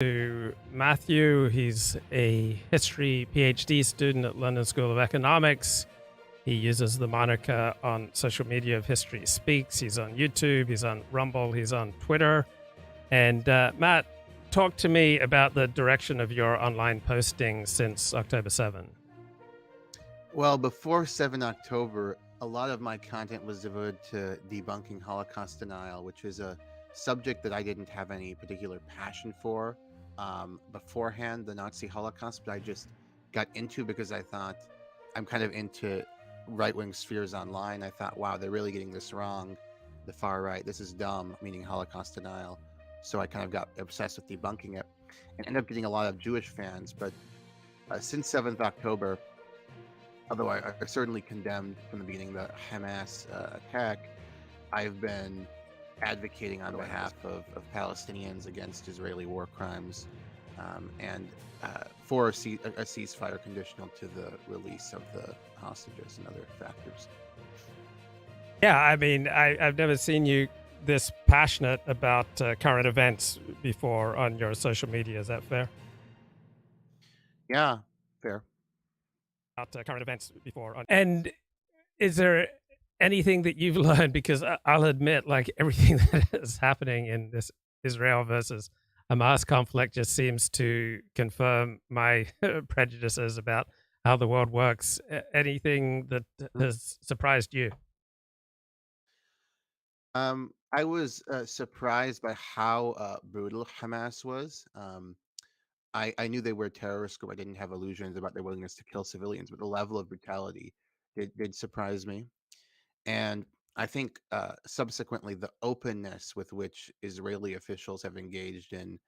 To Matthew. He's a history PhD student at London School of Economics. He uses the moniker on social media of History Speaks. He's on YouTube, he's on Rumble, he's on Twitter. And Matt, talk to me about the direction of your online posting since October 7. Well, before 7 October, a lot of my content was devoted to debunking Holocaust denial, which is a subject that I didn't have any particular passion for beforehand, the Nazi Holocaust, but I just got into because I thought I'm kind of into right-wing spheres online. I thought, wow, they're really getting this wrong. The far right, this is dumb, meaning Holocaust denial. So I kind of got obsessed with debunking it and ended up getting a lot of Jewish fans. But since 7th October, although I certainly condemned from the beginning the Hamas attack, I've been advocating on behalf of Palestinians against Israeli war crimes and for a ceasefire conditional to the release of the hostages and other factors. Yeah, I mean, I've never seen you this passionate about current events before on your social media. Is that fair? Yeah, fair. About current events before. And is there anything that you've learned? Because I'll admit, like everything that is happening in this Israel versus Hamas conflict just seems to confirm my prejudices about how the world works. Anything that has surprised you? I was surprised by how brutal Hamas was. I knew they were a terrorist group. I didn't have illusions about their willingness to kill civilians, but the level of brutality did surprise me. And I think subsequently the openness with which Israeli officials have engaged in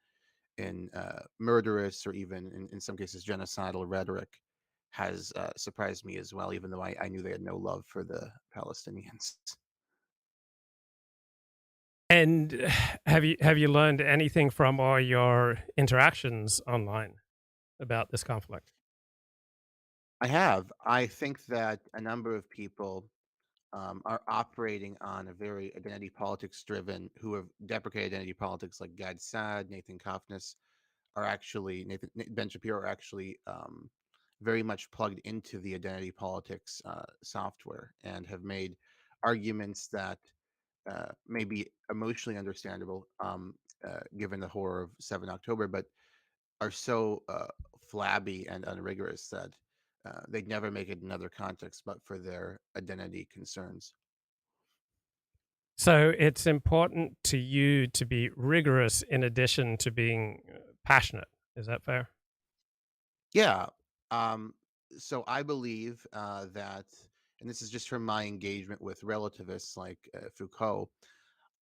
murderous or even in some cases genocidal rhetoric has surprised me as well, even though I knew they had no love for the Palestinians. And have you learned anything from all your interactions online about this conflict? I have. I think that a number of people are operating on a very identity politics driven, who have deprecated identity politics, like Gad Saad, Nathan Kofnas, are actually Ben Shapiro are actually very much plugged into the identity politics software and have made arguments that may be emotionally understandable given the horror of 7 October, but are so flabby and unrigorous that they'd never make it in another context but for their identity concerns. So it's important to you to be rigorous in addition to being passionate. Is that fair? Yeah. Um, so I believe that, and this is just from my engagement with relativists like Foucault,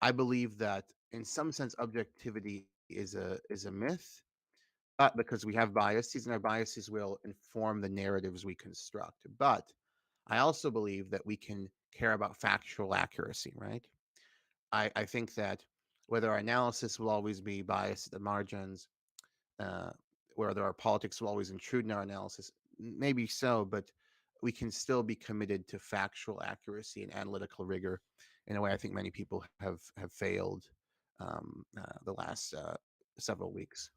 I believe that in some sense objectivity is a myth, because we have biases and our biases will inform the narratives we construct. But I also believe that we can care about factual accuracy, right? I think that whether our analysis will always be biased at the margins, uh, whether our politics will always intrude in our analysis, maybe so, but we can still be committed to factual accuracy and analytical rigor in a way I think many people have failed the last several weeks.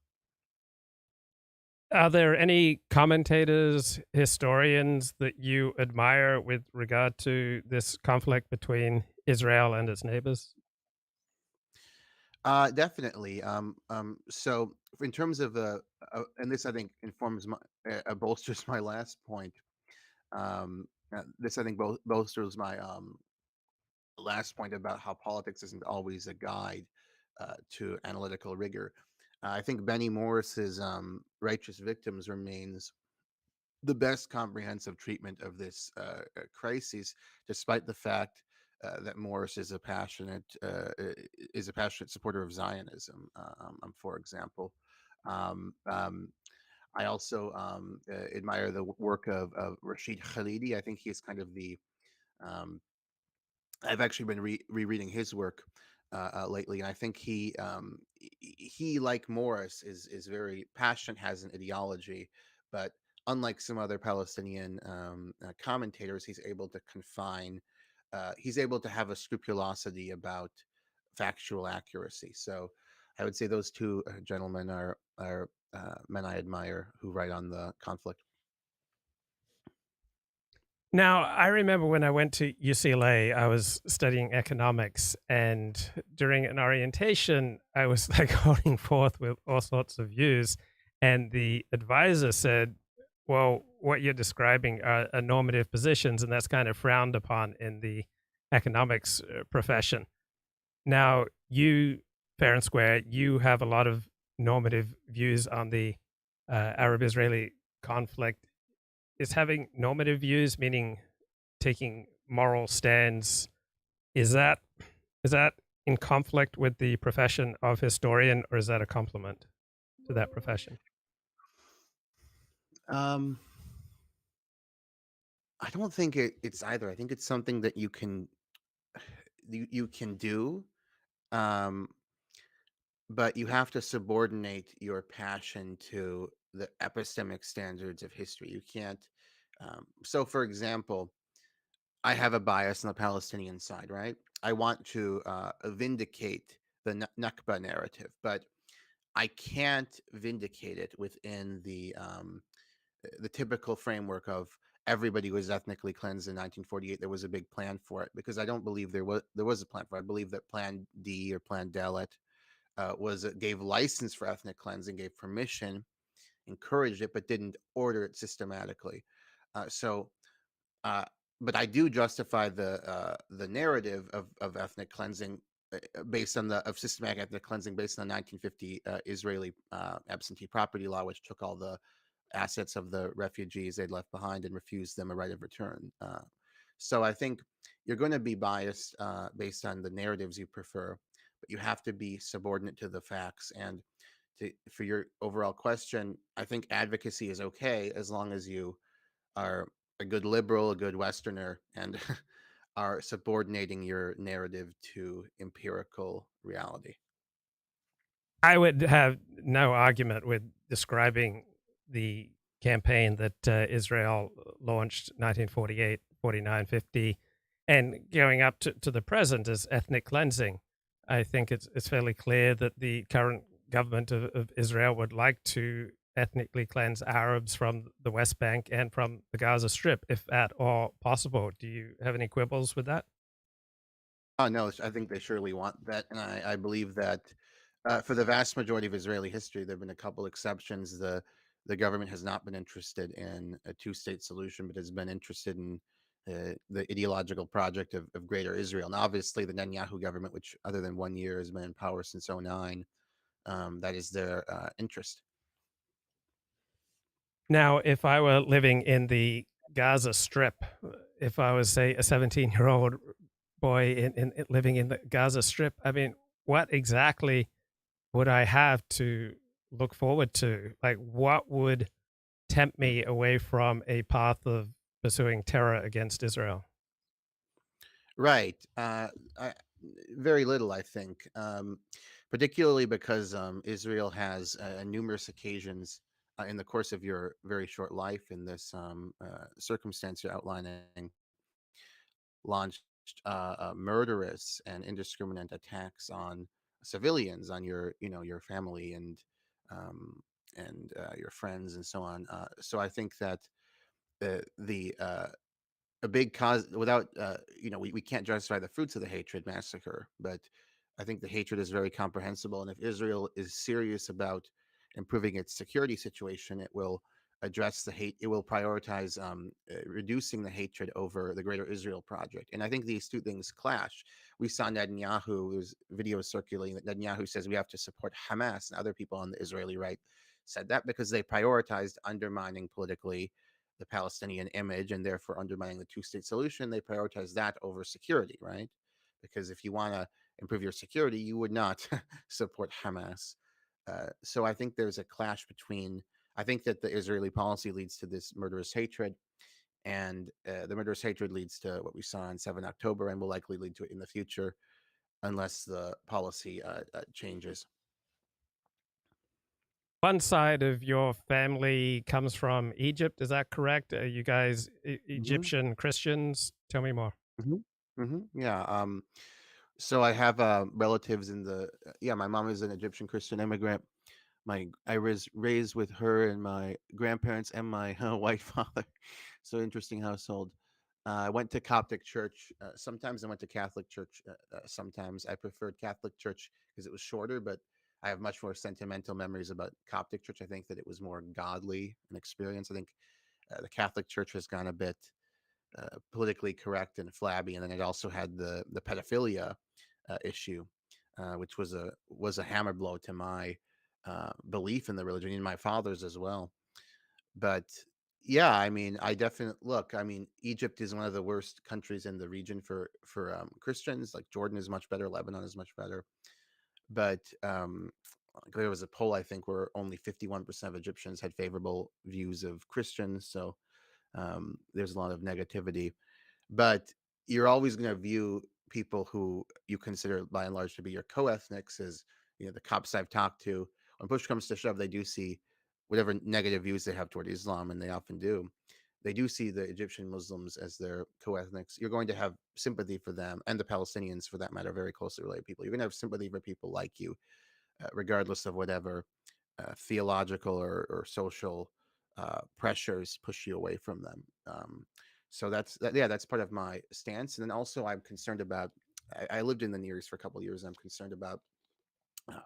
Are there any commentators, historians that you admire with regard to this conflict between Israel and its neighbors? Definitely. So in terms of and this I think informs my bolsters my last point. This I think bolsters my last point about how politics isn't always a guide to analytical rigor. I think Benny Morris's "Righteous Victims" remains the best comprehensive treatment of this crisis, despite the fact that Morris is a passionate supporter of Zionism. For example, um, um, I also admire the work of Rashid Khalidi. I think he's kind of the um, I've actually been rereading his work lately, and I think he like Morris is very passionate, has an ideology, but unlike some other Palestinian commentators, he's able to confine. He's able to have a scrupulosity about factual accuracy. So I would say those two gentlemen are are men I admire who write on the conflict. Now, I remember when I went to UCLA, I was studying economics, and during an orientation, I was like holding forth with all sorts of views. And the advisor said, well, what you're describing are normative positions, and that's kind of frowned upon in the economics profession. Now, you, fair and square, you have a lot of normative views on the Arab Israeli conflict. Is having normative views, meaning taking moral stands, is that is that in conflict with the profession of historian, or is that a compliment to that profession? Um, I don't think it's either. I think it's something that you can do, um, but you have to subordinate your passion to the epistemic standards of history. You can't. So, for example, I have a bias on the Palestinian side, right? I want to vindicate the Nakba narrative, but I can't vindicate it within the typical framework of everybody was ethnically cleansed in 1948. There was a big plan for it because I don't believe there was a plan for it. I believe that Plan D or Plan Dalet was gave license for ethnic cleansing, gave permission, encouraged it, but didn't order it systematically. So uh, but I do justify the narrative of ethnic cleansing based on the of systematic ethnic cleansing based on the 1950 Israeli absentee property law, which took all the assets of the refugees they'd left behind and refused them a right of return. So I think you're going to be biased based on the narratives you prefer, but you have to be subordinate to the facts. And for your overall question, I think advocacy is okay as long as you are a good liberal, a good Westerner, and are subordinating your narrative to empirical reality. I would have no argument with describing the campaign that Israel launched 1948, 49, 50, and going up to the present as ethnic cleansing. I think it's fairly clear that the current government of Israel would like to ethnically cleanse Arabs from the West Bank and from the Gaza Strip, if at all possible. Do you have any quibbles with that? Oh no, I think they surely want that, and I believe that for the vast majority of Israeli history, there have been a couple exceptions. The government has not been interested in a two-state solution, but has been interested in the ideological project of Greater Israel. And obviously, the Netanyahu government, which other than 1 year has been in power since '09, that is their interest. Now, if I were living in the Gaza Strip, if I was, say, a 17-year-old boy living in the Gaza Strip, I mean, what exactly would I have to look forward to? Like, what would tempt me away from a path of pursuing terror against Israel? Right. Very little, I think, particularly because Israel has numerous occasions in the course of your very short life in this circumstance you're outlining, launched murderous and indiscriminate attacks on civilians, on your family um, and your friends and so on. So I think that the a big cause without we can't justify the fruits of the hatred massacre, but I think the hatred is very comprehensible, and if Israel is serious about improving its security situation, it will address the hate. It will prioritize reducing the hatred over the Greater Israel project, and I think these two things clash. We saw Netanyahu, there's videos circulating that Netanyahu says we have to support Hamas, and other people on the Israeli right said that because they prioritized undermining politically the Palestinian image and therefore undermining the two-state solution. They prioritize that over security, right? Because if you want to improve your security, you would not support Hamas. So I think there's a clash between. I think that the Israeli policy leads to this murderous hatred, and the murderous hatred leads to what we saw on 7 October and will likely lead to it in the future unless the policy changes. One side of your family comes from Egypt, is that correct? Are you guys hmm Egyptian Christians? Tell me more. hmm Yeah. So I have relatives in the yeah. My mom is an Egyptian Christian immigrant. I was raised with her and my grandparents and my white father. So interesting household. I went to Coptic church. Sometimes I went to Catholic church. Sometimes I preferred Catholic church because it was shorter, but I have much more sentimental memories about Coptic church. I think that it was more godly an experience. I think the Catholic church has gone a bit politically correct and flabby, and then it also had the pedophilia issue, which was a hammer blow to my belief in the religion and my father's as well. But yeah, I mean, I definitely look. I mean, Egypt is one of the worst countries in the region for Christians. Like Jordan is much better, Lebanon is much better. But like there was a poll I think where only 51% of Egyptians had favorable views of Christians. So there's a lot of negativity, but you're always going to view people who you consider by and large to be your co-ethnics as, the cops I've talked to. When push comes to shove, they do see whatever negative views they have toward Islam, and they often do. They do see the Egyptian Muslims as their co-ethnics. You're going to have sympathy for them, and the Palestinians, for that matter, very closely related people. You're going to have sympathy for people like you, regardless of whatever theological or social pressures push you away from them. So yeah, that's part of my stance. And then also, I'm concerned about. I lived in the Near East for a couple of years. I'm concerned about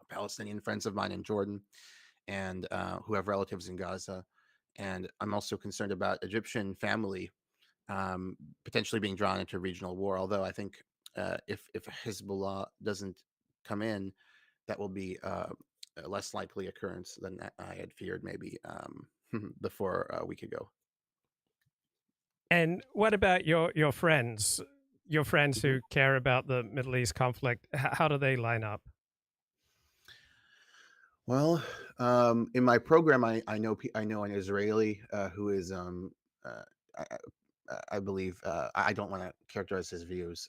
Palestinian friends of mine in Jordan and who have relatives in Gaza, and I'm also concerned about Egyptian family potentially being drawn into regional war. Although I think if Hezbollah doesn't come in, that will be a less likely occurrence than I had feared maybe before a week ago. And what about your friends? Your friends Mhm. who care about the Middle East conflict, how do they line up? Well, in my program, I know an Israeli who is uh, I, I believe I don't want to characterize his views.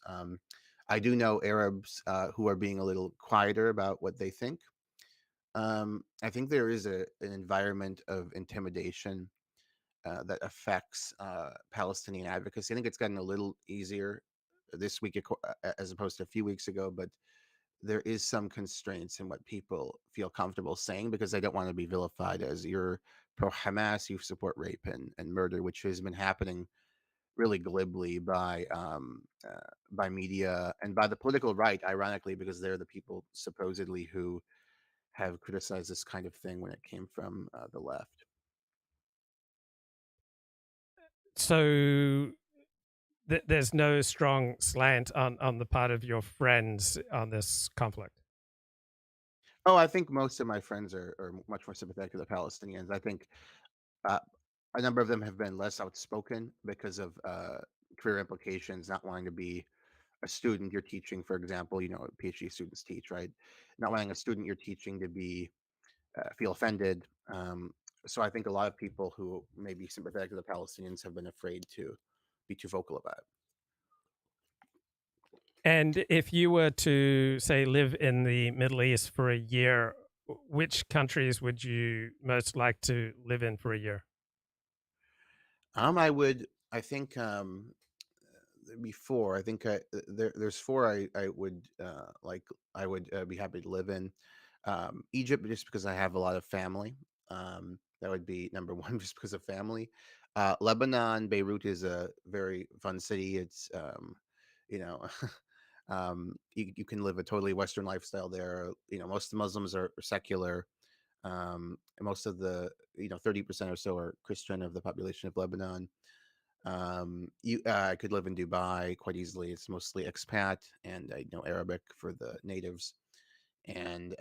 I do know Arabs who are being a little quieter about what they think. I think there is an environment of intimidation that affects Palestinian advocacy. I think it's gotten a little easier this week as opposed to a few weeks ago, but there is some constraints in what people feel comfortable saying because they don't want to be vilified as you're pro Hamas, you support rape and murder, which has been happening really glibly by media and by the political right, ironically, because they're the people supposedly who have criticized this kind of thing when it came from the left. So there's no strong slant on the part of your friends on this conflict. Oh, I think most of my friends are much more sympathetic to the Palestinians. I think uh, a number of them have been less outspoken because of career implications, not wanting to be a student you're teaching, for example, PhD students teach, right? Not wanting a student you're teaching to be feel offended. So I think a lot of people who may be sympathetic to the Palestinians have been afraid to be too vocal about it. And if you were to, say, live in the Middle East for a year, which countries would you most like to live in for a year? I think before I think there's four I would I would be happy to live in. Egypt, just because I have a lot of family. That would be number one, just because of family. Lebanon, Beirut is a very fun city. It's you know you can live a totally Western lifestyle there. Most of the Muslims are secular. And most of the 30% or so are Christian of the population of Lebanon. You I could live in Dubai quite easily. It's mostly expat, and I know Arabic for the natives, and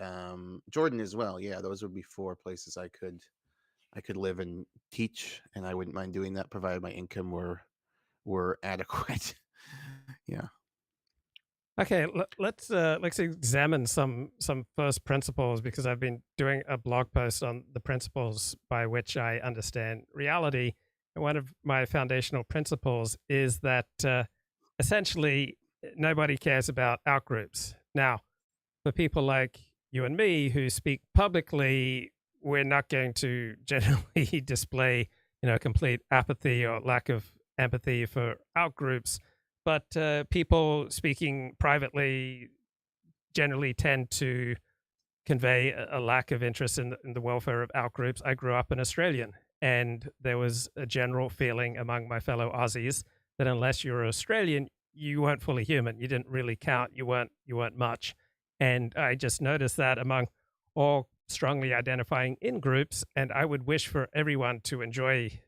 Jordan as well. Yeah, those would be four places I could live and teach, and I wouldn't mind doing that provided my income were adequate. Yeah. Okay, let's examine some first principles because I've been doing a blog post on the principles by which I understand reality. And one of my foundational principles is that essentially nobody cares about outgroups. Now, for people like you and me who speak publicly, we're not going to generally display, complete apathy or lack of empathy for outgroups. But people speaking privately generally tend to convey a lack of interest in the welfare of outgroups. I grew up an Australian, and there was a general feeling among my fellow Aussies that unless you were Australian, you weren't fully human. You didn't really count. You weren't much. And I just noticed that among all strongly identifying in groups, and I would wish for everyone to enjoy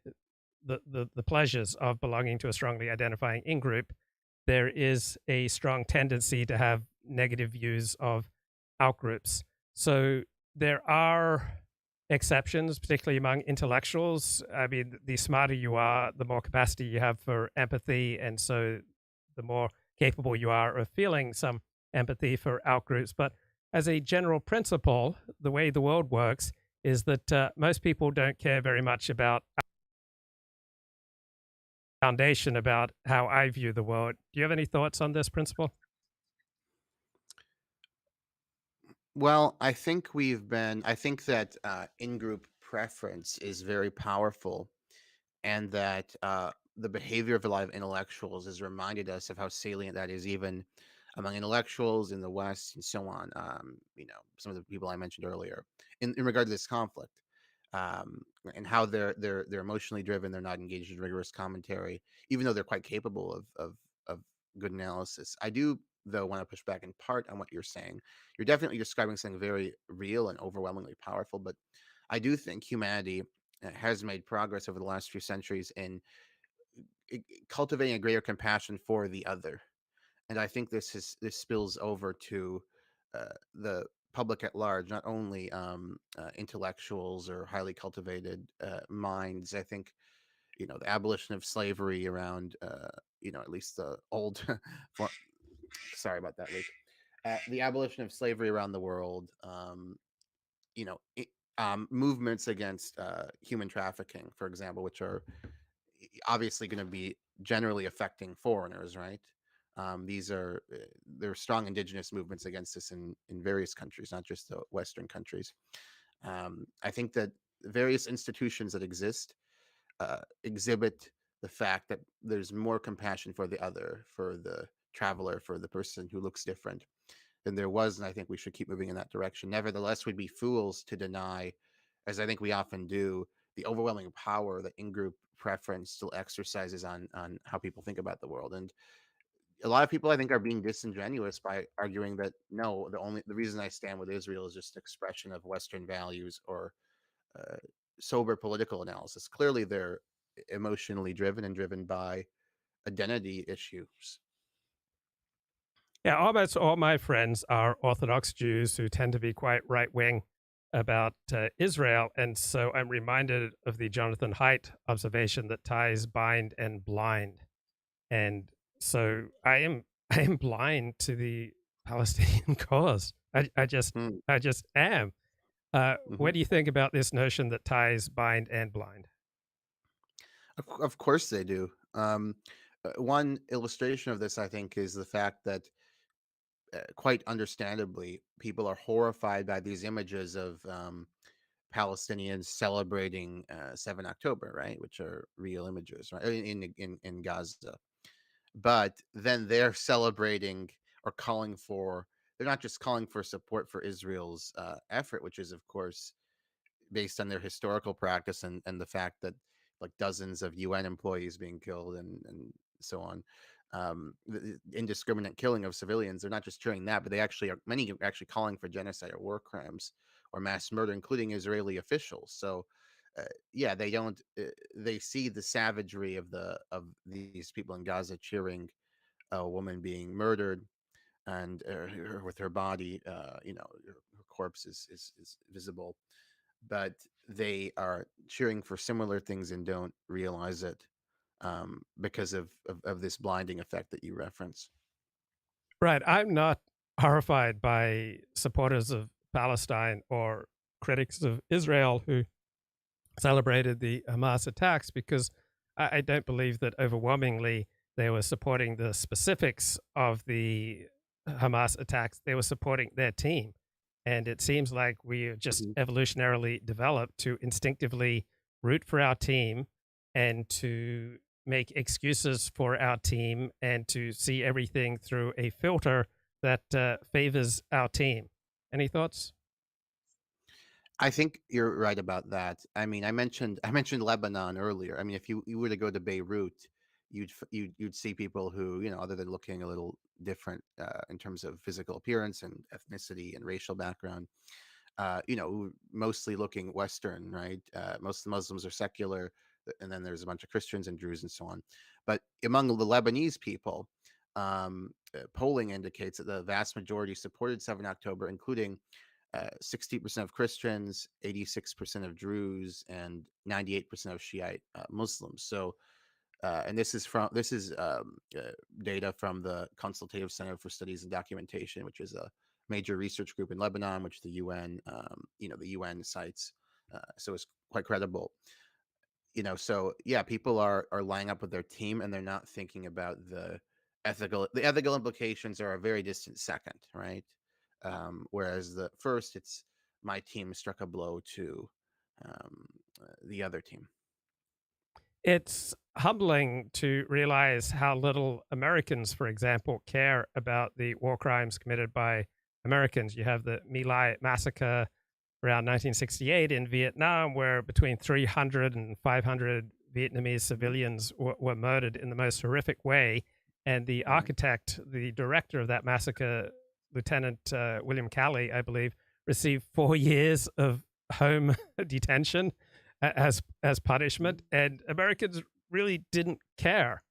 the pleasures of belonging to a strongly identifying in group. There is a strong tendency to have negative views of outgroups. So there are exceptions, particularly among intellectuals. I mean, the smarter you are, the more capacity you have for empathy, and so the more capable you are of feeling some empathy for outgroups. But as a general principle, the way the world works is that most people don't care very much about foundation about how I view the world. Do you have any thoughts on this principle? Well, I think that in group preference is very powerful, and that the behavior of a lot of intellectuals has reminded us of how salient that is, even among intellectuals in the West and so on. Some of the people I mentioned earlier in regard to this conflict, and how they're emotionally driven. They're not engaged in rigorous commentary, even though they're quite capable of good analysis. I do, though, want to push back in part on what you're saying. You're definitely describing something very real and overwhelmingly powerful, but I do think humanity has made progress over the last few centuries in cultivating a greater compassion for the other, and I think this spills over to the public at large, not only intellectuals or highly cultivated minds. I think the abolition of slavery around at least the old for, sorry about that, Luke. The abolition of slavery around the world, you know, it, movements against human trafficking, for example, which are obviously going to be generally affecting foreigners, right? These are there are strong indigenous movements against this in various countries, not just the Western countries. I think that various institutions that exist exhibit the fact that there's more compassion for the other, for the traveler, for the person who looks different than there was, and I think we should keep moving in that direction. Nevertheless, we'd be fools to deny, as I think we often do, the overwhelming power that in-group preference still exercises on how people think about the world. And a lot of people, I think, are being disingenuous by arguing that no, the reason I stand with Israel is just an expression of Western values or uh, sober political analysis. Clearly, they're emotionally driven and driven by identity issues. Yeah, almost all my friends are Orthodox Jews who tend to be quite right wing about Israel. And so I'm reminded of the Jonathan Haidt observation that ties bind and blind. And so I am blind to the Palestinian cause. Hmm. I just am. Mhm. What do you think about this notion that ties bind and blind? Of course they do. One illustration of this, I think, is the fact that quite understandably, people are horrified by these images of Palestinians celebrating 7 October, right? Which are real images, right? In Gaza. But then they're celebrating or calling for, they're not just calling for support for Israel's effort, which is, of course, based on their historical practice and the fact that like dozens of UN employees being killed and so on. The indiscriminate killing of civilians. They're not just cheering that, but they actually are, many are actually calling for genocide or war crimes or mass murder, including Israeli officials. So, yeah, they don't. They see the savagery of these people in Gaza cheering a woman being murdered and with her body, her corpse is visible, but they are cheering for similar things and don't realize it because of this blinding effect that you reference. Right. I'm not horrified by supporters of Palestine or critics of Israel who celebrated the Hamas attacks because I don't believe that overwhelmingly they were supporting the specifics of the Hamas attacks. They were supporting their team. And it seems like we are just Hmm. evolutionarily developed to instinctively root for our team and to make excuses for our team and to see everything through a filter that favors our team. Any thoughts? I think you're right about that. I mean, I mentioned Lebanon earlier. I mean, if you were to go to Beirut, you'd see people who, other than looking a little different in terms of physical appearance and ethnicity and racial background, mostly looking Western, right? Most of the Muslims are secular, and then there's a bunch of Christians and Druze and so on. But among the Lebanese people, polling indicates that the vast majority supported 7 October, including 60% of Christians, 86% of Druze, and 98% of Shiite Muslims. So, and this is data from the Consultative Center for Studies and Documentation, which is a major research group in Lebanon, which the UN, the UN cites. So it's quite credible. So yeah, people are lining up with their team, and they're not thinking about the ethical implications are a very distant second, right? Whereas the first, it's my team struck a blow to the other team. It's humbling to realize how little Americans, for example, care about the war crimes committed by Americans. You have the My Lai massacre around 1968 in Vietnam, where between 300 and 500 Vietnamese Mhm. civilians were murdered in the most horrific way. And the Right. architect, the director of that massacre, Lieutenant William Calley, I believe, received 4 years of home detention as punishment, Mhm. and Americans really didn't care.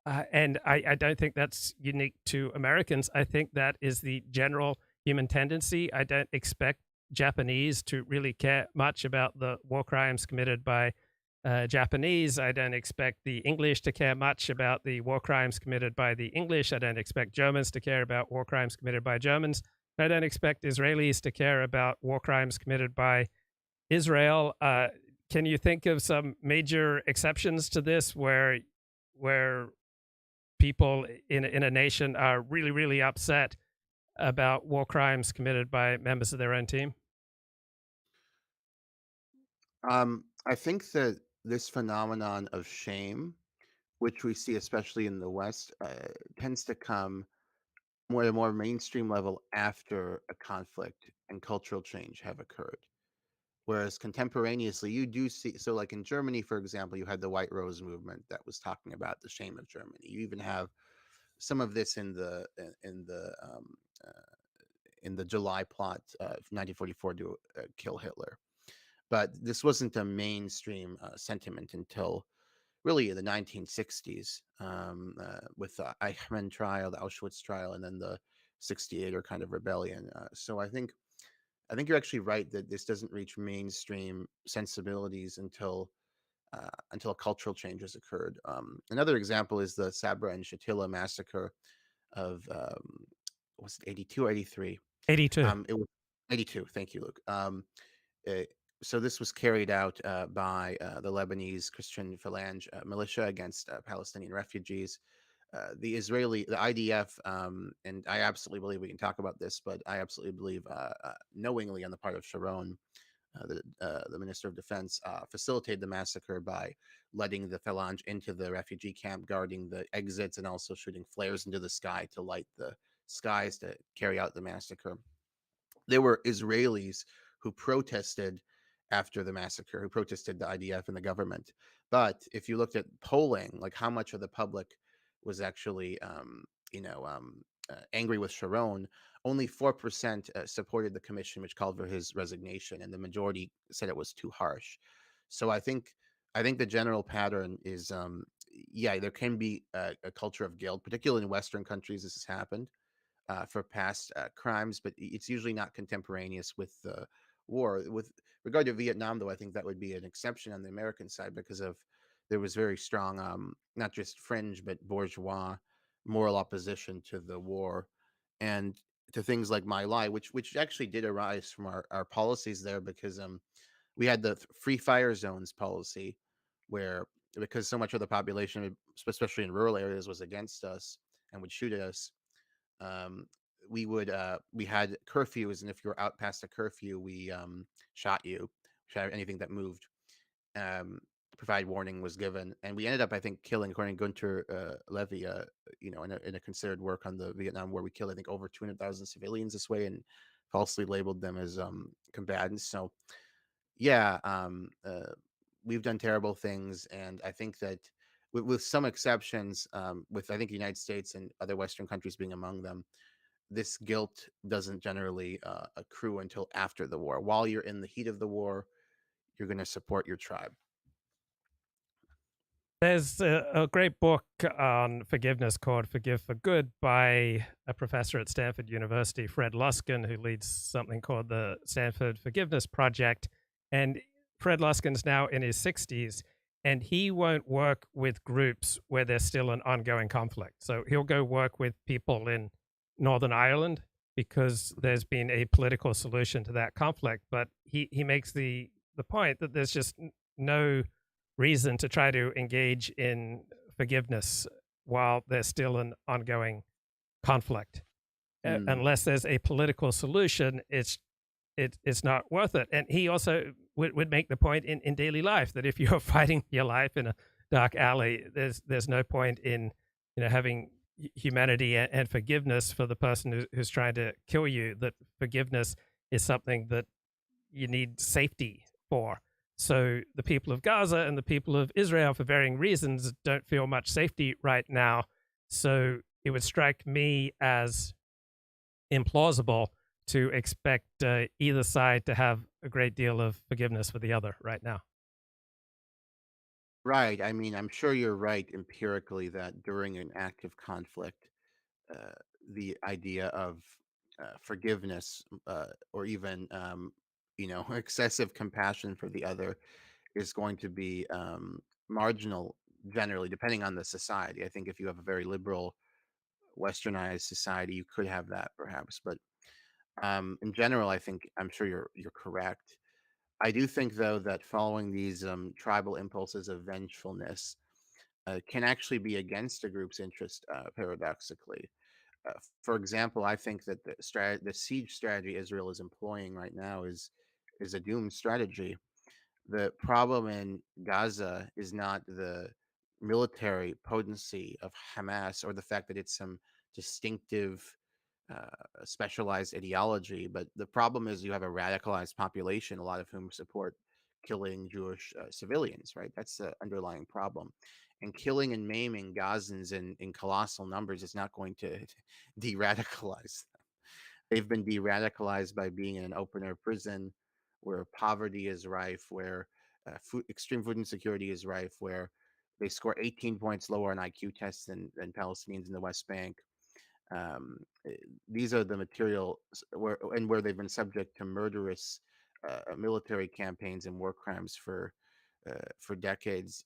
And I don't think that's unique to Americans. I think that is the general human tendency. I don't expect Japanese to really care much about the war crimes committed by Japanese. I don't expect the English to care much about the war crimes committed by the English. I don't expect Germans to care about war crimes committed by Germans. I don't expect Israelis to care about war crimes committed by Israel. Can you think of some major exceptions to this where people in a nation are really, really upset about war crimes committed by members of their own team? I think that this phenomenon of shame, which we see especially in the West, tends to come more at a more mainstream level after a conflict and cultural change have occurred. Whereas contemporaneously, you do see, so like in Germany, for example, you had the White Rose movement that was talking about the shame of Germany. You even have some of this uh, in the July plot of 1944 to kill Hitler. But this wasn't a mainstream sentiment until really in the 1960s, with the Eichmann trial, the Auschwitz trial, and then the 68er kind of rebellion. So I think you're actually right that this doesn't reach mainstream sensibilities until a cultural change has occurred. Another example is the Sabra and Shatila massacre of was it 82 or 83? 82. It was 82. Thank you, Luke. Uh, so this was carried out by the Lebanese Christian Phalange militia against Palestinian refugees. The IDF, and I absolutely believe we can talk about this, but I absolutely believe knowingly on the part of Sharon, the Minister of Defense, facilitated the massacre by letting the Phalange into the refugee camp, guarding the exits, and also shooting flares into the sky to light the skies to carry out the massacre. There were Israelis who protested after the massacre, who protested the IDF and the government. But if you looked at polling, like how much of the public was actually, angry with Sharon, only 4% supported the commission, which called for his resignation, and the majority said it was too harsh. So I think the general pattern is, yeah, there can be a culture of guilt, particularly in Western countries. This has happened for past crimes, but it's usually not contemporaneous with the war. With regard to Vietnam, though, I think that would be an exception on the American side because of there was very strong, not just fringe but bourgeois moral opposition to the war and to things like My Lai, which actually did arise from our policies there because we had the free fire zones policy where because so much of the population, especially in rural areas, was against us and would shoot at us, um, we had curfews, and if you were out past a curfew, we shot you. Shot anything that moved. Um, Provide warning was given, and we ended up, I think, killing, according to Gunter Levy, in a considered work on the Vietnam War, we killed, I think, over 200,000 civilians this way, and falsely labeled them as combatants. So yeah, we've done terrible things, and I think that with some exceptions, with I think the United States and other Western countries being among them, this guilt doesn't generally accrue until after the war. While you're in the heat of the war, you're going to support your tribe. There's a great book on forgiveness called Forgive for Good by a professor at Stanford University, Fred Luskin, who leads something called the Stanford Forgiveness Project. And Fred Luskin's now in his 60s, and he won't work with groups where there's still an ongoing conflict. So he'll go work with people in Northern Ireland because there's been a political solution to that conflict. But he makes the point that there's just no reason to try to engage in forgiveness while there's still an ongoing conflict. Mm, Unless there's a political solution, it's not worth it. And he also would make the point in daily life that if you're fighting your life in a dark alley, there's no point in having humanity and forgiveness for the person who's trying to kill you. That forgiveness is something that you need safety for. So the people of Gaza and the people of Israel, for varying reasons, don't feel much safety right now. So it would strike me as implausible to expect either side to have a great deal of forgiveness for the other right now. right. I mean, I'm sure you're right empirically that during an active conflict, uh, the idea of forgiveness or even excessive compassion for the other is going to be marginal generally, depending on the society. I think if you have a very liberal, westernized society, you could have that perhaps, but in general, I think I'm sure you're correct. I do think though that following these tribal impulses of vengefulness can actually be against a group's interest, paradoxically. For example, I think that the siege strategy Israel is employing right now is a doomed strategy. The problem in Gaza is not the military potency of Hamas or the fact that it's some distinctive, specialized ideology, but the problem is you have a radicalized population, a lot of whom support killing Jewish civilians, right? That's the underlying problem. And killing and maiming Gazans in colossal numbers is not going to de radicalize. They've been de-radicalized by being in an open-air prison where poverty is rife, where extreme food insecurity is rife, where they score 18 points lower on IQ tests than Palestinians in the West Bank. Um, eh, these are the material where they've been subject to murderous military campaigns and war crimes for decades.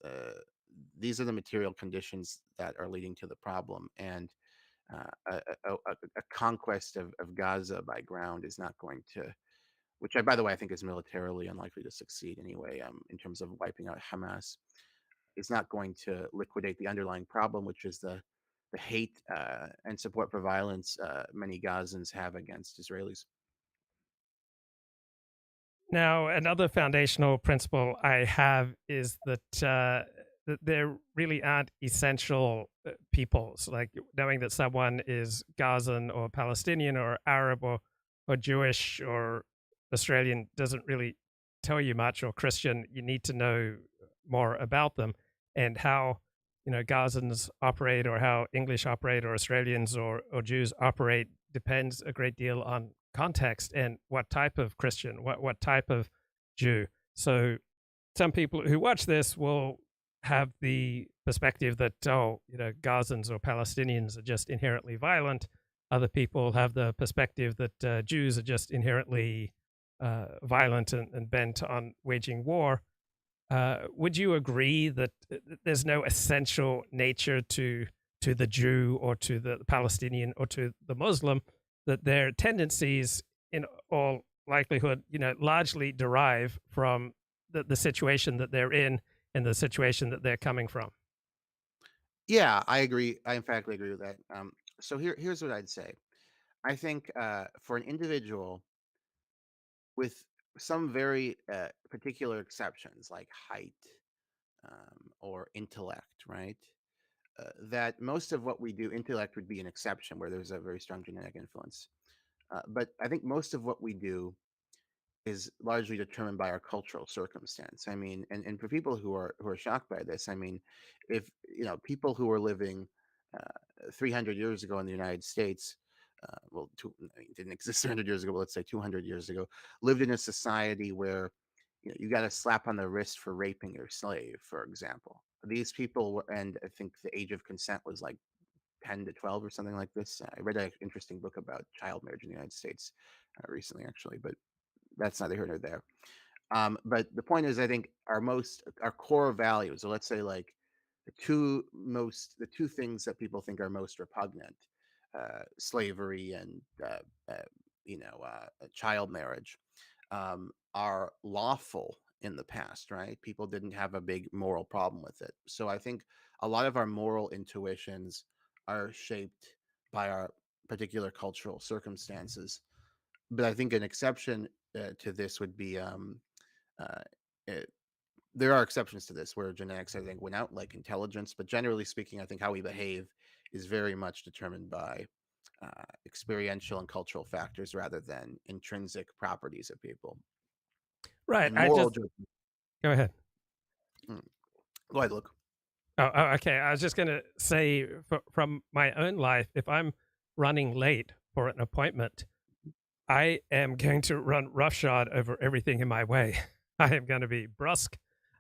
These are the material conditions that are leading to the problem, and a conquest of Gaza by ground is not going to, which I, by the way, I think is militarily unlikely to succeed anyway, in terms of wiping out Hamas, is not going to liquidate the underlying problem, which is the hate and support for violence many Gazans have against Israelis. Now, another foundational principle I have is that there really aren't essential peoples. Like knowing that someone is Gazan or Palestinian or Arab or Jewish or Australian doesn't really tell you much, or Christian. You need to know more about them and how Gazans operate, or how English operate, or Australians or Jews operate depends a great deal on context and what type of Christian, what type of Jew. So some people who watch this will have the perspective that, oh, Gazans or Palestinians are just inherently violent. Other people have the perspective that Jews are just inherently violent and bent on waging war. Would you agree that there's no essential nature to the Jew or to the Palestinian or to the Muslim, that their tendencies in all likelihood, largely derive from the situation that they're in and the situation that they're coming from? Yeah, I agree. I emphatically agree with that. So here's what I'd say. I think for an individual, with some very particular exceptions like height or intellect, right? That most of what we do, intellect would be an exception where there's a very strong genetic influence. But I think most of what we do is largely determined by our cultural circumstance. I mean, and for people who are shocked by this, I mean, if people who were living 300 years ago in the United States, I mean, didn't exist 300 years ago, but let's say 200 years ago, lived in a society where you got a slap on the wrist for raping your slave, for example. These people were, and I think the age of consent was like 10 to 12 or something like this. I read an interesting book about child marriage in the United States recently, actually, but that's neither here nor there. But the point is, I think our core values, so let's say like the two things that people think are most repugnant, slavery and child marriage, are lawful in the past, right? People didn't have a big moral problem with it. So I think a lot of our moral intuitions are shaped by our particular cultural circumstances. But I think an exception to this would be uh, it, there are exceptions to this where genetics, I think, went out, like intelligence. But generally speaking, I think how we behave is very much determined by experiential and cultural factors rather than intrinsic properties of people. Right. And I moral just judgment. go ahead. Mm, Go ahead, look. Okay. I was just going to say from my own life, if I'm running late for an appointment, I am going to run roughshod over everything in my way. I am going to be brusque.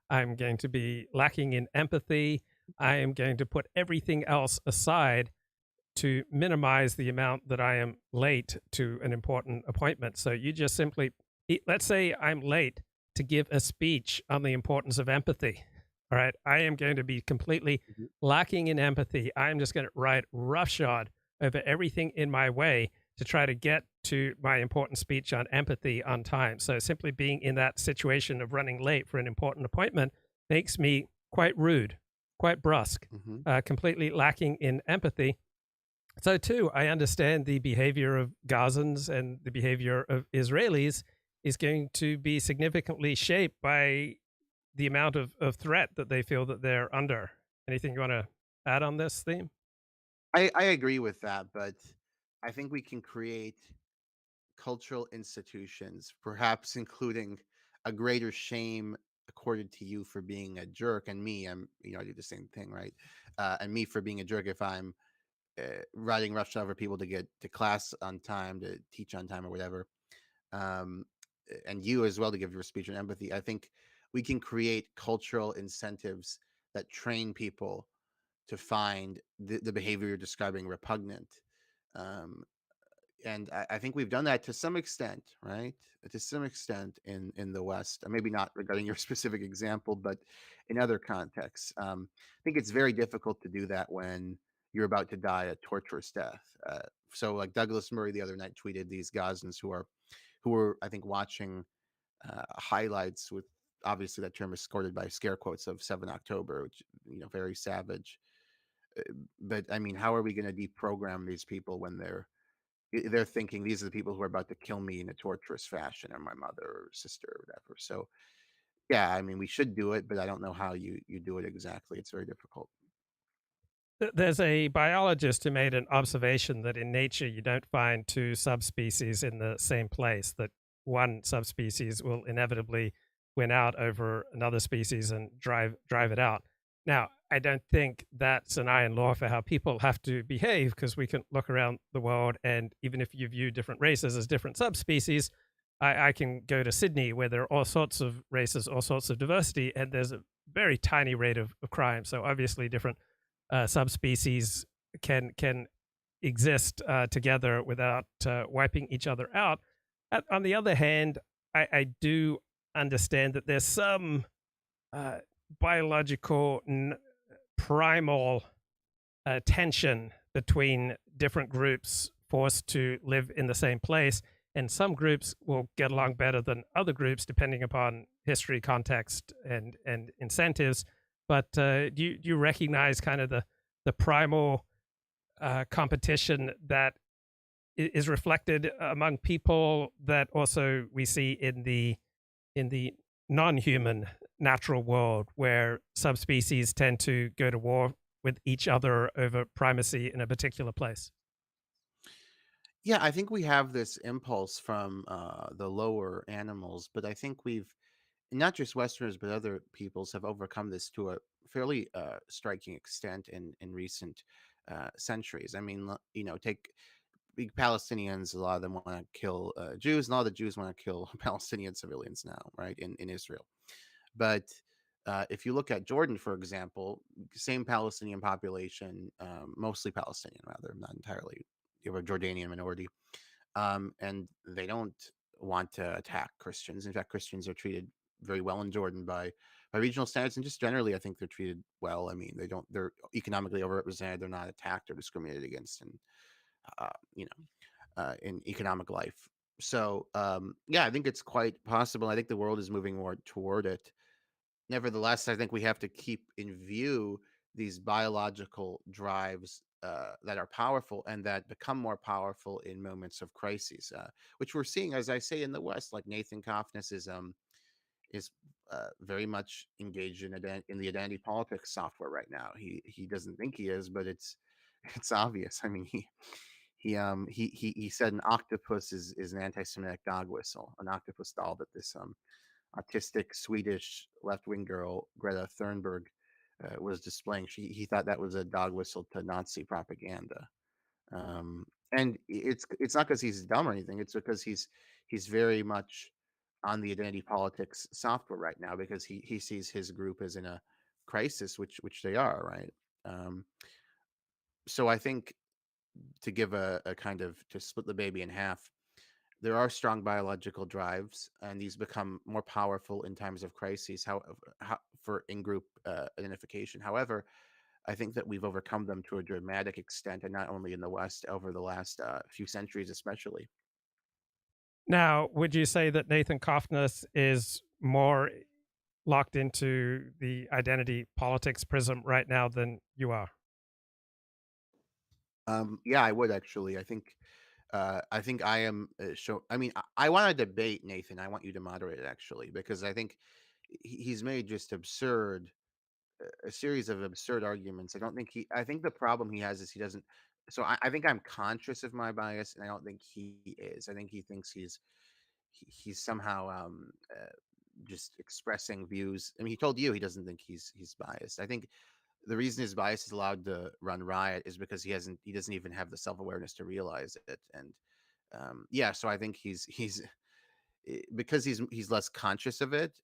I'm going to be lacking in empathy. I am going to put everything else aside to minimize the amount that I am late to an important appointment. So you just simply, let's say I'm late to give a speech on the importance of empathy. All right. I am going to be completely Mhm. lacking in empathy. I'm just going to ride roughshod over everything in my way to try to get to my important speech on empathy on time. So simply being in that situation of running late for an important appointment makes me quite rude, quite brusque, Mhm. completely lacking in empathy. So too, I understand the behavior of Gazans and the behavior of Israelis is going to be significantly shaped by the amount of threat that they feel that they're under. Anything you want to add on this theme? I agree with that, but I think we can create cultural institutions, perhaps including a greater shame accorded to you for being a jerk, and me, I do the same thing, right? And me for being a jerk if I'm riding roughshod over people to get to class on time, to teach on time, or whatever. Um, and you as well to give your speech and empathy. I think we can create cultural incentives that train people to find the behavior you're describing repugnant. Um, and I think we've done that to some extent, right? To some extent in the West, maybe not regarding your specific example, but in other contexts. I think it's very difficult to do that when you're about to die a torturous death. So, like Douglas Murray the other night tweeted these Gazans who were, I think, watching highlights with, obviously that term is escorted by scare quotes, of 7 October, which very savage. But I mean, how are we going to deprogram these people when they're thinking these are the people who are about to kill me in a torturous fashion, or my mother or sister or whatever? So yeah, I mean, we should do it, but I don't know how you do it exactly. It's very difficult. There's a biologist who made an observation that in nature you don't find two subspecies in the same place, that one subspecies will inevitably win out over another species and drive it out. Now, I don't think that's an iron law for how people have to behave, because we can look around the world, and even if you view different races as different subspecies, I can go to Sydney where there are all sorts of races, all sorts of diversity, and there's a very tiny rate of crime. So obviously different subspecies can exist together without wiping each other out. On the other hand, I do understand that there's some uh, biological primal tension between different groups forced to live in the same place, and some groups will get along better than other groups depending upon history, context, and incentives. But do you recognize kind of the primal competition that is reflected among people that also we see in the non-human natural world, where subspecies tend to go to war with each other over primacy in a particular place? Yeah, I think we have this impulse from the lower animals, but I think we've not just Westerners, but other peoples have overcome this to a fairly striking extent in recent centuries. I mean, take big Palestinians. A lot of them want to kill Jews, and a lot of the Jews want to kill Palestinian civilians now, right, in Israel. But if you look at Jordan, for example, same Palestinian population, mostly Palestinian, rather, not entirely. You have a Jordanian minority, and they don't want to attack Christians. In fact, Christians are treated very well in Jordan by regional standards, and just generally, I think they're treated well. I mean, they're economically overrepresented. They're not attacked or discriminated against, and uh, you in economic life. So, yeah, I think it's quite possible. I think the world is moving more toward it. Nevertheless, I think we have to keep in view these biological drives that are powerful and that become more powerful in moments of crises, which we're seeing, as I say, in the West. Like Nathan Kofnes is very much engaged in the identity politics software right now. He doesn't think he is, but it's it's obvious. I mean, he said an octopus is an anti-Semitic dog whistle, an octopus doll that this autistic Swedish left-wing girl Greta Thunberg was displaying. He thought that was a dog whistle to Nazi propaganda. And it's not because he's dumb or anything. It's because he's very much on the identity politics software right now because he sees his group as in a crisis, which they are, right? Um, so I think to give a kind of to split the baby in half, there are strong biological drives, and these become more powerful in times of crises. How for in-group identification. However, I think that we've overcome them to a dramatic extent, and not only in the West over the last few centuries, especially. Now, would you say that Nathan Kofnes is more locked into the identity politics prism right now than you are? Yeah, I would actually. I think I am. I mean, I want to debate Nathan. I want you to moderate it actually, because I think he's made just absurd a series of absurd arguments. I think the problem he has is he doesn't. So I think I'm conscious of my bias, and I don't think he is. I think he thinks he's somehow just expressing views. I mean, he told you he doesn't think he's biased. I think the reason his bias is allowed to run riot is because he doesn't even have the self awareness to realize it. And yeah, so I think because he's less conscious of it.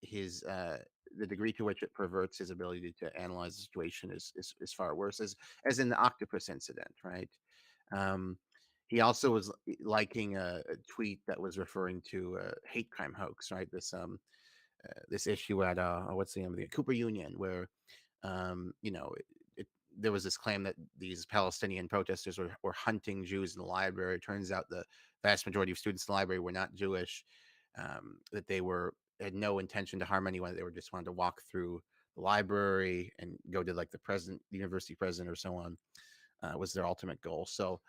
His The degree to which it perverts his ability to analyze the situation is far worse, as in the octopus incident, right? Um, he also was liking a tweet that was referring to a hate crime hoax, right? This issue at what's the name of the Cooper Union, where you know there was this claim that these Palestinian protesters were hunting Jews in the library. It turns out the vast majority of students in the library were not Jewish. That they were had no intention to harm anyone. They were just wanted to walk through the library and go to like the president, the university president, or so on. Was their ultimate goal. So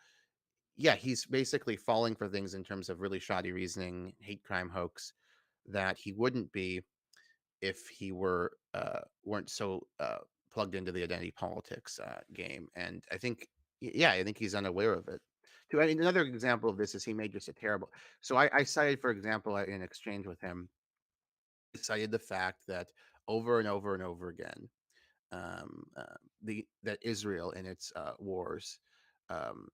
yeah, he's basically falling for things in terms of really shoddy reasoning, hate crime hoax that he wouldn't be if he weren't so plugged into the identity politics game. And I think, yeah, I think he's unaware of it. I mean, another example of this is he made just a terrible. So I cited, for example, in exchange with him, I cited the fact that over and over and over again, the that Israel in its wars um,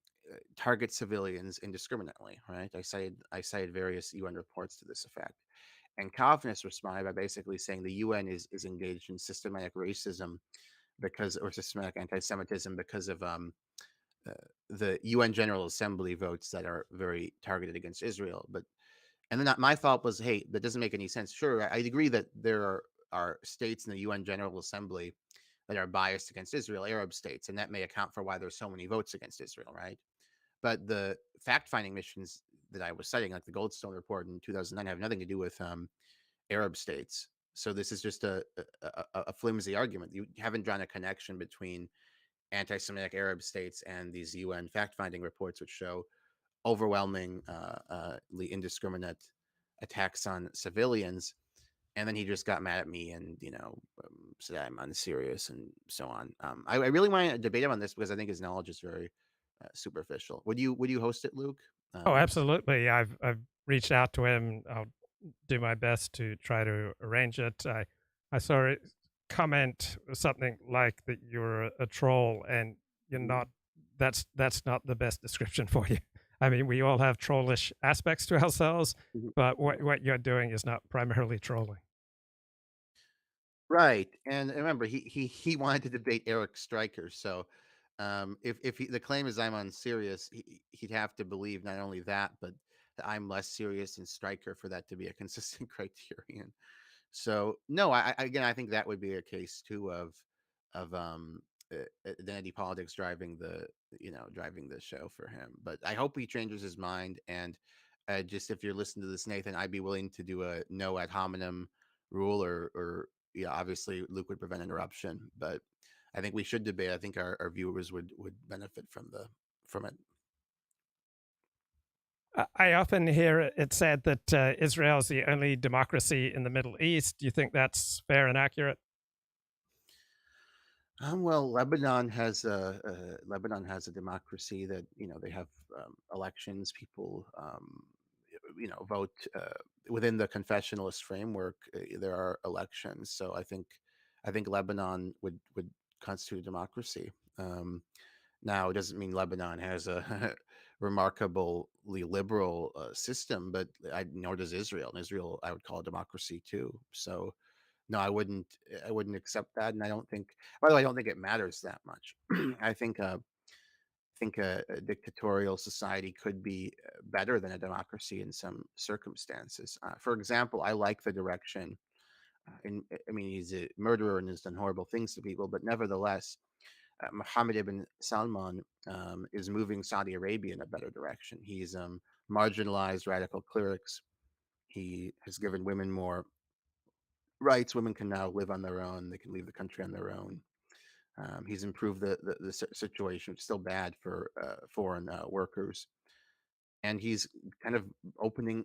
targets civilians indiscriminately. Right? I cited various UN reports to this effect. And Calvinists responded by basically saying the UN is engaged in systematic racism or systematic anti-Semitism because of uh, the UN General Assembly votes that are very targeted against Israel. And then my thought was, hey, that doesn't make any sense. Sure, I agree that there are states in the UN General Assembly that are biased against Israel, Arab states, and that may account for why there's so many votes against Israel, right? But the fact-finding missions that I was citing, like the Goldstone report in 2009, have nothing to do with Arab states. So this is just a flimsy argument. You haven't drawn a connection between anti-Semitic Arab states and these UN fact-finding reports, which show overwhelmingly indiscriminate attacks on civilians. And then he just got mad at me and said I'm unserious and so on. I really want to debate him on this because I think his knowledge is very superficial. Would you host it, Luke? Oh, Um, absolutely. I've reached out to him. I'll do my best to try to arrange it. I saw a comment something like that you're a troll and you're not. That's not the best description for you. I mean, we all have trollish aspects to ourselves, Mhm. but what you're doing is not primarily trolling. Right, and remember, he wanted to debate Eric Stryker. So, if the claim is I'm unserious, he'd have to believe not only that, but that I'm less serious than Stryker for that to be a consistent criterion. So no, again, I think that would be a case too of identity politics driving the show for him. But I hope he changes his mind. And just if you're listening to this, Nathan, I'd be willing to do a no ad hominem rule, or yeah, obviously Luke would prevent interruption, but I think we should debate. I think our viewers would benefit from it. I often hear it said that Israel is the only democracy in the Middle East. Do you think that's fair and accurate? Well, Lebanon has a democracy that they have elections. People vote within the confessionalist framework. There are elections, so I think Lebanon would constitute a democracy. Um, Now, it doesn't mean Lebanon has a remarkably liberal system, but nor does Israel. And Israel, I would call a democracy too. So no, I wouldn't accept that, and I don't think. By the way, I don't think it matters that much. I think a dictatorial society could be better than a democracy in some circumstances. For example, I like the direction. I mean, he's a murderer and has done horrible things to people, but nevertheless, Mohammed ibn Salman is moving Saudi Arabia in a better direction. He's marginalized radical clerics. He has given women more rights. Women can now live on their own. They can leave the country on their own. He's improved the situation. It's still bad for foreign workers. And he's kind of opening,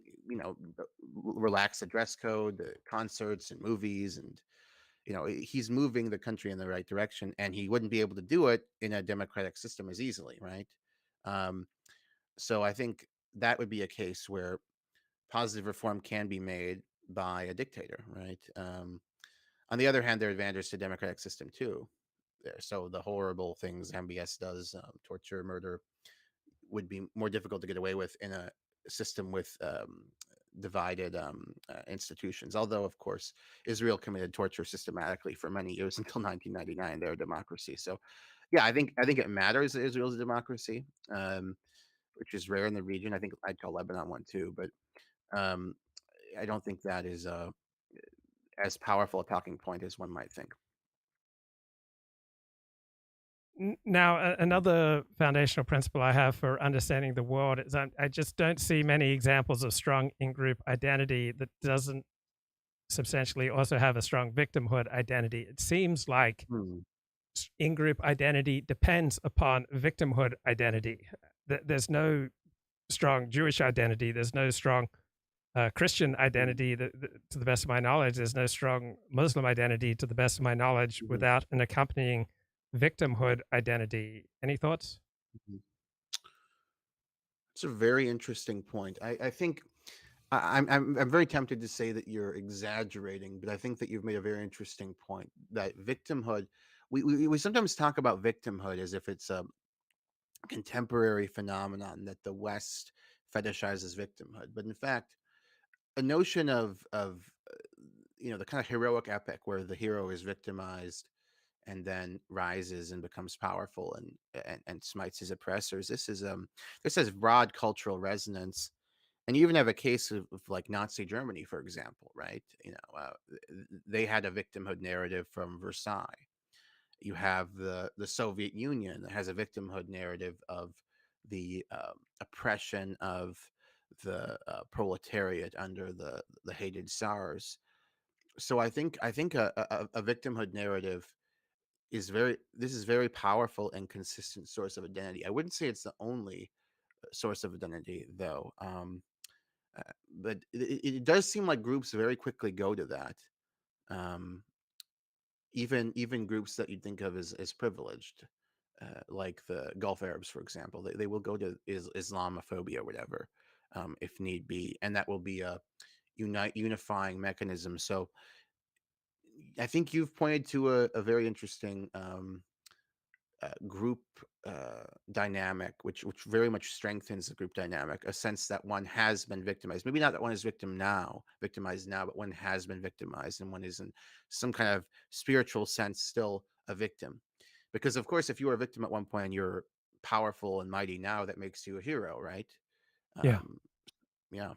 relax the dress code, the concerts and movies, and he's moving the country in the right direction. And he wouldn't be able to do it in a democratic system as easily, right? Um, so I think that would be a case where positive reform can be made by a dictator, right? On the other hand, there are advantages to democratic system too. So the horrible things MBS does, torture, murder, would be more difficult to get away with in a system with divided institutions. Although, of course, Israel committed torture systematically for many years until 1999. They're a democracy. So, yeah, I think it matters that Israel's a democracy, which is rare in the region. I think I'd call Lebanon one too, but um, I don't think that is as powerful a talking point as one might think. Now, another foundational principle I have for understanding the world is I just don't see many examples of strong in group identity that doesn't substantially also have a strong victimhood identity. It seems like Hmm. in group identity depends upon victimhood identity. There's no strong Jewish identity, there's no strong Christian Hmm. identity, to the best of my knowledge. There's no strong Muslim identity, to the best of my knowledge, Hmm. without an accompanying victimhood identity. Any thoughts? Hmm. It's a very interesting point. I think I'm very tempted to say that you're exaggerating, but I think that you've made a very interesting point. That victimhood, we sometimes talk about victimhood as if it's a contemporary phenomenon that the West fetishizes victimhood, but in fact, a notion of the kind of heroic epic where the hero is victimized and then rises and becomes powerful and smites his oppressors. This has broad cultural resonance, and you even have a case of like Nazi Germany, for example, right? They had a victimhood narrative from Versailles. You have the Soviet Union that has a victimhood narrative of the oppression of the proletariat under the hated Tsars. So I think a victimhood narrative is very powerful and consistent source of identity. I wouldn't say it's the only source of identity, though. But it does seem like groups very quickly go to that. Um, even groups that you'd think of as privileged. like the Gulf Arabs, for example. They will go to Islamophobia or whatever, if need be, and that will be a unifying mechanism. So I think you've pointed to a very interesting group dynamic, which very much strengthens the group dynamic. A sense that one has been victimized. Maybe not that one is victimized now, but one has been victimized, and one is in some kind of spiritual sense still a victim. Because of course, if you were a victim at one point and you're powerful and mighty now, that makes you a hero, right? Yeah. Um, yeah.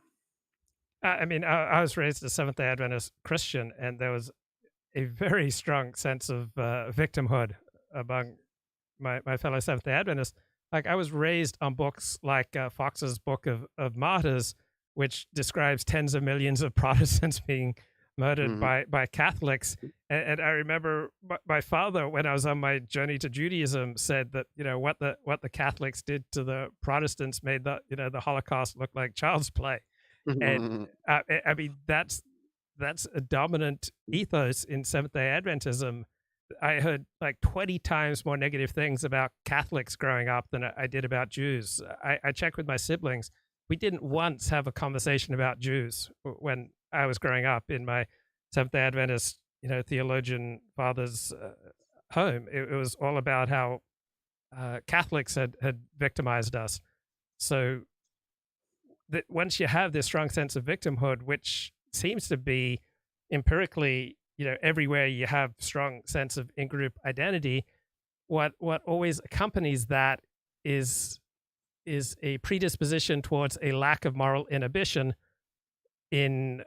I mean, I was raised a Seventh Day Adventist Christian, and there was a very strong sense of victimhood among my fellow Seventh Day Adventists. Like, I was raised on books like Fox's Book of Martyrs, which describes tens of millions of Protestants being murdered Hmm. by Catholics. And I remember my father, when I was on my journey to Judaism, said that, you know, what the Catholics did to the Protestants made the Holocaust look like child's play. And I mean, that's a dominant ethos in Seventh Day Adventism. I heard like 20 times more negative things about Catholics growing up than I did about Jews. I checked with my siblings. We didn't once have a conversation about Jews when I was growing up in my Seventh Day Adventist, you know, theologian father's home. It was all about how Catholics had victimized us. So that once you have this strong sense of victimhood, which seems to be empirically, you know, everywhere you have strong sense of in-group identity, what always accompanies that is a predisposition towards a lack of moral inhibition in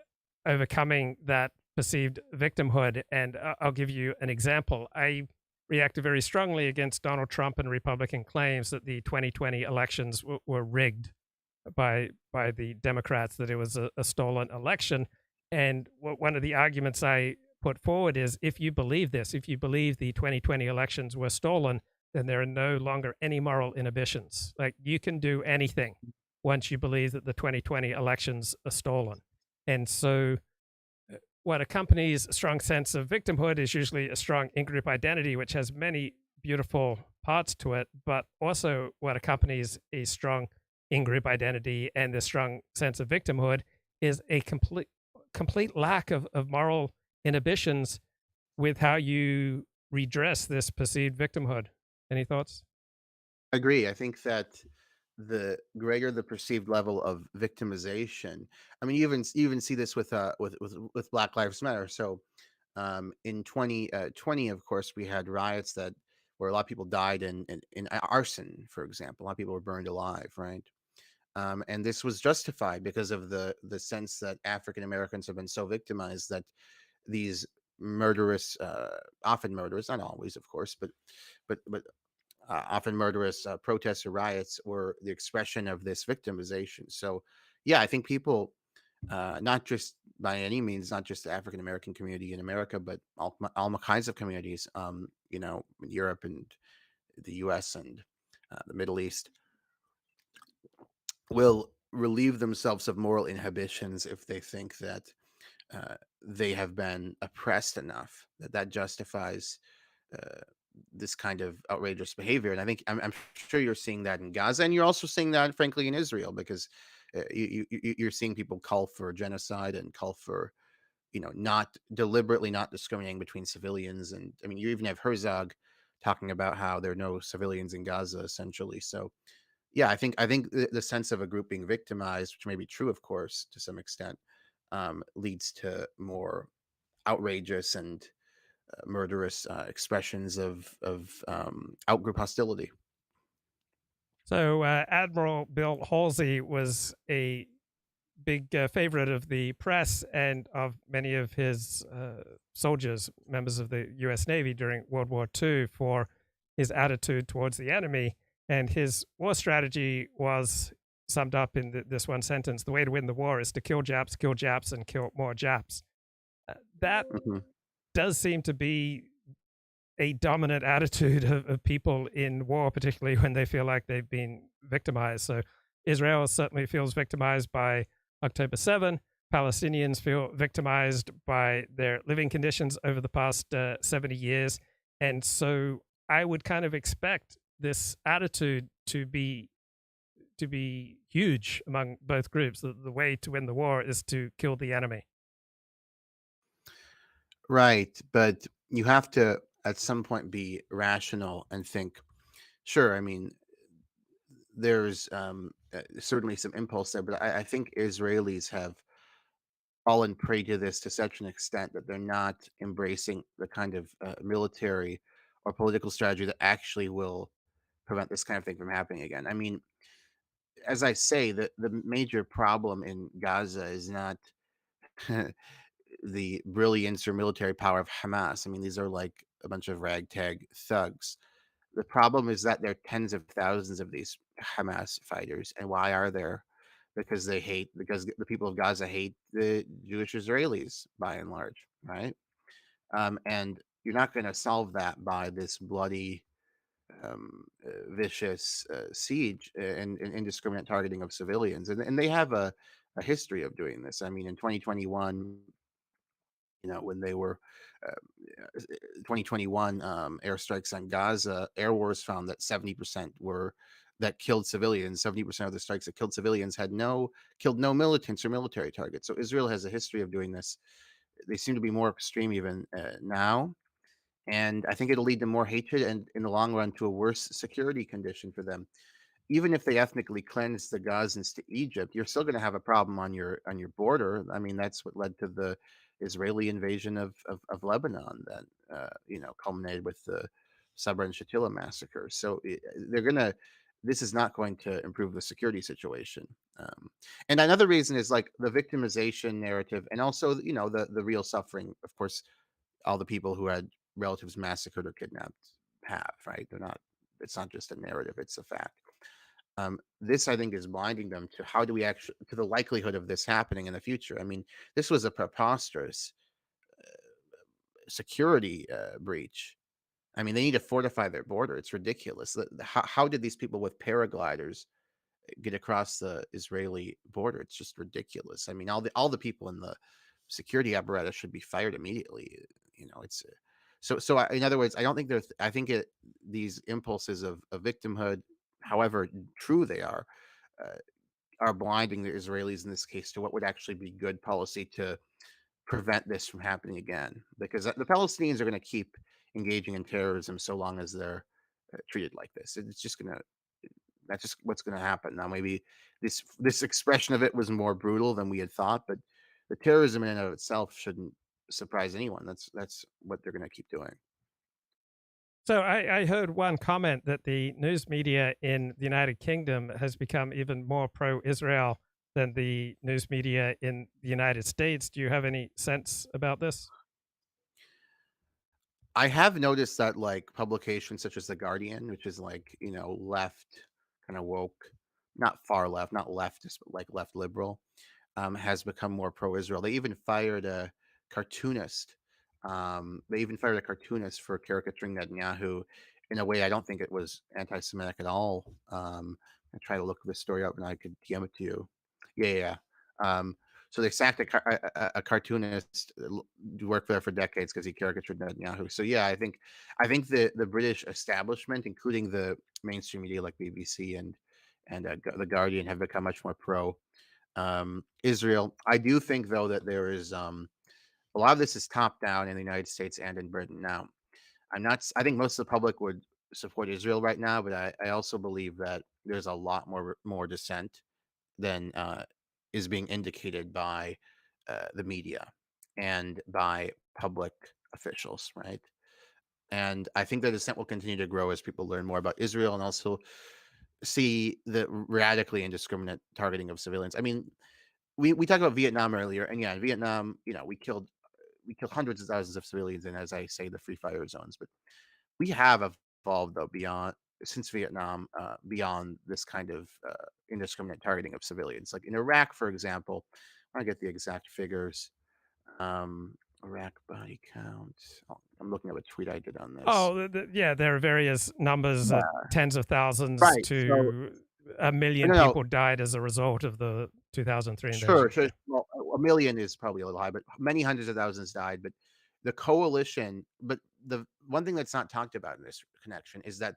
overcoming that perceived victimhood. And I'll give you an example. I reacted very strongly against Donald Trump and Republican claims that the 2020 elections were rigged by the Democrats, that it was a stolen election. And one of the arguments I put forward is, if you believe this, if you believe the 2020 elections were stolen, then there are no longer any moral inhibitions. Like, you can do anything once you believe that the 2020 elections are stolen. And so what accompanies a strong sense of victimhood is usually a strong in-group identity, which has many beautiful parts to it, but also what accompanies a strong in-group identity and the strong sense of victimhood is a complete lack of moral inhibitions with how you redress this perceived victimhood. Any thoughts? I agree. I think that the greater the perceived level of victimization, I mean, you even see this with Black Lives Matter. So, in 2020, of course, we had riots that where a lot of people died in arson, for example. A lot of people were burned alive, right? And this was justified because of the sense that African Americans have been so victimized that these murderous, often murderous, not always, of course, but often murderous protests or riots were the expression of this victimization. So, yeah, I think people, not just by any means, not just the African American community in America, but all kinds of communities, you know, in Europe and the U.S. and the Middle East, will relieve themselves of moral inhibitions if they think that they have been oppressed enough that justifies uh, this kind of outrageous behavior. And I think I'm sure you're seeing that in Gaza, and you're also seeing that, frankly, in Israel, because you're seeing people call for genocide and call for, you know, not deliberately not discriminating between civilians. And I mean, you even have Herzog talking about how there are no civilians in Gaza, essentially. So yeah, I think the sense of a group being victimized, which may be true, of course, to some extent, leads to more outrageous and murderous expressions of outgroup hostility. So Admiral Bill Halsey was a big favorite of the press and of many of his soldiers, members of the U.S. Navy during World War II, for his attitude towards the enemy. And his war strategy was summed up in this one sentence: the way to win the war is to kill Japs, and kill more Japs. That Hmm. does seem to be a dominant attitude of people in war, particularly when they feel like they've been victimized. So Israel certainly feels victimized by October 7. Palestinians feel victimized by their living conditions over the past 70 years. And so I would kind of expect this attitude to be huge among both groups. The way to win the war is to kill the enemy. Right, but you have to at some point be rational and think, sure, I mean, there's certainly some impulse there, but I think Israelis have fallen prey to this to such an extent that they're not embracing the kind of military or political strategy that actually will prevent this kind of thing from happening again. I mean, as I say, the major problem in Gaza is not the brilliance or military power of Hamas. I mean, these are like a bunch of ragtag thugs. The problem is that there are tens of thousands of these Hamas fighters. And why are there? Because the people of Gaza hate the Jewish Israelis by and large, right? And you're not going to solve that by this bloody, vicious siege and indiscriminate targeting of civilians. And they have a history of doing this. I mean, in 2021, when they were uh, 2021 airstrikes on Gaza, Air Wars found that 70% were that killed civilians. 70% of the strikes that killed civilians had no killed no militants or military targets. So Israel has a history of doing this. They seem to be more extreme even now, and I think it'll lead to more hatred and, in the long run, to a worse security condition for them. Even if they ethnically cleanse the Gazans to Egypt, you're still going to have a problem on your border. I mean, that's what led to the Israeli invasion of Lebanon that culminated with the Sabra and Shatila massacre. So they're gonna. This is not going to improve the security situation. And another reason is like the victimization narrative, and also the real suffering. Of course, all the people who had relatives massacred or kidnapped have, right. They're not. It's not just a narrative; it's a fact. This, I think, is blinding them to how do we actually to the likelihood of this happening in the future. I mean, this was a preposterous security breach. I mean, they need to fortify their border. It's ridiculous. How did these people with paragliders get across the Israeli border? It's just ridiculous. I mean, all the people in the security apparatus should be fired immediately. It's in other words, I don't think there's. I think these impulses of victimhood, however true they uh, are blinding the Israelis in this case to what would actually be good policy to prevent this from happening again. Because the Palestinians are going to keep engaging in terrorism so long as they're treated like this. It's just going to that's just what's going to happen. Now, maybe this expression of it was more brutal than we had thought, but the terrorism in and of itself shouldn't surprise anyone. That's what they're going to keep doing. So I heard one comment that the news media in the United Kingdom has become even more pro-Israel than the news media in the United States. Do you have any sense about this? I have noticed that like publications such as The Guardian, which is like, left, kind of woke, not far left, not leftist, but like left liberal, has become more pro-Israel. They even fired a cartoonist. They even fired a cartoonist for caricaturing Netanyahu in a way I don't think it was anti-Semitic at all. I try to look this story up and I could DM it to you. Yeah, yeah. Yeah. So they sacked a cartoonist who worked there for decades because he caricatured Netanyahu. So yeah, I think the British establishment, including the mainstream media like BBC and the Guardian, have become much more pro Israel. I do think though that there is a lot of this is top down in the United States and in Britain. Now, I think most of the public would support Israel right now, but I also believe that there's a lot more dissent than is being indicated by the media and by public officials, right? And I think the dissent will continue to grow as people learn more about Israel and also see the radically indiscriminate targeting of civilians. I mean, we talked about Vietnam earlier, and yeah, in Vietnam, we killed hundreds of thousands of civilians, and as I say, the free fire zones. But we have evolved though beyond since Vietnam, beyond this kind of indiscriminate targeting of civilians. Like in Iraq, for example, I want to get the exact figures. Iraq body count. Oh, I'm looking at a tweet I did on this. Oh, yeah, there are various numbers, Yeah, tens of thousands right. So to a million no, no, people died as a result of the 2003 sure, invasion. sure. Yeah. Well, a million is probably a little high, but many hundreds of thousands died. But the coalition, but the one thing that's not talked about in this connection is that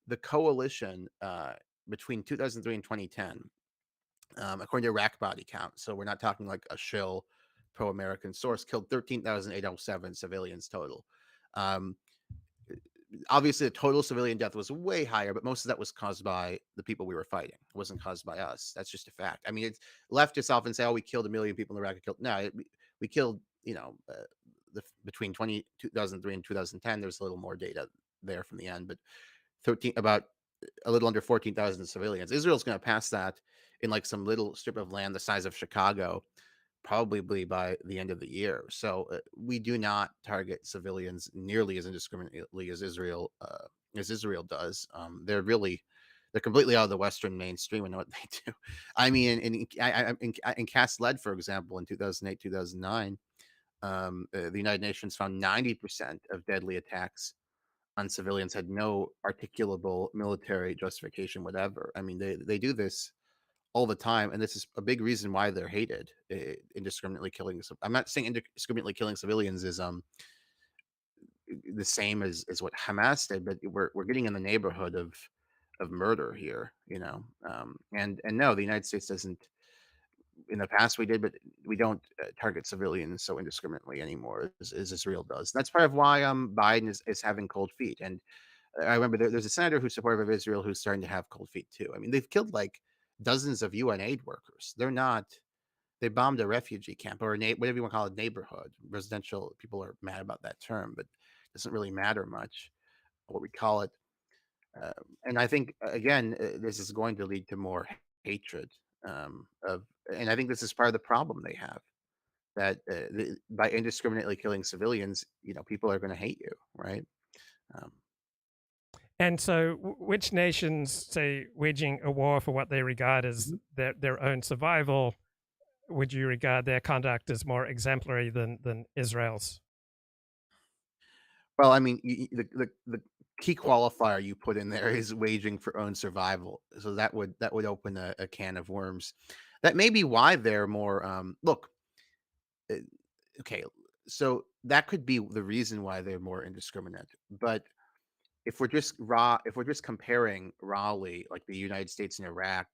the coalition between 2003 and 2010, according to Iraq body count, so we're not talking like a shill pro-American source, killed 13,807 civilians total. Um, Obviously, the total civilian death was way higher, but most of that was caused by the people we were fighting. It wasn't caused by us. That's just a fact. I mean, it's leftists often say, "Oh, we killed a million people in Iraq." No, we killed, between 2003 and 2010. There's a little more data there from the end, but 13 about a little under 14,000 civilians. Israel's going to pass that in like some little strip of land the size of Chicago, probably by the end of the year. So we do not target civilians nearly as indiscriminately as Israel does. They're completely out of the Western mainstream in what they do. I mean, in Cast Lead, for example, in 2008, 2009, the United Nations found 90% of deadly attacks on civilians had no articulable military justification, whatever. I mean, they do this all the time, and this is a big reason why they're hated. Indiscriminately killing. I'm not saying indiscriminately killing civilians is the same as what Hamas did, but we're getting in the neighborhood of murder here, and no, the United States doesn't. In the past, we did, but we don't target civilians so indiscriminately anymore as Israel does. That's part of why Biden is having cold feet. And I remember there's a senator who's supportive of Israel who's starting to have cold feet too. I mean, they've killed like dozens of UN aid workers. They're not. They bombed a refugee camp or whatever you want to call it, neighborhood. Residential people are mad about that term, but it doesn't really matter much what we call it. Uh, and I think again, this is going to lead to more hatred of, and I think this is part of the problem they have that by indiscriminately killing civilians, people are going to hate you, right? Um, And so, which nations, say, waging a war for what they regard as mhm. their own survival, would you regard their conduct as more exemplary than Israel's? Well, I mean, the key qualifier you put in there is waging for own survival. So that would open a can of worms. That may be why they're more. Look, uh, okay, so that could be the reason why they're more indiscriminate. But if we're just comparing rawly, like the United States and Iraq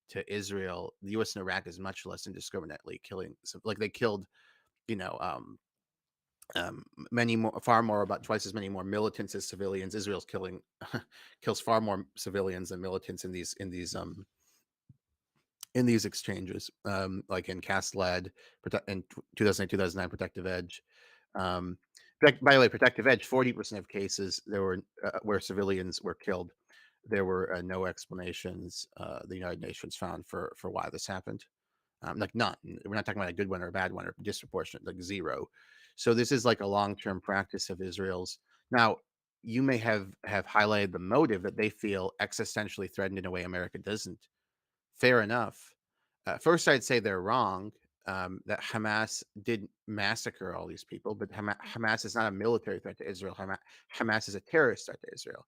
to Israel, the U.S. and Iraq is much less indiscriminately killing. So, like they killed, you know, many more, far more, about twice as many more militants as civilians. Israel's kills far more civilians than militants in these exchanges, like in Cast Lead, in 2008, 2009, Protective Edge. Um, by the way, Protective Edge, 40% of cases there were where civilians were killed. There were no explanations the United Nations found for why this happened. Like none. We're not talking about a good one or a bad one or disproportionate, like zero. So this is like a long-term practice of Israel's. Now, you may have highlighted the motive that they feel existentially threatened in a way America doesn't. Fair enough. First, I'd say they're wrong. That Hamas did massacre all these people, but Hamas is not a military threat to Israel. Hamas is a terrorist threat to Israel.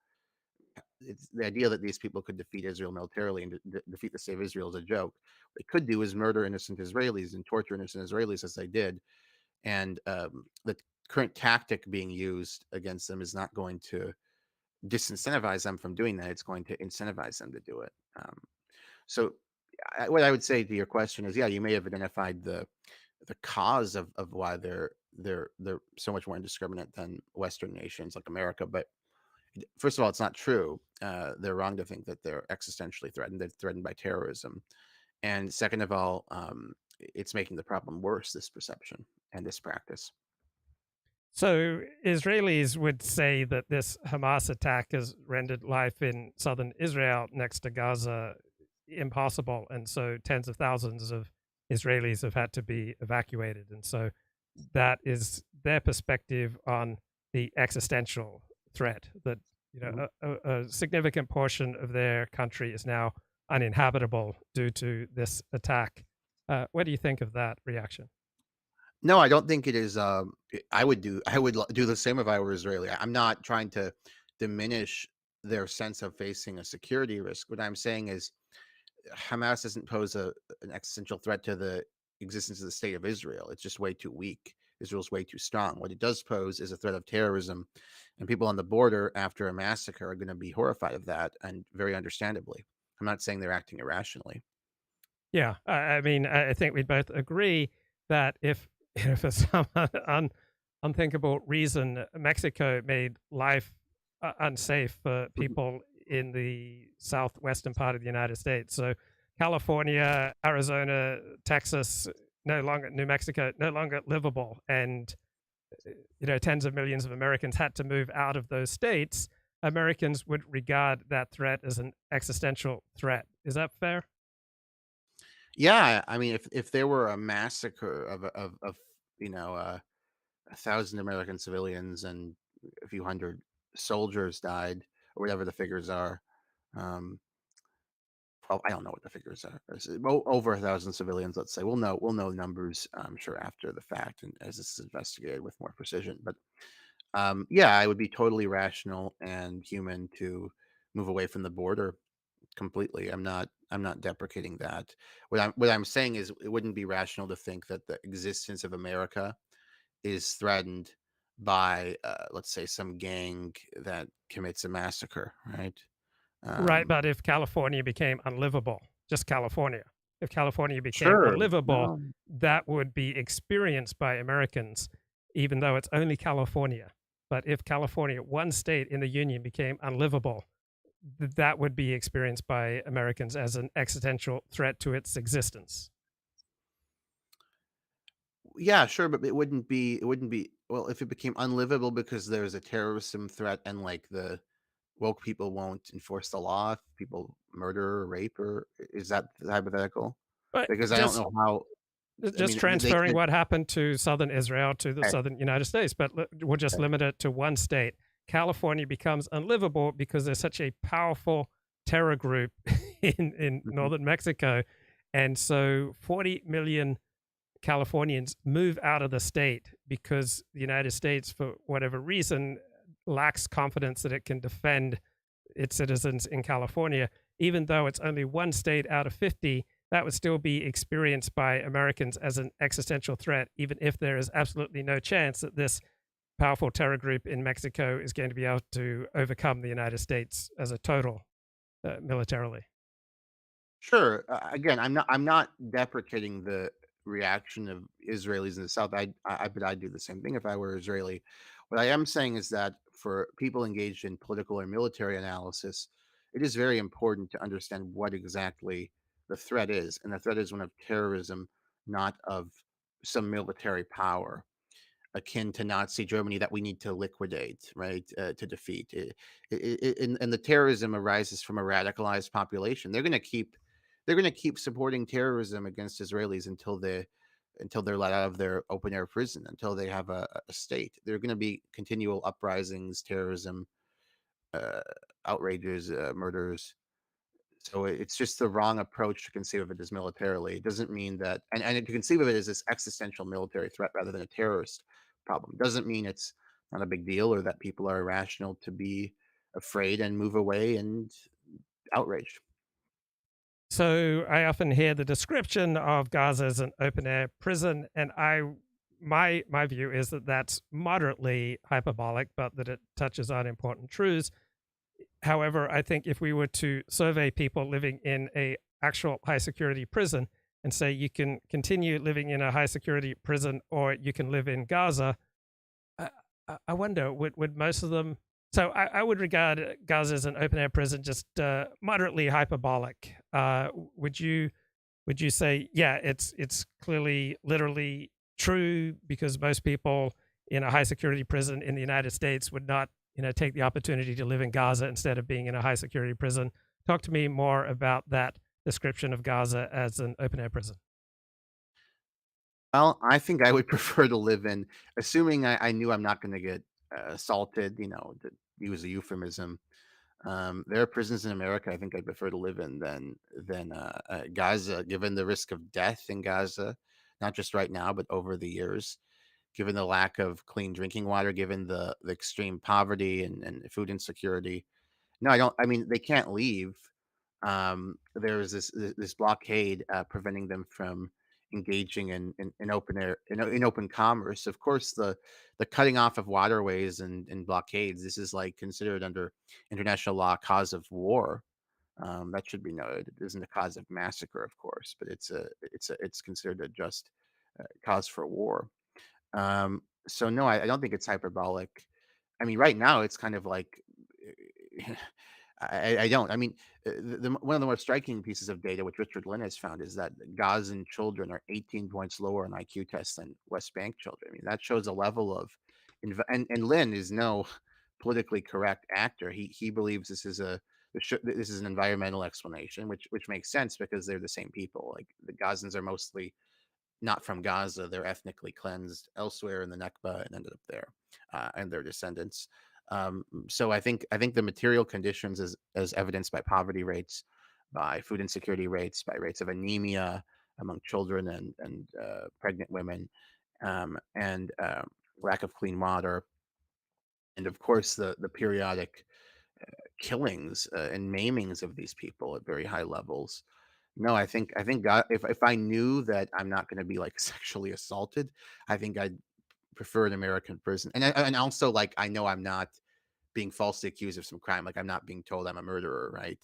It's the idea that these people could defeat Israel militarily and defeat the state of Israel is a joke. What they could do is murder innocent Israelis and torture innocent Israelis as they did. And the current tactic being used against them is not going to disincentivize them from doing that. It's going to incentivize them to do it. So what I would say to your question is, yeah, you may have identified the cause of why they're so much more indiscriminate than Western nations like America. But first of all, it's not true. They're wrong to think that they're existentially threatened. They're threatened by terrorism. And second of all, it's making the problem worse. This perception and this practice. So Israelis would say that this Hamas attack has rendered life in southern Israel next to Gaza impossible, and so tens of thousands of Israelis have had to be evacuated, and so that is their perspective on the existential threat that Mhm. a significant portion of their country is now uninhabitable due to this attack. What do you think of that reaction? No, I don't think it is. I would do the same if I were Israeli. I'm not trying to diminish their sense of facing a security risk. What I'm saying is Hamas doesn't pose an existential threat to the existence of the state of Israel. It's just way too weak. Israel's way too strong. What it does pose is a threat of terrorism, and people on the border after a massacre are going to be horrified of that, and very understandably. I'm not saying they're acting irrationally. Yeah, I mean, I think we both agree that if for some unthinkable reason Mexico made life unsafe for Mhm. people in the southwestern part of the United States, so California, Arizona, Texas, no longer New Mexico, no longer livable, and tens of millions of Americans had to move out of those states. Americans would regard that threat as an existential threat. Is that fair? Yeah, I mean, if there were a massacre of you know, 1,000 American civilians and a few hundred soldiers died, or whatever the figures are, um, well, I don't know what the figures are. Over 1,000 civilians, let's say. We'll know numbers, I'm sure, after the fact, and as this is investigated with more precision. But yeah, it would be totally rational and human to move away from the border completely. I'm not deprecating that. What I'm saying is it wouldn't be rational to think that the existence of America is threatened by, let's say, some gang that commits a massacre, right? Right, Um, but if California became unlivable, just California, if California became sure. unlivable, No. that would be experienced by Americans, even though it's only California. But if California, one state in the Union, became unlivable, that would be experienced by Americans as an existential threat to its existence. Yeah, sure, but it wouldn't be well, if it became unlivable because there's a terrorism threat and, like, the woke people won't enforce the law if people murder or rape, or is that hypothetical? But Because I don't just know how. I just mean, they transferring can't. what happened to southern Israel to the Okay, southern United States, but we'll just okay. limit it to one state. California becomes unlivable because there's such a powerful terror group in Mhm. northern Mexico. And so 40 million Californians move out of the state because the United States, for whatever reason, lacks confidence that it can defend its citizens in California, even though it's only one state out of 50, that would still be experienced by Americans as an existential threat, even if there is absolutely no chance that this powerful terror group in Mexico is going to be able to overcome the United States as a total militarily. Sure. Again, I'm not deprecating the reaction of Israelis in the South. I bet I'd do the same thing if I were Israeli. What I am saying is that for people engaged in political or military analysis, it is very important to understand what exactly the threat is, and the threat is one of terrorism, not of some military power akin to Nazi Germany that we need to liquidate, right? To defeat. And the terrorism arises from a radicalized population. They're going to keep supporting terrorism against Israelis until they're let out of their open air prison, until they have a state. There are going to be continual uprisings, terrorism, uh, outrages, murders. So it's just the wrong approach to conceive of it as militarily. It doesn't mean that, and to conceive of it as this existential military threat rather than a terrorist problem doesn't mean it's not a big deal or that people are irrational to be afraid and move away and outraged. So I often hear the description of Gaza as an open air prison, and my view is that that's moderately hyperbolic, but that it touches on important truths. However, I think if we were to survey people living in a actual high security prison and say you can continue living in a high security prison or you can live in Gaza, I, I wonder would most of them. So I would regard Gaza as an open air prison, just moderately hyperbolic. Would you say yeah, it's clearly literally true because most people in a high security prison in the United States would not take the opportunity to live in Gaza instead of being in a high security prison. Talk to me more about that description of Gaza as an open air prison. Well, I think I would prefer to live in, assuming I knew I'm not going to get assaulted, to use a euphemism. There are prisons in America I think I'd prefer to live in than Gaza, given the risk of death in Gaza, not just right now, but over the years, given the lack of clean drinking water, given the extreme poverty and food insecurity. No, I don't. I mean, they can't leave. There is this blockade preventing them from engaging in open air in open commerce. Of course, the cutting off of waterways and blockades. This is like considered under international law a cause of war. That should be noted. It isn't a cause of massacre, of course, but it's considered a just cause for war. So no, I don't think it's hyperbolic. I mean, right now it's kind of like I don't. I mean, one of the more striking pieces of data, which Richard Lynn has found, is that Gazan children are 18 points lower on IQ tests than West Bank children. I mean, that shows a level of, and Lynn is no politically correct actor. He believes this is an environmental explanation, which makes sense because they're the same people. Like the Gazans are mostly not from Gaza. They're ethnically cleansed elsewhere in the Nakba and ended up there, and their descendants. So I think the material conditions, as evidenced by poverty rates, by food insecurity rates, by rates of anemia among children and pregnant women, and lack of clean water, and of course the periodic killings and maimings of these people at very high levels. No, I think God, if I knew that I'm not going to be like sexually assaulted, I think I'd prefer an American prison. And also like I know I'm not being falsely accused of some crime. Like I'm not being told I'm a murderer, right?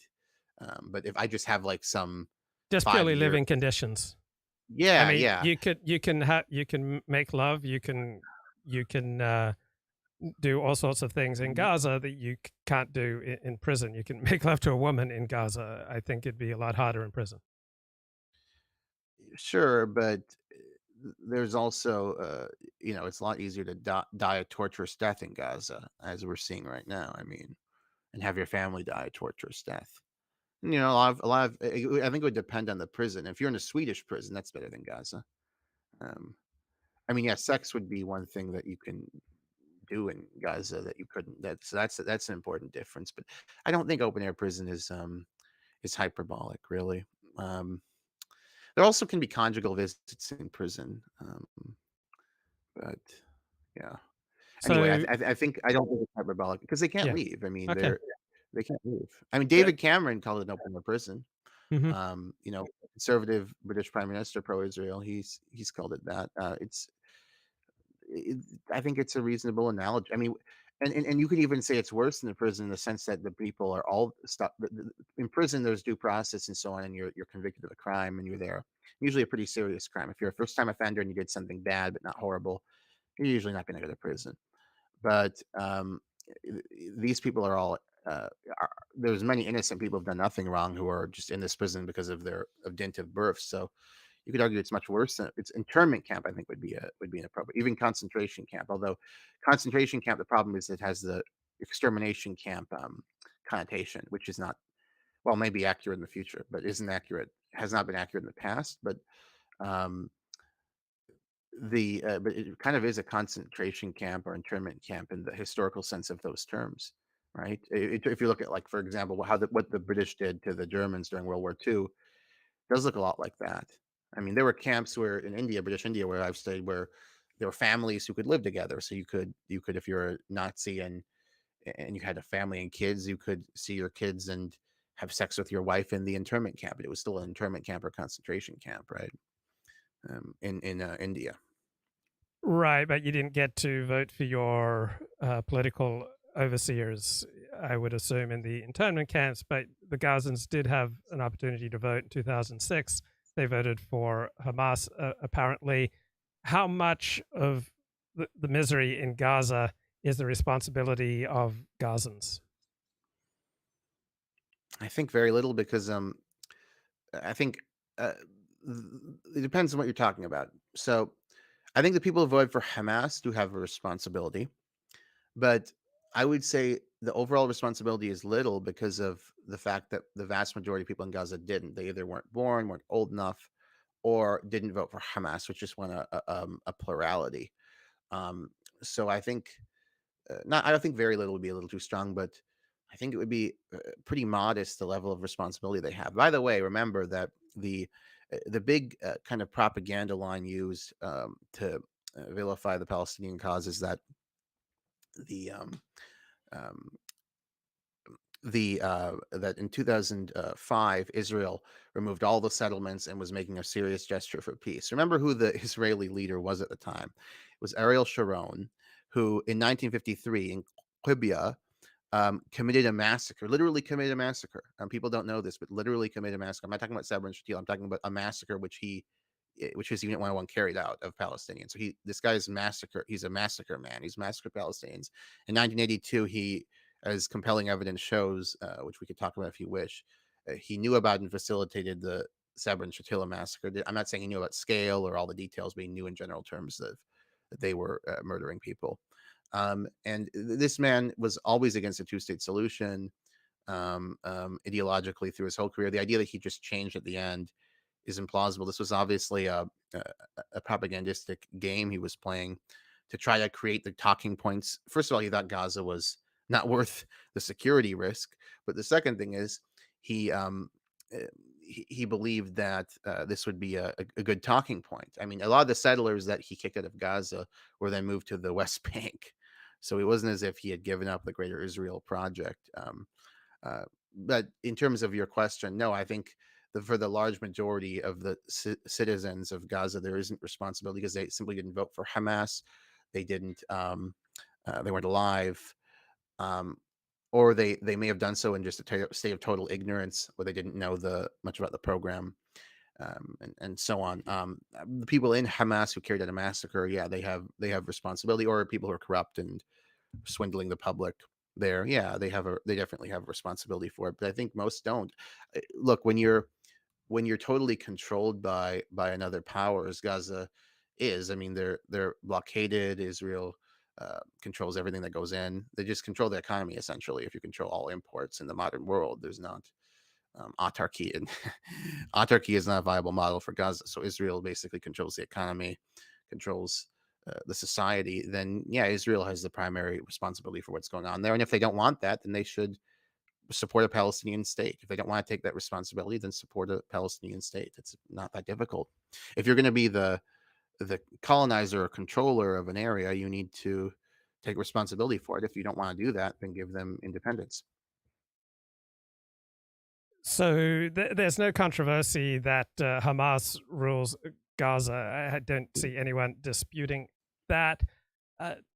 But if I just have like some Just five purely year, living conditions. I yeah, mean, yeah, you can make love, you can do all sorts of things in mhm, Gaza that you can't do in prison. You can make love to a woman in Gaza. I think it'd be a lot harder in prison. sure, but there's also it's a lot easier to die a torturous death in Gaza as we're seeing right now. I mean, and have your family die a torturous death. A lot of I think it would depend on the prison. If you're in a Swedish prison, that's better than Gaza. Um, I mean, yeah, sex would be one thing that you can do in Gaza that you couldn't. That's an important difference. But I don't think open air prison is hyperbolic, really. Um, there also can be conjugal visits in prison, but yeah. Anyway, So I think I don't think it's hyperbolic because they can't yeah, leave. I mean, okay. they can't leave. I mean, So, David Cameron called it an open air prison. mhm. Conservative British Prime Minister, pro-Israel, he's called it that. It, I think it's a reasonable analogy. I mean, and you could even say it's worse than the prison in the sense that the people are all stuck in prison. There's due process and so on, and you're convicted of a crime and you're there. Usually a pretty serious crime. If you're a first time offender and you did something bad but not horrible, you're usually not going to go to prison. But these people are all. Uh, there's many innocent people who've done nothing wrong who are just in this prison because of their of dint of birth. So you could argue it's much worse than it's internment camp. I think would be inappropriate. Even concentration camp. Although concentration camp, the problem is it has the extermination camp connotation, which is not well, may be accurate in the future, but isn't accurate. Has not been accurate in the past. But um, but it kind of is a concentration camp or internment camp in the historical sense of those terms, right? If you look at like, for example, what the British did to the Germans during World War II, does look a lot like that. I mean, there were camps where in India, British India, where I've stayed, where there were families who could live together. So you could if you're a Nazi and you had a family and kids, you could see your kids and have sex with your wife in the internment camp. But it was still an internment camp or concentration camp, right? In India. Right, but you didn't get to vote for your political overseers, I would assume, in the internment camps. But the Gazans did have an opportunity to vote in 2006. They voted for Hamas, apparently. How much of the misery in Gaza is the responsibility of Gazans? I think very little because I think uh, it depends on what you're talking about. So I think the people who voted for Hamas do have a responsibility, but I would say the overall responsibility is little because of the fact that the vast majority of people in Gaza didn't. They either weren't born, weren't old enough, or didn't vote for Hamas, which just won a plurality. Um, so I think not. I don't think very little would be a little too strong, but I think it would be pretty modest the level of responsibility they have. By the way, remember that the big kind of propaganda line used to vilify the Palestinian cause is that the um, that in 2005 Israel removed all the settlements and was making a serious gesture for peace. Remember who the Israeli leader was at the time? It was Ariel Sharon, who in 1953 in Qibya committed a massacre, literally committed a massacre. People don't know this, but literally committed a massacre. I'm not talking about Sabra and Shatila. I'm talking about a massacre which his Unit 101 carried out of Palestinians. So this guy's massacre. He's a massacre man. He's massacred Palestinians. In 1982, he, as compelling evidence shows, which we could talk about if you wish, he knew about and facilitated the Sabra and Shatila massacre. I'm not saying he knew about scale or all the details, but he knew in general terms that they were murdering people. And this man was always against a two-state solution ideologically through his whole career. The idea that he just changed at the end is implausible. This was obviously a propagandistic game he was playing to try to create the talking points. First of all, he thought Gaza was not worth the security risk, but the second thing is he he believed that this would be a good talking point. I mean, a lot of the settlers that he kicked out of Gaza were then moved to the West Bank, so it wasn't as if he had given up the Greater Israel Project. Uh, but in terms of your question, no, I think for the large majority of the citizens of Gaza, there isn't responsibility because they simply didn't vote for Hamas. They didn't. They weren't alive, um, or they may have done so in just a state of total ignorance, where they didn't know much about the program, and so on. The people in Hamas who carried out a massacre, yeah, they have responsibility, or people who are corrupt and swindling the public there, yeah, they definitely have a responsibility for it, but I think most don't. Look, when you're totally controlled by another power, as Gaza is, I mean, they're blockaded. Israel controls everything that goes in. They just control the economy essentially. If you control all imports in the modern world, there's not autarky, and autarky is not a viable model for Gaza. So Israel basically controls the economy, controls the society. Then yeah, Israel has the primary responsibility for what's going on there. And if they don't want that, then they should support a Palestinian state. If they don't want to take that responsibility, then support a Palestinian state. It's not that difficult. If you're going to be the colonizer or controller of an area, you need to take responsibility for it. If you don't want to do that, then give them independence. So there's no controversy that Hamas rules Gaza. I don't see anyone disputing that.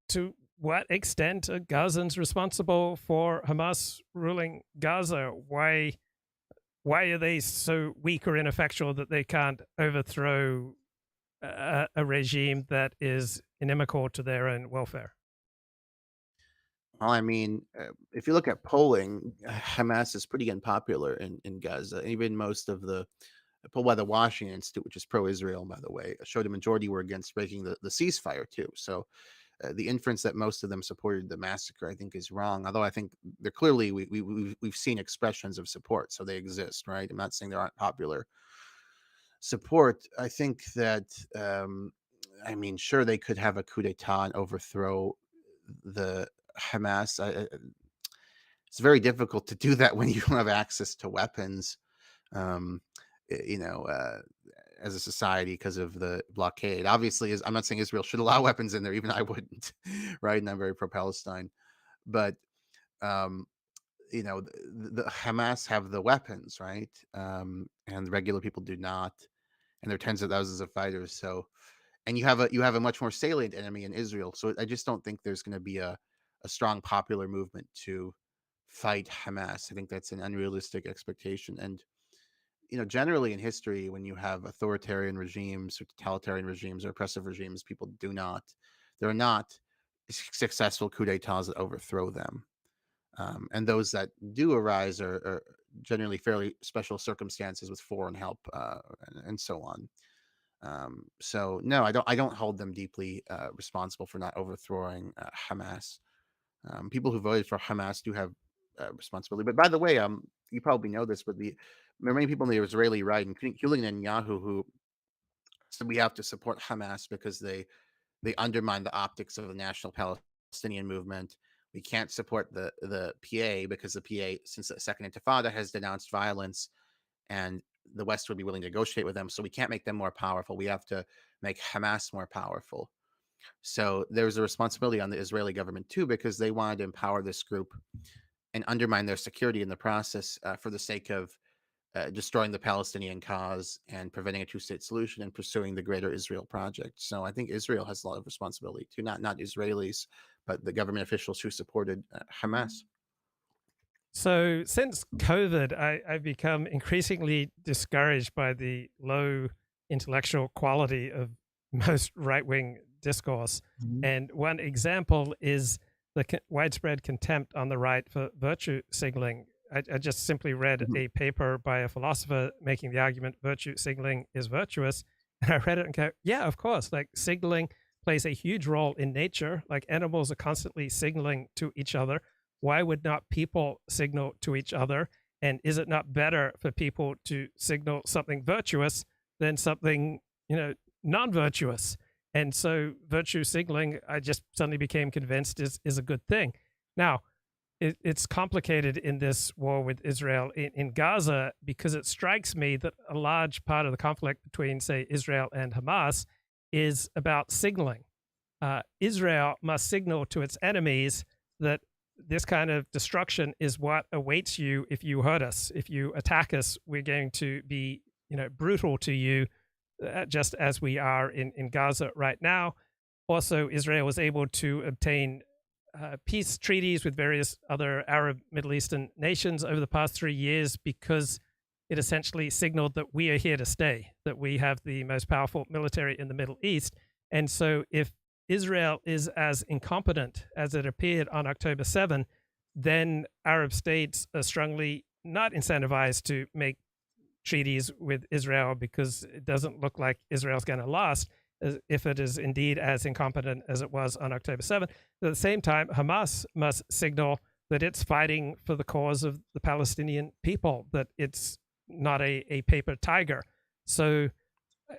To what extent are Gazans responsible for Hamas ruling Gaza? Why are they so weak or ineffectual that they can't overthrow a regime that is inimical to their own welfare? Well, I mean, if you look at polling, Hamas is pretty unpopular in Gaza. Even most of the poll by the Washington Institute, which is pro-Israel, by the way, showed a majority were against breaking the ceasefire too. So the inference that most of them supported the massacre, I think, is wrong. Although I think they're clearly we've seen expressions of support, so they exist, right? I'm not saying they aren't popular support. I think that I mean, sure, they could have a coup d'état and overthrow the Hamas. It's very difficult to do that when you don't have access to weapons. Um, you know, as a society because of the blockade. Obviously, I'm not saying Israel should allow weapons in there. Even I wouldn't, right? And I'm very pro-Palestine, but um, the Hamas have the weapons, right? And regular people do not, and there are tens of thousands of fighters. So, and you have a much more salient enemy in Israel. So I just don't think there's going to be a strong popular movement to fight Hamas. I think that's an unrealistic expectation. And generally in history, when you have authoritarian regimes or totalitarian regimes or oppressive regimes, there are not successful coup d'etats that overthrow them. And those that do arise are generally fairly special circumstances with foreign help and so on. So no, I don't hold them deeply responsible for not overthrowing Hamas. People who voted for Hamas do have responsibility. But by the way, you probably know this, but there are many people in the Israeli right, including Netanyahu, who said we have to support Hamas because they undermine the optics of the national Palestinian movement. We can't support the PA because the PA, since the Second Intifada, has denounced violence, and the West would be willing to negotiate with them. So we can't make them more powerful. We have to make Hamas more powerful. So there's a responsibility on the Israeli government too, because they wanted to empower this group and undermine their security in the process for the sake of destroying the Palestinian cause and preventing a two-state solution and pursuing the greater Israel project. So I think Israel has a lot of responsibility too, not Israelis, but the government officials who supported Hamas. So since COVID, I've become increasingly discouraged by the low intellectual quality of most right-wing discourse. Mhm. And one example is the widespread contempt on the right for virtue signaling. I just simply read Mhm. a paper by a philosopher making the argument virtue signaling is virtuous. And I read it and go, yeah, of course, like signaling plays a huge role in nature. Like animals are constantly signaling to each other. Why would not people signal to each other? And is it not better for people to signal something virtuous than something, non-virtuous? And so virtue signaling, I just suddenly became convinced is a good thing. Now, it's complicated in this war with Israel in Gaza because it strikes me that a large part of the conflict between, say, Israel and Hamas is about signaling. Israel must signal to its enemies that this kind of destruction is what awaits you if you hurt us. If you attack us, we're going to be, brutal to you, just as we are in Gaza right now. Also, Israel was able to obtain peace treaties with various other Arab Middle Eastern nations over the past 3 years because it essentially signaled that we are here to stay, that we have the most powerful military in the Middle East. And so if Israel is as incompetent as it appeared on October 7, then Arab states are strongly not incentivized to make treaties with Israel because it doesn't look like Israel's going to last if it is indeed as incompetent as it was on October 7th. At the same time, Hamas must signal that it's fighting for the cause of the Palestinian people, that it's not a paper tiger. So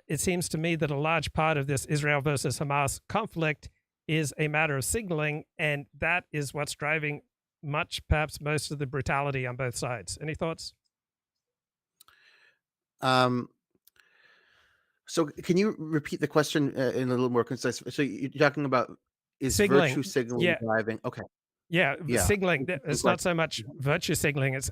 it seems to me that a large part of this Israel versus Hamas conflict is a matter of signaling, and that is what's driving perhaps most of the brutality on both sides. Any thoughts? Um, so can you repeat the question in a little more concise? So you're talking about is Signaling, virtue signaling yeah, driving? Okay, yeah, yeah, signaling. interesting It's not so question. much Mhm. virtue signaling. It's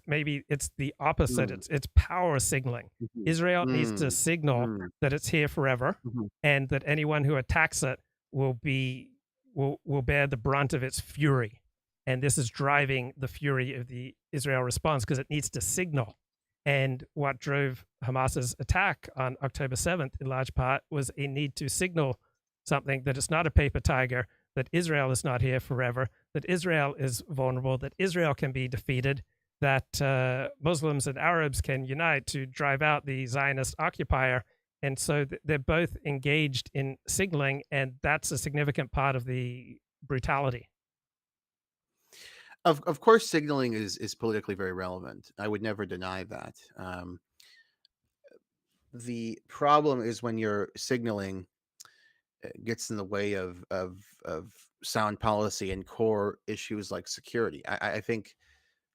the opposite. Mm, It's power signaling. mhm, Israel needs to mm, signal mm, that it's here forever, mhm. and that anyone who attacks it will bear the brunt of its fury. And this is driving the fury of the Israel response because it needs to signal. And what drove Hamas's attack on October 7th, in large part, was a need to signal something that it's not a paper tiger, that Israel is not here forever, that Israel is vulnerable, that Israel can be defeated, that Muslims and Arabs can unite to drive out the Zionist occupier. And so they're both engaged in signaling, and that's a significant part of the brutality. Of course, signaling is politically very relevant. I would never deny that. The problem is when your signaling gets in the way of sound policy and core issues like security. I think,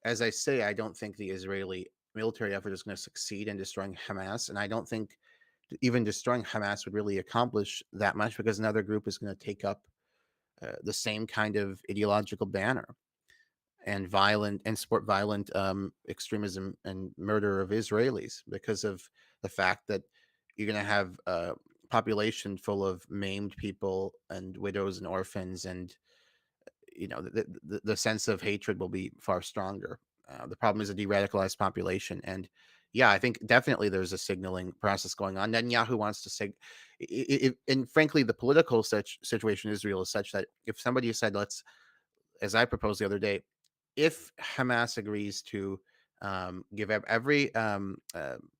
as I say, I don't think the Israeli military effort is going to succeed in destroying Hamas, and I don't think even destroying Hamas would really accomplish that much because another group is going to take up the same kind of ideological banner and support violent extremism and murder of Israelis because of the fact that you're going to have a population full of maimed people and widows and orphans, and the sense of hatred will be far stronger. The problem is a de-radicalized population, and yeah, I think definitely there's a signaling process going on. Netanyahu wants to and frankly, the political situation in Israel is such that if somebody said, "Let's," as I proposed the other day, if Hamas agrees to give up every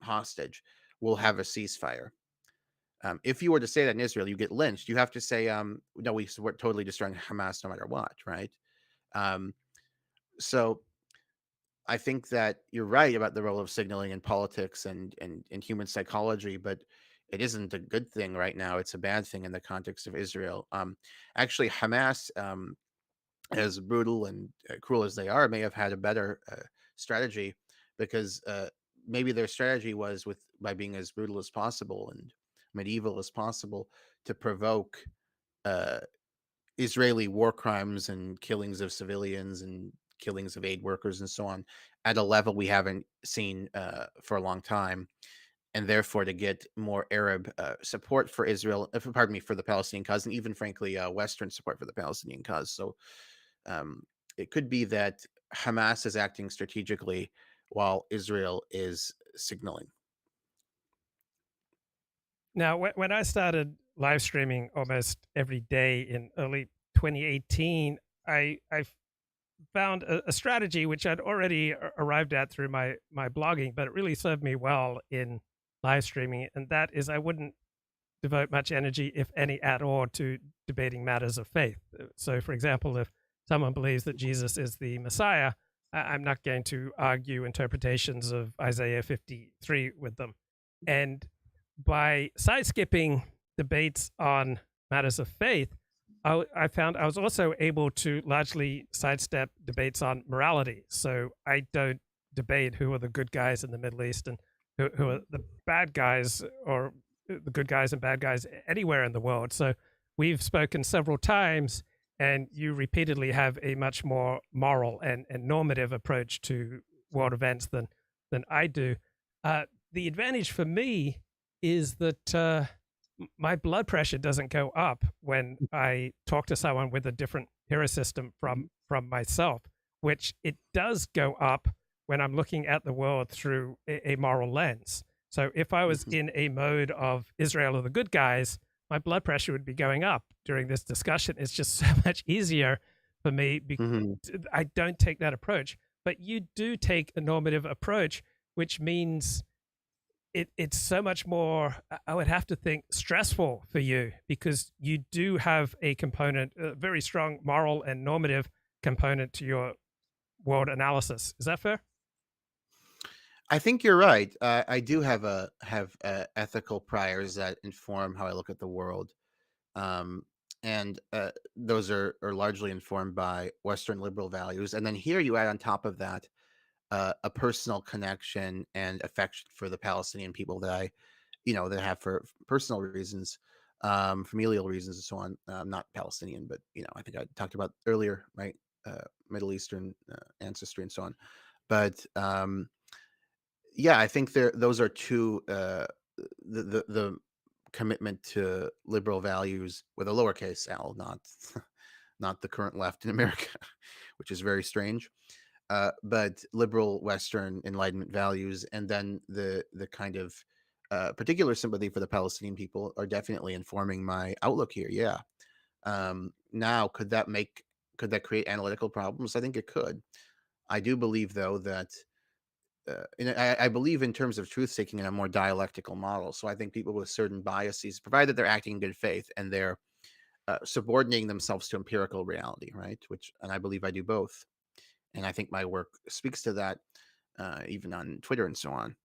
hostage, we'll have a ceasefire. If you were to say that in Israel, you get lynched. You have to say, "No, we support totally destroying Hamas no matter what," right? Um, so I think that you're right about the role of signaling in politics and human psychology, but it isn't a good thing right now. It's a bad thing in the context of Israel. Actually, Hamas, as brutal and cruel as they are, may have had a better strategy because maybe their strategy was with by being as brutal as possible and medieval as possible to provoke uh, Israeli war crimes and killings of civilians and killings of aid workers and so on at a level we haven't seen for a long time, and therefore to get more Arab support for Israel, pardon me, for the Palestinian cause, and even frankly Western support for the Palestinian cause. So um, it could be that Hamas is acting strategically while Israel is signaling. Now, when I started live streaming almost every day in early 2018, I found a strategy which I'd already arrived at through my blogging, but it really served me well in live streaming, and that is I wouldn't devote much energy, if any at all, to debating matters of faith. So, for example, if someone believes that Jesus is the Messiah, I'm not going to argue interpretations of Isaiah 53 with them. And by side skipping debates on matters of faith, I found I was also able to largely sidestep debates on morality. So I don't debate who are the good guys in the Middle East and who are the bad guys, or the good guys and bad guys anywhere in the world. So we've spoken several times, and you repeatedly have a much more moral and normative approach to world events than I do. The advantage for me is that my blood pressure doesn't go up when I talk to someone with a different hero system from myself, which it does go up when I'm looking at the world through a moral lens. So if I was in a mode of Israel are the good guys, my blood pressure would be going up during this discussion. It's just so much easier for me because Mhm. I don't take that approach. But you do take a normative approach, which means it's so much more, I would have to think, stressful for you because you do have a component, a very strong moral and normative component to your world analysis. Is that fair? I think you're right. I do have ethical priors that inform how I look at the world, um, and those are largely informed by Western liberal values. And then here you add on top of that a personal connection and affection for the Palestinian people that that I have for personal reasons, familial reasons, and so on. I'm not Palestinian, but I think I talked about earlier, right? Middle Eastern ancestry and so on. But yeah, I think those are two the commitment to liberal values with a lowercase L, not not the current left in America, which is very strange. But liberal Western Enlightenment values, and then the kind of particular sympathy for the Palestinian people are definitely informing my outlook here. Yeah. Now, could that create analytical problems? I think it could. I do believe, though, that and I believe in terms of truth seeking in a more dialectical model. So I think people with certain biases, provided they're acting in good faith and they're subordinating themselves to empirical reality, right? Which, and I believe I do both. And I think my work speaks to that, even on Twitter and so on,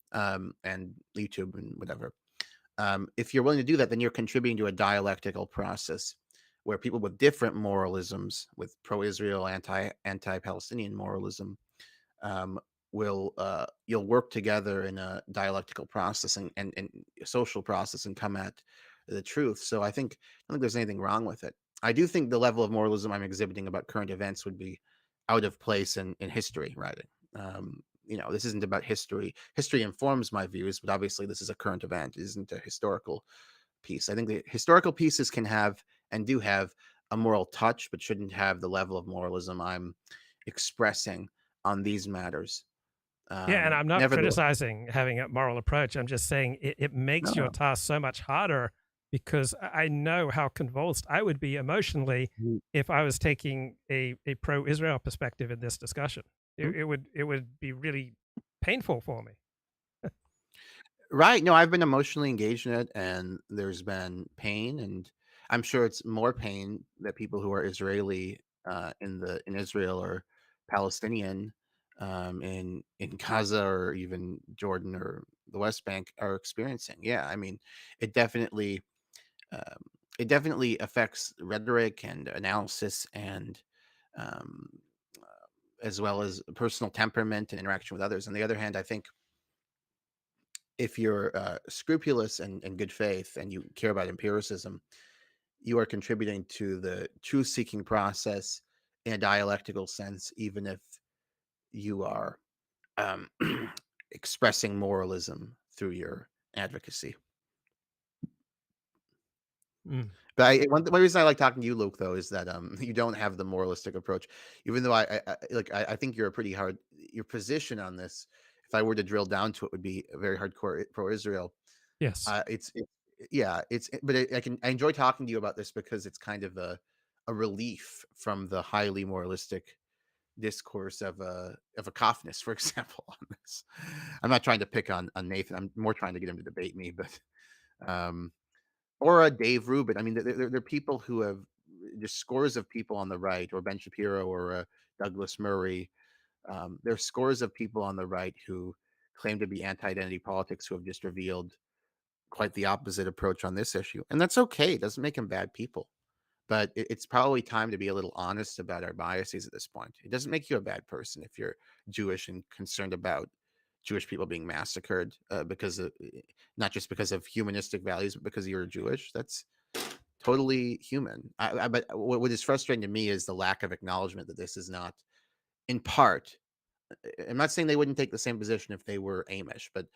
and YouTube and whatever. If you're willing to do that, then you're contributing to a dialectical process where people with different moralisms, with pro-Israel, anti-Palestinian moralism, um, will you'll work together in a dialectical process and social process and come at the truth. So I don't think there's anything wrong with it. I do think the level of moralism I'm exhibiting about current events would be out of place in history writing. This isn't about history. History informs my views, but obviously this is a current event. It isn't a historical piece. I think the historical pieces can have and do have a moral touch, but shouldn't have the level of moralism I'm expressing on these matters. Yeah, and I'm not Nevertheless, criticizing having a moral approach. I'm just saying it makes your no. task so much harder because I know how convulsed I would be emotionally Mm, if I was taking a pro-Israel perspective in this discussion. mm. It would be really painful for me. Right. No, I've been emotionally engaged in it, and there's been pain, and I'm sure it's more pain that people who are Israeli in Israel or Palestinian in Gaza or even Jordan or the West Bank are experiencing. Yeah, I mean, it definitely um, it definitely affects rhetoric and analysis and um, as well as personal temperament and interaction with others. On the other hand, I think if you're scrupulous and good faith and you care about empiricism, you are contributing to the truth seeking process in a dialectical sense, even if you are um, expressing moralism through your advocacy. Mm. But one reason I like talking to you, Luke, though, is that you don't have the moralistic approach. Even though I think you're a pretty hard your position on this. If I were to drill down to it, would be very hardcore pro-Israel. Yes. It's yeah, but I enjoy talking to you about this because it's kind of a relief from the highly moralistic discourse of a Kaufness, for example, on this. I'm not trying to pick on Nathan. I'm more trying to get him to debate me, but um, or a Dave Rubin. I mean, there are people who have just scores of people on the right, or Ben Shapiro, or Douglas Murray. There's scores of people on the right who claim to be anti-identity politics who have just revealed quite the opposite approach on this issue, and that's okay. It doesn't make them bad people, but it's probably time to be a little honest about our biases at this point. It doesn't make you a bad person if you're Jewish and concerned about Jewish people being massacred because of not just because of humanistic values, but because you're Jewish. That's totally human. But what is frustrating to me is the lack of acknowledgement that this is not, in part. I'm not saying they wouldn't take the same position if they were Amish, but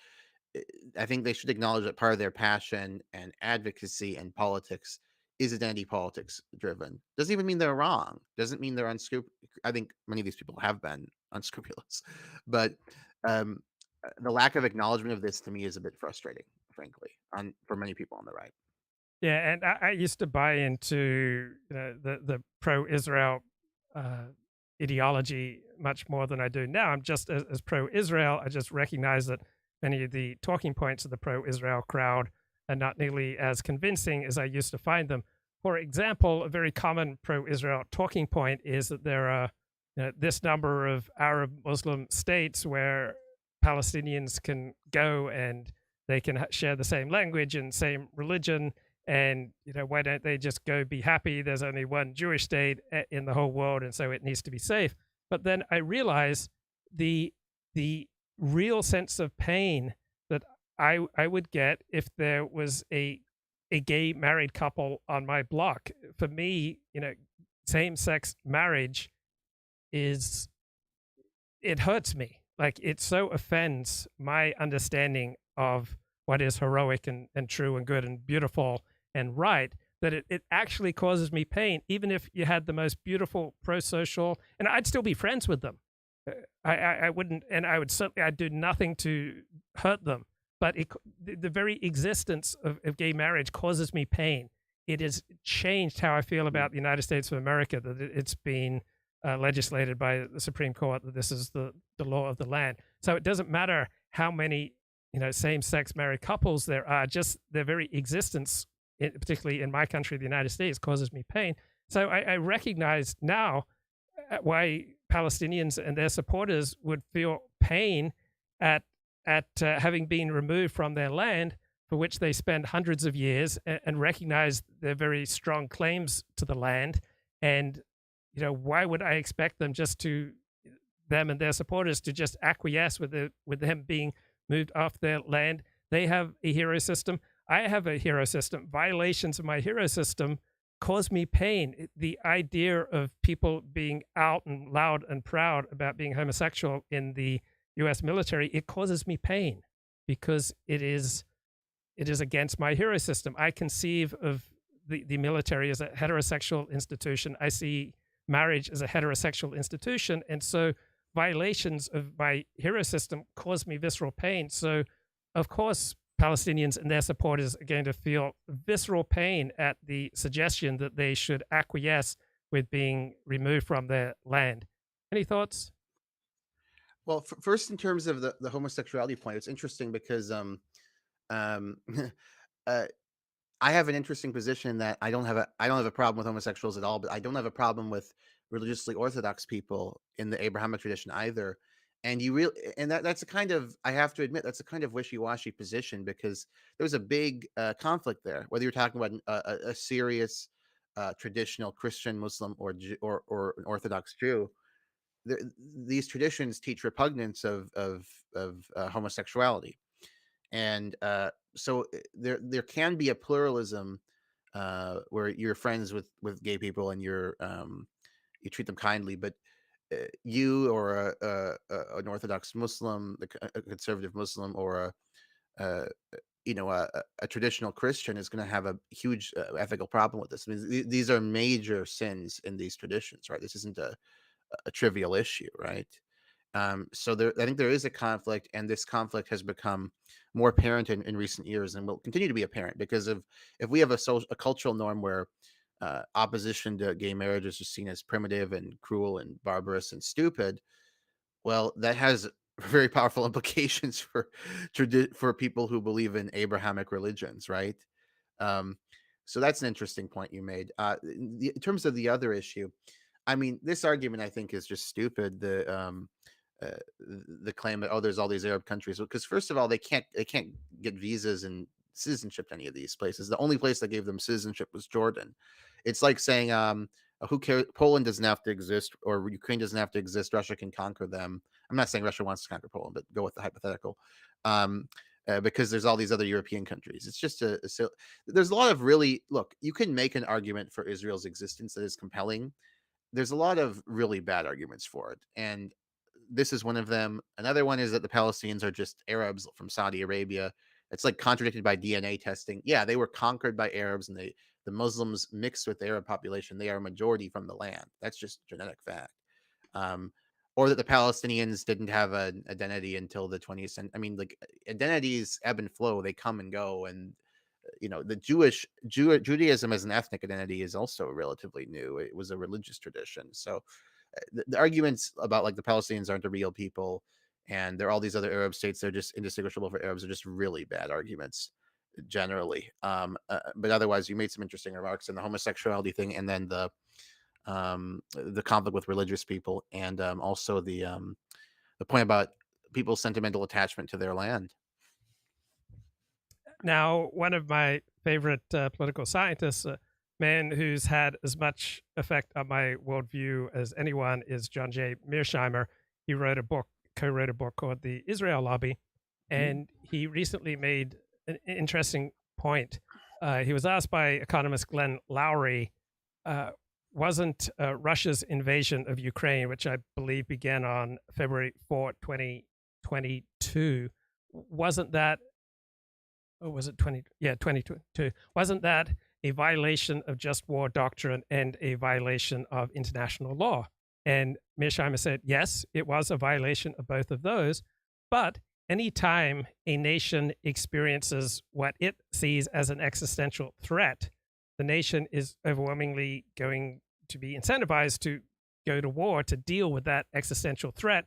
eh, I think they should acknowledge that part of their passion and advocacy and politics is identity politics driven. Doesn't even mean they're wrong. Doesn't mean they're unscrupulous. I think many of these people have been unscrupulous, but um, the lack of acknowledgement of this to me is a bit frustrating, frankly, on for many people on the right. Yeah, and I used to buy into the pro-Israel uh, ideology much more than I do now. I'm just as pro-Israel. I just recognize that many of the talking points of the pro-Israel crowd are not nearly as convincing as I used to find them. For example, a very common pro-Israel talking point is that there are this number of Arab Muslim states where Palestinians can go and they can share the same language and same religion, and why don't they just go be happy? There's only one Jewish state in the whole world, and so it needs to be safe. But then I realize the the real sense of pain that I would get if there was a gay married couple on my block. For me, same sex marriage is, it hurts me. Like, it so offends my understanding of what is heroic and true and good and beautiful and right, that it actually causes me pain, even if you had the most beautiful pro-social, and I'd still be friends with them. I wouldn't, and I would certainly, I'd do nothing to hurt them. But the very existence of gay marriage causes me pain. It has changed how I feel Mm. about the United States of America, that it's been legislated by the Supreme Court, that this is the law of the land. So it doesn't matter how many same-sex married couples there are, just their very existence, particularly in my country, the United States, causes me pain. So I recognize now why Palestinians and their supporters would feel pain at having been removed from their land, for which they spend hundreds of years, and recognize their very strong claims to the land. And why would I expect them just to them and their supporters to just acquiesce with them being moved off their land? They have a hero system. I have a hero system. Violations of my hero system cause me pain. The idea of people being out and loud and proud about being homosexual in the U.S. military, it causes me pain because it is against my hero system. I conceive of the military as a heterosexual institution. I see marriage as a heterosexual institution. And so violations of my hero system cause me visceral pain. So, of course, Palestinians and their supporters are going to feel visceral pain at the suggestion that they should acquiesce with being removed from their land. Any thoughts? Well, first, in terms of the homosexuality point, it's interesting because um, uh, I have an interesting position that I don't have a problem with homosexuals at all, but I don't have a problem with religiously orthodox people in the Abrahamic tradition either. And you really, and that's a kind of, I have to admit, that's a kind of wishy-washy position because there's a big conflict there. Whether you're talking about a serious traditional Christian, Muslim, or an Orthodox Jew, these traditions teach repugnance of homosexuality, and so there can be a pluralism where you're friends with gay people and you treat them kindly, but you or an Orthodox Muslim, a conservative Muslim, or a a traditional Christian is going to have a huge ethical problem with this. I mean, these are major sins in these traditions, right? This isn't a trivial issue, right? So I think there is a conflict, and this conflict has become more apparent in recent years, and will continue to be apparent because of if we have a cultural norm where opposition to gay marriage is just seen as primitive and cruel and barbarous and stupid, well, that has very powerful implications for for people who believe in Abrahamic religions, right? Um, so that's an interesting point you made. In terms of the other issue, I mean, this argument I think is just stupid. The claim that, oh, there's all these Arab countries, because first of all, they can't get visas and citizenship to any of these places. The only place that gave them citizenship was Jordan. It's like saying, who cares? Poland doesn't have to exist, or Ukraine doesn't have to exist. Russia can conquer them. I'm not saying Russia wants to conquer Poland, but go with the hypothetical. Um, because there's all these other European countries. It's just so there's a lot of really look. You can make an argument for Israel's existence that is compelling. There's a lot of really bad arguments for it, and this is one of them. Another one is that the Palestinians are just Arabs from Saudi Arabia. It's like contradicted by DNA testing. Yeah, they were conquered by Arabs, and the Muslims mixed with the Arab population. They are a majority from the land. That's just genetic fact. Um, or that the Palestinians didn't have an identity until the 20th century. I mean, like identities ebb and flow; they come and go. And the Judaism as an ethnic identity is also relatively new. It was a religious tradition. So the arguments about like the Palestinians aren't a real people and there are all these other Arab states they're just indistinguishable for Arabs are just really bad arguments generally. But otherwise, you made some interesting remarks in the homosexuality thing, and then the conflict with religious people, and also the point about people's sentimental attachment to their land. Now, one of my favorite political scientists, a man who's had as much effect on my worldview as anyone, is John J. Mearsheimer. He co-wrote a book called The Israel Lobby, Mhm. and he recently made an interesting point. He was asked by economist Glenn Lowry, uh, wasn't Russia's invasion of Ukraine, which I believe began on February 4th, 2022, wasn't that or was it 20? Yeah, 2022. Wasn't that a violation of just war doctrine and a violation of international law? And Mearsheimer said, yes, it was a violation of both of those. But anytime a nation experiences what it sees as an existential threat, the nation is overwhelmingly going to be incentivized to go to war to deal with that existential threat.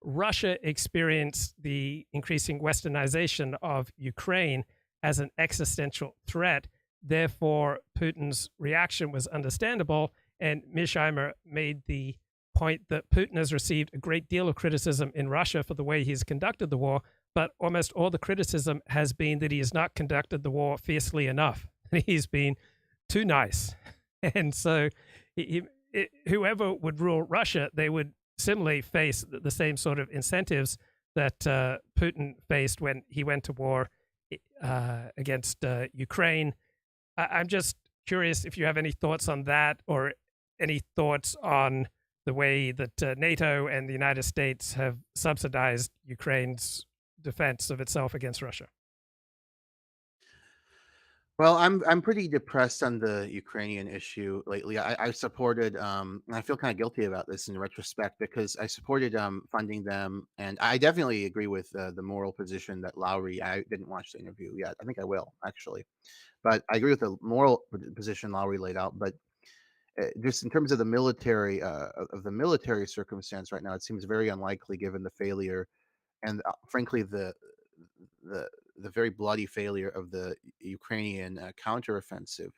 Russia experienced the increasing westernization of Ukraine as an existential threat. Therefore, Putin's reaction was understandable. And Mearsheimer made the point that Putin has received a great deal of criticism in Russia for the way he's conducted the war, but almost all the criticism has been that he has not conducted the war fiercely enough. He's been too nice. And so whoever would rule Russia, they would similarly face the same sort of incentives that Putin faced when he went to war against Ukraine. I'm just curious if you have any thoughts on that, or any thoughts on the way that NATO and the United States have subsidized Ukraine's defense of itself against Russia. Well, I'm pretty depressed on the Ukrainian issue lately. I supported, and I feel kind of guilty about this in retrospect because I supported funding them, and I definitely agree with the moral position that Lowry. I didn't watch the interview yet. I think I will actually, but I agree with the moral position Lowry laid out. But just in terms of the military of the military circumstance right now, it seems very unlikely given the failure and frankly the the very bloody failure of the Ukrainian counteroffensive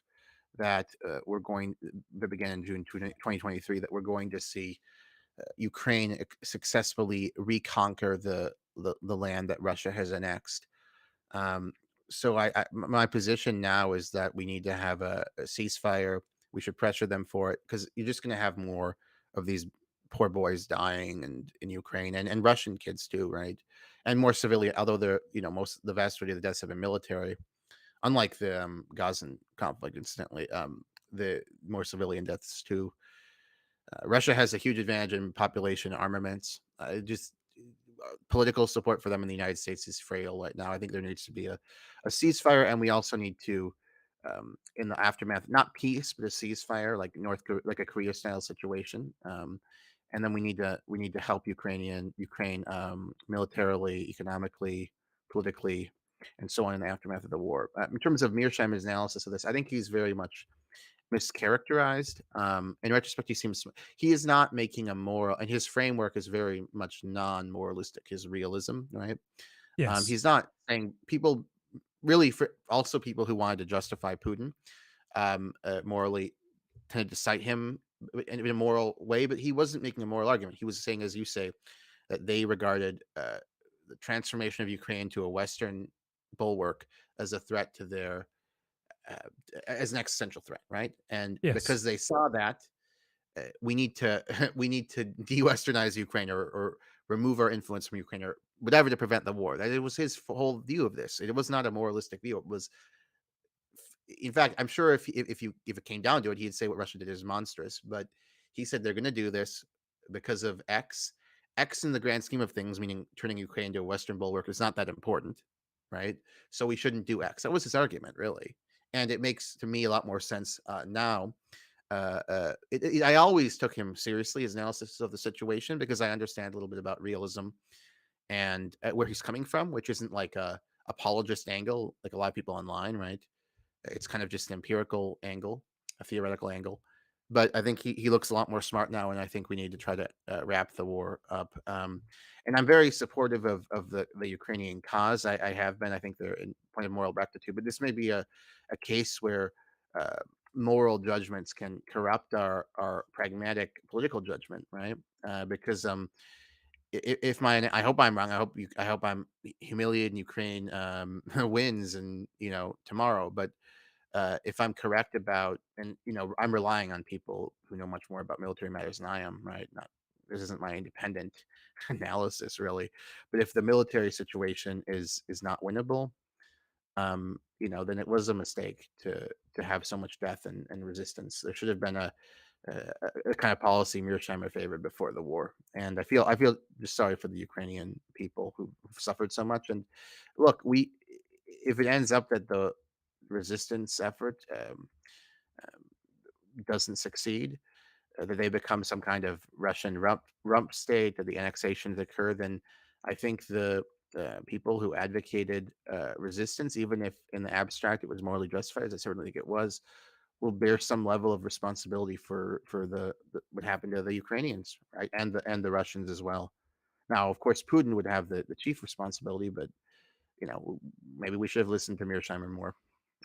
that that began in June 2023 that we're going to see Ukraine successfully reconquer the land that Russia has annexed. Um, so my position now is that we need to have a ceasefire. We should pressure them for it because you're just going to have more of these poor boys dying and in Ukraine and Russian kids too, right? And more civilian, although the vast majority of the deaths have been military, unlike the Gazan conflict, incidentally, the more civilian deaths too. Russia has a huge advantage in population armaments. Just political support for them in the United States is frail right now. I think there needs to be a ceasefire, and we also need to, in the aftermath, not peace, but a ceasefire, like like a Korea style situation. And then we need to help Ukraine militarily, economically, politically, and so on in the aftermath of the war. In terms of Mearsheimer's analysis of this, I think he's very much mischaracterized. In retrospect, he is not making a moral, and his framework is very much non-moralistic. His realism, right? Yes. He's not saying people really, for also people who wanted to justify Putin morally, tended to cite him in a moral way, but he wasn't making a moral argument. He was saying, as you say, that they regarded the transformation of Ukraine to a Western bulwark as a threat to their uh, as an existential threat, right? And Yes. because they saw that, we need to we need to de-Westernize Ukraine, or remove our influence from Ukraine, or whatever, to prevent the war. That it was his whole view of this. It was not a moralistic view. It was, in fact, I'm sure if it came down to it, he'd say what Russia did is monstrous. But he said they're going to do this because of X. X in the grand scheme of things, meaning turning Ukraine into a Western bulwark, is not that important, right? So we shouldn't do X. That was his argument, really, and it makes to me a lot more sense now. I always took him seriously, his analysis of the situation, because I understand a little bit about realism and where he's coming from, which isn't like a apologist angle like a lot of people online, right? It's kind of just an empirical angle, a theoretical angle. But I think he looks a lot more smart now, and I think we need to try to wrap the war up. And I'm very supportive of the Ukrainian cause. I have been. I think they're in point of moral rectitude. But this may be a case where uh, moral judgments can corrupt our pragmatic political judgment, right? Because if my I hope I'm wrong. I hope I'm humiliated and Ukraine wins, and tomorrow. But if I'm correct about, and I'm relying on people who know much more about military matters than I am, right? Not This isn't my independent analysis, really. But if the military situation is not winnable, then it was a mistake to have so much death and resistance. There should have been a, a kind of policy Mearsheimer favored before the war. And I feel just sorry for the Ukrainian people who've suffered so much. And look, we if it ends up that the resistance effort doesn't succeed, that they become some kind of Russian rump state, that the annexations occur, then I think the people who advocated resistance, even if in the abstract it was morally justified, as I certainly think it was, will bear some level of responsibility for the what happened to the Ukrainians, right, and the Russians as well. Now, of course, Putin would have the chief responsibility, but maybe we should have listened to Mearsheimer more.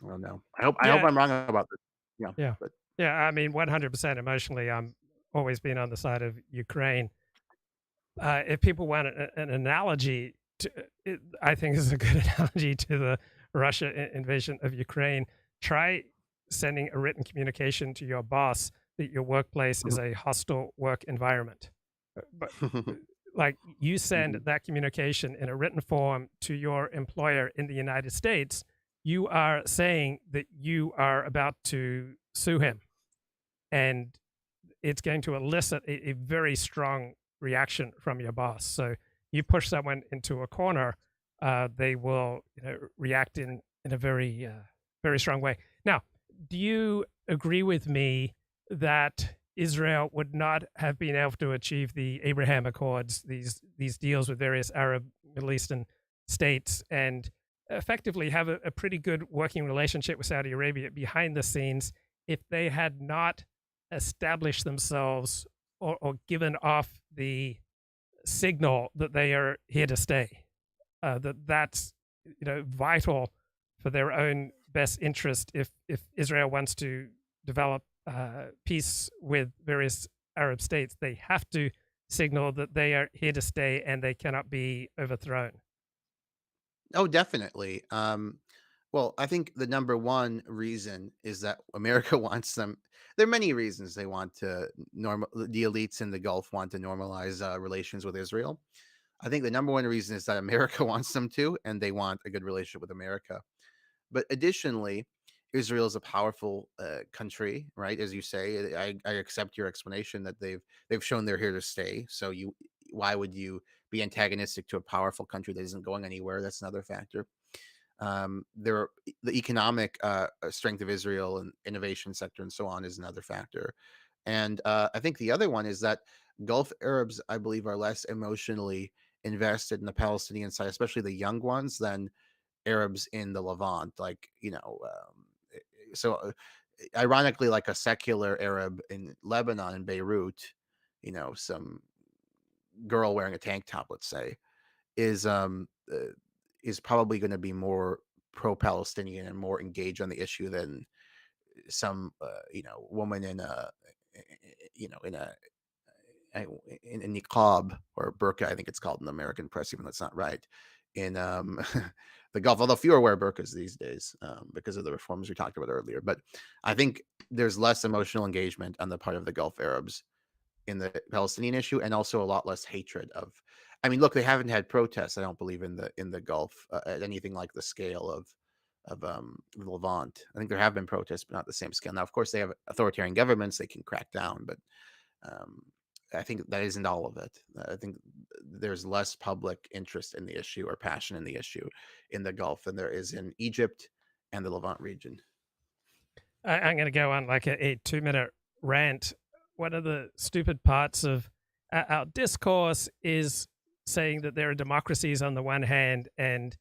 I don't know. I hope Yeah. I'm wrong about this. Yeah. But Yeah. I mean, 100% emotionally, I'm always been on the side of Ukraine. If people want an analogy to it, I think this is a good analogy to the Russia invasion of Ukraine. Try sending a written communication to your boss that your workplace is a hostile work environment. But like you send Mhm. that communication in a written form to your employer in the United States, you are saying that you are about to sue him, and it's going to elicit a very strong reaction from your boss. So you push someone into a corner, they will react in a very strong way. Now, do you agree with me that Israel would not have been able to achieve the Abraham Accords, these deals with various Arab, Middle Eastern states, and effectively have a pretty good working relationship with Saudi Arabia behind the scenes if they had not established themselves or given off the signal that they are here to stay? That's vital for their own best interest. If Israel wants to develop peace with various Arab states, they have to signal that they are here to stay and they cannot be overthrown. Oh, definitely. Well, I think the number one reason is that America wants them. There are many reasons they want to normal. The elites in the Gulf want to normalize relations with Israel. I think the number one reason is that America wants them to, and they want a good relationship with America. But additionally, Israel is a powerful country, right? As you say, I accept your explanation that they've shown they're here to stay. So why would you be antagonistic to a powerful country that isn't going anywhere? That's another factor. The economic strength of Israel and innovation sector and so on is another factor. And I think the other one is that Gulf Arabs, I believe, are less emotionally invested in the Palestinian side, especially the young ones, than Arabs in the Levant. Like, so ironically, like a secular Arab in Lebanon and Beirut, some girl wearing a tank top, let's say, is is probably going to be more pro-Palestinian and more engaged on the issue than some woman in a in a in a niqab or burqa, I think it's called in the American press, even though that's not right. In the Gulf, although fewer wear burqas these days because of the reforms we talked about earlier. But I think there's less emotional engagement on the part of the Gulf Arabs in the Palestinian issue, and also a lot less hatred of. I mean, look, they haven't had protests. I don't believe in the Gulf at anything like the scale of the Levant. I think there have been protests, but not the same scale. Now, of course, they have authoritarian governments; they can crack down, but um, I think that isn't all of it. I think there's less public interest in the issue or passion in the issue in the Gulf than there is in Egypt and the Levant region. I'm going to go on like a 2 minute rant. One of the stupid parts of our discourse is saying that there are democracies on the one hand and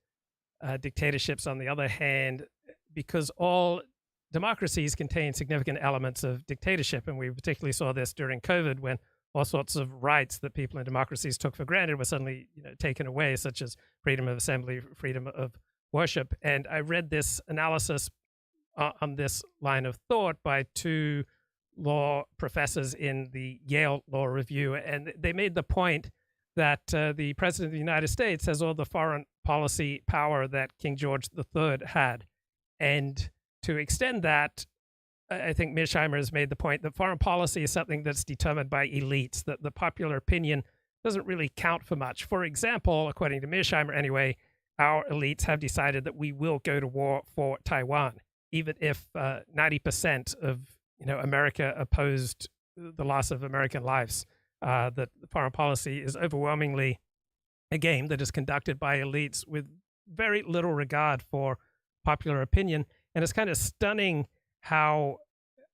dictatorships on the other hand, because all democracies contain significant elements of dictatorship. And we particularly saw this during COVID when all sorts of rights that people in democracies took for granted were suddenly taken away, such as freedom of assembly, freedom of worship. And I read this analysis on this line of thought by two law professors in the Yale Law Review. And they made the point that the president of the United States has all the foreign policy power that King George III had. And to extend that, I think Mearsheimer has made the point that foreign policy is something that's determined by elites, that the popular opinion doesn't really count for much. For example, according to Mearsheimer anyway, our elites have decided that we will go to war for Taiwan, even if 90% of America opposed the loss of American lives. That foreign policy is overwhelmingly a game that is conducted by elites with very little regard for popular opinion. And it's kind of stunning how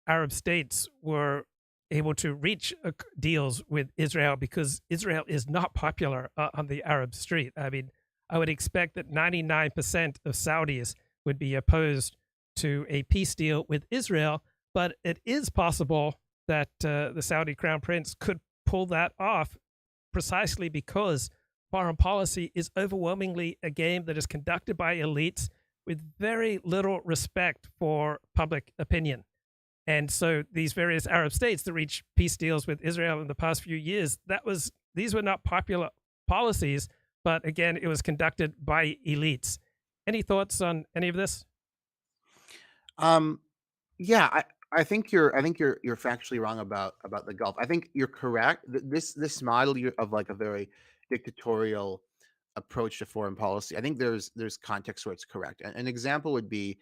Arab states were able to reach deals with Israel because Israel is not popular on the Arab street. I mean, I would expect that 99% of Saudis would be opposed to a peace deal with Israel, but it is possible that the Saudi crown prince could pull that off precisely because foreign policy is overwhelmingly a game that is conducted by elites with very little respect for public opinion. And so these various Arab states that reached peace deals with Israel in the past few years, these were not popular policies, but again, it was conducted by elites. Any thoughts on any of this? Um, yeah, I think you're factually wrong about the Gulf. I think you're correct. This model of like a very dictatorial approach to foreign policy. I think there's context where it's correct. An example would be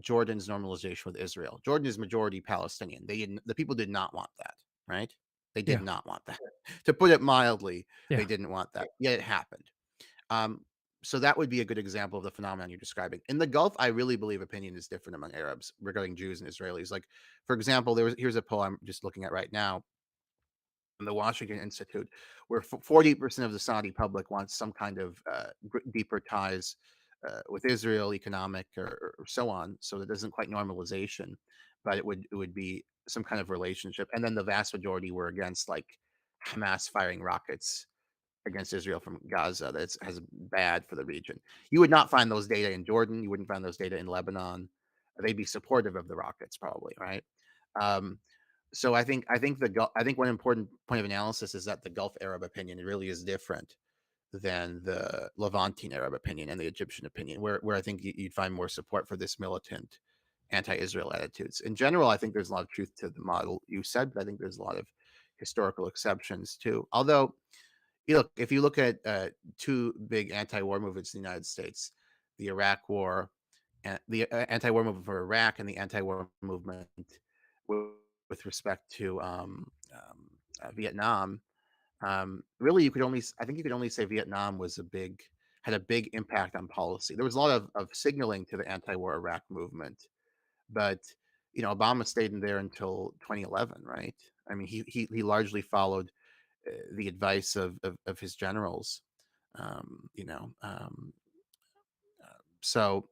Jordan's normalization with Israel. Jordan is majority Palestinian. The people did not want that, right? They did Yeah, not want that. To put it mildly, they yeah. didn't want that. Yet it happened. Um, so that would be a good example of the phenomenon you're describing. In the Gulf, I really believe opinion is different among Arabs regarding Jews and Israelis. Like, for example, here's a poll I'm just looking at right now from the Washington Institute, where 40% of the Saudi public wants some kind of deeper ties with Israel, economic or so on. So it isn't quite normalization, but it would be some kind of relationship. And then the vast majority were against like Hamas firing rockets against Israel from Gaza that's has bad for the region. You would not find those data in Jordan. You wouldn't find those data in Lebanon. They'd be supportive of the rockets, probably, right? Um, so I think one important point of analysis is that the Gulf Arab opinion really is different than the Levantine Arab opinion and the Egyptian opinion, where I think you'd find more support for this militant anti-Israel attitudes. In general, I think there's a lot of truth to the model you said, but I think there's a lot of historical exceptions too. Although look, if you look at two big anti-war movements in the United States, the Iraq War the anti-war movement for Iraq and the anti-war movement with, with respect to Vietnam. Really, I think you could only say Vietnam had a big impact on policy. There was a lot of signaling to the anti-war Iraq movement, but Obama stayed in there until 2011, right? I mean, he largely followed the advice of his generals. Um, you know, um, so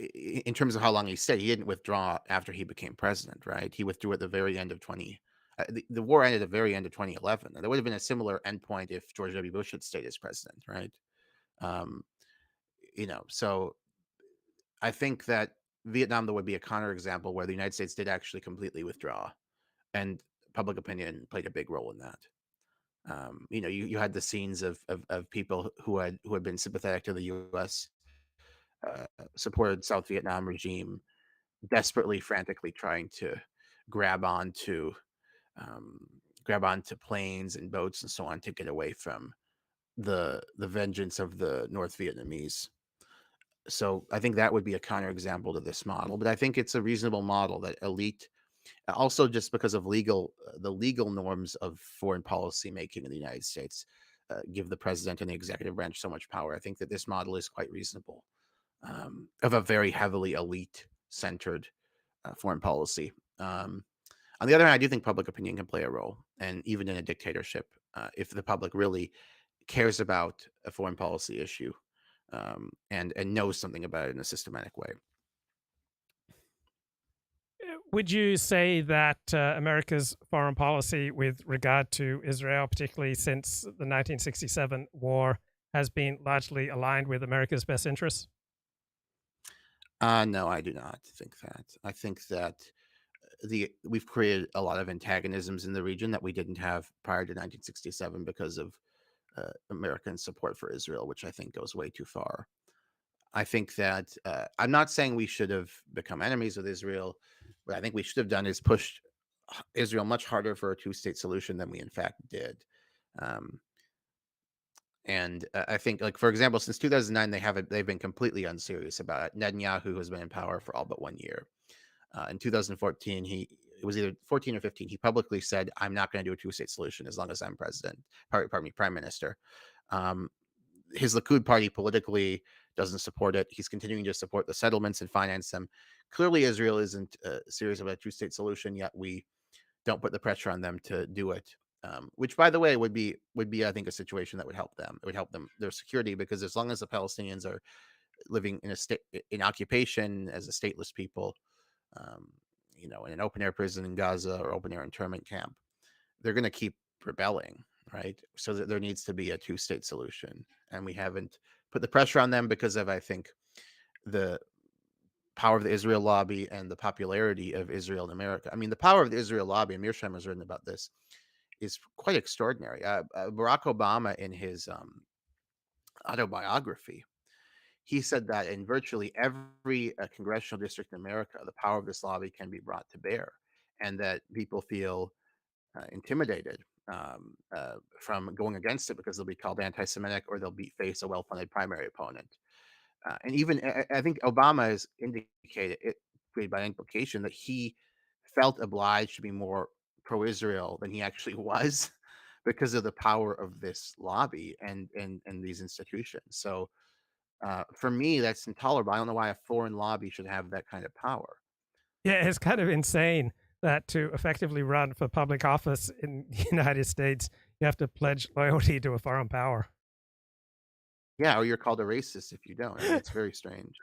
in terms of how long he stayed, he didn't withdraw after he became president, right? He withdrew at the very end of 20. The war ended at the very end of 2011. And there would have been a similar endpoint if George W. Bush had stayed as president, right? Um, so I think that Vietnam, though, would be a counterexample where the United States did actually completely withdraw, and public opinion played a big role in that. You had the scenes of people who had been sympathetic to the U.S. Supported South Vietnam regime, desperately, frantically trying to grab onto um, grab onto planes and boats and so on to get away from the vengeance of the North Vietnamese. So I think that would be a counterexample to this model, but I think it's a reasonable model that elite, also just because of the legal norms of foreign policy making in the United States, give the president and the executive branch so much power. I think that this model is quite reasonable, of a very heavily elite centered foreign policy. On the other hand, I do think public opinion can play a role, and even in a dictatorship, if the public really cares about a foreign policy issue, and knows something about it in a systematic way. Would you say that America's foreign policy with regard to Israel, particularly since the 1967 war, has been largely aligned with America's best interests? No, I do not think that. I think that we've created a lot of antagonisms in the region that we didn't have prior to 1967 because of American support for Israel, which I think goes way too far. I think that I'm not saying we should have become enemies with Israel. What I think we should have done is pushed Israel much harder for a two-state solution than we in fact did. Um, and I think, like, for example, since 2009, they've been completely unserious about it. Netanyahu has been in power for all but 1 year. In 2014, it was either 14 or 15. He publicly said, "I'm not going to do a two-state solution as long as I'm president." Pardon me, prime minister. Um, his Likud party politically doesn't support it. He's continuing to support the settlements and finance them. Clearly, Israel isn't serious about a two-state solution, yet we don't put the pressure on them to do it. Which, by the way, would be I think a situation that would help them. It would help them their security, because as long as the Palestinians are living in a state in occupation as a stateless people, um, in an open air prison in Gaza or open air internment camp, they're going to keep rebelling, right? So that there needs to be a two-state solution, and we haven't put the pressure on them because of, I think, the power of the Israel lobby and the popularity of Israel in America. I mean, the power of the Israel lobby, and Mearsheimer has written about this, is quite extraordinary. Barack Obama, in his autobiography, he said that in virtually every congressional district in America, the power of this lobby can be brought to bear, and that people feel intimidated from going against it because they'll be called anti-Semitic, or they'll face a well-funded primary opponent. And even I think Obama has indicated it by implication that he felt obliged to be more pro-Israel than he actually was because of the power of this lobby and these institutions. So for me, that's intolerable. I don't know why a foreign lobby should have that kind of power. Yeah, it's kind of insane that to effectively run for public office in the United States, you have to pledge loyalty to a foreign power. Yeah, or you're called a racist if you don't. I mean, it's very strange.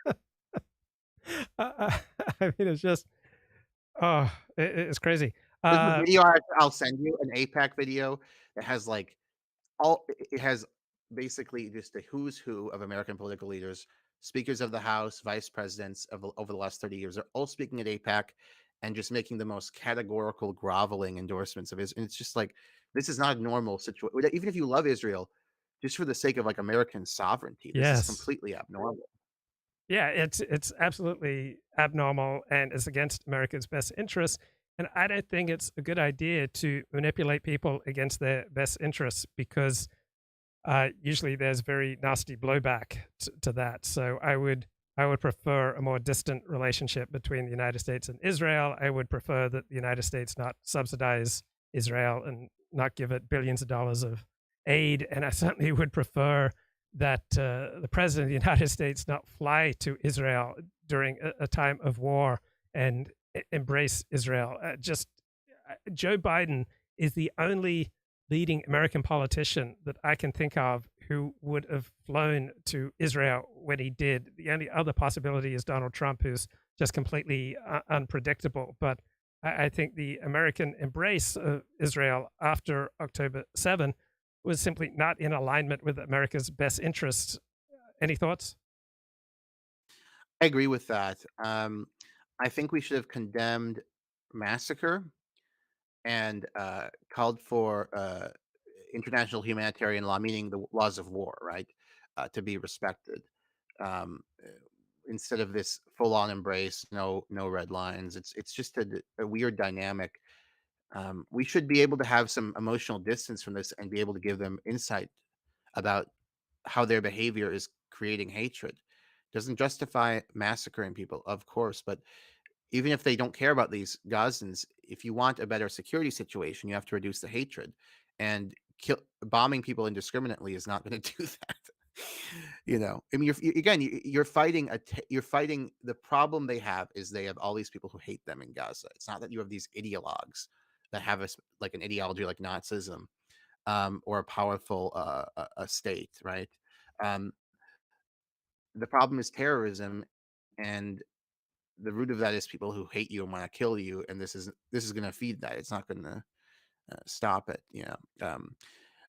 I mean, it's just, oh, it's crazy. There's a video I'll send you, an APAC video that has like it has basically just the who's who of American political leaders, speakers of the House, vice presidents over the last 30 years. They're all speaking at APAC and just making the most categorical, groveling endorsements of Israel. And it's just like, this is not a normal situation. Even if you love Israel, just for the sake of like American sovereignty, this is Yes. completely abnormal. Yeah, it's absolutely abnormal and it's against America's best interests. And I don't think it's a good idea to manipulate people against their best interests because usually there's very nasty blowback to that. So I would prefer a more distant relationship between the United States and Israel. I would prefer that the United States not subsidize Israel and not give it billions of dollars of aid. And I certainly would prefer that the president of the United States not fly to Israel during a time of war and embrace Israel. Joe Biden is the only leading American politician that I can think of who would have flown to Israel when he did. The only other possibility is Donald Trump, who's just completely unpredictable. But I think the American embrace of Israel after October 7 was simply not in alignment with America's best interests. Any thoughts? I agree with that. I think we should have condemned massacre and called for international humanitarian law, meaning the laws of war, right, to be respected. Um, uh, Instead of this full-on embrace, no red lines. It's just a weird dynamic. We should be able to have some emotional distance from this and be able to give them insight about how their behavior is creating hatred. Doesn't justify massacring people, of course, but even if they don't care about these Gazans, if you want a better security situation, you have to reduce the hatred. And bombing people indiscriminately is not going to do that. I mean, you're fighting you're fighting. The problem they have is they have all these people who hate them in Gaza. It's not that you have these ideologues that have like an ideology like Nazism, or a powerful a state, right? Um, the problem is terrorism, and the root of that is people who hate you and want to kill you, and this is going to feed that. It's not going to stop it.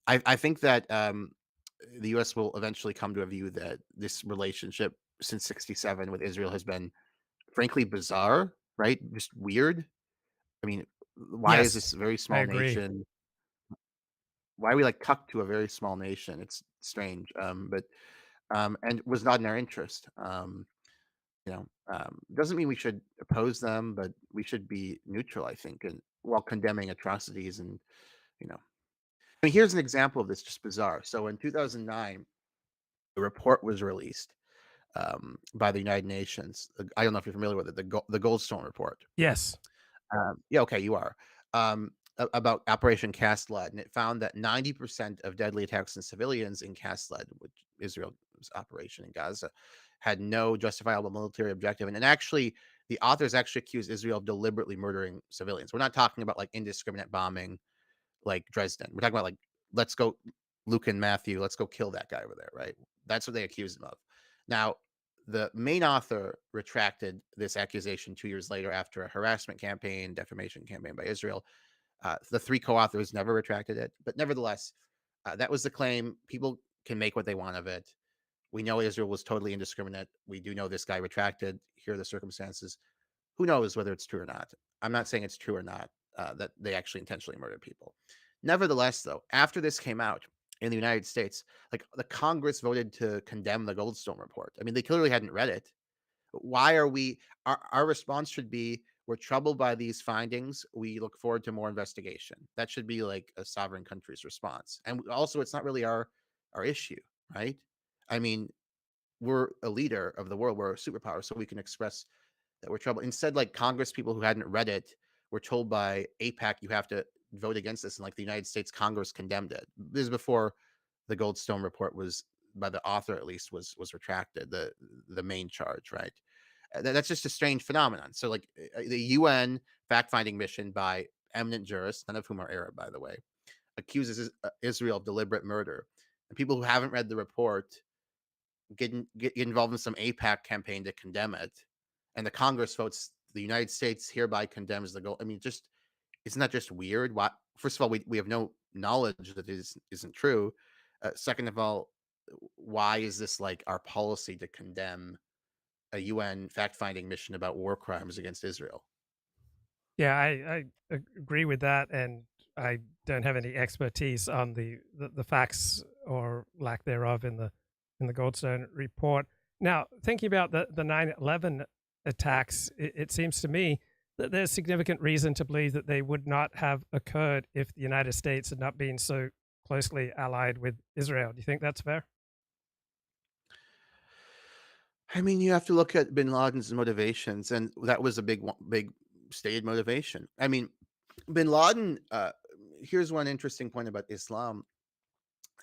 I think that the U.S. will eventually come to a view that this relationship since '67 with Israel has been, frankly, bizarre, right? Just weird. I mean, why is this Yes, very I small agree. nation? Why are we like tucked to a very small nation? It's strange, but and was not in our interest. Doesn't mean we should oppose them, but we should be neutral, I think, and while condemning atrocities. And you know, I mean, here's an example of this, just bizarre. So in 2009, a report was released by the United Nations. I don't know if you're familiar with it, the Goldstone report. Yes. Yeah, okay, you are. About Operation Cast Lead, and it found that 90% of deadly attacks on civilians in Cast Lead, which Israel's operation in Gaza, had no justifiable military objective. And actually, the authors actually accused Israel of deliberately murdering civilians. We're not talking about like indiscriminate bombing like Dresden. We're talking about like, let's go, Luke and Matthew, let's go kill that guy over there, right? That's what they accused him of. Now, the main author retracted this accusation 2 years later after a harassment campaign, defamation campaign by Israel. The three co-authors never retracted it, but nevertheless, that was the claim. People can make what they want of it. We know Israel was totally indiscriminate. We do know this guy retracted. Here are the circumstances. Who knows whether it's true or not? I'm not saying it's true or not, that they actually intentionally murdered people. Nevertheless, though, after this came out in the United States, like the Congress voted to condemn the Goldstone report. I mean, they clearly hadn't read it. Why are we? Our response should be: we're troubled by these findings. We look forward to more investigation. That should be like a sovereign country's response. And also, it's not really our issue, right? I mean, we're a leader of the world. We're a superpower, so we can express that we're troubled. Instead, like Congress people who hadn't read it were told by APAC, you have to vote against this, and like the United States Congress condemned it. This is before the Goldstone report was, by the author at least, was retracted, the main charge, right? That's just a strange phenomenon. So like the UN fact-finding mission by eminent jurists, none of whom are Arab, by the way, accuses Israel of deliberate murder, and people who haven't read the report get involved in some APAC campaign to condemn it, and the Congress votes, the United States hereby condemns the goal. I mean, just, isn't that just weird? Why? First of all, we have no knowledge that it isn't true. Second of all, why is this like our policy to condemn a UN fact-finding mission about war crimes against Israel? Yeah, I agree with that, and I don't have any expertise on the facts or lack thereof in the Goldstone report. Now, thinking about the 9/11 attacks, it seems to me that there's significant reason to believe that they would not have occurred if the United States had not been so closely allied with Israel. Do you think that's fair? I mean, you have to look at bin Laden's motivations, and that was a big stated motivation. I mean, bin Laden. Here's one interesting point about Islam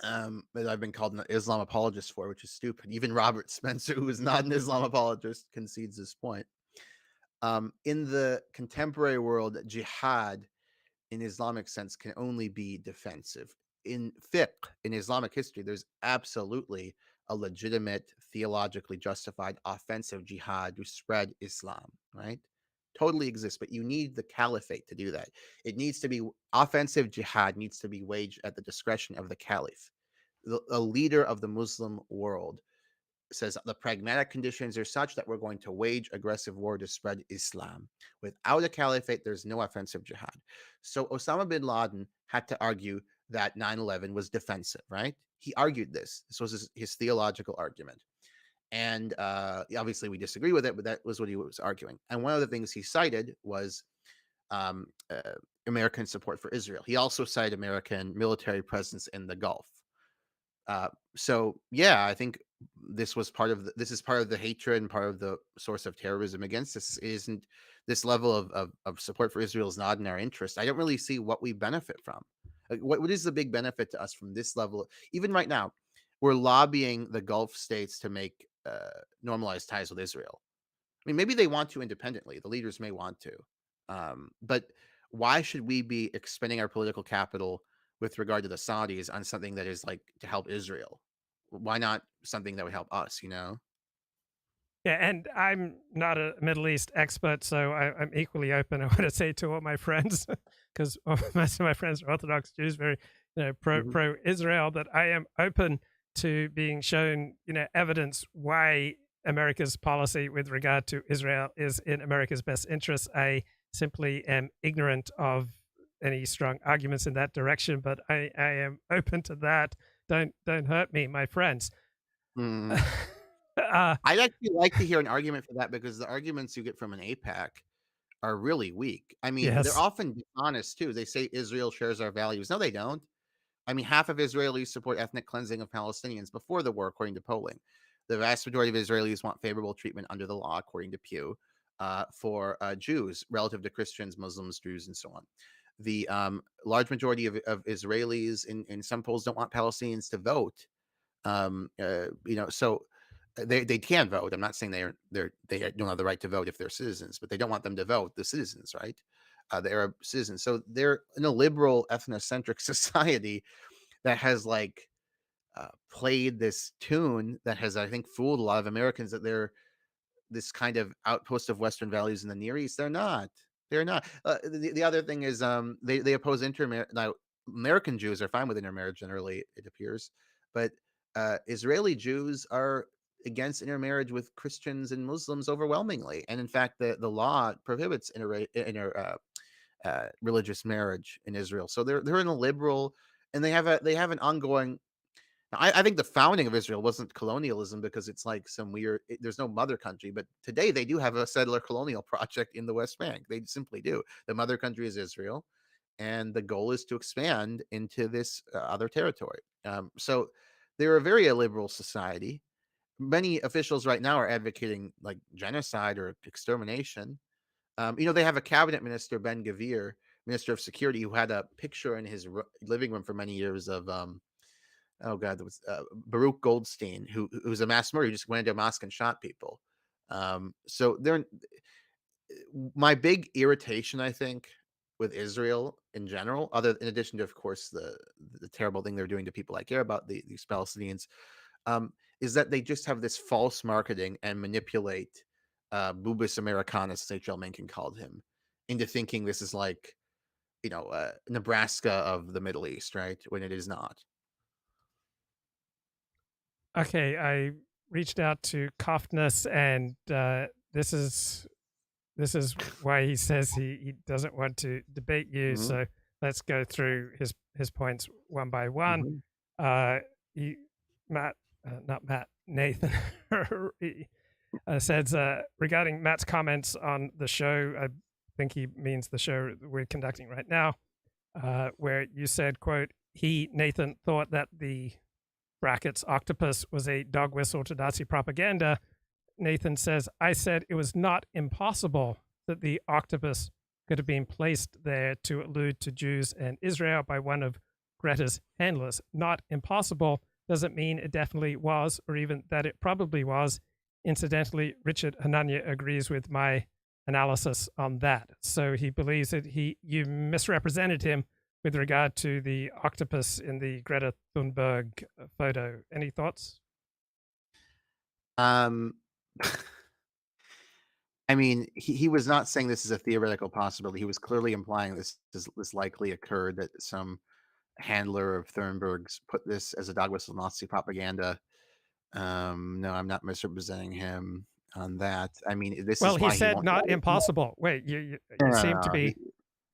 that I've been called an Islam apologist for, which is stupid. Even Robert Spencer, who is not an Islam apologist, concedes this point. In the contemporary world, jihad in Islamic sense can only be defensive. In fiqh, in Islamic history, there's absolutely a legitimate, theologically justified offensive jihad to spread Islam, right? Totally exists, but you need the caliphate to do that. It needs to be offensive jihad needs to be waged at the discretion of the caliph, the leader of the Muslim world says the pragmatic conditions are such that we're going to wage aggressive war to spread Islam. Without a caliphate, there's no offensive jihad. So Osama bin Laden had to argue that 9/11 was defensive, right? He argued this. This was his theological argument. And obviously, we disagree with it, but that was what he was arguing. And one of the things he cited was um, uh, American support for Israel. He also cited American military presence in the Gulf. So yeah, I think this was part of this is part of the hatred and part of the source of terrorism against us. Isn't this level of support for Israel is not in our interest? I don't really see what we benefit from. What is the big benefit to us from this level? Even right now, we're lobbying the Gulf states to make normalized ties with Israel. I mean, maybe they want to independently. The leaders may want to, but why should we be expending our political capital with regard to the Saudis on something that is like to help Israel? Why not something that would help us? You know? Yeah, and I'm not a Middle East expert, so I'm equally open. I want to say to all my friends, because most of my friends are Orthodox Jews, very Mhm. pro Israel, but I am open to being shown evidence why America's policy with regard to Israel is in America's best interests. I simply am ignorant of any strong arguments in that direction, but I am open to that. Don't hurt me, my friends. Mm. uh, I'd actually like to hear an argument for that because the arguments you get from an APAC are really weak. I mean, they're yes. often dishonest too. They say Israel shares our values. No, they don't. I mean, half of Israelis support ethnic cleansing of Palestinians before the war, according to polling. The vast majority of Israelis want favorable treatment under the law, according to Pew, for Jews relative to Christians, Muslims, Jews, and so on. The large majority of Israelis in some polls don't want Palestinians to vote. So they can vote. I'm not saying they don't have the right to vote if they're citizens, but they don't want them to vote. The citizens, right? The Arab citizens. So they're in a liberal ethnocentric society that has like played this tune that has, I think, fooled a lot of Americans that they're this kind of outpost of Western values in the Near East. They're not. They're not. The other thing is they oppose intermarriage. Now, American Jews are fine with intermarriage generally, it appears, but Israeli Jews are against intermarriage with Christians and Muslims overwhelmingly. And in fact, the law prohibits religious marriage in Israel. So they're in a liberal, and they have an ongoing. I think the founding of Israel wasn't colonialism because it's like some weird. There's no mother country, but today they do have a settler colonial project in the West Bank. They simply do. The mother country is Israel, and the goal is to expand into this other territory. So they're a very illiberal society. Many officials right now are advocating like genocide or extermination. They have a cabinet minister, Ben Gavir, Minister of Security, who had a picture in his living room for many years of oh god, there was Baruch Goldstein, who's a mass murderer, who just went into a mosque and shot people. So they're my big irritation, I think, with Israel in general, other in addition to, of course, the terrible thing they're doing to people I care about, these Palestinians, is that they just have this false marketing and manipulate Bubis Americanus, as H.L. Mencken called him, into thinking this is like Nebraska of the Middle East, right? When it is not. Okay, I reached out to Kaufness, and this is why he says he doesn't want to debate you. Mhm. So let's go through his points one by one. Mhm. Uh, he, Matt, not Matt, Nathan he, says regarding Matt's comments on the show. I think he means the show we're conducting right now, where you said, "quote Nathan, thought that the brackets octopus was a dog whistle to Nazi propaganda. Nathan says, I said it was not impossible that the octopus could have been placed there to allude to Jews and Israel by one of Greta's handlers. Not impossible doesn't mean it definitely was, or even that it probably was. Incidentally, Richard Hanania agrees with my analysis on that. So he believes that you misrepresented him with regard to the octopus in the Greta Thunberg photo. Any thoughts? I mean, he was not saying this is a theoretical possibility. He was clearly implying this likely occurred, that some handler of Thunberg's put this as a dog whistle Nazi propaganda. No, I'm not misrepresenting him on that. I mean, this Well, is he why he said won't. not impossible. Wait, you seem to be.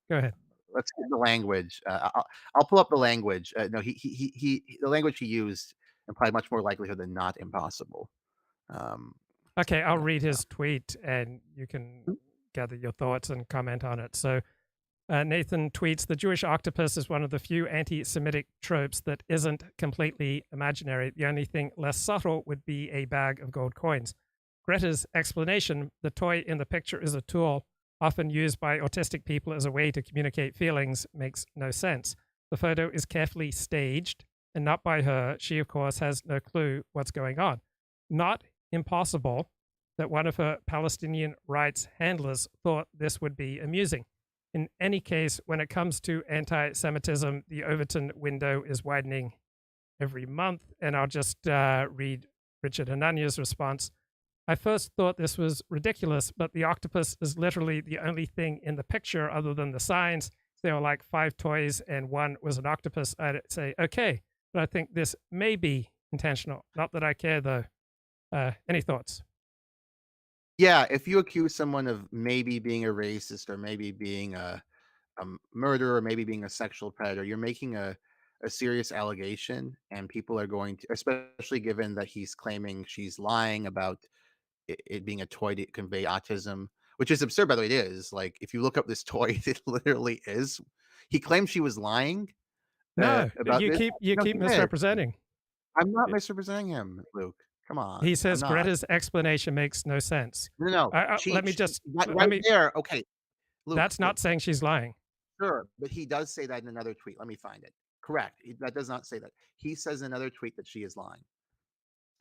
Go ahead. Let's get the language. I'll pull up the language. No, the language he used implied much more likelihood than not impossible. Okay, I'll read his tweet and you can gather your thoughts and comment on it. So Nathan tweets, the Jewish octopus is one of the few anti-Semitic tropes that isn't completely imaginary. The only thing less subtle would be a bag of gold coins. Greta's explanation, the toy in the picture is a tool often used by autistic people as a way to communicate feelings, makes no sense. The photo is carefully staged and not by her. She, of course, has no clue what's going on. Not impossible that one of her Palestinian rights handlers thought this would be amusing. In any case, when it comes to anti-Semitism, the Overton window is widening every month. And I'll just read Richard Hanania's response. I first thought this was ridiculous, but the octopus is literally the only thing in the picture other than the signs. There were like 5 toys and one was an octopus. I'd say, okay, but I think this may be intentional. Not that I care, though. Any thoughts? Yeah, if you accuse someone of maybe being a racist or maybe being a murderer or maybe being a sexual predator, you're making a serious allegation, and people are going to, especially given that he's claiming she's lying about it being a toy to convey autism, which is absurd, by the way. It is. Like, if you look up this toy, it literally is. He claimed she was lying No, about this. you No, keep he did. misrepresenting. I'm not misrepresenting him, Luke. Come He on, I'm says not. Greta's explanation makes no sense. No, no. Let me just let Right me. there. Okay, Luke. That's not saying she's lying. Sure, but he does say that in another tweet. Let me find it. Correct. That does not say that. He says in another tweet that she is lying.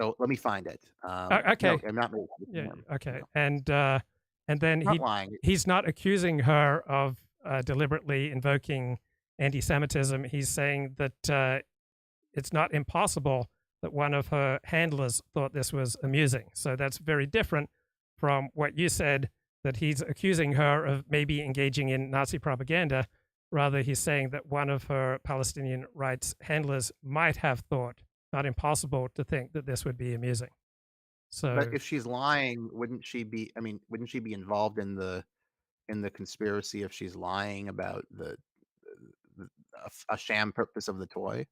So let me find it. Okay. No, I'm not making Yeah. him. Okay. No. And then Not lying. he's not accusing her of deliberately invoking anti-Semitism. He's saying that it's not impossible that one of her handlers thought this was amusing. So that's very different from what you said, that he's accusing her of maybe engaging in Nazi propaganda. Rather, he's saying that one of her Palestinian rights handlers might have thought, not impossible to think, that this would be amusing. So, But if she's lying, wouldn't she be? I mean, wouldn't she be involved in the conspiracy if she's lying about the a sham purpose of the toy?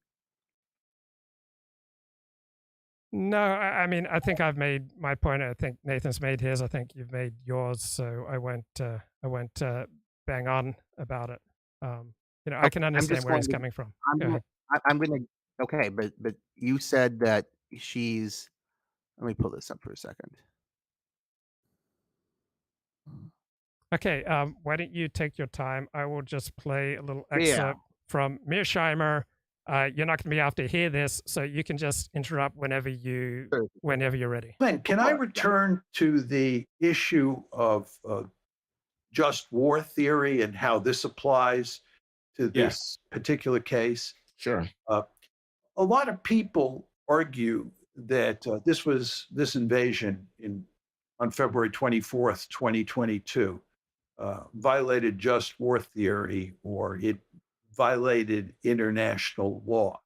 no, I mean, I think I've made my point. I think Nathan's made his. I think you've made yours. So I won't bang on about it. I can understand where he's coming from. I'm Go gonna, ahead. I'm gonna. Okay, but you said that she's. Let me pull this up for a second. Okay, why don't you take your time? I will just play a little Yeah. excerpt from Mearsheimer. You're not going to be able to hear this, so you can just interrupt whenever you're ready. Glenn, can I return to the issue of just war theory and how this applies to this particular case? Sure. A lot of people argue that this invasion on February 24th, 2022, violated just war theory, or it violated international law.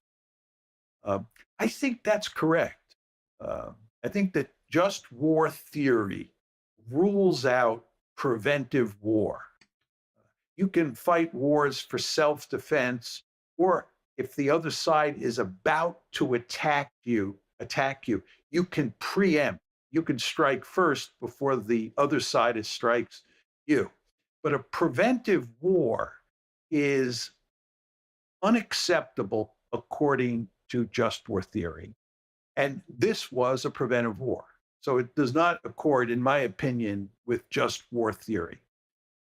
I think that's correct. I think that just war theory rules out preventive war. You can fight wars for self-defense, or if the other side is about to attack you, you can preempt. You can strike first before the other side strikes you. But a preventive war is unacceptable according to just war theory. And this was a preventive war. So it does not accord, in my opinion, with just war theory.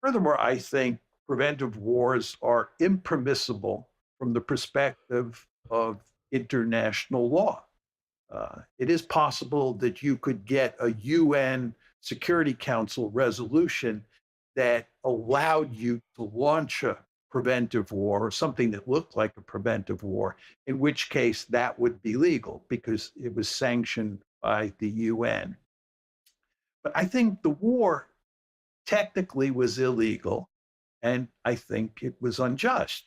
Furthermore, I think preventive wars are impermissible from the perspective of international law. It is possible that you could get a UN Security Council resolution that allowed you to launch a preventive war or something that looked like a preventive war, in which case that would be legal because it was sanctioned by the UN. But I think the war technically was illegal, and I think it was unjust.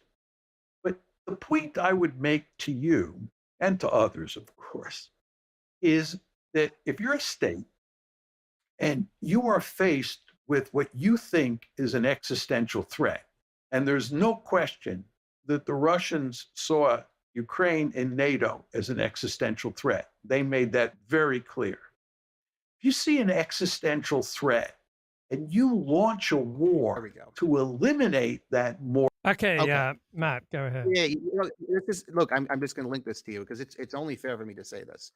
But the point I would make to you and to others, of course, is that if you're a state and you are faced with what you think is an existential threat, and there's no question that the Russians saw Ukraine and NATO as an existential threat. They made that very clear. If you see an existential threat and you launch a There war we go. to eliminate that more. Okay, Okay. Matt, go ahead. Yeah, look, I'm just going to link this to you because it's only fair for me to say this,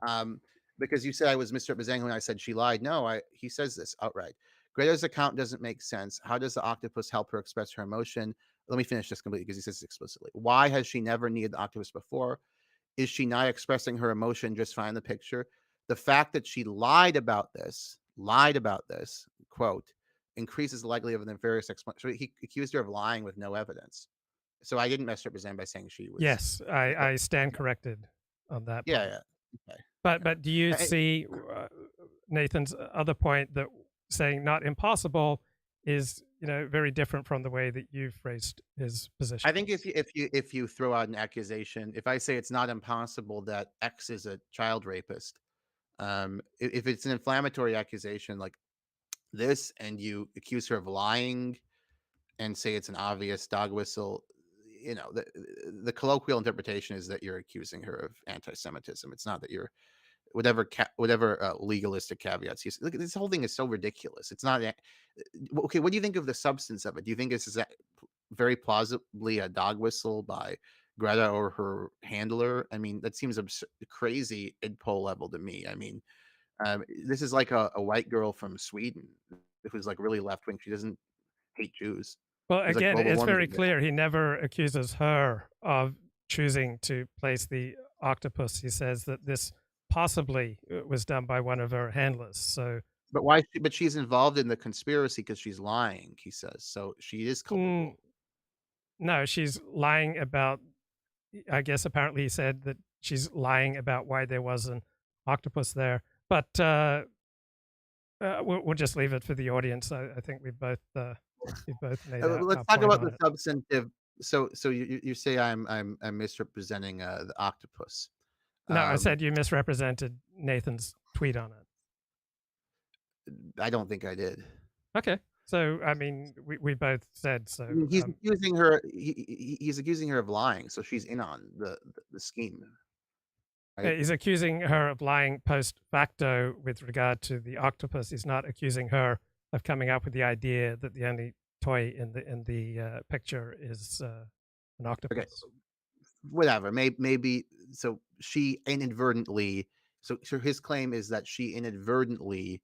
um, because you said I was misrepresenting when I said she lied. No, he says this outright. Greta's account doesn't make sense. How does the octopus help her express her emotion? Let me finish this completely because he says it explicitly. Why has she never needed the octopus before? Is she not expressing her emotion just fine in the picture? The fact that she lied about this, quote, increases the likelihood of the nefarious explanation. So he accused her of lying with no evidence. So I didn't misrepresent by saying she was. Yes, I stand corrected on that Yeah, point. yeah. Okay. But do you I- see Nathan's other point that saying not impossible is very different from the way that you phrased his position? I think if you throw out an accusation, if I say it's not impossible that X is a child rapist, if it's an inflammatory accusation like this, and you accuse her of lying and say it's an obvious dog whistle, the colloquial interpretation is that you're accusing her of anti-Semitism. It's not that you're whatever legalistic caveats. Look, this whole thing is so ridiculous. It's not okay. What do you think of the substance of it? Do you think this is very plausibly a dog whistle by Greta or her handler? I mean, that seems crazy idpol level to me. I mean, this is like a white girl from Sweden who's like really left wing. She doesn't hate Jews. Well, There's like again, global it's warming. very clear he never accuses her of choosing to place the octopus. He says that this possibly was done by one of her handlers. So, But why? But she's involved in the conspiracy because she's lying. He says so. She is culpable. no, she's lying about. I guess apparently he said that she's lying about why there was an octopus there. But we'll just leave it for the audience. I think we've both made our Let's talk point about on the it. substantive. So you say I'm misrepresenting the octopus. No, I said you misrepresented Nathan's tweet on it. I don't think I did. Okay. So, I mean, we both said so. I mean, he's accusing her. He's accusing her of lying, so she's in on the scheme. Right? He's accusing her of lying post facto with regard to the octopus. He's not accusing her of coming up with the idea that the only toy in the picture is an octopus. Okay. Whatever. Maybe. So she inadvertently. So his claim is that she inadvertently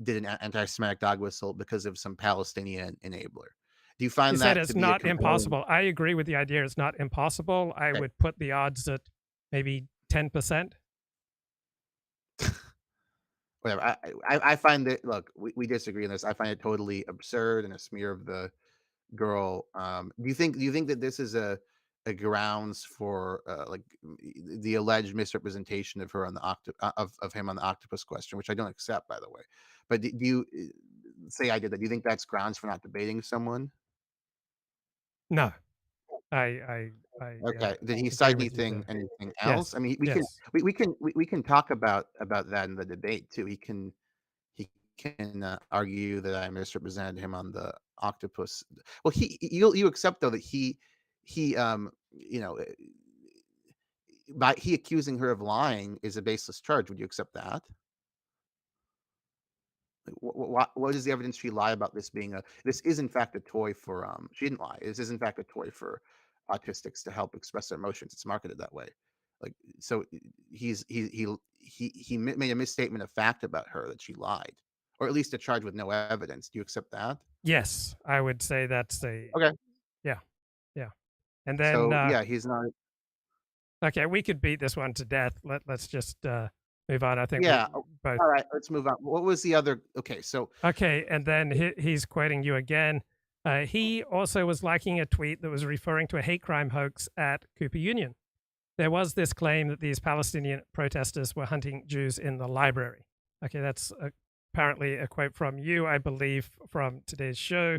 did an anti-Semitic dog whistle because of some Palestinian enabler. Do you find He that said it's to be not impossible? I agree with the idea. It's not impossible. I Okay. would put the odds at maybe 10%. Whatever. I find that. Look, we disagree on this. I find it totally absurd and a smear of the girl. Do you think that this is a grounds for like the alleged misrepresentation of her on the of him on the octopus question, which I don't accept, by the way. But do you say I did that? Do you think that's grounds for not debating someone? No, I Okay. Did he agree cite with you anything there. else? Yes, I mean, yes. we can talk about that in the debate too. He can argue that I misrepresented him on the octopus. Well, you accept though that he by he accusing her of lying is a baseless charge. Would you accept that? Like, what is the evidence she lied about this being this is in fact a toy for she didn't lie. This is in fact a toy for autistics to help express their emotions. It's marketed that way. Like, so he made a misstatement of fact about her, that she lied, or at least a charge with no evidence. Do you accept that? Yes, I would say that's a Okay. yeah, yeah. And then So yeah, he's not. okay, we could beat this one to death. Let's just move on. I think we Yeah. both. All right. Let's move on. What was the other? Okay. So Okay, and then he's quoting you again. He also was liking a tweet that was referring to a hate crime hoax at Cooper Union. There was this claim that these Palestinian protesters were hunting Jews in the library. Okay, that's apparently a quote from you, I believe, from today's show.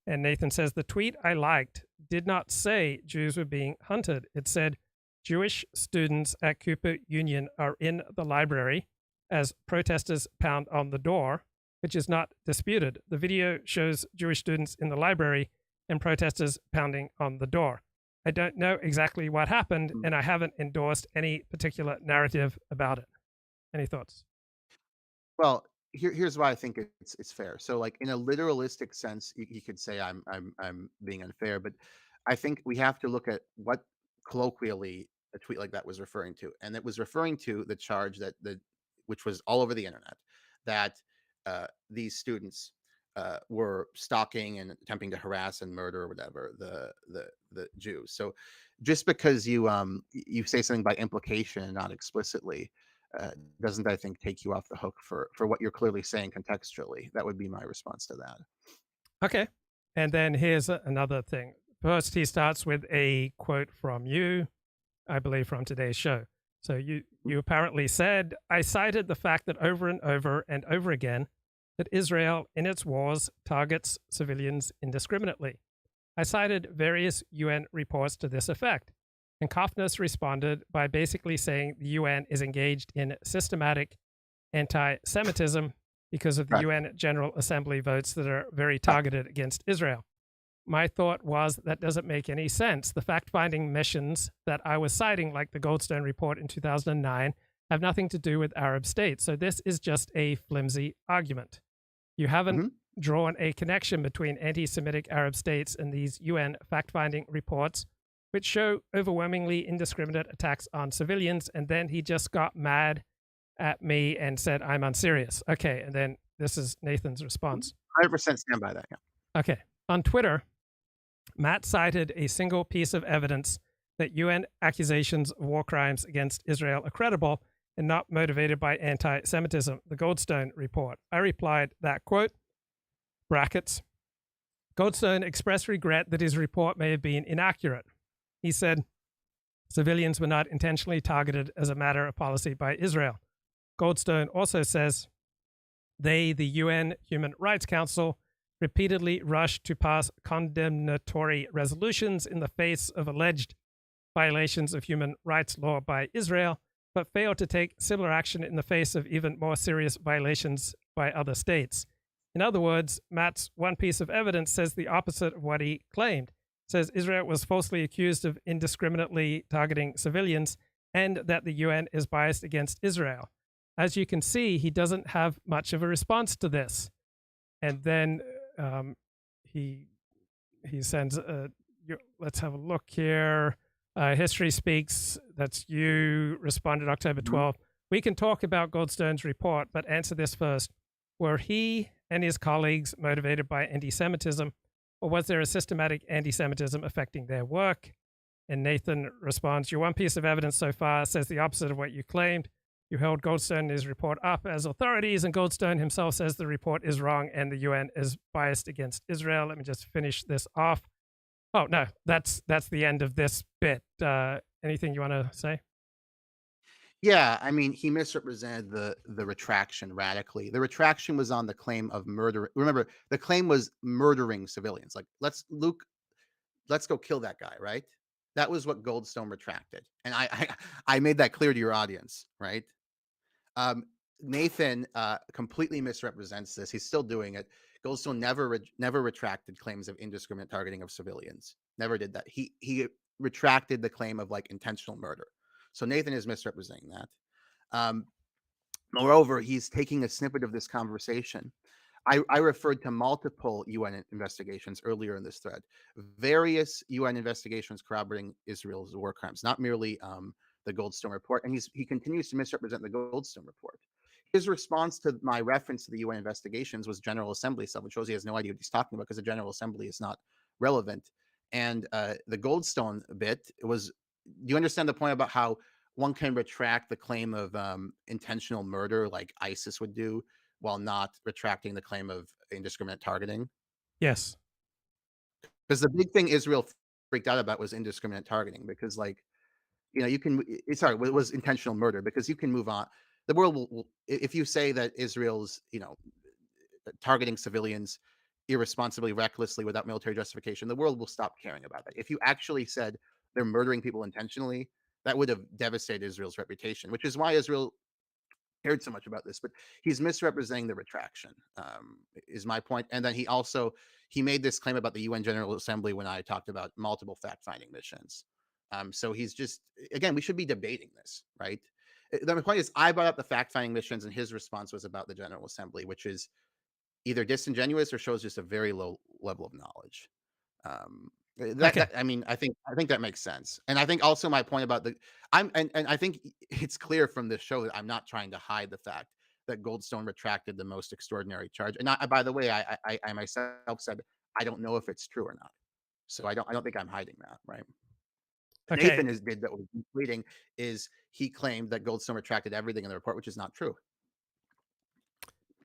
And Nathan says, the tweet I liked did not say Jews were being hunted. It said, Jewish students at Cooper Union are in the library as protesters pound on the door, which is not disputed. The video shows Jewish students in the library and protesters pounding on the door. I don't know exactly what happened, and I haven't endorsed any particular narrative about it. Any thoughts? well, here's why I think it's fair. So, like, in a literalistic sense, you could say I'm being unfair, but I think we have to look at what colloquially a tweet like that was referring to, and it was referring to the charge which was all over the internet, that these students were stalking and attempting to harass and murder or whatever the Jews. So, just because you say something by implication and not explicitly, doesn't, I think, take you off the hook for what you're clearly saying contextually. That would be my response to that. Okay. And then here's another thing. First, he starts with a quote from you, I believe, from today's show. So you apparently said, I cited the fact that over and over and over again that Israel in its wars targets civilians indiscriminately. I cited various UN reports to this effect. And Kofnas responded by basically saying the UN is engaged in systematic anti-Semitism because of the Right. UN General Assembly votes that are very targeted against Israel. My thought was that doesn't make any sense. The fact-finding missions that I was citing, like the Goldstone report in 2009, have nothing to do with Arab states. So this is just a flimsy argument. You haven't drawn a connection between anti-Semitic Arab states and these UN fact-finding reports, which show overwhelmingly indiscriminate attacks on civilians. And then he just got mad at me and said, I'm unserious. Okay, and then this is Nathan's response. 100% stand by that. Yeah. Okay, on Twitter, Matt cited a single piece of evidence that UN accusations of war crimes against Israel are credible and not motivated by anti-Semitism, the Goldstone report. I replied that, quote, brackets, Goldstone expressed regret that his report may have been inaccurate. He said, civilians were not intentionally targeted as a matter of policy by Israel. Goldstone also says, they, the UN Human Rights Council, repeatedly rushed to pass condemnatory resolutions in the face of alleged violations of human rights law by Israel, but failed to take similar action in the face of even more serious violations by other states. In other words, Matt's one piece of evidence says the opposite of what he claimed. It says Israel was falsely accused of indiscriminately targeting civilians and that the UN is biased against Israel. As you can see, he doesn't have much of a response to this. And then he sends, let's have a look here. History Speaks, that's you, responded October 12th. We can talk about Goldstone's report, but answer this first. Were he and his colleagues motivated by anti-Semitism, or was there a systematic anti-Semitism affecting their work? And Nathan responds, your one piece of evidence so far says the opposite of what you claimed. You held Goldstone and his report up as authorities, and Goldstone himself says the report is wrong and the UN is biased against Israel. Let me just finish this off. Oh, no, that's the end of this bit. Anything you want to say? Yeah, I mean, he misrepresented the retraction radically. The retraction was on the claim of murder. Remember, the claim was murdering civilians. Like, let's go kill that guy, right? That was what Goldstone retracted, and I made that clear to your audience, right? Nathan completely misrepresents this. He's still doing it. Goldstone never retracted claims of indiscriminate targeting of civilians. Never did that. He retracted the claim of like intentional murder. So Nathan is misrepresenting that. Moreover, he's taking a snippet of this conversation I referred to multiple UN investigations earlier in this thread. Various UN investigations corroborating Israel's war crimes, not merely the Goldstone report. And he continues to misrepresent the Goldstone report. His response to my reference to the UN investigations was General Assembly stuff, which shows he has no idea what he's talking about because the General Assembly is not relevant. And the Goldstone bit was, do you understand the point about how one can retract the claim of intentional murder like ISIS would do while not retracting the claim of indiscriminate targeting? Yes. Because the big thing Israel freaked out about was indiscriminate targeting because, like, you can, sorry, it was intentional murder because you can move on. The world will, if you say that Israel's, targeting civilians irresponsibly, recklessly, without military justification, the world will stop caring about that. If you actually said they're murdering people intentionally, that would have devastated Israel's reputation, which is why Israel cared so much about this. But he's misrepresenting the retraction, is my point. And then he made this claim about the UN General Assembly when I talked about multiple fact-finding missions. So he's just, again, we should be debating this, right? The point is, I brought up the fact-finding missions, and his response was about the General Assembly, which is either disingenuous or shows just a very low level of knowledge. Okay. I mean, I think that makes sense. And I think also my point about and I think it's clear from this show that I'm not trying to hide the fact that Goldstone retracted the most extraordinary charge. And by the way, I myself said I don't know if it's true or not. So I don't think I'm hiding that, right? Okay. Nathan did that was misleading is he claimed that Goldstone retracted everything in the report, which is not true.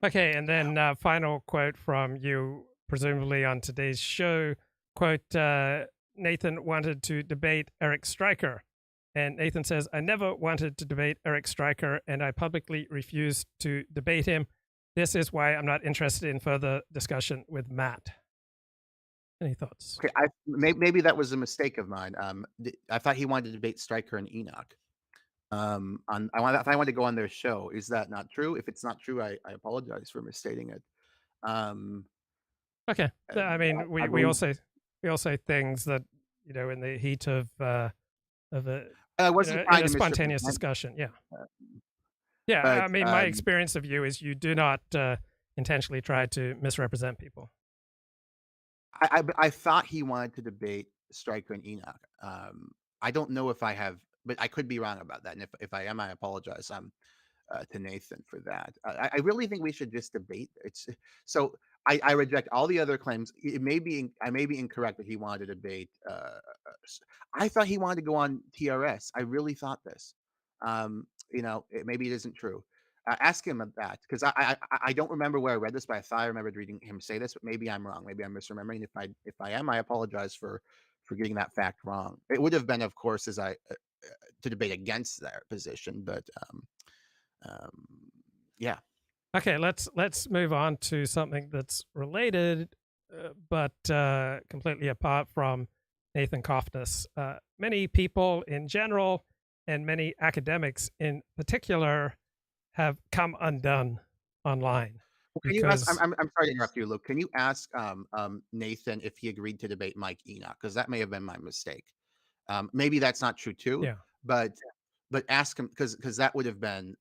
Okay, and then final quote from you, presumably on today's show. Quote, Nathan wanted to debate Eric Stryker. And Nathan says, I never wanted to debate Eric Stryker, and I publicly refused to debate him. This is why I'm not interested in further discussion with Matt. Any thoughts? Okay, maybe that was a mistake of mine. I thought he wanted to debate Stryker and Enoch. I wanted to go on their show. Is that not true? If it's not true, I apologize for misstating it. Okay, I mean, we all say things that in the heat of a I wasn't trying in a to spontaneous misrepresent. discussion. Yeah. I But mean, my experience of you is you do not intentionally try to misrepresent people. I thought he wanted to debate Stryker and Enoch. I don't know if I have, but I could be wrong about that. And if I am, I apologize. To Nathan for that. I really think we should just debate. So I reject all the other claims. I may be incorrect that he wanted to debate. I thought he wanted to go on TRS. I really thought this. Maybe it isn't true. Ask him about that because I don't remember where I read this, but I thought I remembered reading him say this. But maybe I'm wrong. Maybe I'm misremembering. If I am, I apologize for getting that fact wrong. It would have been, of course, to debate against their position, but. Yeah. Okay, let's move on to something that's related, but completely apart from Nathan Kofnas. Many people in general and many academics in particular have come undone online. Can you ask? I'm sorry to interrupt you, Luke. Can you ask Nathan if he agreed to debate Mike Enoch? Because that may have been my mistake. Maybe that's not true too. Yeah. But ask him because that would have been.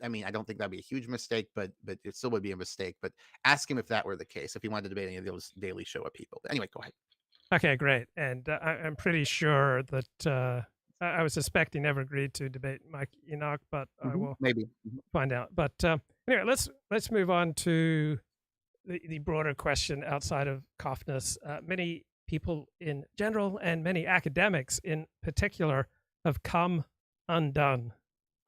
I mean, I don't think that'd be a huge mistake, but it still would be a mistake. But ask him if that were the case, if he wanted to debate any of those Daily Show people. But anyway, go ahead. Okay, great. And I'm pretty sure that I was suspecting never agreed to debate Mike Enoch, but I will maybe find out. But anyway, let's move on to the broader question outside of Kofnas. Many people in general and many academics in particular have come undone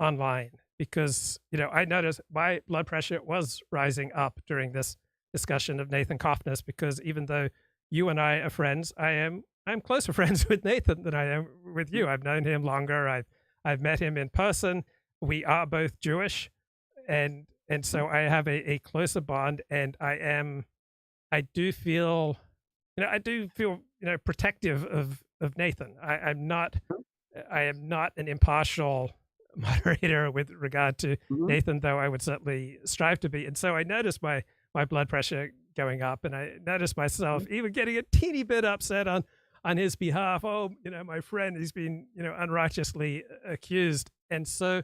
online because, I noticed my blood pressure was rising up during this discussion of Nathan Kofnas because even though you and I are friends, I'm closer friends with Nathan than I am with you. I've known him longer. I've met him in person. We are both Jewish, and so I have a closer bond, and I do feel protective of Nathan. I am not an impartial moderator with regard to Nathan, though I would certainly strive to be. And so I noticed my blood pressure going up, and I noticed myself even getting a teeny bit upset on his behalf. Oh, my friend, he's been, unrighteously accused. And so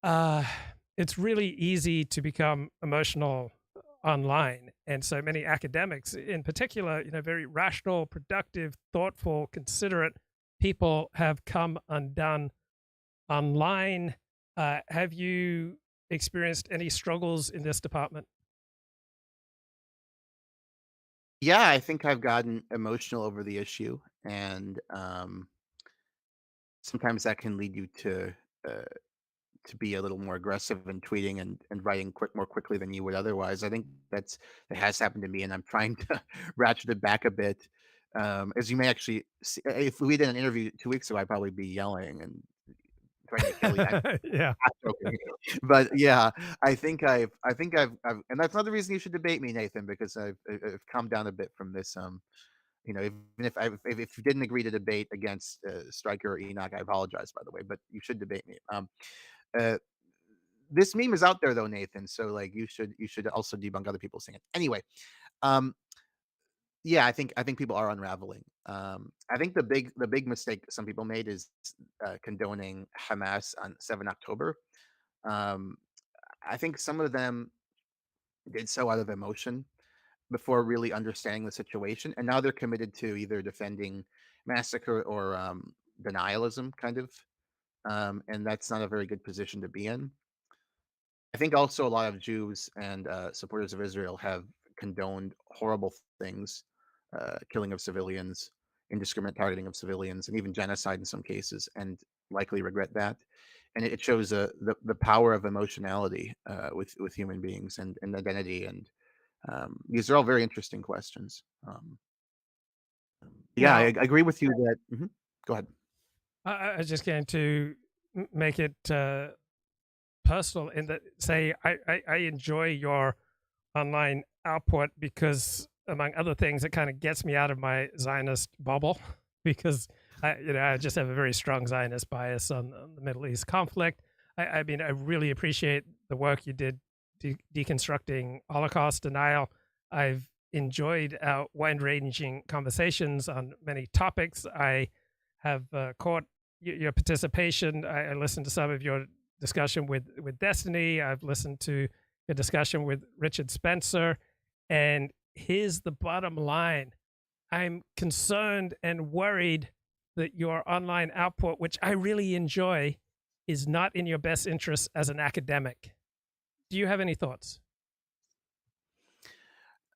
it's really easy to become emotional online. And so many academics, in particular, very rational, productive, thoughtful, considerate people have come undone online. Have you experienced any struggles in this department? Yeah, I think I've gotten emotional over the issue, and sometimes that can lead you uh, to be a little more aggressive in tweeting and writing more quickly than you would otherwise. I think that has happened to me, and I'm trying to ratchet it back a bit. As you may actually see, if we did an interview 2 weeks ago, I'd probably be yelling and trying to kill you. Yeah. Joking. But yeah, I think I've and that's another reason you should debate me, Nathan, because I've calmed down a bit from this. Even if you didn't agree to debate against Stryker or Enoch, I apologize, by the way, but you should debate me. Uh, this meme is out there though, Nathan. So like you should also debunk other people saying it. Anyway, um, yeah, I think people are unraveling. I think the big mistake some people made is condoning Hamas on 7 October. Um, I think some of them did so out of emotion before really understanding the situation, and now they're committed to either defending massacre or denialism, kind of. And that's not a very good position to be in. I think also a lot of Jews and supporters of Israel have condoned horrible things, killing of civilians, indiscriminate targeting of civilians, and even genocide in some cases, and likely regret that. And it shows the power of emotionality with human beings and identity. And these are all very interesting questions. Yeah, I Now, agree with you that. Go ahead. I was just going to make it personal in that, say, I enjoy your online output because, among other things, it kind of gets me out of my Zionist bubble because I just have a very strong Zionist bias on the Middle East conflict. I mean, I really appreciate the work you did deconstructing Holocaust denial. I've enjoyed our wide-ranging conversations on many topics. I have caught your participation. I listened to some of your discussion with Destiny. I've listened to a discussion with Richard Spencer. And here's the bottom line: I'm concerned and worried that your online output, which I really enjoy, is not in your best interest as an academic. Do you have any thoughts?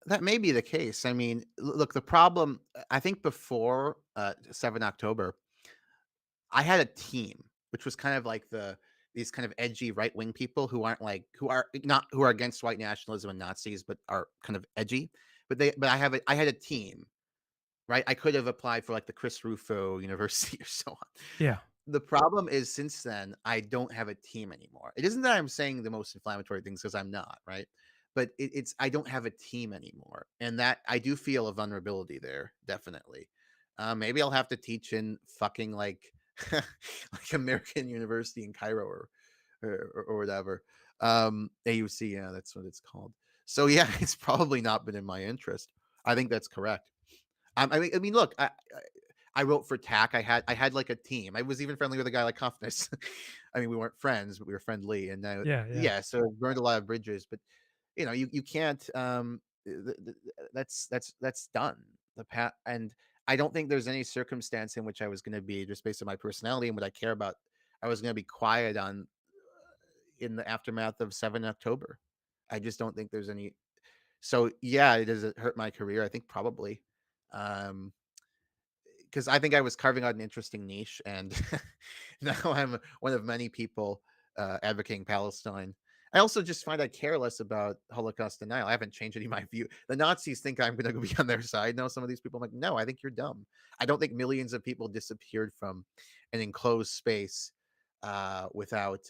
That may be the case. I mean, look, the problem, I think before 7 October, I had a team, which was kind of like these kind of edgy right wing people who are against white nationalism and Nazis, but are kind of edgy. But I had a team, right? I could have applied for like the Chris Rufo University or so on. Yeah. The problem is since then, I don't have a team anymore. It isn't that I'm saying the most inflammatory things because I'm not, right? But it's I don't have a team anymore. And that I do feel a vulnerability there, definitely. Maybe I'll have to teach in fucking like like American University in Cairo or whatever. AUC, yeah, that's what it's called. So yeah, it's probably not been in my interest. I think that's correct. I mean, look, I wrote for TAC. I had like a team. I was even friendly with a guy like Huffness. I mean, we weren't friends, but we were friendly. And Yeah. Yeah. yeah, so I burned a lot of bridges. But you can't. That's done. And I don't think there's any circumstance in which I was going to be just based on my personality and what I care about. I was going to be quiet on in the aftermath of 7 October. I just don't think there's any. So yeah, does it hurt my career? I think probably. Um, because I think I was carving out an interesting niche, and now I'm one of many people advocating Palestine. I also just find I care less about Holocaust denial. I haven't changed any of my view. The Nazis think I'm going to be on their side. No, some of these people, I'm like, no, I think you're dumb. I don't think millions of people disappeared from an enclosed space without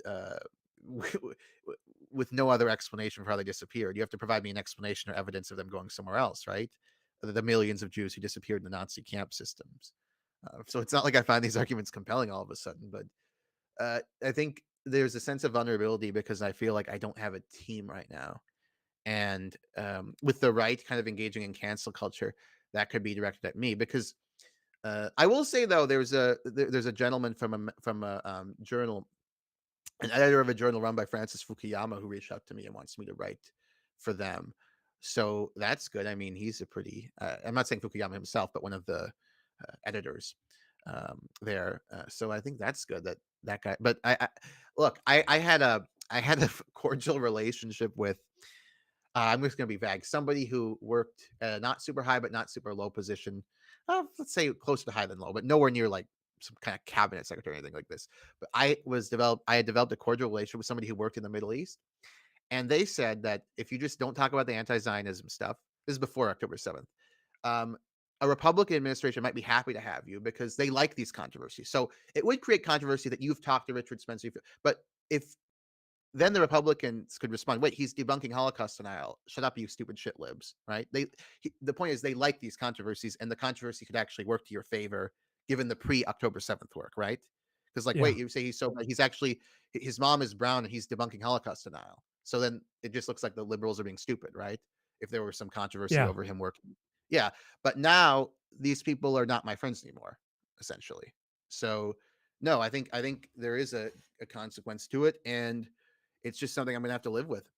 with no other explanation for how they disappeared. You have to provide me an explanation or evidence of them going somewhere else, right? The millions of Jews who disappeared in the Nazi camp systems. So it's not like I find these arguments compelling all of a sudden, but I think there's a sense of vulnerability because I feel like I don't have a team right now. And with the right kind of engaging in cancel culture, that could be directed at me. Because I will say though, there's a gentleman from a journal, an editor of a journal run by Francis Fukuyama, who reached out to me and wants me to write for them. So that's good. I mean, he's a pretty, I'm not saying Fukuyama himself, but one of the editors there. So I think that's good that that guy. But look, I had a cordial relationship with. I'm just going to be vague. Somebody who worked not super high, but not super low position. Let's say closer to high than low, but nowhere near like some kind of cabinet secretary or anything like this. But I had developed a cordial relationship with somebody who worked in the Middle East, and they said that if you just don't talk about the anti-Zionism stuff, this is before October 7th, um, a Republican administration might be happy to have you because they like these controversies. So it would create controversy that you've talked to Richard Spencer, but if then the Republicans could respond, "Wait, he's debunking Holocaust denial. Shut up, you stupid shit libs!" Right? The point is they like these controversies, and the controversy could actually work to your favor given the pre-October 7th work, right? Because like, Yeah. wait, you say he's so he's actually his mom is brown and he's debunking Holocaust denial. So then it just looks like the liberals are being stupid, right? If there were some controversy Yeah. over him working, yeah. But now these people are not my friends anymore, essentially. So no, I think there is a consequence to it, and it's just something I'm gonna have to live with.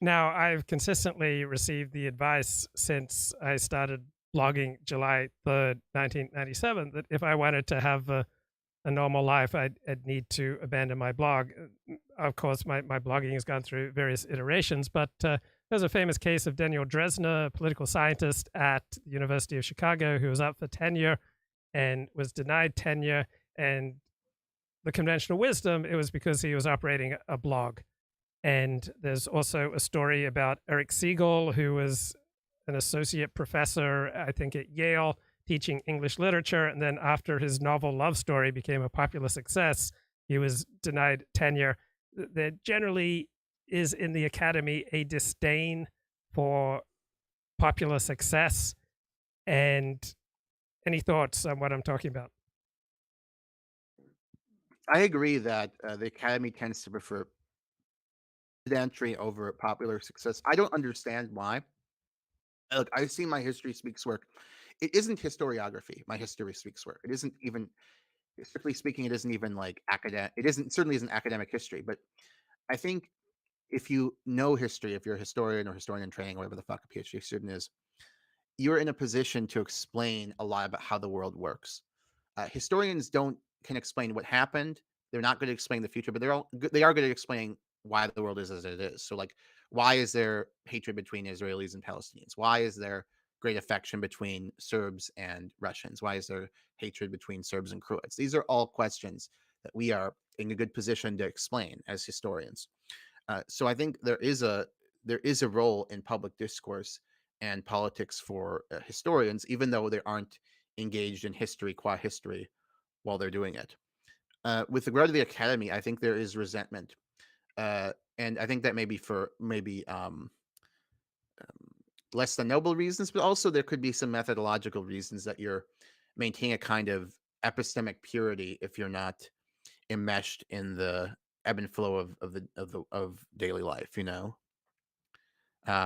Now, I've consistently received the advice since I started blogging July 3rd, 1997, that if I wanted to have a normal life, I'd need to abandon my blog. Of course, my blogging has gone through various iterations, but there's a famous case of Daniel Dresner, a political scientist at the University of Chicago, who was up for tenure and was denied tenure. And the conventional wisdom, it was because he was operating a blog. And there's also a story about Eric Siegel, who was an associate professor, I think, at Yale, teaching English literature. And then after his novel Love Story became a popular success, he was denied tenure. There generally is in the academy a disdain for popular success. And any thoughts on what I'm talking about? I agree that the academy tends to prefer entry over popular success. I don't understand why. Look, I've seen my history speaks work. It isn't historiography. My history speaks work. It isn't even, strictly speaking, it isn't even like academic. It isn't certainly isn't academic history. But I think if you know history, if you're a historian or historian in training, whatever the fuck a PhD student is, you're in a position to explain a lot about how the world works. Historians don't can explain what happened. They're not going to explain the future, but they are good at explaining why the world is as it is. So, like, why is there hatred between Israelis and Palestinians? Why is there great affection between Serbs and Russians? Why is there hatred between Serbs and Croats? These are all questions that we are in a good position to explain as historians. So I think there is a role in public discourse and politics for historians, even though they aren't engaged in history qua history while they're doing it. With regard to the academy, I think there is resentment, and I think that maybe for maybe less than noble reasons, but also there could be some methodological reasons that you're maintaining a kind of epistemic purity if you're not enmeshed in the ebb and flow of daily life, of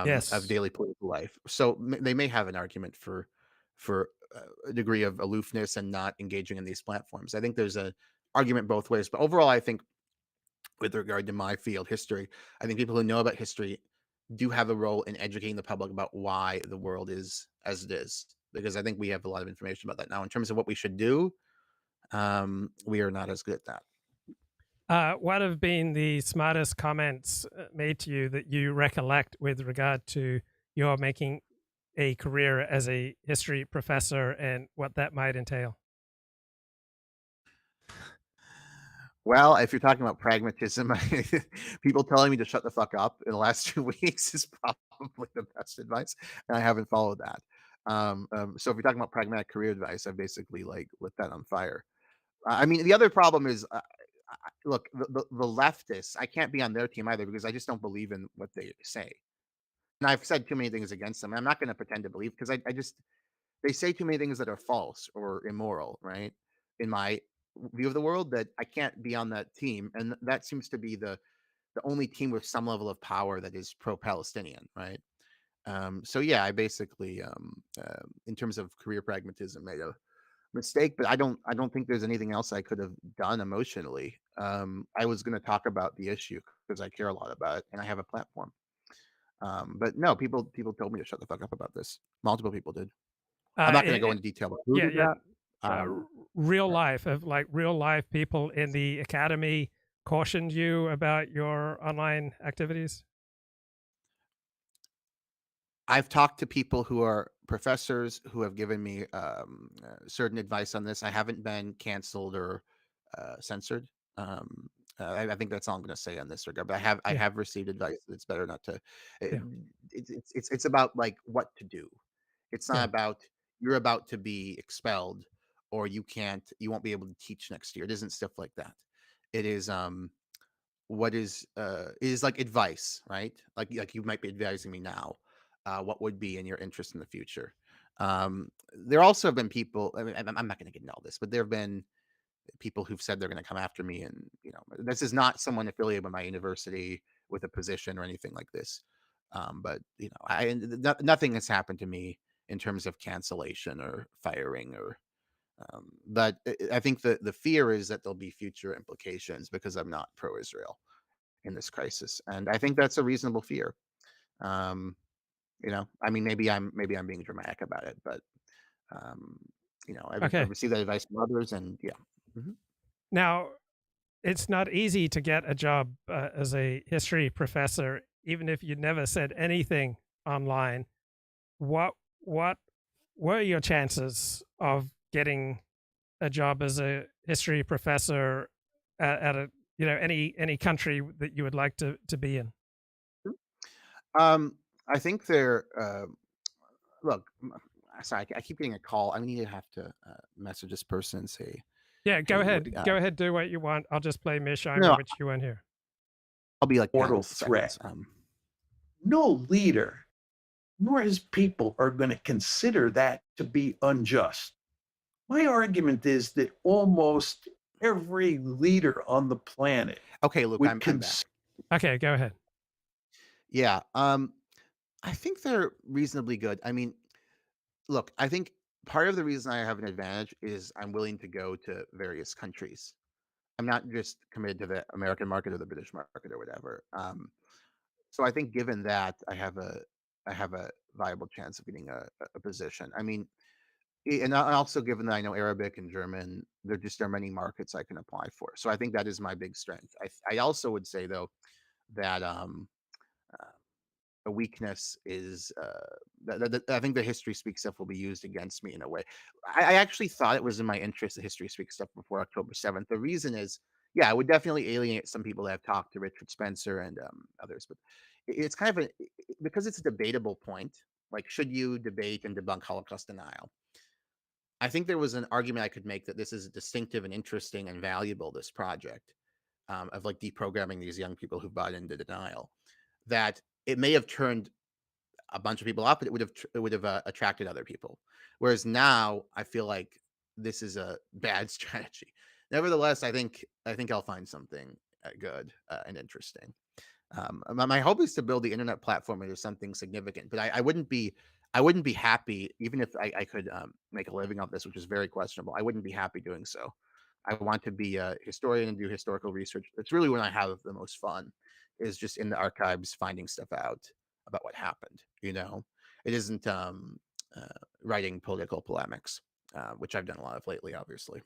Yes. daily political life. So they may have an argument for a degree of aloofness and not engaging in these platforms. I think there's a argument both ways, but overall, I think with regard to my field, history, I think people who know about history do have a role in educating the public about why the world is as it is, because I think we have a lot of information about that now. In terms of what we should do, we are not as good at that. What have been the smartest comments made to you that you recollect with regard to your making a career as a history professor and what that might entail? Well, if you're talking about pragmatism, people telling me to shut the fuck up in the last 2 weeks is probably the best advice, and I haven't followed that. So if you're talking about pragmatic career advice, I basically like lit that on fire. I mean, the other problem is, look, the leftists. I can't be on their team either because I just don't believe in what they say, and I've said too many things against them. I'm not going to pretend to believe because I just they say too many things that are false or immoral, right? In my view of the world, that I can't be on that team, and that seems to be the only team with some level of power that is pro-Palestinian, right? So yeah, I basically, in terms of career pragmatism, made a mistake, but I don't think there's anything else I could have done emotionally. I was going to talk about the issue because I care a lot about it, and I have a platform. But no, people told me to shut the fuck up about this. Multiple people did. I'm Uh, not going to it, go it, into detail about who yeah, did yeah. that. Uh, Um, real but life of like real life people in the academy cautioned you about your online activities. I've talked to people who are professors who have given me certain advice on this. I haven't been canceled or censored. Um, I think that's all I'm going to say on this regard. But I Yeah, have received advice that it's better not to. It, yeah, it's about like what to do. It's not yeah. about you're about to be expelled or you won't be able to teach next year. It isn't stuff like that. It is what is like advice, right? Like you might be advising me now, what would be in your interest in the future. There also have been people. I mean, I'm not going to get into all this, but there have been people who've said they're going to come after me, and this is not someone affiliated with my university with a position or anything like this. But nothing has happened to me in terms of cancellation or firing or. But I think the fear is that there'll be future implications because I'm not pro-Israel in this crisis, and I think that's a reasonable fear. Um, I mean, maybe I'm being dramatic about it, but um, I've Okay. received that advice from others, and yeah. Mhm. Now, it's not easy to get a job as a history professor, even if you never said anything online. What what were your chances of getting a job as a history professor at a any country that you would like to be in? I think they're look. Sorry, I keep getting a call. I need to have to message this person and say, Yeah, go "Hey, ahead. Go ahead, do what you want. I'll just play Mearsheimer, no, which you won't hear. I'll be like Mortal 10 threat. seconds." No leader, nor his people, are going to consider that to be unjust. My argument is that almost every leader on the planet Okay, Luke, would I'm back. consider. Okay, go ahead. Yeah, I think they're reasonably good. I mean, look, I think part of the reason I have an advantage is I'm willing to go to various countries. I'm not just committed to the American market or the British market or whatever. So I think given that I have a viable chance of getting a position. I mean, and also given that I know Arabic and German, there just are many markets I can apply for. So I think that is my big strength. I also would say though that uh, a weakness is I think the history speak stuff will be used against me in a way. I actually thought it was in my interest the history speak stuff before October 7th. The reason is, yeah, I would definitely alienate some people that have talked to Richard Spencer and others, but it's kind of because it's a debatable point. Like, should you debate and debunk Holocaust denial? I think there was an argument I could make that this is distinctive and interesting and valuable. This project of like deprogramming these young people who bought into denial, that it may have turned a bunch of people off, but it would have attracted other people. Whereas now, I feel like this is a bad strategy. Nevertheless, I think I'll find something good and interesting. My hope is to build the internet platform into something significant, but I wouldn't be happy even if I could make a living off this, which is very questionable. I wouldn't be happy doing so. I want to be a historian and do historical research. It's really when I have the most fun, is just in the archives finding stuff out about what happened. It isn't uh, writing political polemics, which I've done a lot of lately, obviously.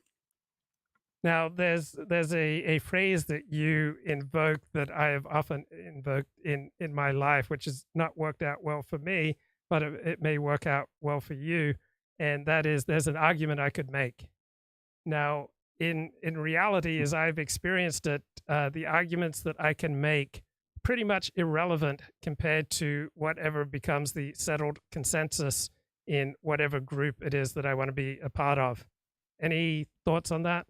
Now, there's a phrase that you invoke that I have often invoked in my life, which has not worked out well for me, but it may work out well for you, and that is there's an argument I could make. Now, in reality, as I've experienced it, the arguments that I can make pretty much irrelevant compared to whatever becomes the settled consensus in whatever group it is that I want to be a part of. Any thoughts on that?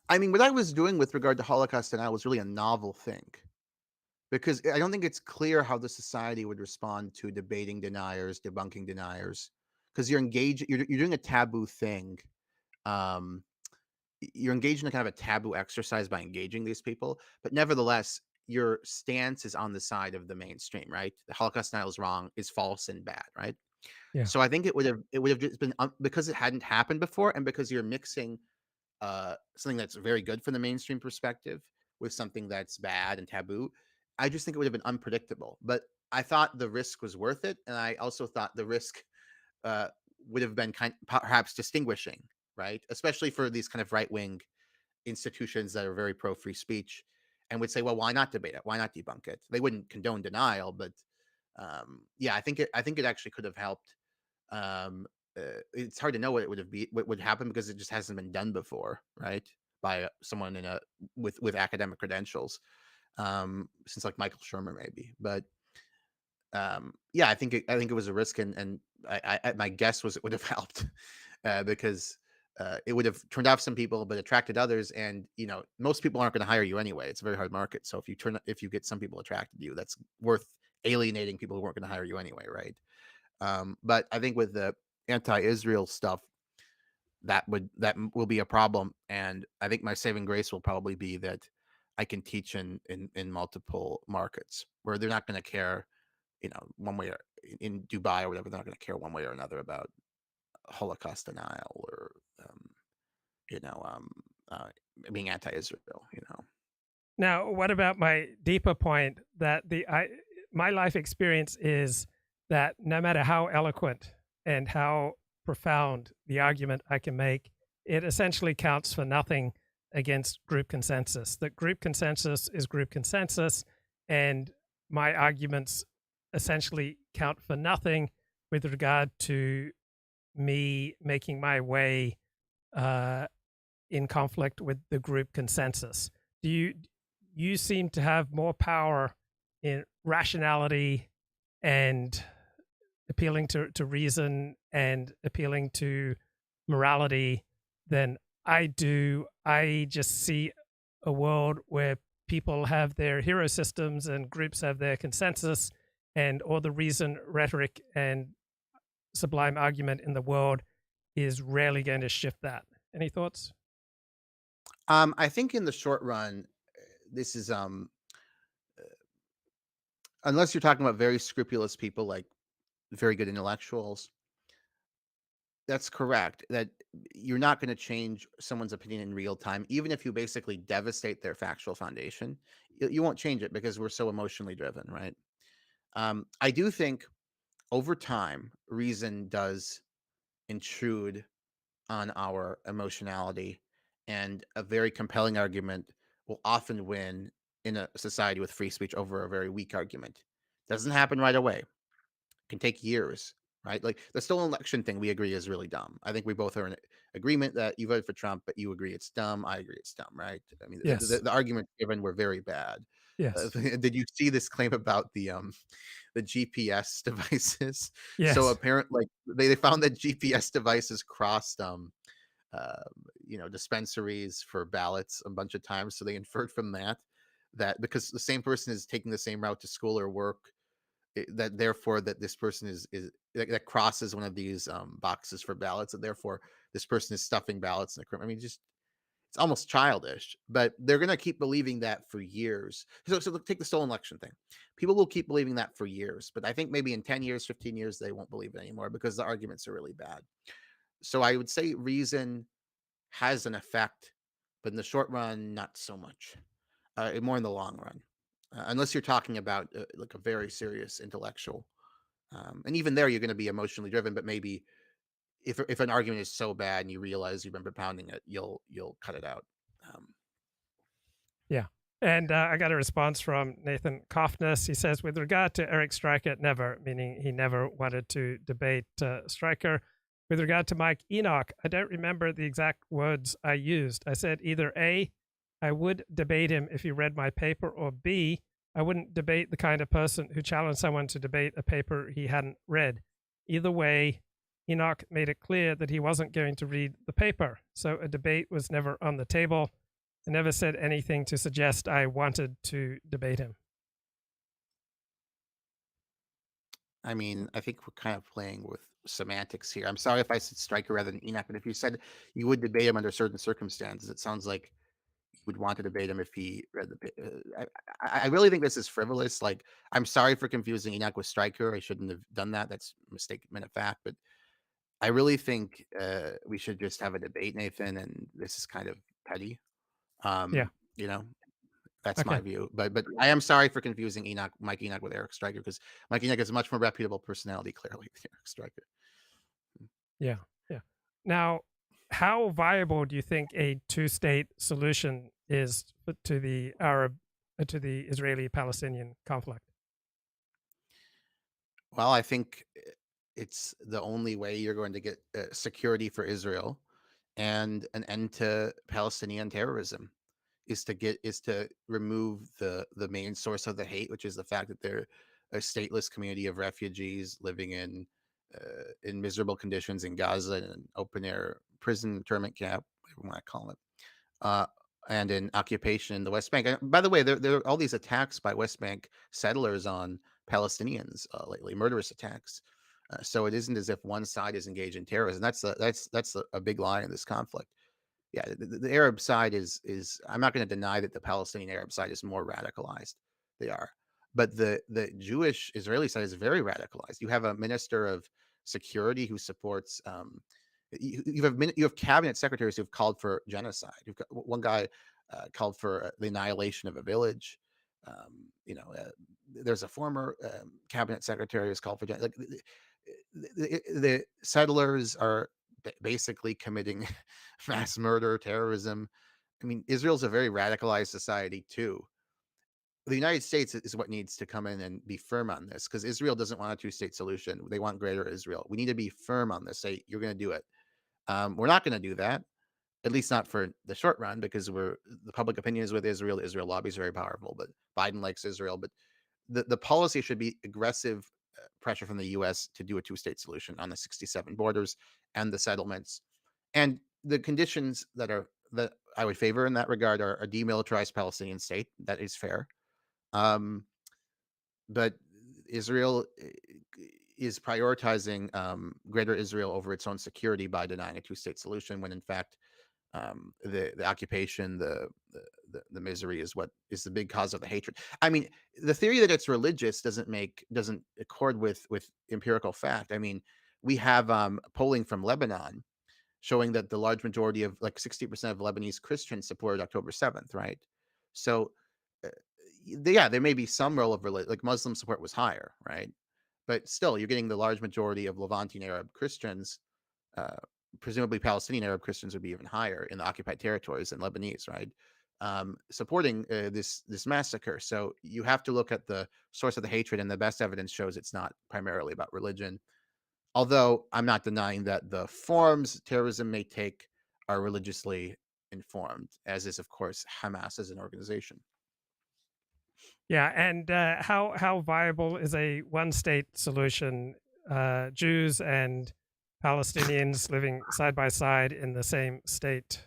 I mean, what I was doing with regard to Holocaust denial was really a novel thing, because I don't think it's clear how the society would respond to debating deniers, debunking deniers, because you're doing a taboo thing. Um, you're engaged in a kind of a taboo exercise by engaging these people, but nevertheless, your stance is on the side of the mainstream, right? The Holocaust denial is wrong, is false and bad, right? Yeah. So I think it would have just been because it hadn't happened before, and because you're mixing something that's very good from the mainstream perspective with something that's bad and taboo. I just think it would have been unpredictable. But I thought the risk was worth it, and I also thought the risk uh, would have been perhaps distinguishing, right? Especially for these kind of right wing institutions that are very pro free speech, and would say, well, why not debate it? Why not debunk it? They wouldn't condone denial, but yeah, I think it actually could have helped. Um, it's hard to know what would happen because it just hasn't been done before, right? By someone in a with academic credentials, since like Michael Shermer maybe, but yeah, I think it was a risk, and my guess was it would have helped because it would have turned off some people, but attracted others. And most people aren't going to hire you anyway. It's a very hard market. So if you get some people attracted to you, that's worth alienating people who weren't going to hire you anyway, right? But I think with the anti-Israel stuff, that will be a problem, and I think my saving grace will probably be that I can teach in multiple markets where they're not going to care one way or in Dubai or whatever, they're not going to care one way or another about Holocaust denial or, um, you know, um, uh, being anti-Israel. Now, what about my deeper point that my life experience is that no matter how eloquent and how profound the argument I can make, it essentially counts for nothing against group consensus. That group consensus is group consensus, and my arguments essentially count for nothing with regard to me making my way uh, in conflict with the group consensus. Do you seem to have more power in rationality and appealing to reason and appealing to morality than I do. I just see a world where people have their hero systems and groups have their consensus, and all the reason, rhetoric, and sublime argument in the world is rarely going to shift that. Any thoughts? I think in the short run, this is unless you're talking about very scrupulous people like very good intellectuals, that's correct. That you're not going to change someone's opinion in real time, even if you basically devastate their factual foundation. You won't change it because we're so emotionally driven, right? I do think over time, reason does intrude on our emotionality, and a very compelling argument will often win in a society with free speech over a very weak argument. Doesn't happen right away. Can take years, right? Like the stolen election thing, we agree is really dumb. I think we both are in agreement that you voted for Trump, but you agree it's dumb. I agree it's dumb, right? I mean, Yes. the arguments given were very bad. Yes. Did you see this claim about the GPS devices? So Yes. apparently, like they found that GPS devices crossed uh, dispensaries for ballots a bunch of times. So they inferred from that because the same person is taking the same route to school or work, that therefore that this person is that crosses one of these boxes for ballots, and therefore this person is stuffing ballots in the I mean, just it's almost childish, but they're going to keep believing that for years. So look, take the stolen election thing. People will keep believing that for years, but I think maybe in 10 years, 15 years, they won't believe it anymore because the arguments are really bad. So I would say reason has an effect, but in the short run, not so much. More in the long run, unless you're talking about like a very serious intellectual, and even there, you're going to be emotionally driven. But maybe if an argument is so bad and you realize you've been propounding it, you'll cut it out. Um, Yeah. And I got a response from Nathan Koffness. He says, with regard to Eric Stryker, never, meaning he never wanted to debate Stryker. With regard to Mike Enoch, I don't remember the exact words I used. I said either A, I would debate him if he read my paper, or B, I wouldn't debate the kind of person who challenged someone to debate a paper he hadn't read. Either way, Enoch made it clear that he wasn't going to read the paper, so a debate was never on the table. I never said anything to suggest I wanted to debate him. I mean, I think we're kind of playing with semantics here. I'm sorry if I said Stryker rather than Enoch, but if you said you would debate him under certain circumstances, it sounds like you would want to debate him if he read the. I really think this is frivolous. Like, I'm sorry for confusing Enoch with Stryker. I shouldn't have done that. That's a mistake, of fact. But I really think we should just have a debate, Nathan. And this is kind of petty. Yeah. You know, That's my Okay. view. But I am sorry for confusing Mike Enoch with Eric Stryker, because Mike Enoch is a much more reputable personality, clearly, than Eric Stryker. Yeah. Yeah. Now, how viable do you think a two-state solution is to the to the Israeli-Palestinian conflict? Well, I think it's the only way you're going to get security for Israel and an end to Palestinian terrorism is to remove the main source of the hate, which is the fact that they're a stateless community of refugees living in miserable conditions in Gaza, in an open air prison internment camp, whatever you want to call it, uh, and in occupation in the West Bank. And by the way, there are all these attacks by West Bank settlers on Palestinians lately, murderous attacks. So it isn't as if one side is engaged in terrorism. That's a big lie in this conflict. Yeah, the Arab side is I'm not going to deny that the Palestinian Arab side is more radicalized. They are, but the Jewish Israeli side is very radicalized. You have a minister of security who supports. You have cabinet secretaries who've called for genocide. You've got one guy called for the annihilation of a village. There's a former cabinet secretary who's called for like the settlers are basically committing mass murder, terrorism. I mean, Israel's a very radicalized society too. The United States is what needs to come in and be firm on this, because Israel doesn't want a two-state solution. They want greater Israel. We need to be firm on this. Say you're going to do it. We're not going to do that, at least not for the short run, because the public opinion is with Israel. The Israel lobby is very powerful, but Biden likes Israel. But the policy should be aggressive pressure from the U.S. to do a two-state solution on the 67 borders and the settlements, and the conditions that I would favor in that regard are a demilitarized Palestinian state that is fair, um, but Israel is prioritizing greater Israel over its own security by denying a two-state solution, when in fact the occupation, the misery is what is the big cause of the hatred. I mean, the theory that it's religious doesn't accord with empirical fact. I mean, we have polling from Lebanon showing that the large majority of, like, 60% of Lebanese Christians supported October 7th, right? So uh, yeah, there may be some role of religion, like Muslim support was higher, right? But still, you're getting the large majority of Levantine Arab Christians, uh, presumably Palestinian Arab Christians would be even higher in the occupied territories than Lebanese, right? Supporting this massacre. So you have to look at the source of the hatred, and the best evidence shows it's not primarily about religion. Although I'm not denying that the forms terrorism may take are religiously informed, as is, of course, Hamas as an organization. Yeah, and how viable is a one-state solution? Jews and Palestinians living side by side in the same state.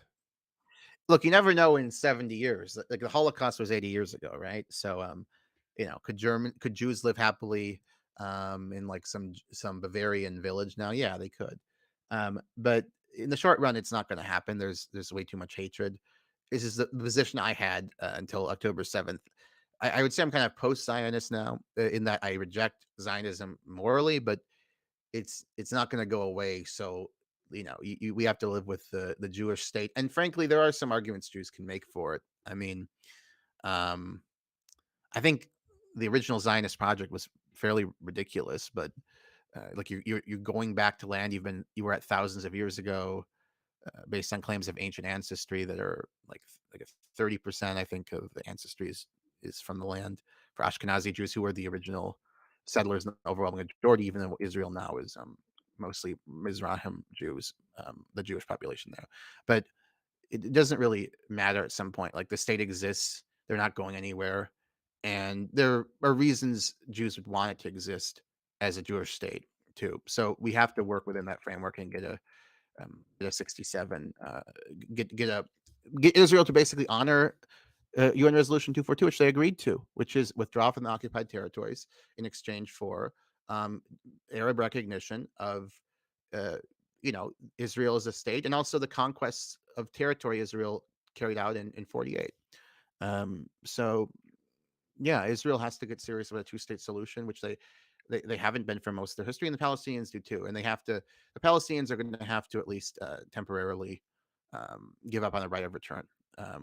Look, you never know in 70 years. Like, the Holocaust was 80 years ago, right? So, could Jews live happily in, like, some Bavarian village now? Yeah, they could. But in the short run, it's not going to happen. There's way too much hatred. This is the position I had until October 7th. I would say I'm kind of post-Zionist now, in that I reject Zionism morally, but it's not going to go away. So we have to live with the Jewish state, and frankly, there are some arguments Jews can make for it. I mean, um, I think the original Zionist project was fairly ridiculous, but like, you're going back to land you were at thousands of years ago, based on claims of ancient ancestry that are like a 30%, I think, of the ancestry is from the land for Ashkenazi Jews, who were the original settlers in the overwhelming majority, even though Israel now is mostly Mizrahim Jews, the Jewish population there. But it doesn't really matter at some point. Like, the state exists, they're not going anywhere. And there are reasons Jews would want it to exist as a Jewish state too. So we have to work within that framework and get a 67, get Israel to basically honor UN Resolution 242, which they agreed to, which is withdraw from the occupied territories in exchange for um, Arab recognition of, uh, Israel as a state, and also the conquests of territory Israel carried out in 48. So yeah, Israel has to get serious about a two-state solution, which they haven't been for most of their history, and the Palestinians do too. And the Palestinians are going to have to at least temporarily give up on the right of return.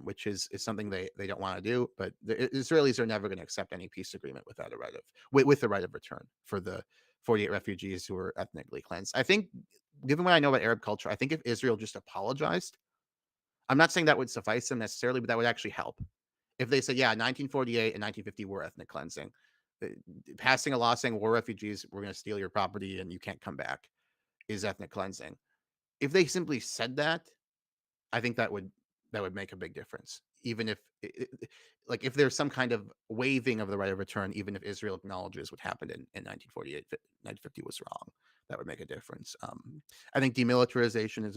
which is something they don't want to do. But the Israelis are never going to accept any peace agreement without a right of with the right of return for the 48 refugees who were ethnically cleansed. I think, given what I know about Arab culture, I think if Israel just apologized, I'm not saying that would suffice them necessarily, but that would actually help. If they said, yeah, 1948 and 1950 were ethnic cleansing, uh, passing a law saying war refugees, we're going to steal your property and you can't come back, is ethnic cleansing. If they simply said that, I think that would make a big difference. Even if, like, if there's some kind of waiving of the right of return, even if Israel acknowledges what happened in 1948, 1950 was wrong, that would make a difference. I think demilitarization is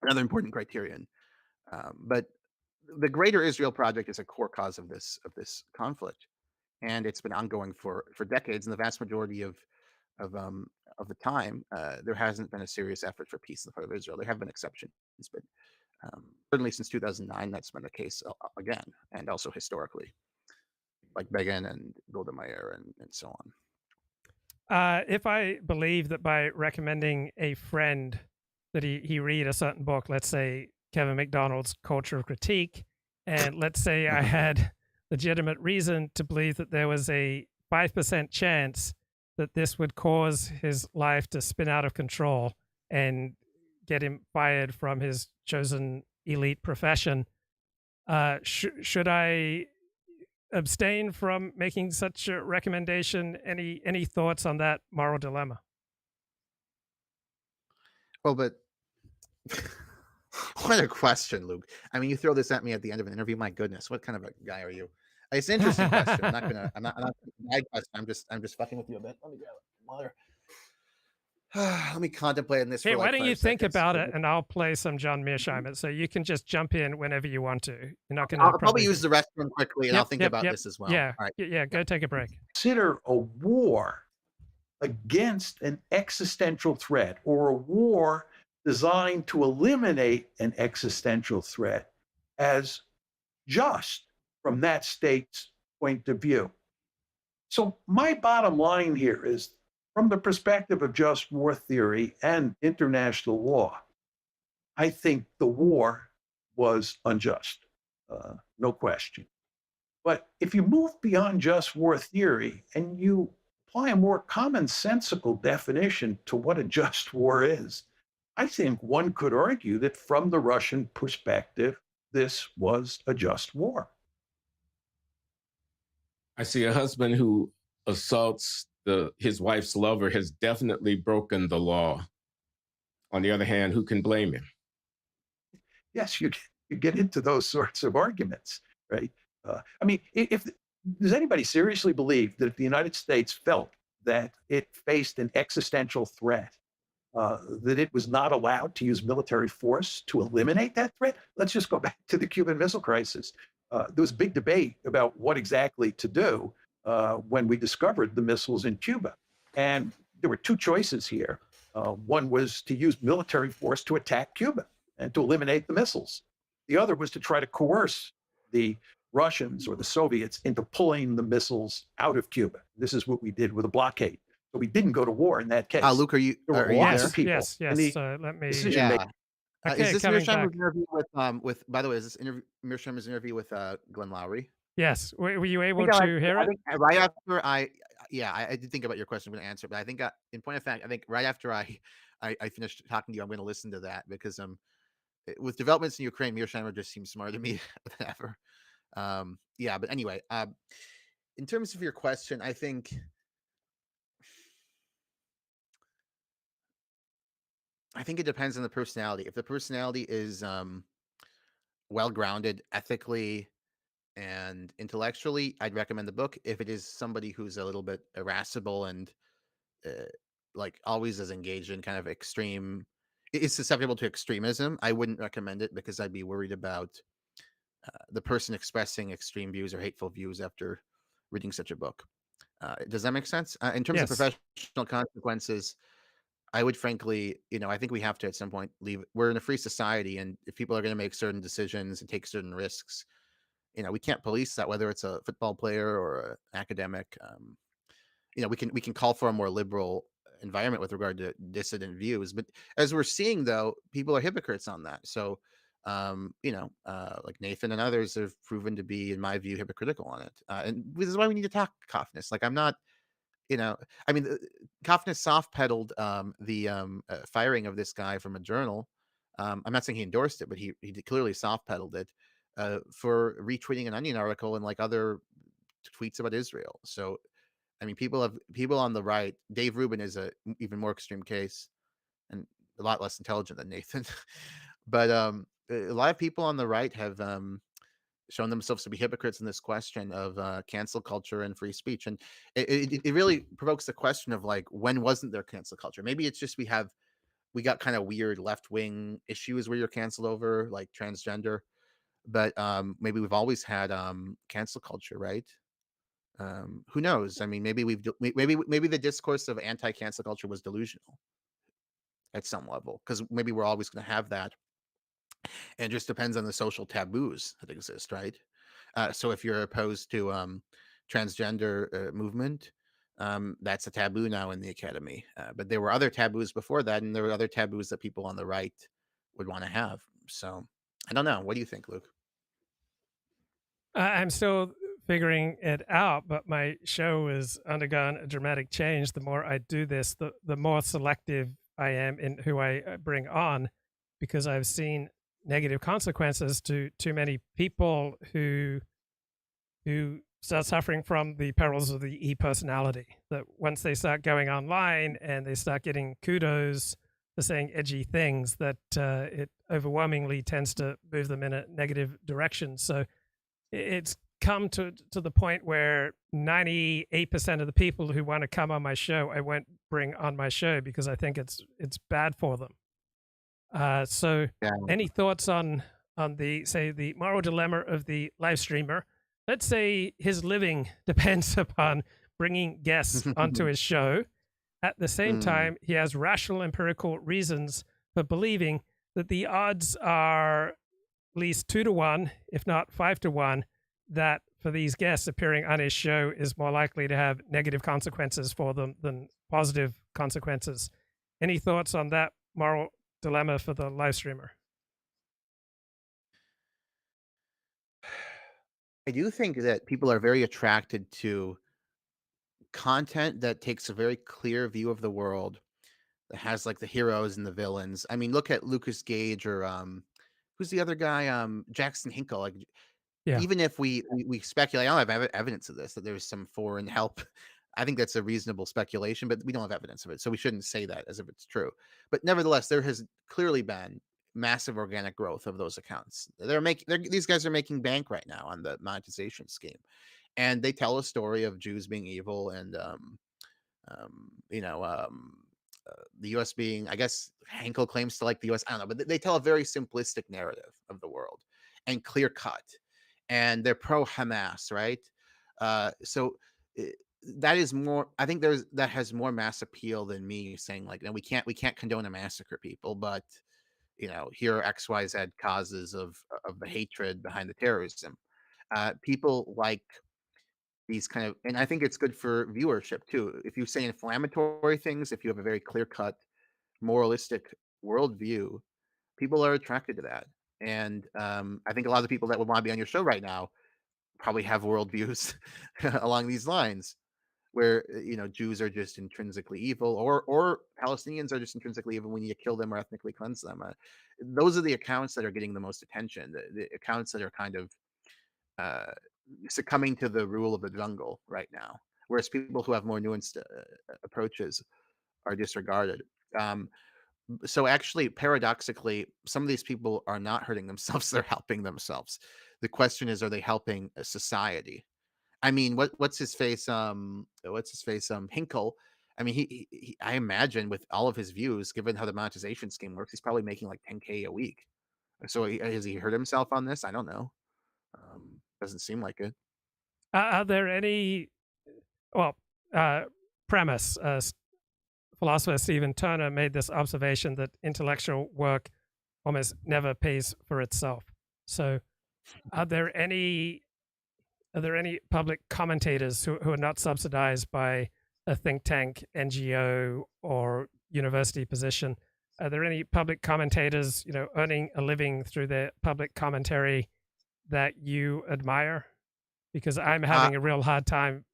another important criterion. But the Greater Israel Project is a core cause of this conflict, and it's been ongoing for decades. And the vast majority of um of the time, there hasn't been a serious effort for peace on the part of Israel. There have been exceptions, but certainly since 2009, that's been the case again, and also historically, like Begin and Golda Meir and so on. If I believe that by recommending a friend that he read a certain book, let's say Kevin McDonald's Culture of Critique, and let's say I had legitimate reason to believe that there was a 5% chance that this would cause his life to spin out of control and get him fired from his chosen elite profession, should I abstain from making such a recommendation? Any thoughts on that moral dilemma? Well, but what a question, Luke. I mean, you throw this at me at the end of an interview. My goodness, what kind of a guy are you? It's an interesting question. I'm not I'm just fucking with you a bit. Let me grab water. Let me contemplate on this Hey, for why like don't 5 you think seconds. about it, and I'll play some John Mearsheimer, so you can just jump in whenever you want to. You're not going to I'll probably use the restroom quickly, and I'll think about this as well. Yeah, All right. yeah. Go take a break. Consider a war against an existential threat or a war designed to eliminate an existential threat as just from that state's point of view. So, my bottom line here is from the perspective of just war theory and international law, I think the war was unjust, no question. But if you move beyond just war theory and you apply a more commonsensical definition to what a just war is, I think one could argue that from the Russian perspective, this was a just war. I see a husband who assaults his wife's lover has definitely broken the law. On the other hand, who can blame him? Yes, you get into those sorts of arguments, right? I mean, if does anybody seriously believe that if the United States felt that it faced an existential threat, that it was not allowed to use military force to eliminate that threat? Let's just go back to the Cuban Missile Crisis. There was a big debate about what exactly to do when we discovered the missiles in Cuba. And there were two choices here. One was to use military force to attack Cuba and to eliminate the missiles. The other was to try to coerce the Russians or the Soviets into pulling the missiles out of Cuba. This is what we did with a blockade. So we didn't go to war in that case. Luke, are you There were you lots there? of people Yes. in the Let me. decision Yeah. making. Okay, Is this coming back. Mearsheimer's interview with? By the way, is this Mearsheimer's interview with Glenn Lowry? Yes. Were you I able think to hear I it? think right after I did think about your question. I'm going to answer, but I think in point of fact, I think right after I finished talking to you, I'm going to listen to that because with developments in Ukraine, Mearsheimer just seems smarter to me than ever. Yeah, but anyway, in terms of your question, I think it depends on the personality. If the personality is well grounded ethically and intellectually, I'd recommend the book. If it is somebody who's a little bit irascible and uh, like always is engaged in kind of extreme, is susceptible to extremism, I wouldn't recommend it because I'd be worried about the person expressing extreme views or hateful views after reading such a book. Does that make sense? In terms of Yes. professional consequences, I would frankly, I think we have to at some point leave. We're in a free society, and if people are going to make certain decisions and take certain risks, we can't police that. Whether it's a football player or an academic, we can call for a more liberal environment with regard to dissident views. But as we're seeing, though, people are hypocrites on that. So Like Nathan and others have proven to be, in my view, hypocritical on it. And this is why we need to talk Kaufness. Like, I'm not, I mean, Kaufness soft pedaled the firing of this guy from a journal. I'm not saying he endorsed it, but he clearly soft pedaled it for retweeting an Onion article and like other tweets about Israel. So, I mean, people on the right. Dave Rubin is a even more extreme case and a lot less intelligent than Nathan. But a lot of people on the right have shown themselves to be hypocrites in this question of cancel culture and free speech. And it really provokes the question of like, when wasn't there cancel culture? Maybe it's just we got kind of weird left wing issues where you're canceled over like transgender, but maybe we've always had cancel culture, right? Who knows? I mean, maybe the discourse of anti-cancel culture was delusional at some level, because maybe we're always going to have that, and it just depends on the social taboos that exist, right? So if you're opposed to transgender movement, that's a taboo now in the academy. But there were other taboos before that, and there were other taboos that people on the right would want to have. So I don't know. What do you think, Luke? I'm still figuring it out, but my show has undergone a dramatic change. The more I do this, the more selective I am in who I bring on, because I've seen negative consequences to too many people who start suffering from the perils of the e-personality. That once they start going online and they start getting kudos for saying edgy things, that it overwhelmingly tends to move them in a negative direction. So it's come to the point where 98% of the people who want to come on my show, I won't bring on my show because I think it's bad for them. So Yeah. any thoughts on the moral dilemma of the live streamer? Let's say his living depends upon bringing guests onto his show. At the same time, he has rational empirical reasons for believing that the odds are at least 2-1, if not 5-1, that for these guests appearing on his show is more likely to have negative consequences for them than positive consequences. Any thoughts on that moral dilemma for the live streamer? I do think that people are very attracted to content that takes a very clear view of the world, that has like the heroes and the villains. I mean, look at Lucas Gage or who's the other guy? Jackson Hinkle. Like, Yeah. even if we speculate, I don't have evidence of this, that there's some foreign help. I think that's a reasonable speculation, but we don't have evidence of it, so we shouldn't say that as if it's true. But nevertheless, there has clearly been massive organic growth of those accounts. These guys are making bank right now on the monetization scheme, and they tell a story of Jews being evil and um, you know, um, the U.S. being, I guess, Henkel claims to like the U.S. I don't know, but they tell a very simplistic narrative of the world and clear cut, and they're pro Hamas, right? So that is more. I think that has more mass appeal than me saying like, no, we can't condone a massacre, people, but here are XYZ causes of the hatred behind the terrorism. People like these kind of, and I think it's good for viewership too. If you say inflammatory things, if you have a very clear cut moralistic worldview, people are attracted to that. And I think a lot of the people that would want to be on your show right now probably have worldviews along these lines, where Jews are just intrinsically evil, or Palestinians are just intrinsically evil when you kill them or ethnically cleanse them. Those are the accounts that are getting the most attention, the accounts that are kind of uh, succumbing to the rule of the jungle right now, whereas people who have more nuanced approaches are disregarded. So actually, paradoxically, some of these people are not hurting themselves; they're helping themselves. The question is, are they helping a society? I mean, what's his face? Hinkle. I mean, I imagine with all of his views, given how the monetization scheme works, he's probably making like 10K a week. So has he hurt himself on this? I don't know. Doesn't seem like it. Are there any, well, premise? Philosopher Stephen Turner made this observation that intellectual work almost never pays for itself. So, are there any public commentators who are not subsidized by a think tank, NGO, or university position Are there any public commentators, earning a living through their public commentary that you admire? Because I'm Uh, having a real hard time,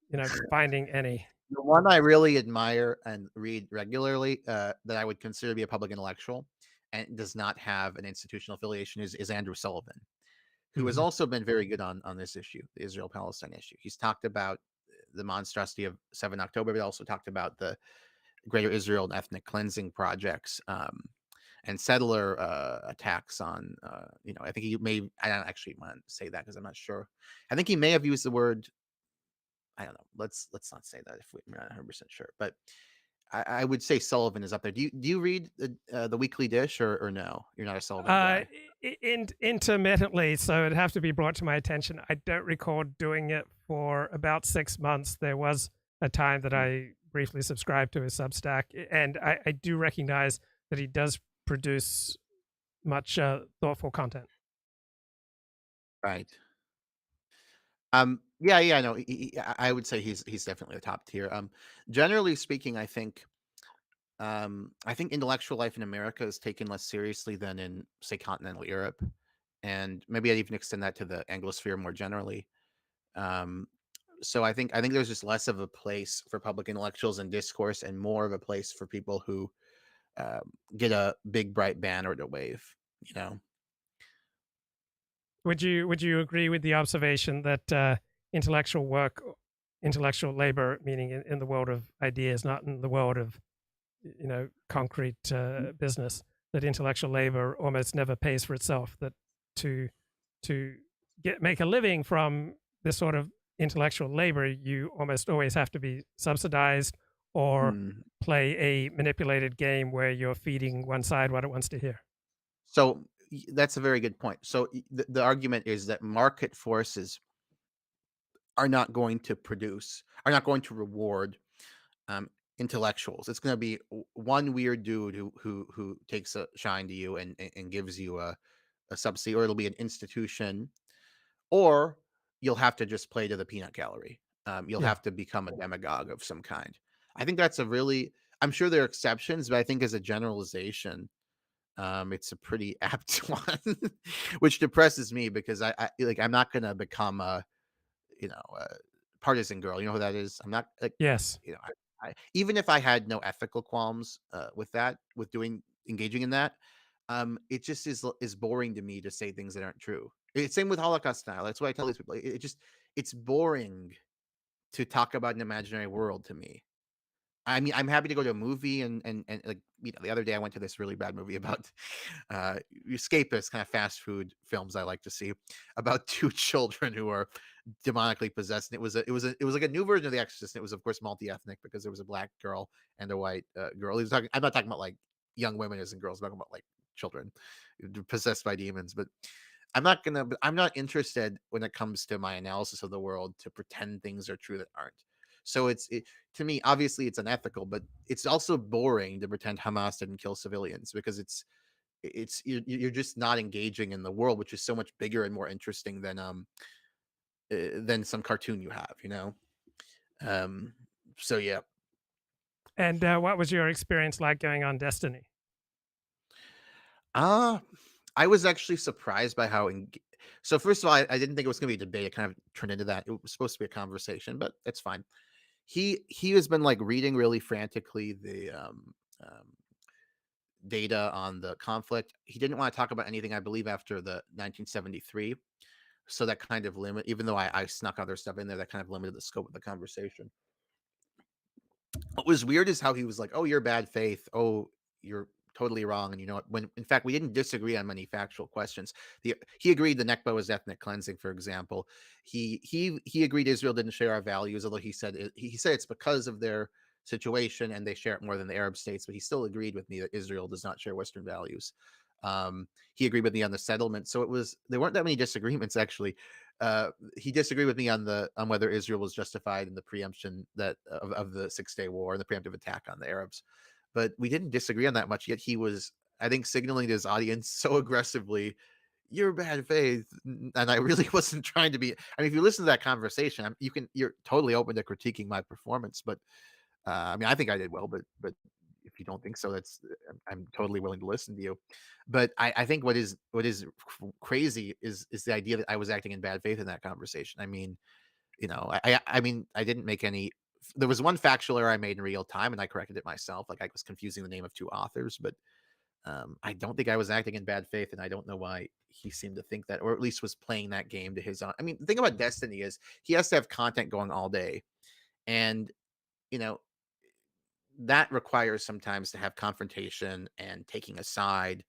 finding any. the one I really admire and read regularly, that I would consider to be a public intellectual and does not have an institutional affiliation is Andrew Sullivan, who has Mhm. also been very good on this issue, the Israel-Palestine issue. He's talked about the monstrosity of 7 October, but also talked about the Greater Israel and ethnic cleansing projects, and settler attacks on, I think I don't actually want to say that because I'm not sure. I think he may have used the word, I don't know. Let's not say that if we're not 100% sure. But I would say Sullivan is up there. Do you read the Weekly Dish or no? You're not a Sullivan guy. Intermittently, so it'd have to be brought to my attention. I don't recall doing it for about 6 months. There was a time that I briefly subscribed to his Substack, and I do recognize that he does produce much thoughtful content. Right. Yeah, no. I would say he's definitely the top tier. Generally speaking, I think intellectual life in America is taken less seriously than in, say, continental Europe, and maybe I'd even extend that to the Anglosphere more generally. Um, so I think there's just less of a place for public intellectuals and discourse, and more of a place for people who get a big bright banner to wave. You know, Would you agree with the observation that intellectual work, intellectual labor, meaning in the world of ideas, not in the world of concrete business, that intellectual labor almost never pays for itself? That to make a living from this sort of intellectual labor, you almost always have to be subsidized or Mm. play a manipulated game where you're feeding one side what it wants to hear. So that's a very good point. So the argument is that market forces are not going to reward um, intellectuals. It's going to be one weird dude who takes a shine to you and gives you a subsidy, or it'll be an institution, or you'll have to just play to the peanut gallery. You'll Yeah. have to become a demagogue of some kind. I think that's a really. I'm sure there are exceptions, but I think as a generalization, it's a pretty apt one, which depresses me because I'm not gonna become a partisan girl. You know who that is? I'm not like, Yes. even if I had no ethical qualms with that, with engaging in that, it just is boring to me to say things that aren't true. It's same with Holocaust style. That's what I tell these people. It's boring to talk about an imaginary world to me. I mean, I'm happy to go to a movie and like, the other day I went to this really bad movie about escapist kind of fast food films I like to see, about two children who are demonically possessed. And it was like a new version of The Exorcist. And it was, of course, multi-ethnic because there was a black girl and a white girl. I'm not talking about like young women as in girls. I'm talking about like children possessed by demons. But I'm not interested when it comes to my analysis of the world to pretend things are true that aren't. So to me, obviously it's unethical, but it's also boring to pretend Hamas didn't kill civilians, because you're just not engaging in the world, which is so much bigger and more interesting than some cartoon you have, Um, so yeah. And what was your experience like going on Destiny? I was actually surprised by how. So first of all, I didn't think it was going to be a debate. It kind of turned into that. It was supposed to be a conversation, but it's fine. He has been like reading really frantically the data on the conflict. He didn't want to talk about anything, I believe, after the 1973. So that kind of even though I snuck other stuff in there, that kind of limited the scope of the conversation. What was weird is how he was like, "Oh, you're bad faith. Oh, you're totally wrong." And when in fact we didn't disagree on many factual questions. He agreed the Nakba was ethnic cleansing, for example. He agreed Israel didn't share our values, although he said it's because of their situation and they share it more than the Arab states. But he still agreed with me that Israel does not share Western values. He agreed with me on the settlement, so there weren't that many disagreements actually. He disagreed with me on whether Israel was justified in the preemption of the 6-Day War and the preemptive attack on the Arabs, but we didn't disagree on that much. Yet he was, I think, signaling to his audience so aggressively, "You're bad faith," and I really wasn't trying to be. I mean, if you listen to that conversation, you're totally open to critiquing my performance, but I mean, I think I did well, but if you don't think so, I'm totally willing to listen to you. But I think what is crazy is the idea that I was acting in bad faith in that conversation. I mean, I mean, I didn't make any. There was one factual error I made in real time, and I corrected it myself. Like I was confusing the name of two authors, but I don't think I was acting in bad faith, and I don't know why he seemed to think that, or at least was playing that game to his own. I mean, the thing about Destiny is he has to have content going all day, and you know that requires sometimes to have confrontation and taking a side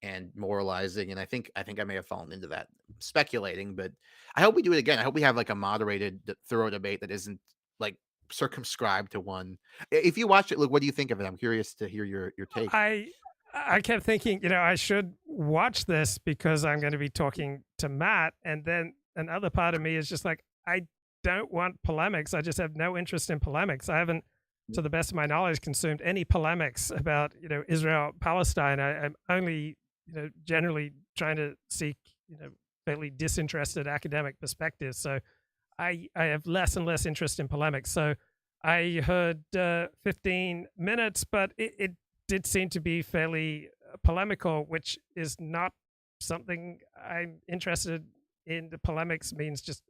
and moralizing. And I think I may have fallen into that, speculating. But I hope we do it again. I hope we have like a moderated, thorough debate that isn't like circumscribed to one. If you watch it, look, what do you think of it? I'm curious to hear your take. I kept thinking, I should watch this because I'm going to be talking to Matt, and then another part of me is just like, I don't want polemics. I just have no interest in polemics. I haven't, to the best of my knowledge, consumed any polemics about Israel Palestine. I'm only generally trying to seek fairly disinterested academic perspectives. So I have less and less interest in polemics. So I heard 15 minutes, but it did seem to be fairly polemical, which is not something I'm interested in. The polemics means just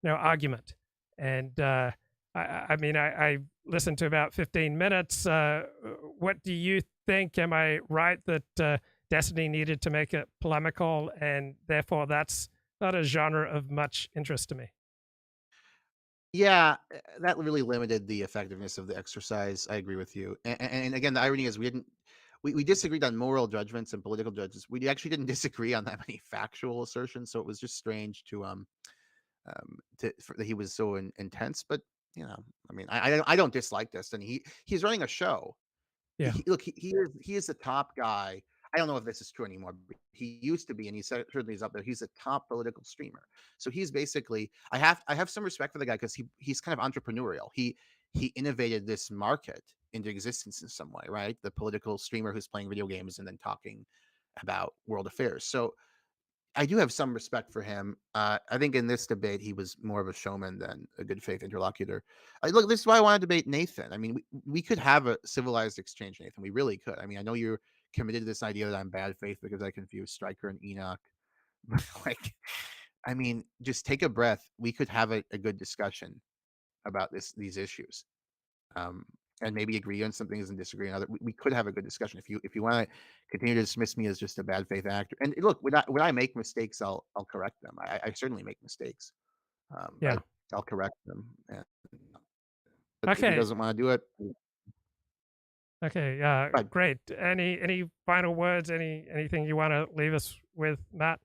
argument. And I mean, I listened to about 15 minutes. What do you think? Am I right that Destiny needed to make it polemical, and therefore that's not a genre of much interest to me? Yeah, that really limited the effectiveness of the exercise. I agree with you. And again, the irony is we disagreed on moral judgments and political judgments. We actually didn't disagree on that many factual assertions. So it was just strange that he was so intense. But I mean, I don't dislike Destiny. He's running a show. Yeah. Look, he is the top guy. I don't know if this is true anymore, but he used to be, and he certainly is up there. He's a top political streamer. So he's basically, I have some respect for the guy because he's kind of entrepreneurial. He innovated this market into existence in some way, right? The political streamer who's playing video games and then talking about world affairs. So I do have some respect for him. I think in this debate, he was more of a showman than a good faith interlocutor. Look, this is why I want to debate Nathan. I mean, we could have a civilized exchange, Nathan. We really could. I mean, I know you're committed to this idea that I'm bad faith because I confuse Stryker and Enoch. But like, I mean, just take a breath. We could have a good discussion about these issues. And maybe agree on some things and disagree on other. We could have a good discussion. If you want to continue to dismiss me as just a bad faith actor, and look, when I make mistakes, I'll correct them. I certainly make mistakes, Yeah. but I'll correct them. But if he Okay. doesn't want to do it, Okay. fine. Great. Any final words? Anything you want to leave us with, Matt?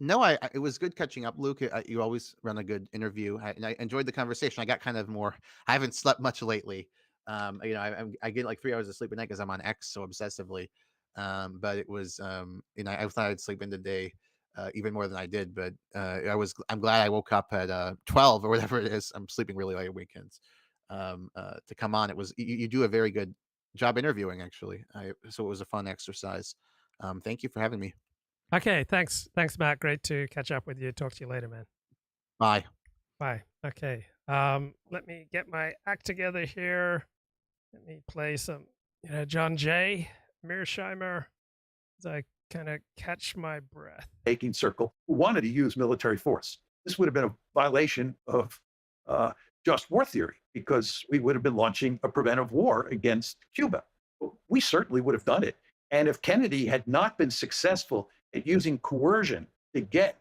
No, it was good catching up, Luke. You always run a good interview, and I enjoyed the conversation. I got kind of more. I haven't slept much lately. I get like 3 hours of sleep a night because I'm on X so obsessively. But it was, I thought I'd sleep in the day even more than I did. But I'm glad I woke up at 12 or whatever it is. I'm sleeping really late weekends. To come on, it was you do a very good job interviewing, actually. So it was a fun exercise. Thank you for having me. Okay. Thanks, Matt. Great to catch up with you. Talk to you later, man. Bye. Bye. Okay. Let me get my act together here. Let me play some, John Jay, Mearsheimer, as I kind of catch my breath. Taking circle who wanted to use military force. This would have been a violation of just war theory because we would have been launching a preventive war against Cuba. We certainly would have done it. And if Kennedy had not been successful at using coercion to get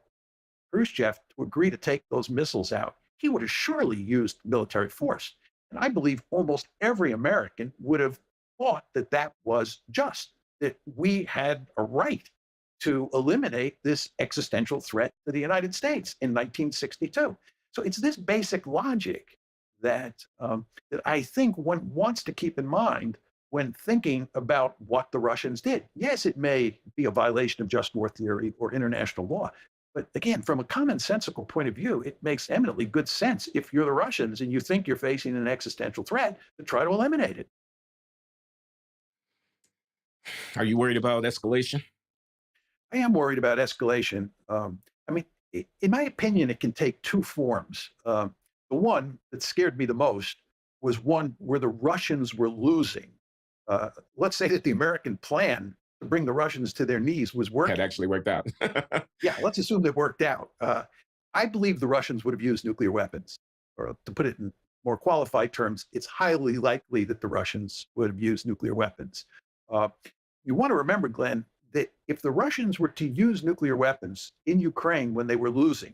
Khrushchev to agree to take those missiles out, he would have surely used military force. And I believe almost every American would have thought that that was just, that we had a right to eliminate this existential threat to the United States in 1962. So it's this basic logic that I think one wants to keep in mind when thinking about what the Russians did. Yes, it may be a violation of just war theory or international law, but again, from a commonsensical point of view, it makes eminently good sense if you're the Russians and you think you're facing an existential threat to try to eliminate it. Are you worried about escalation? I am worried about escalation. I mean, in my opinion, it can take two forms. The one that scared me the most was one where the Russians were losing let's say that the American plan to bring the Russians to their knees was working. Had actually worked out. Yeah, let's assume it worked out. I believe the Russians would have used nuclear weapons. Or to put it in more qualified terms, it's highly likely that the Russians would have used nuclear weapons. You want to remember, Glenn, that if the Russians were to use nuclear weapons in Ukraine when they were losing,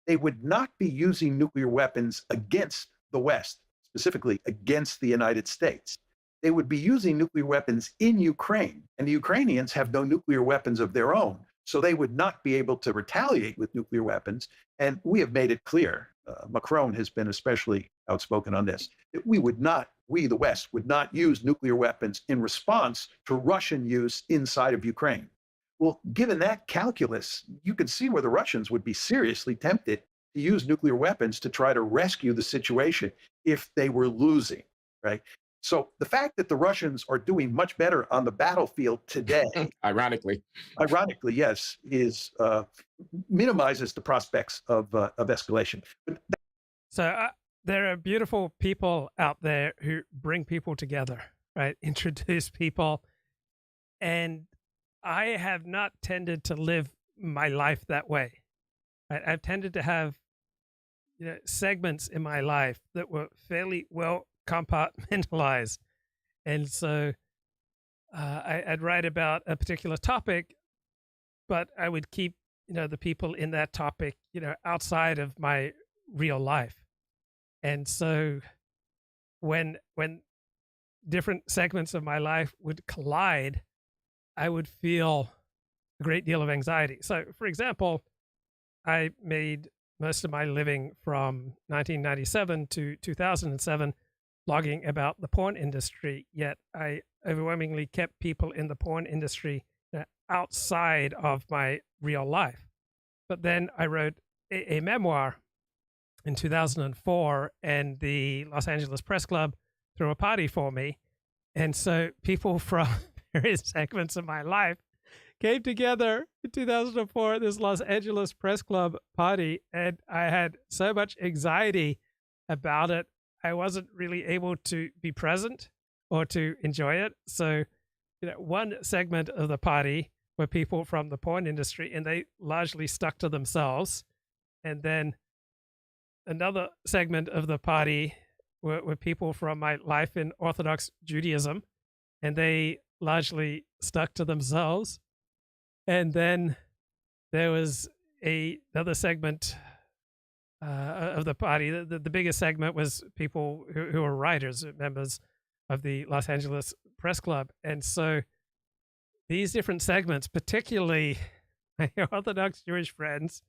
they would not be using nuclear weapons against the West, specifically against the United States. They would be using nuclear weapons in Ukraine, and the Ukrainians have no nuclear weapons of their own. So they would not be able to retaliate with nuclear weapons. And we have made it clear, Macron has been especially outspoken on this, that we, the West, would not use nuclear weapons in response to Russian use inside of Ukraine. Well, given that calculus, you can see where the Russians would be seriously tempted to use nuclear weapons to try to rescue the situation if they were losing, right? So the fact that the Russians are doing much better on the battlefield today, ironically, yes, is minimizes the prospects of escalation. So there are beautiful people out there who bring people together, right? Introduce people. And I have not tended to live my life that way. Right? I've tended to have segments in my life that were fairly well compartmentalized. And so I'd write about a particular topic, but I would keep, the people in that topic, outside of my real life. And so when different segments of my life would collide, I would feel a great deal of anxiety. So, for example, I made most of my living from 1997 to 2007 blogging about the porn industry, yet I overwhelmingly kept people in the porn industry outside of my real life. But then I wrote a memoir in 2004, and the Los Angeles Press Club threw a party for me. And so people from various segments of my life came together in 2004 at this Los Angeles Press Club party, and I had so much anxiety about it. I wasn't really able to be present or to enjoy it. So, one segment of the party were people from the porn industry, and they largely stuck to themselves. And then another segment of the party were people from my life in Orthodox Judaism, and they largely stuck to themselves. And then there was another segment of the party. The biggest segment was people who were writers, members of the Los Angeles Press Club. And so these different segments, particularly my Orthodox Jewish friends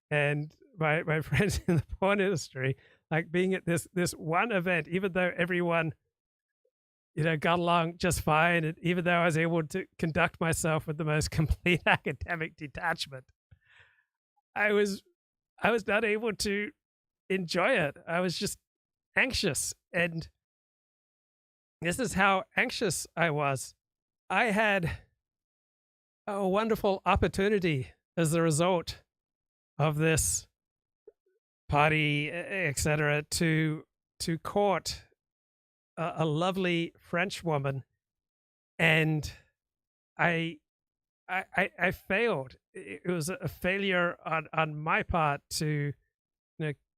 and my friends in the porn industry, like being at this one event, even though everyone got along just fine, and even though I was able to conduct myself with the most complete academic detachment, I was not able to enjoy it. I was just anxious, and this is how anxious I was. I had a wonderful opportunity as a result of this party, etc., to court a lovely French woman, and I failed. It was a failure on my part to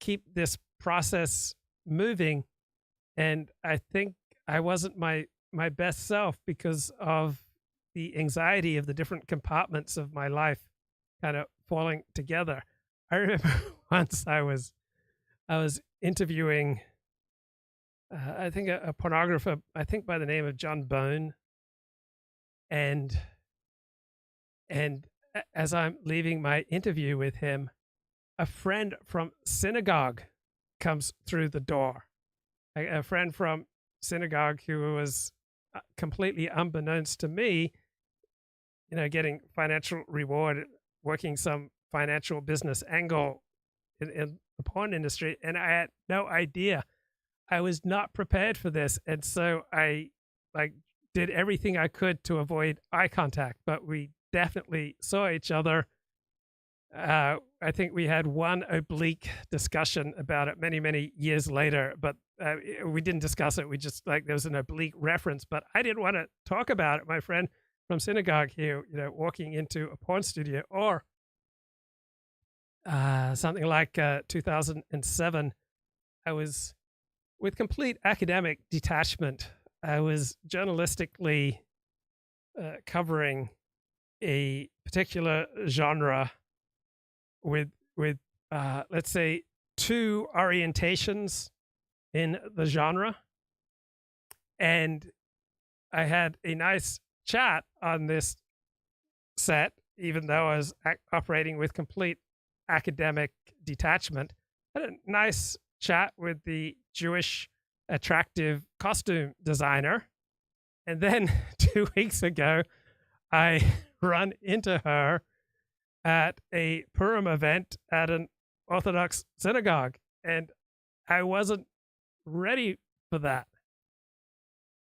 keep this process moving, and I think I wasn't my best self because of the anxiety of the different compartments of my life kind of falling together. I remember once I was interviewing I think a pornographer, I think by the name of John Bone, and as I'm leaving my interview with him, a friend from synagogue comes through the door. A friend from synagogue who was completely unbeknownst to me, getting financial reward, working some financial business angle in the porn industry, and I had no idea. I was not prepared for this, and so I did everything I could to avoid eye contact. But we definitely saw each other. I I think we had one oblique discussion about it many, many years later, but we didn't discuss it. We just like, there was an oblique reference, but I didn't want to talk about it. My friend from synagogue here, walking into a porn studio, or something like 2007, I was with complete academic detachment. I was journalistically covering a particular genre with let's say 2 orientations in the genre, and I had a nice chat on this set, even though I was operating with complete academic detachment. I had a nice chat with the Jewish attractive costume designer, and then 2 weeks ago I run into her at a Purim event at an Orthodox synagogue, and I wasn't ready for that.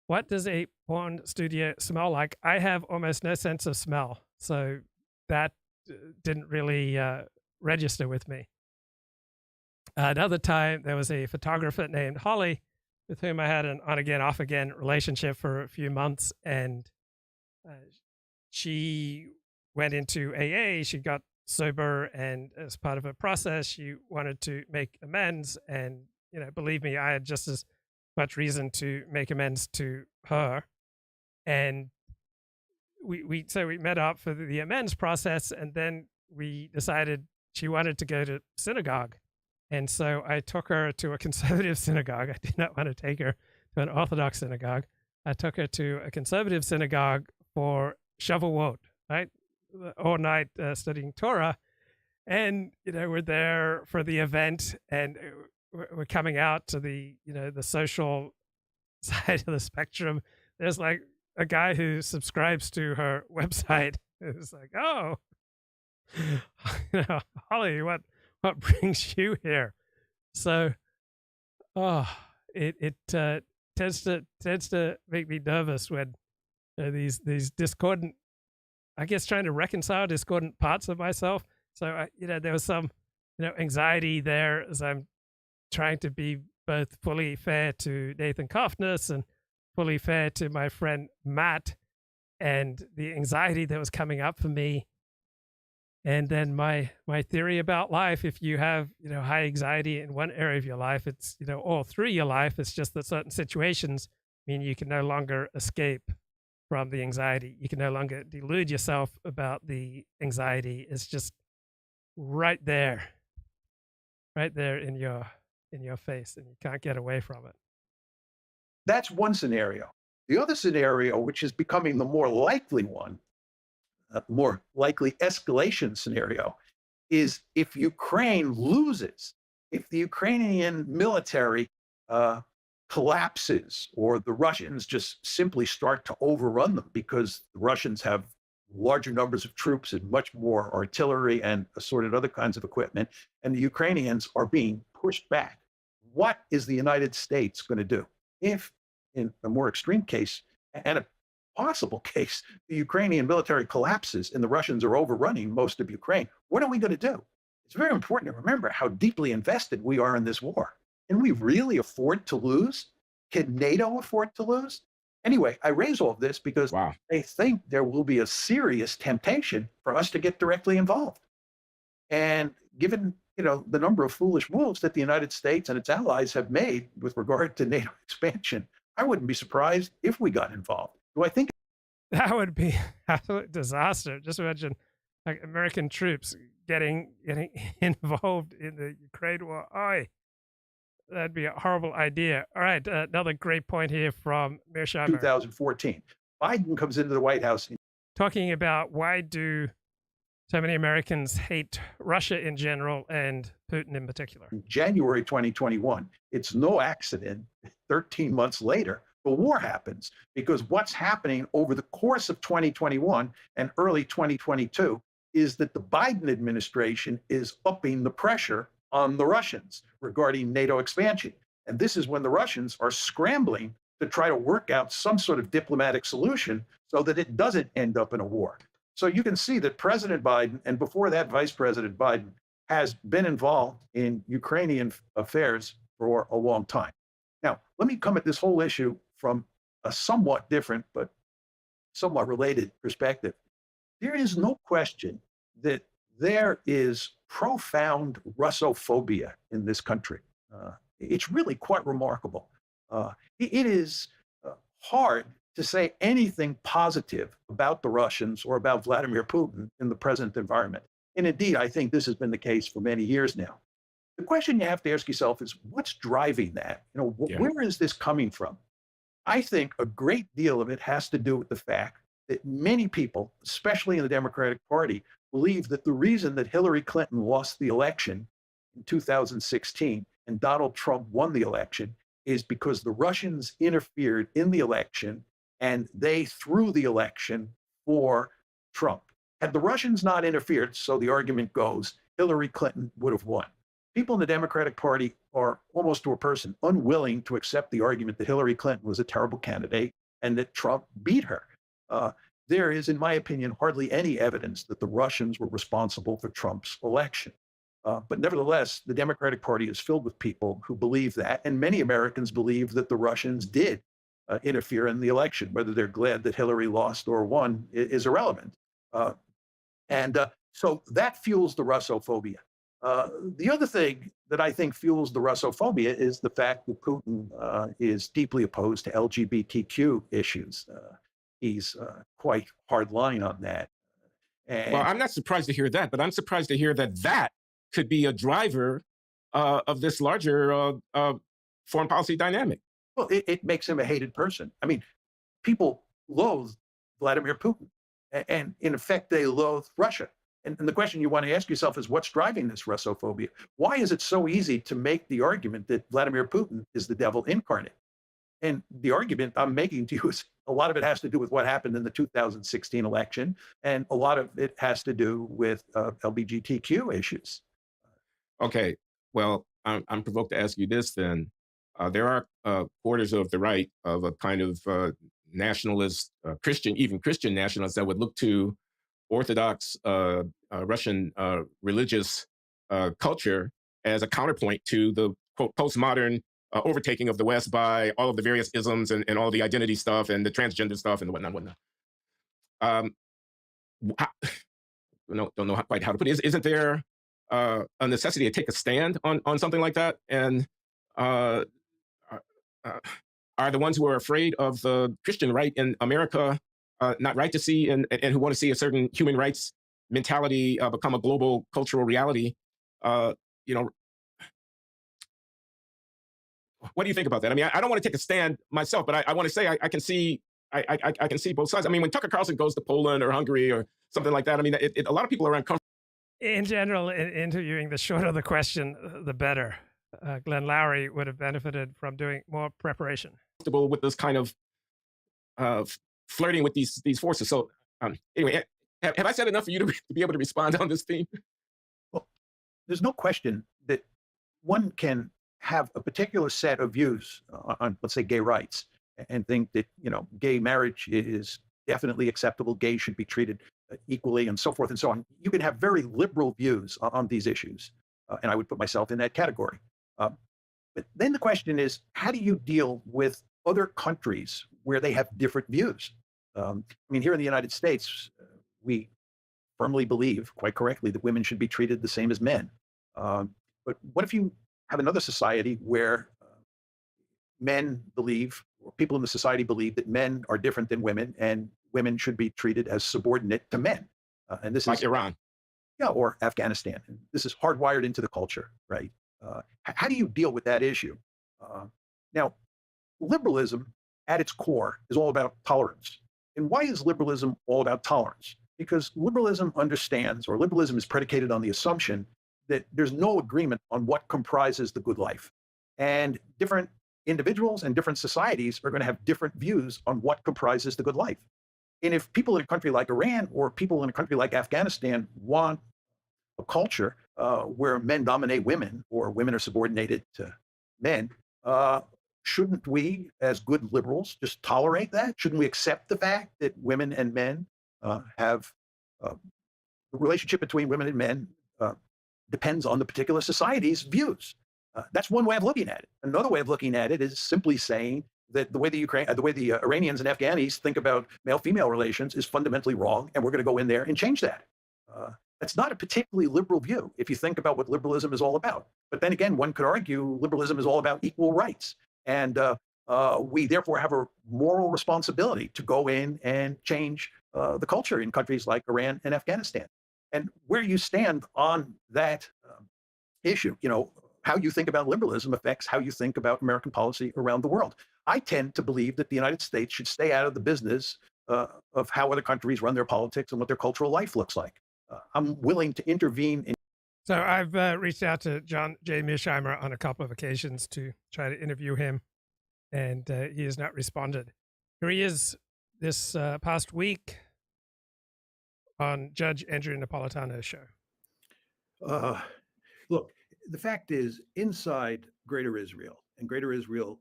What does a porn studio smell like? I have almost no sense of smell, so that didn't really register with me. Another time, there was a photographer named Holly with whom I had an on-again, off-again relationship for a few months, and she went into AA. She got sober, and as part of her process, she wanted to make amends. And believe me, I had just as much reason to make amends to her. And we met up for the amends process, and then we decided she wanted to go to synagogue. And so I took her to a conservative synagogue. I did not want to take her to an Orthodox synagogue. I took her to a conservative synagogue for Shavuot, right? All night studying Torah. And, we're there for the event, and we're coming out to the, the social side of the spectrum. There's like a guy who subscribes to her website. It's like, oh, Holly, what brings you here? So, it tends to make me nervous when these discordant, I guess, trying to reconcile discordant parts of myself. So, there was some, anxiety there as I'm trying to be both fully fair to Nathan Kaufness and fully fair to my friend Matt, and the anxiety that was coming up for me. And then my theory about life: if you have high anxiety in one area of your life, it's all through your life. It's just that certain situations mean you can no longer escape from the anxiety. You can no longer delude yourself about the anxiety. It's just right there in your face, and you can't get away from it. That's one scenario. The other scenario, which is becoming the more likely one, more likely escalation scenario, is if Ukraine loses, if the Ukrainian military collapses, or the Russians just simply start to overrun them because the Russians have larger numbers of troops and much more artillery and assorted other kinds of equipment, and the Ukrainians are being pushed back. What is the United States going to do? If, in a more extreme case, and a possible case, the Ukrainian military collapses and the Russians are overrunning most of Ukraine, what are we going to do? It's very important to remember how deeply invested we are in this war. Can we really afford to lose? Can NATO afford to lose? Anyway, I raise all of this because I think there will be a serious temptation for us to get directly involved. And given the number of foolish moves that the United States and its allies have made with regard to NATO expansion, I wouldn't be surprised if we got involved. Do I think that would be absolute disaster? Just imagine like American troops getting involved in the Ukraine war. That'd be a horrible idea. All right, another great point here from Mearsheimer. 2014, Biden comes into the White House talking about why do so many Americans hate Russia in general and Putin in particular. In January 2021, it's no accident 13 months later, the war happens, because what's happening over the course of 2021 and early 2022 is that the Biden administration is upping the pressure on the Russians regarding NATO expansion. And this is when the Russians are scrambling to try to work out some sort of diplomatic solution so that it doesn't end up in a war. So you can see that President Biden, and before that, Vice President Biden, has been involved in Ukrainian affairs for a long time. Now, let me come at this whole issue from a somewhat different but somewhat related perspective. There is no question that there is profound Russophobia in this country. It's really quite remarkable. It is hard to say anything positive about the Russians or about Vladimir Putin in the present environment. And indeed, I think this has been the case for many years now. The question you have to ask yourself is, what's driving that? Yeah. Where is this coming from? I think a great deal of it has to do with the fact that many people, especially in the Democratic Party, believe that the reason that Hillary Clinton lost the election in 2016 and Donald Trump won the election is because the Russians interfered in the election and they threw the election for Trump. Had the Russians not interfered, so the argument goes, Hillary Clinton would have won. People in the Democratic Party are almost to a person unwilling to accept the argument that Hillary Clinton was a terrible candidate and that Trump beat her. There is, in my opinion, hardly any evidence that the Russians were responsible for Trump's election. But nevertheless, the Democratic Party is filled with people who believe that, and many Americans believe that the Russians did interfere in the election. Whether they're glad that Hillary lost or won is irrelevant. So that fuels the Russophobia. The other thing that I think fuels the Russophobia is the fact that Putin is deeply opposed to LGBTQ issues. He's quite hardline on that. Well, I'm not surprised to hear that, but I'm surprised to hear that that could be a driver of this larger foreign policy dynamic. Well, it makes him a hated person. I mean, people loathe Vladimir Putin, and in effect, they loathe Russia. And the question you want to ask yourself is, what's driving this Russophobia? Why is it so easy to make the argument that Vladimir Putin is the devil incarnate? And the argument I'm making to you is a lot of it has to do with what happened in the 2016 election, and a lot of it has to do with LGBTQ issues. Okay, well, I'm provoked to ask you this then. There are quarters of the right of a kind of nationalist, Christian, even Christian nationalists that would look to Orthodox Russian religious culture as a counterpoint to the quote, postmodern overtaking of the West by all of the various isms and all the identity stuff and the transgender stuff and whatnot. Don't know quite how to put it. Isn't there a necessity to take a stand on something like that? And are the ones who are afraid of the Christian right in America not right to see and who want to see a certain human rights mentality become a global cultural reality? What do you think about that? I mean, I don't want to take a stand myself, but I want to say I can see I can see both sides. I mean, when Tucker Carlson goes to Poland or Hungary or something like that, I mean, a lot of people are uncomfortable. In general, in interviewing, the shorter the question, the better. Glenn Lowry would have benefited from doing more preparation. With this kind of flirting with these forces. So anyway, have I said enough for you to be able to respond on this theme? Well, there's no question that one can have a particular set of views on, let's say, gay rights, and think that gay marriage is definitely acceptable, gays should be treated equally, and so forth and so on. You can have very liberal views on these issues, and I would put myself in that category. But then the question is, how do you deal with other countries where they have different views? I mean, here in the United States, we firmly believe, quite correctly, that women should be treated the same as men. But what if you have another society where men believe, or people in the society believe, that men are different than women and women should be treated as subordinate to men? And this like is Iran. Yeah, or Afghanistan. This is hardwired into the culture, right? How do you deal with that issue? Now, liberalism at its core is all about tolerance. And why is liberalism all about tolerance? Because liberalism understands, or liberalism is predicated on the assumption that there's no agreement on what comprises the good life. And different individuals and different societies are going to have different views on what comprises the good life. And if people in a country like Iran or people in a country like Afghanistan want a culture where men dominate women or women are subordinated to men, shouldn't we, as good liberals, just tolerate that? Shouldn't we accept the fact that women and men have the relationship between women and men depends on the particular society's views. That's one way of looking at it. Another way of looking at it is simply saying that the way the Iranians and Afghanis think about male-female relations is fundamentally wrong, and we're going to go in there and change that. That's not a particularly liberal view if you think about what liberalism is all about. But then again, one could argue liberalism is all about equal rights, and we therefore have a moral responsibility to go in and change the culture in countries like Iran and Afghanistan. And where you stand on that issue, how you think about liberalism affects how you think about American policy around the world. I tend to believe that the United States should stay out of the business of how other countries run their politics and what their cultural life looks like. I'm willing to intervene in. So I've reached out to John J. Mearsheimer on a couple of occasions to try to interview him, and he has not responded. Here he is this past week on Judge Andrew Napolitano's show. Look, the fact is, inside Greater Israel, and Greater Israel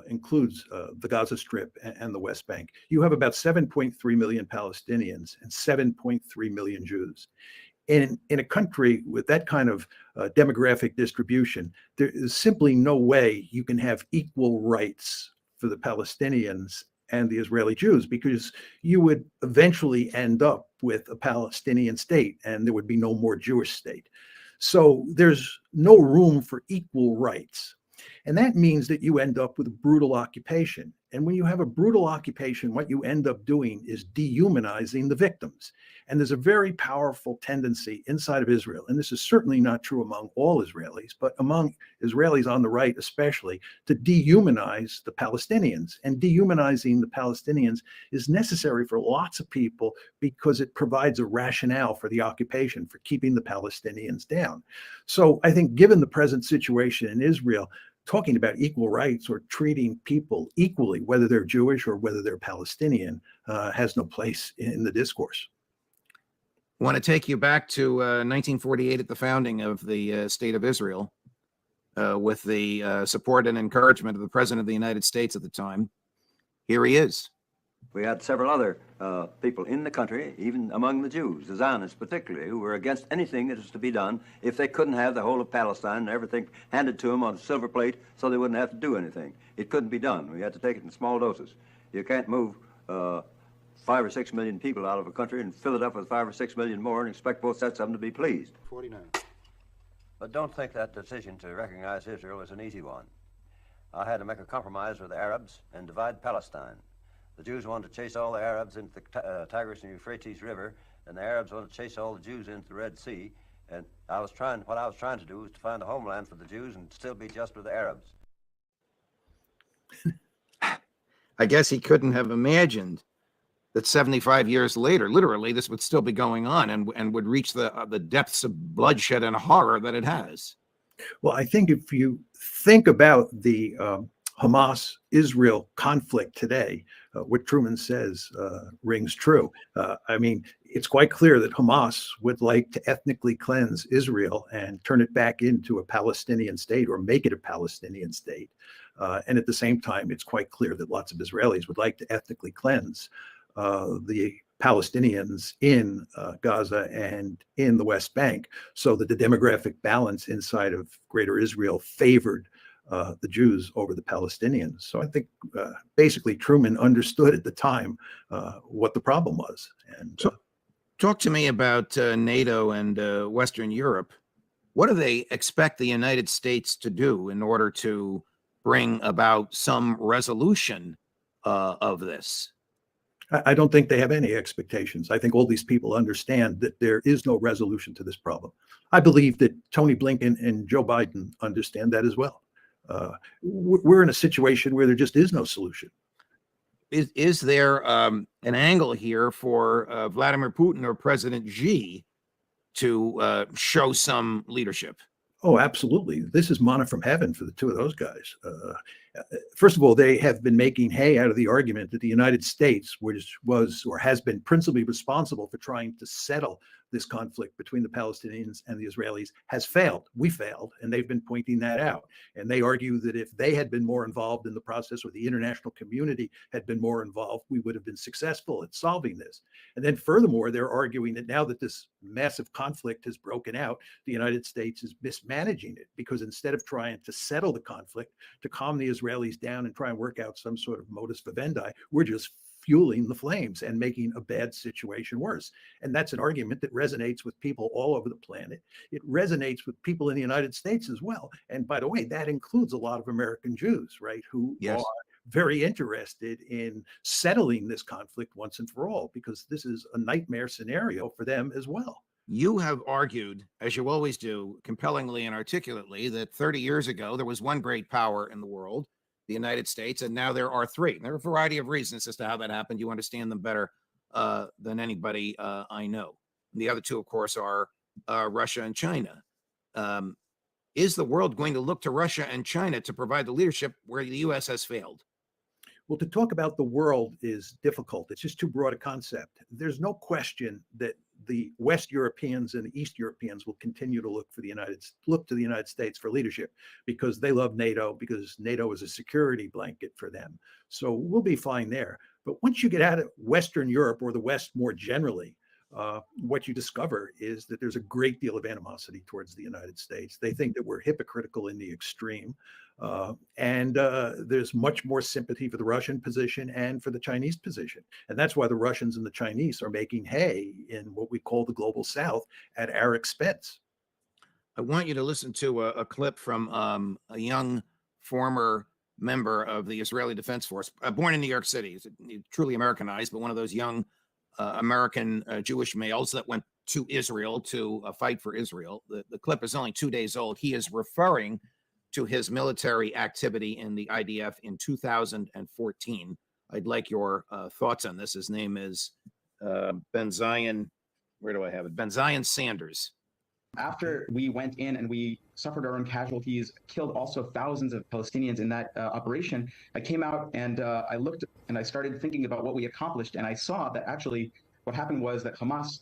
includes the Gaza Strip and the West Bank, you have about 7.3 million Palestinians and 7.3 million Jews. In a country with that kind of demographic distribution, there is simply no way you can have equal rights for the Palestinians and the Israeli Jews, because you would eventually end up with a Palestinian state and there would be no more Jewish state. So there's no room for equal rights. And that means that you end up with a brutal occupation. And when you have a brutal occupation, what you end up doing is dehumanizing the victims. And there's a very powerful tendency inside of Israel, and this is certainly not true among all Israelis, but among Israelis on the right especially, to dehumanize the Palestinians. And dehumanizing the Palestinians is necessary for lots of people because it provides a rationale for the occupation, for keeping the Palestinians down. So I think given the present situation in Israel, talking about equal rights or treating people equally, whether they're Jewish or whether they're Palestinian, has no place in the discourse. I want to take you back to 1948 at the founding of the State of Israel with the support and encouragement of the President of the United States at the time. Here he is. We had several other people in the country, even among the Jews, the Zionists particularly, who were against anything that was to be done if they couldn't have the whole of Palestine and everything handed to them on a silver plate so they wouldn't have to do anything. It couldn't be done. We had to take it in small doses. You can't move 5 or 6 million people out of a country and fill it up with 5 or 6 million more and expect both sets of them to be pleased. 49. But don't think that decision to recognize Israel was an easy one. I had to make a compromise with the Arabs and divide Palestine. The Jews wanted to chase all the Arabs into the Tigris and Euphrates River, and the Arabs wanted to chase all the Jews into the Red Sea. And what I was trying to do was to find a homeland for the Jews and still be just with the Arabs. I guess he couldn't have imagined that 75 years later, literally, this would still be going on and would reach the depths of bloodshed and horror that it has. Well, I think if you think about the Hamas-Israel conflict today, what Truman says rings true. I mean, it's quite clear that Hamas would like to ethnically cleanse Israel and turn it back into a Palestinian state or make it a Palestinian state. And at the same time, it's quite clear that lots of Israelis would like to ethnically cleanse the Palestinians in Gaza and in the West Bank, so that the demographic balance inside of Greater Israel favored the Jews over the Palestinians. So I think basically Truman understood at the time what the problem was. And so, talk to me about NATO and Western Europe. What do they expect the United States to do in order to bring about some resolution of this? I don't think they have any expectations. I think all these people understand that there is no resolution to this problem. I believe that Tony Blinken and Joe Biden understand that as well. We're in a situation where there just is no solution. Is there an angle here for Vladimir Putin or President Xi to show some leadership? Oh, absolutely. This is manna from heaven for the two of those guys. First of all, they have been making hay out of the argument that the United States, which was or has been principally responsible for trying to settle this conflict between the Palestinians and the Israelis has failed. We failed, and they've been pointing that out. And they argue that if they had been more involved in the process, or the international community had been more involved, we would have been successful at solving this. And then furthermore, they're arguing that now that this massive conflict has broken out, the United States is mismanaging it, because instead of trying to settle the conflict, to calm the Israelis down and try and work out some sort of modus vivendi, we're just fueling the flames and making a bad situation worse. And that's an argument that resonates with people all over the planet. It resonates with people in the United States as well. And by the way, that includes a lot of American Jews, right, who Yes. are very interested in settling this conflict once and for all, because this is a nightmare scenario for them as well. You have argued, as you always do, compellingly and articulately, that 30 years ago there was one great power in the world, the United States, and now there are three. And there are a variety of reasons as to how that happened. You understand them better than anybody I know. And the other two, of course, are Russia and China. Is the world going to look to Russia and China to provide the leadership where the U.S. has failed? Well, to talk about the world is difficult. It's just too broad a concept. There's no question that the West Europeans and the East Europeans will continue to look to the United States for leadership, because they love NATO, because NATO is a security blanket for them. So we'll be fine there. But once you get out of Western Europe, or the West more generally, what you discover is that there's a great deal of animosity towards the United States. They think that we're hypocritical in the extreme. And there's much more sympathy for the Russian position and for the Chinese position. And that's why the Russians and the Chinese are making hay in what we call the global South at our expense. I want you to listen to a clip from a young former member of the Israeli Defense Force, born in New York City. He's truly Americanized, but one of those young American Jewish males that went to Israel to fight for Israel. The clip is only 2 days old. He is referring to his military activity in the IDF in 2014. I'd like your thoughts on this. His name is Ben Zion. Where do I have it? Ben Zion Sanders. After we went in and we suffered our own casualties, killed also thousands of Palestinians in that operation, I came out and I looked and I started thinking about what we accomplished. And I saw that actually what happened was that Hamas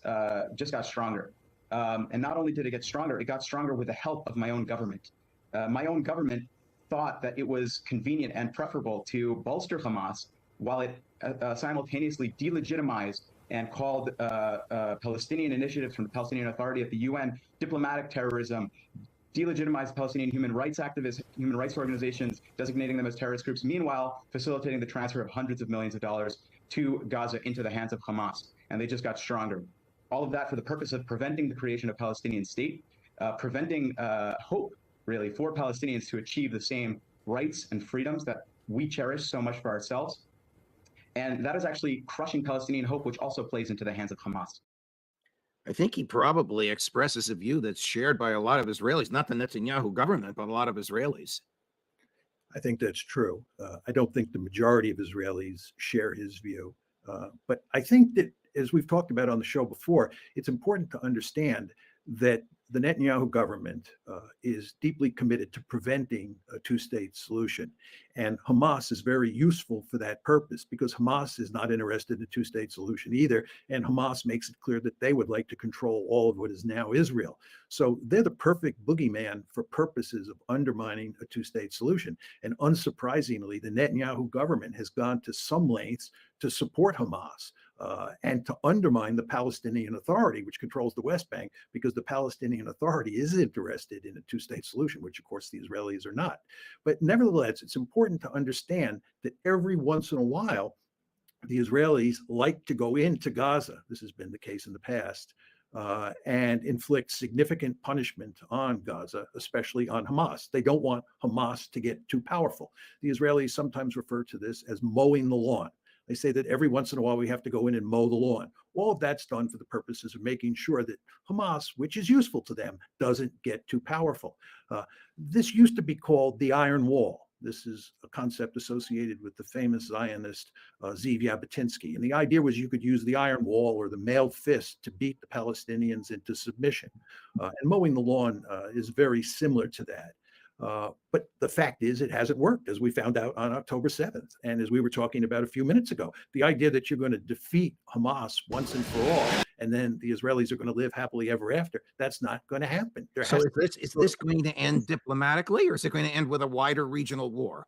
just got stronger. And not only did it get stronger, it got stronger with the help of my own government. My own government thought that it was convenient and preferable to bolster Hamas while it simultaneously delegitimized and called Palestinian initiatives from the Palestinian Authority at the UN diplomatic terrorism, delegitimized Palestinian human rights activists, human rights organizations, designating them as terrorist groups, meanwhile facilitating the transfer of hundreds of millions of dollars to Gaza into the hands of Hamas. And they just got stronger. All of that for the purpose of preventing the creation of a Palestinian state, preventing hope, really, for Palestinians to achieve the same rights and freedoms that we cherish so much for ourselves. And that is actually crushing Palestinian hope, which also plays into the hands of Hamas. I think he probably expresses a view that's shared by a lot of Israelis, not the Netanyahu government, but a lot of Israelis. I think that's true. I don't think the majority of Israelis share his view. But I think that, as we've talked about on the show before, it's important to understand that the Netanyahu government is deeply committed to preventing a two-state solution. And Hamas is very useful for that purpose, because Hamas is not interested in a two-state solution either. And Hamas makes it clear that they would like to control all of what is now Israel. So they're the perfect boogeyman for purposes of undermining a two-state solution. And unsurprisingly, the Netanyahu government has gone to some lengths to support Hamas and to undermine the Palestinian Authority, which controls the West Bank, because the Palestinian Authority is interested in a two-state solution, which of course the Israelis are not. But nevertheless, it's important to understand that every once in a while, the Israelis like to go into Gaza. This has been the case in the past. And inflict significant punishment on Gaza, especially on Hamas. They don't want Hamas to get too powerful. The Israelis sometimes refer to this as mowing the lawn. They say that every once in a while we have to go in and mow the lawn. All of that's done for the purposes of making sure that Hamas, which is useful to them, doesn't get too powerful. This used to be called the Iron Wall. This is a concept associated with the famous Zionist Zeev Jabotinsky. And the idea was you could use the iron wall or the mailed fist to beat the Palestinians into submission. And mowing the lawn is very similar to that. But the fact is, it hasn't worked, as we found out on October 7th. And as we were talking about a few minutes ago, the idea that you're going to defeat Hamas once and for all, and then the Israelis are going to live happily ever after, that's not going to happen. So is this going to end diplomatically, or is it going to end with a wider regional war?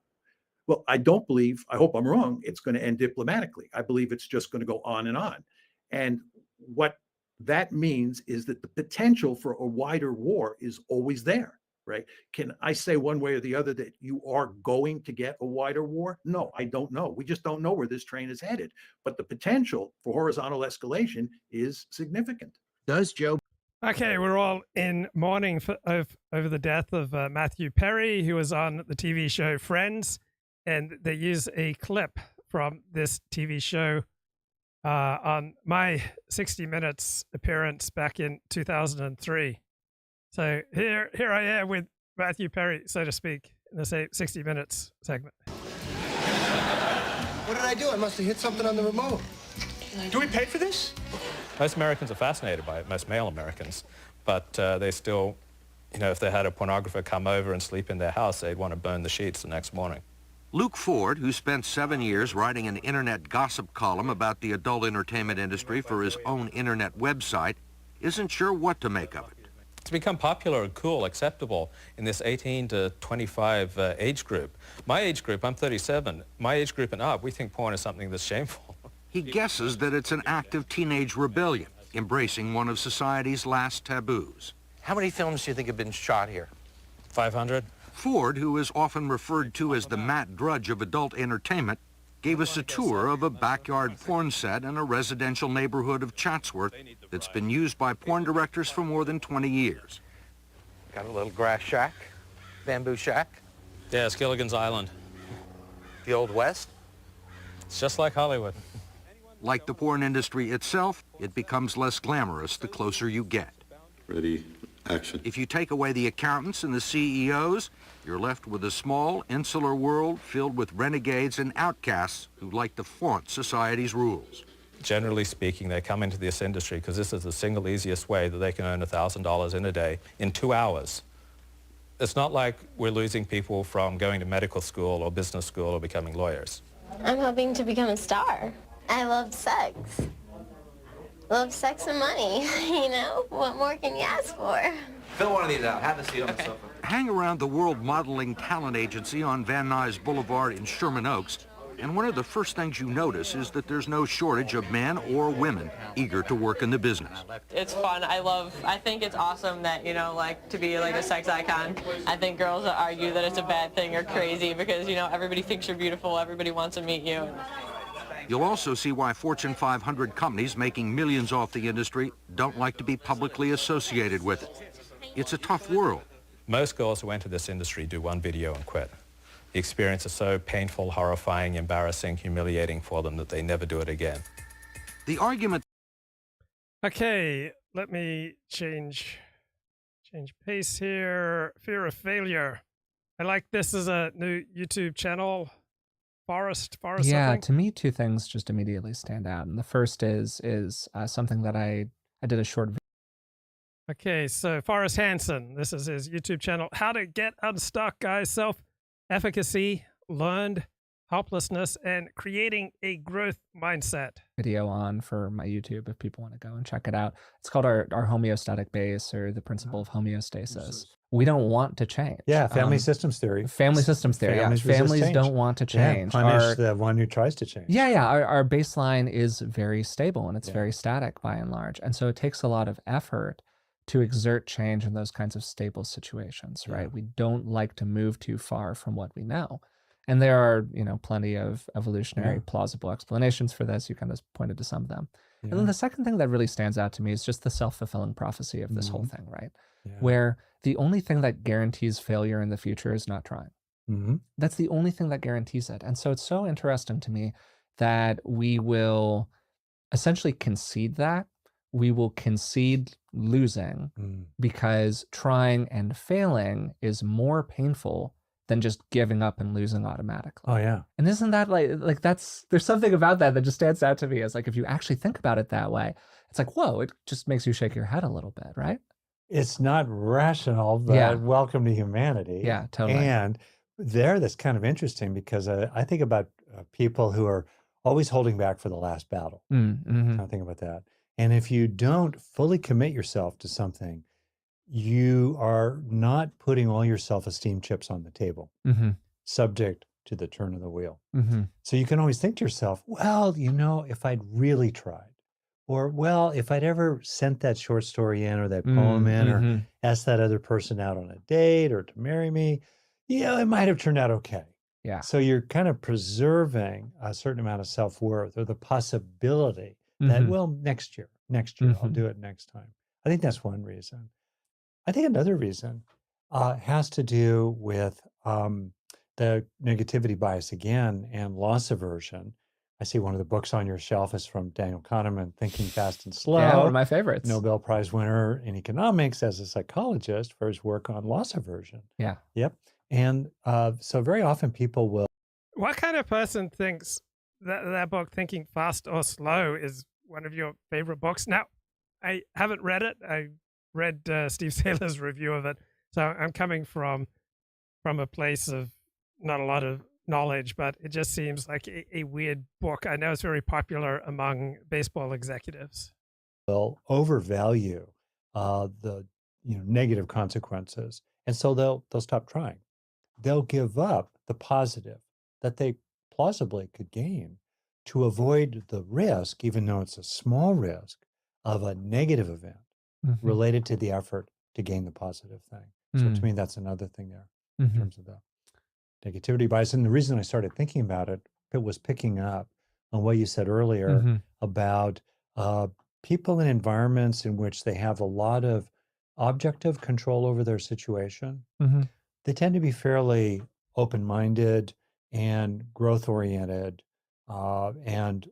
Well, I don't believe, I hope I'm wrong, it's going to end diplomatically. I believe it's just going to go on and on. And what that means is that the potential for a wider war is always there, right? Can I say one way or the other that you are going to get a wider war? No, I don't know. We just don't know where this train is headed. But the potential for horizontal escalation is significant. Does Joe? Okay, we're all in mourning over the death of Matthew Perry, who was on the TV show Friends. And they use a clip from this TV show on my 60 Minutes appearance back in 2003. So here I am with Matthew Perry, so to speak, in the 60 Minutes segment. What did I do? I must have hit something on the remote. Do we pay for this? Most Americans are fascinated by it, most male Americans, but they still, if they had a pornographer come over and sleep in their house, they'd want to burn the sheets the next morning. Luke Ford, who spent 7 years writing an internet gossip column about the adult entertainment industry for his own internet website, isn't sure what to make of it. It's become popular and cool, acceptable in this 18 to 25 age group. My age group, I'm 37, my age group and up, we think porn is something that's shameful. He guesses that it's an act of teenage rebellion, embracing one of society's last taboos. How many films do you think have been shot here? 500? Ford, who is often referred to as the Matt Drudge of adult entertainment, gave us a tour of a backyard porn set in a residential neighborhood of Chatsworth that's been used by porn directors for more than 20 years. Got a little grass shack, bamboo shack. Yeah, Gilligan's Island. The Old West. It's just like Hollywood. Like the porn industry itself, it becomes less glamorous the closer you get. Ready, action. If you take away the accountants and the CEOs, you're left with a small, insular world filled with renegades and outcasts who like to flaunt society's rules. Generally speaking, they come into this industry because this is the single easiest way that they can earn $1,000 in a day in 2 hours. It's not like we're losing people from going to medical school or business school or becoming lawyers. I'm hoping to become a star. I love sex. Love sex and money, What more can you ask for? Fill one of these out. Have a seat on the sofa. Hang around the World Modeling Talent Agency on Van Nuys Boulevard in Sherman Oaks, and one of the first things you notice is that there's no shortage of men or women eager to work in the business. It's fun. I think it's awesome that, to be like a sex icon. I think girls that argue that it's a bad thing are crazy because, everybody thinks you're beautiful, everybody wants to meet you. You'll also see why Fortune 500 companies making millions off the industry don't like to be publicly associated with it. It's a tough world. Most girls who enter this industry do one video and quit. The experience is so painful, horrifying, embarrassing, humiliating for them that they never do it again. The argument... Okay, let me change pace here. Fear of failure. I like this as a new YouTube channel. Forest. Yeah, something? to me, two things just immediately stand out. And the first is something that I did a short video. Okay, so Forrest Hansen, this is his YouTube channel. How to get unstuck, guys. Self-Efficacy, Learned, Helplessness, and Creating a Growth Mindset. Video on for my YouTube if people want to go and check it out. It's called our homeostatic base, or the principle of homeostasis. We don't want to change. Yeah, family systems theory. Family systems theory. Families don't want to change. Yeah, punish the one who tries to change. Yeah. Our baseline is very stable and it's very static by and large. And so it takes a lot of effort to exert change in those kinds of stable situations, right? We don't like to move too far from what we know. And there are, plenty of evolutionary plausible explanations for this. You kind of pointed to some of them. And then the second thing that really stands out to me is just the self-fulfilling prophecy of this whole thing, right? Where the only thing that guarantees failure in the future is not trying. That's the only thing that guarantees it. And so it's so interesting to me that we will essentially concede that. We will concede losing because trying and failing is more painful than just giving up and losing automatically. Oh, yeah. And isn't that like there's something about that just stands out to me as if you actually think about it that way, it's like, whoa, it just makes you shake your head a little bit, right? It's not rational, but Yeah. welcome to humanity. Yeah, totally. And there, that's kind of interesting because I think about people who are always holding back for the last battle. Mm-hmm. I think about that. And if you don't fully commit yourself to something, you are not putting all your self-esteem chips on the table, Mm-hmm. subject to the turn of the wheel. Mm-hmm. So you can always think to yourself, well, you know, if I'd really tried, or well, if I'd ever sent that short story in or that poem in, or Mm-hmm. asked that other person out on a date or to marry me, you know, it might have turned out okay. Yeah. So you're kind of preserving a certain amount of self-worth or the possibility that, Mhm. well, next year, I'll do it next time. I think that's one reason. I think another reason has to do with the negativity bias again and loss aversion. I see one of the books on your shelf is from Daniel Kahneman, Thinking Fast and Slow. Yeah, one of my favorites. Nobel Prize winner in economics as a psychologist for his work on loss aversion. Yeah. Yep. And so very often people will. What kind of person thinks that book, Thinking Fast or Slow, is one of your favorite books? Now, I haven't read it. I read Steve Saylor's review of it. So I'm coming from a place of not a lot of knowledge, but it just seems like a weird book. I know it's very popular among baseball executives. Will overvalue the negative consequences, and so they'll stop trying. They'll give up the positive that they plausibly could gain to avoid the risk, even though it's a small risk, of a negative event related to the effort to gain the positive thing. So to me, that's another thing there in terms of the negativity bias. And the reason I started thinking about it was picking up on what you said earlier about people in environments in which they have a lot of objective control over their situation. They tend to be fairly open-minded and growth-oriented and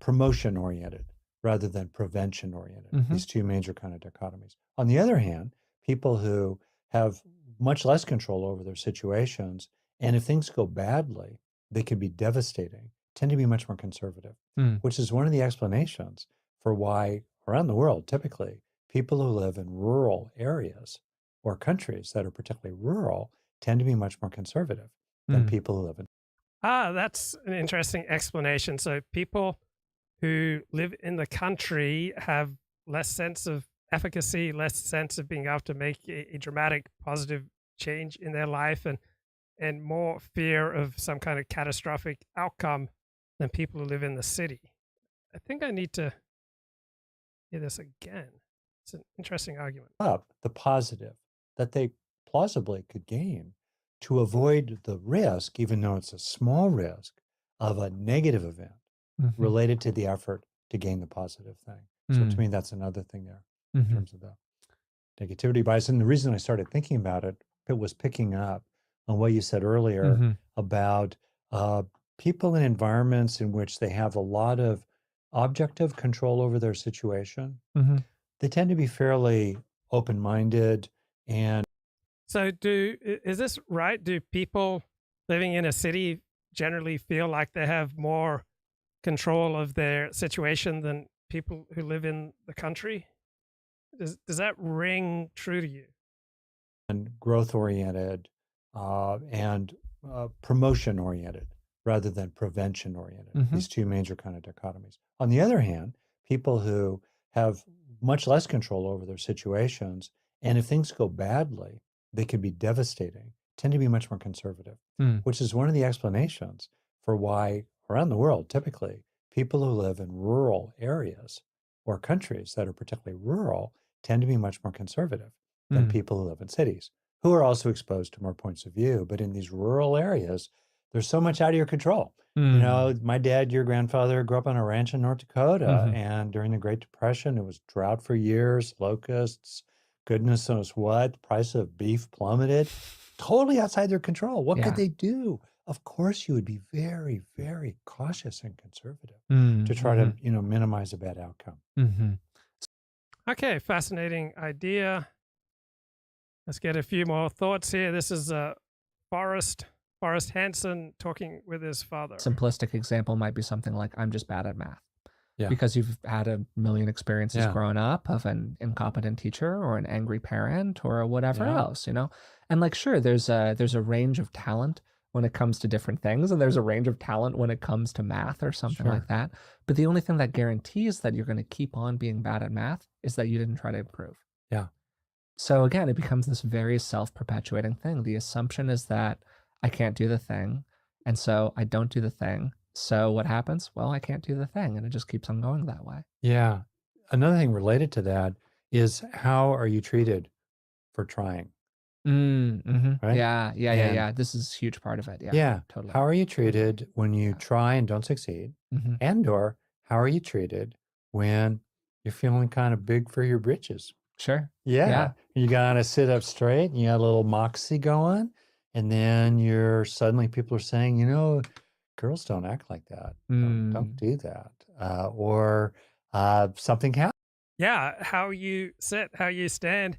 promotion-oriented rather than prevention-oriented. These two major kind of dichotomies. On the other hand, people who have much less control over their situations, and if things go badly, they can be devastating, tend to be much more conservative, which is one of the explanations for why around the world, typically, people who live in rural areas or countries that are particularly rural tend to be much more conservative than people who live in. That's an interesting explanation. So people who live in the country have less sense of efficacy, less sense of being able to make a dramatic positive change in their life, and more fear of some kind of catastrophic outcome than people who live in the city. I think I need to hear this again. It's an interesting argument. Up the positive that they plausibly could gain to avoid the risk, even though it's a small risk, of a negative event related to the effort to gain the positive thing. So to me, that's another thing there in terms of the negativity bias. And the reason I started thinking about it was picking up on what you said earlier about people in environments in which they have a lot of objective control over their situation. They tend to be fairly open-minded and. So is this right? Do people living in a city generally feel like they have more control of their situation than people who live in the country? Does that ring true to you? And growth-oriented and promotion-oriented rather than prevention-oriented. These two major kind of dichotomies. On the other hand, people who have much less control over their situations, and if things go badly, they can be devastating, tend to be much more conservative, which is one of the explanations for why around the world, typically, people who live in rural areas or countries that are particularly rural tend to be much more conservative than people who live in cities, who are also exposed to more points of view. But in these rural areas, there's so much out of your control. You know, my dad, your grandfather, grew up on a ranch in North Dakota, and during the Great Depression, it was drought for years, locusts, goodness knows what, the price of beef plummeted, totally outside their control. What could they do? Of course, you would be very, very cautious and conservative to try to, minimize a bad outcome. Okay, fascinating idea. Let's get a few more thoughts here. This is Forrest Hanson talking with his father. Simplistic example might be something like, I'm just bad at math. because you've had a million experiences Yeah. growing up of an incompetent teacher or an angry parent or whatever Yeah. else, you know? And like, sure, there's a range of talent when it comes to different things, and there's a range of talent when it comes to math or something like that. But the only thing that guarantees that you're going to keep on being bad at math is that you didn't try to improve. Yeah. So again, it becomes this very self-perpetuating thing. The assumption is that I can't do the thing, and so I don't do the thing. So what happens? Well, I can't do the thing, and it just keeps on going that way. Yeah. Another thing related to that is, how are you treated for trying? Right? Yeah. This is a huge part of it. Yeah, Yeah. totally. How are you treated when you try and don't succeed? And or how are you treated when you're feeling kind of big for your britches? Sure. Yeah. You gotta sit up straight and you got a little moxie going. And then suddenly people are saying, girls don't act like that. Don't do that. Or something happens. Yeah, how you sit, how you stand,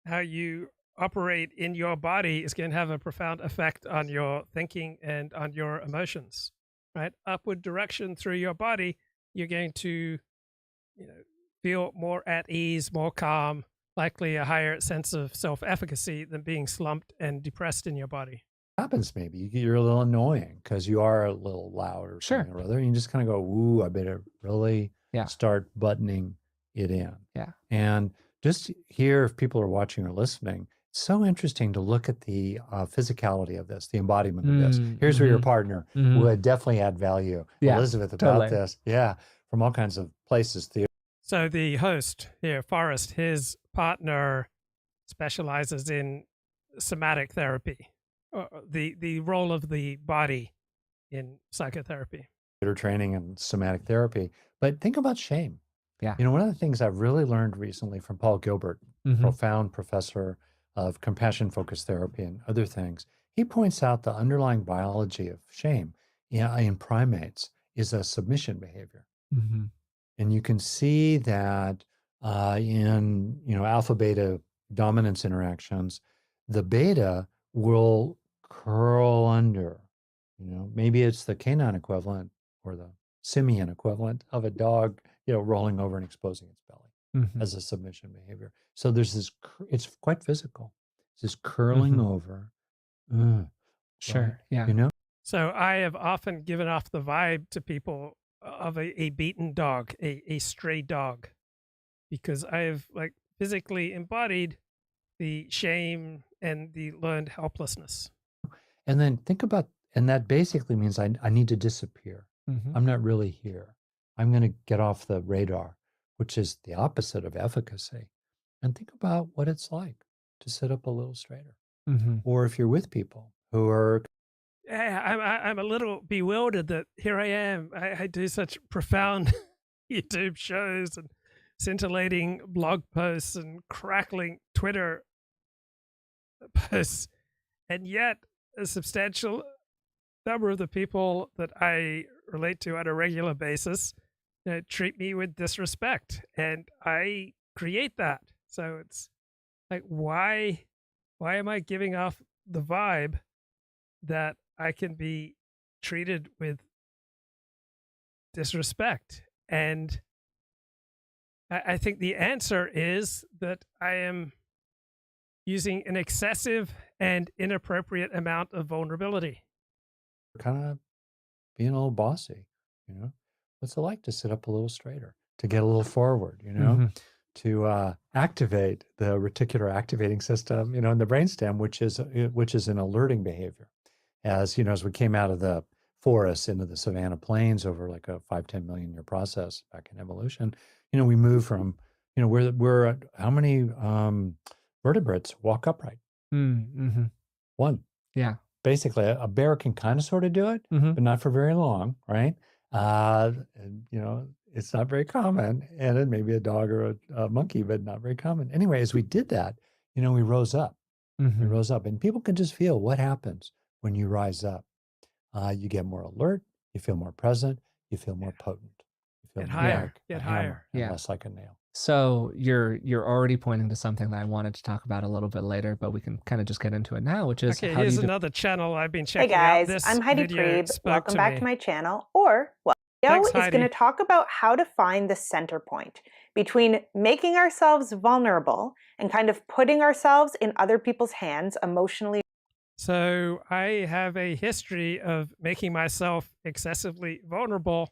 how you operate in your body is going to have a profound effect on your thinking and on your emotions, right? Upward direction through your body, you're going to, feel more at ease, more calm, likely a higher sense of self-efficacy than being slumped and depressed in your body. Happens maybe. You're a little annoying because you are a little loud or something or other. And you just kind of go, ooh, I better really start buttoning it in. Yeah. And just here, if people are watching or listening, it's so interesting to look at the physicality of this, the embodiment of this. Here's where your partner would definitely add value. Elizabeth, about this. Yeah. From all kinds of places. So the host here, Forrest, his partner specializes in somatic therapy, the role of the body in psychotherapy. Training and somatic therapy. But think about shame. Yeah. One of the things I've really learned recently from Paul Gilbert, profound professor of compassion-focused therapy and other things, he points out the underlying biology of shame in primates is a submission behavior. And you can see that in alpha-beta dominance interactions, the beta will curl under. Maybe it's the canine equivalent or the simian equivalent of a dog, rolling over and exposing its belly as a submission behavior. So there's this, it's quite physical. It's this curling over. Sure. Yeah. So I have often given off the vibe to people of a beaten dog, a stray dog, because I have physically embodied the shame and the learned helplessness. And then think about, and that basically means I need to disappear. I'm not really here. I'm going to get off the radar, which is the opposite of efficacy. And think about what it's like to sit up a little straighter. Or if you're with people who are... I'm a little bewildered that here I am. I do such profound YouTube shows and scintillating blog posts and crackling Twitter posts. And yet a substantial number of the people that I relate to on a regular basis treat me with disrespect. And I create that. So it's like, why am I giving off the vibe that I can be treated with disrespect? And I think the answer is that I am using an excessive and inappropriate amount of vulnerability. Kind of being a little bossy, What's it like to sit up a little straighter, to get a little forward, to activate the reticular activating system, in the brainstem, which is an alerting behavior. As we came out of the forests into the savanna plains over like a 5-10 million year process back in evolution, we moved from, we're how many vertebrates walk upright? One. Yeah. Basically, a bear can kind of sort of do it, but not for very long, right? It's not very common. And then maybe a dog or a monkey, but not very common. Anyway, as we did that, we rose up. We rose up, and people can just feel what happens when you rise up. You get more alert, you feel more present, you feel more potent. You feel Get more higher, like get a hammer higher. and less like a nail. So you're already pointing to something that I wanted to talk about a little bit later, but we can kind of just get into it now, which is okay. Here's another channel I've been checking Hey guys, out. This I'm Heidi video Prieb. spoke Welcome to back me. to my channel, or Thanks, Is going to Heidi. talk about how to find the center point between making ourselves vulnerable and kind of putting ourselves in other people's hands emotionally. So I have a history of making myself excessively vulnerable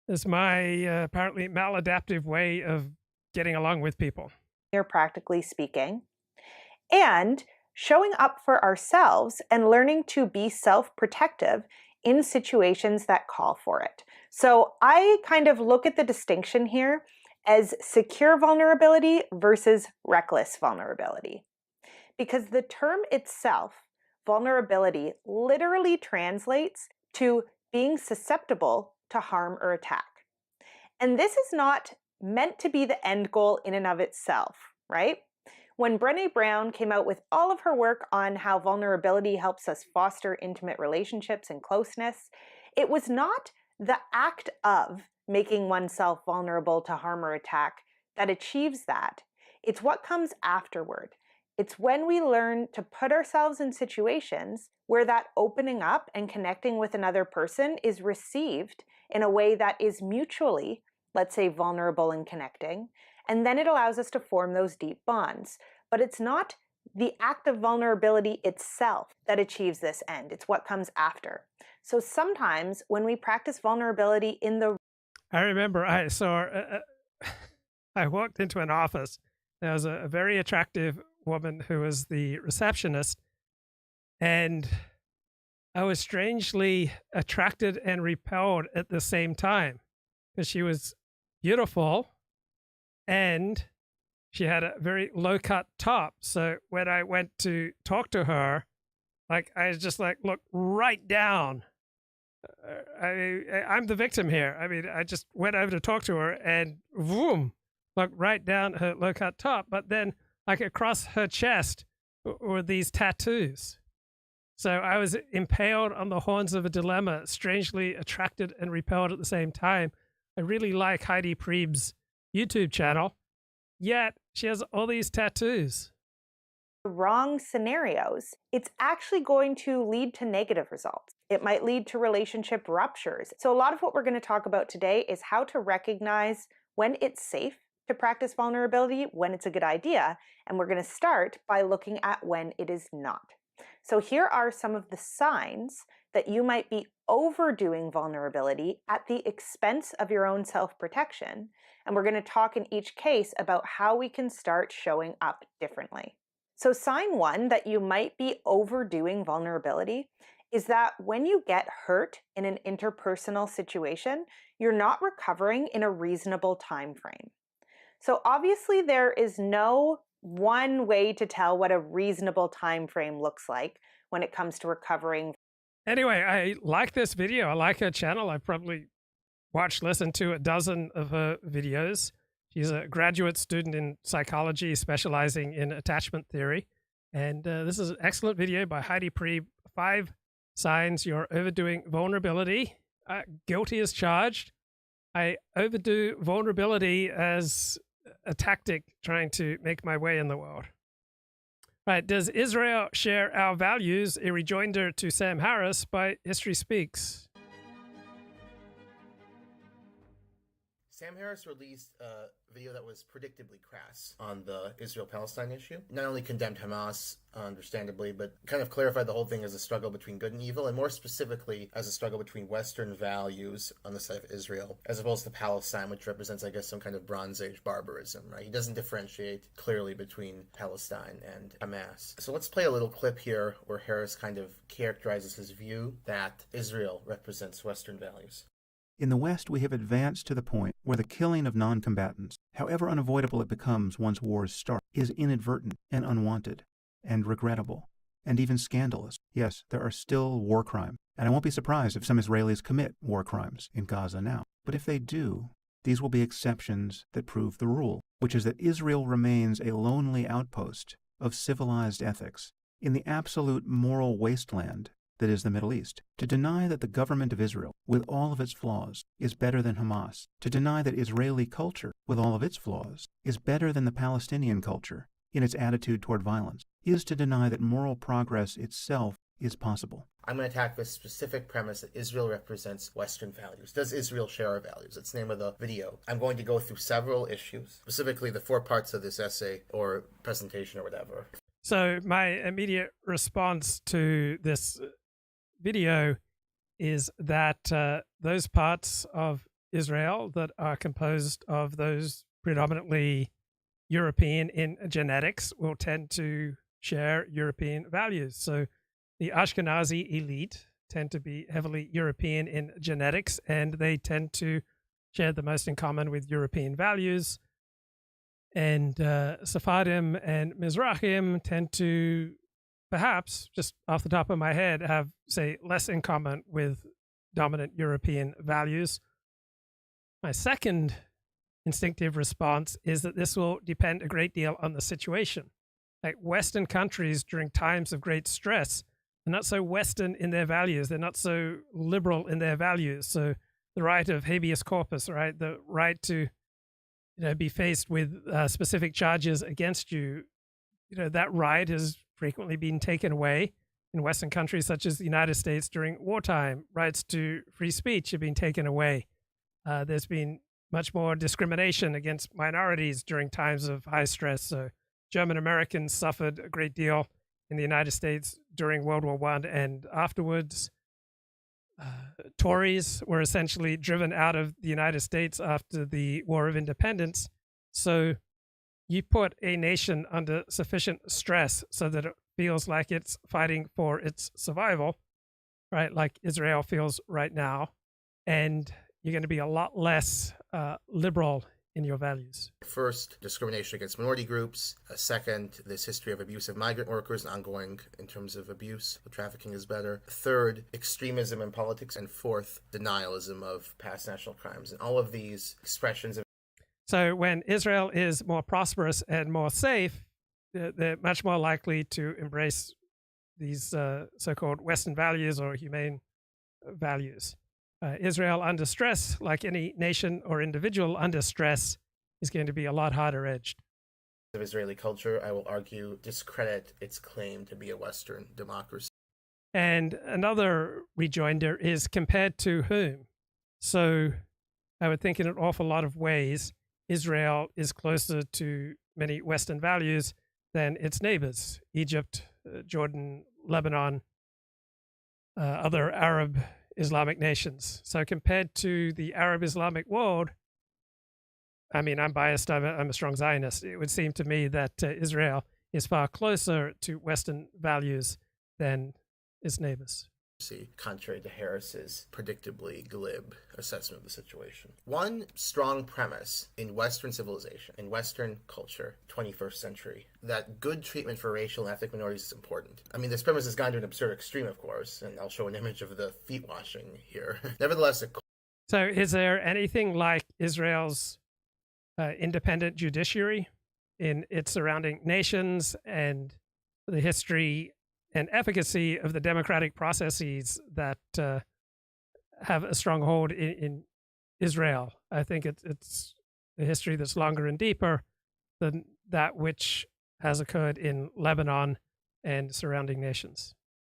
as my apparently maladaptive way of getting along with people. Here, practically speaking, and showing up for ourselves and learning to be self-protective in situations that call for it. So I kind of look at the distinction here as secure vulnerability versus reckless vulnerability. Because the term itself, vulnerability, literally translates to being susceptible to harm or attack. And this is not meant to be the end goal in and of itself, right? When Brené Brown came out with all of her work on how vulnerability helps us foster intimate relationships and closeness, it was not the act of making oneself vulnerable to harm or attack that achieves that. It's what comes afterward. It's when we learn to put ourselves in situations where that opening up and connecting with another person is received in a way that is mutually, let's say, vulnerable and connecting, and then it allows us to form those deep bonds. But it's not the act of vulnerability itself that achieves this end. It's what comes after. So sometimes when we practice vulnerability in the... I remember I saw, I walked into an office. There was a very attractive woman who was the receptionist, and I was strangely attracted and repelled at the same time because she was beautiful and she had a very low-cut top. So when I went to talk to her, like I was just like, look right down. I'm the victim here. I mean, I just went over to talk to her and boom, looked right down her low-cut top. But then like across her chest were these tattoos. So I was impaled on the horns of a dilemma, strangely attracted and repelled at the same time. I really like Heidi Prieb's YouTube channel, yet she has all these tattoos. Wrong scenarios, it's actually going to lead to negative results. It might lead to relationship ruptures. So a lot of what we're going to talk about today is how to recognize when it's safe to practice vulnerability, when it's a good idea, and we're going to start by looking at when it is not. So here are some of the signs that you might be overdoing vulnerability at the expense of your own self-protection, and we're going to talk in each case about how we can start showing up differently. So sign one that you might be overdoing vulnerability is that when you get hurt in an interpersonal situation, you're not recovering in a reasonable time frame. So obviously there is no one way to tell what a reasonable time frame looks like when it comes to recovering. Anyway, I like this video. I like her channel. I've probably watched, listened to a dozen of her videos. She's a graduate student in psychology specializing in attachment theory. And this is an excellent video by Heidi Prieb, 5 signs you're overdoing vulnerability. Guilty as charged. I overdo vulnerability as a tactic trying to make my way in the world. Right, does Israel share our values? A rejoinder to Sam Harris by History Speaks. Sam Harris released a video that was predictably crass on the Israel-Palestine issue. Not only condemned Hamas, understandably, but kind of clarified the whole thing as a struggle between good and evil, and more specifically as a struggle between Western values on the side of Israel, as opposed to Palestine, which represents, I guess, some kind of Bronze Age barbarism, right? He doesn't differentiate clearly between Palestine and Hamas. So let's play a little clip here where Harris kind of characterizes his view that Israel represents Western values. In the West, we have advanced to the point where the killing of non-combatants, however unavoidable it becomes once wars start, is inadvertent and unwanted, and regrettable, and even scandalous. Yes, there are still war crimes, and I won't be surprised if some Israelis commit war crimes in Gaza now. But if they do, these will be exceptions that prove the rule, which is that Israel remains a lonely outpost of civilized ethics in the absolute moral wasteland that is the Middle East. To deny that the government of Israel, with all of its flaws, is better than Hamas, to deny that Israeli culture, with all of its flaws, is better than the Palestinian culture in its attitude toward violence, is to deny that moral progress itself is possible. I'm going to attack this specific premise that Israel represents Western values. Does Israel share our values? That's the name of the video. I'm going to go through several issues, specifically the 4 parts of this essay or presentation or whatever. So my immediate response to this video is that those parts of Israel that are composed of those predominantly European in genetics will tend to share European values. So the Ashkenazi elite tend to be heavily European in genetics, and they tend to share the most in common with European values. And Sephardim and Mizrahim tend to, perhaps, just off the top of my head, have, say, less in common with dominant European values. My second instinctive response is that this will depend a great deal on the situation. Like Western countries during times of great stress, they're not so Western in their values. They're not so liberal in their values. So the right of habeas corpus, right, the right to be faced with specific charges against you, that right has frequently been taken away in Western countries such as the United States during wartime. Rights to free speech have been taken away. There's been much more discrimination against minorities during times of high stress. So German Americans suffered a great deal in the United States during World War I and afterwards. Tories were essentially driven out of the United States after the War of Independence. So you put a nation under sufficient stress so that it feels like it's fighting for its survival, right? Like Israel feels right now. And you're going to be a lot less liberal in your values. First, discrimination against minority groups. Second, this history of abuse of migrant workers, ongoing in terms of abuse. The trafficking is better. Third, extremism in politics. And fourth, denialism of past national crimes. And all of these expressions of... So when Israel is more prosperous and more safe, they're much more likely to embrace these so-called Western values or humane values. Israel under stress, like any nation or individual under stress, is going to be a lot harder edged. Of Israeli culture, I will argue, discredit its claim to be a Western democracy. And another rejoinder is compared to whom? So I would think in an awful lot of ways, Israel is closer to many Western values than its neighbors, Egypt, Jordan, Lebanon, other Arab Islamic nations. So compared to the Arab Islamic world, I mean, I'm biased, I'm a strong Zionist. It would seem to me that Israel is far closer to Western values than its neighbors. Contrary to Harris's predictably glib assessment of the situation. One strong premise in Western civilization, in Western culture, 21st century, that good treatment for racial and ethnic minorities is important. I mean, this premise has gone to an absurd extreme, of course, and I'll show an image of the feet washing here. Nevertheless, so is there anything like Israel's independent judiciary in its surrounding nations and the history and efficacy of the democratic processes that have a strong hold in Israel? I think it's a history that's longer and deeper than that which has occurred in Lebanon and surrounding nations.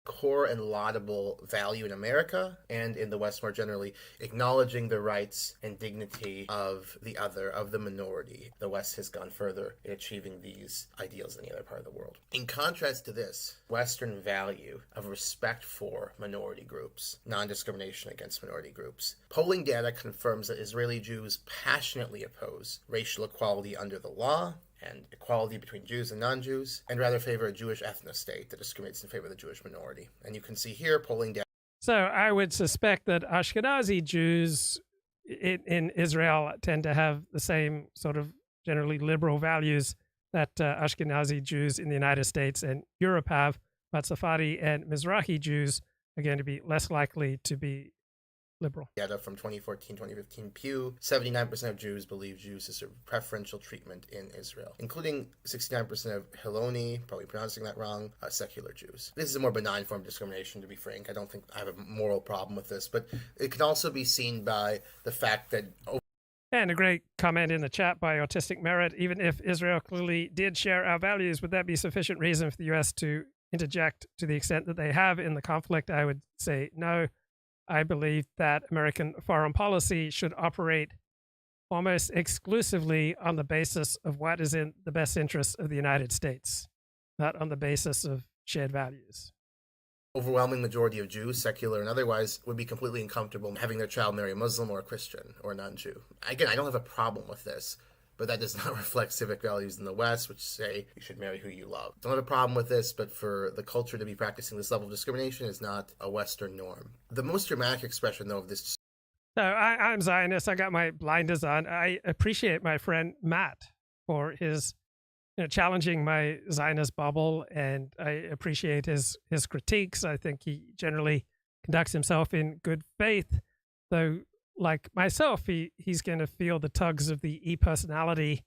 Core and laudable value in America and in the West more generally, acknowledging the rights and dignity of the other, of the minority. The West has gone further in achieving these ideals than any other part of the world. In contrast to this, Western value of respect for minority groups, non-discrimination against minority groups, polling data confirms that Israeli Jews passionately oppose racial equality under the law and equality between Jews and non-Jews, and rather favor a Jewish ethno-state that discriminates in favor of the Jewish minority. And you can see here polling data. So I would suspect that Ashkenazi Jews in Israel tend to have the same sort of generally liberal values that Ashkenazi Jews in the United States and Europe have, but Sephardi and Mizrahi Jews are going to be less likely to be liberal. Data from 2014-2015 Pew, 79% of Jews believe Jews deserve preferential treatment in Israel, including 69% of Hiloni, probably pronouncing that wrong, secular Jews. This is a more benign form of discrimination, to be frank. I don't think I have a moral problem with this, but it can also be seen by the fact that... And a great comment in the chat by Autistic Merit, even if Israel clearly did share our values, would that be sufficient reason for the U.S. to interject to the extent that they have in the conflict, I would say no. I believe that American foreign policy should operate almost exclusively on the basis of what is in the best interest of the United States, not on the basis of shared values. Overwhelming majority of Jews, secular and otherwise, would be completely uncomfortable having their child marry a Muslim or a Christian or a non-Jew. Again, I don't have a problem with this, but that does not reflect civic values in the West, which say you should marry who you love. Don't have a problem with this, but for the culture to be practicing this level of discrimination is not a Western norm. The most dramatic expression, though, of this... So I'm Zionist. I got my blinders on. I appreciate my friend Matt for his challenging my Zionist bubble, and I appreciate his critiques. I think he generally conducts himself in good faith, though like myself, he's going to feel the tugs of the e-personality,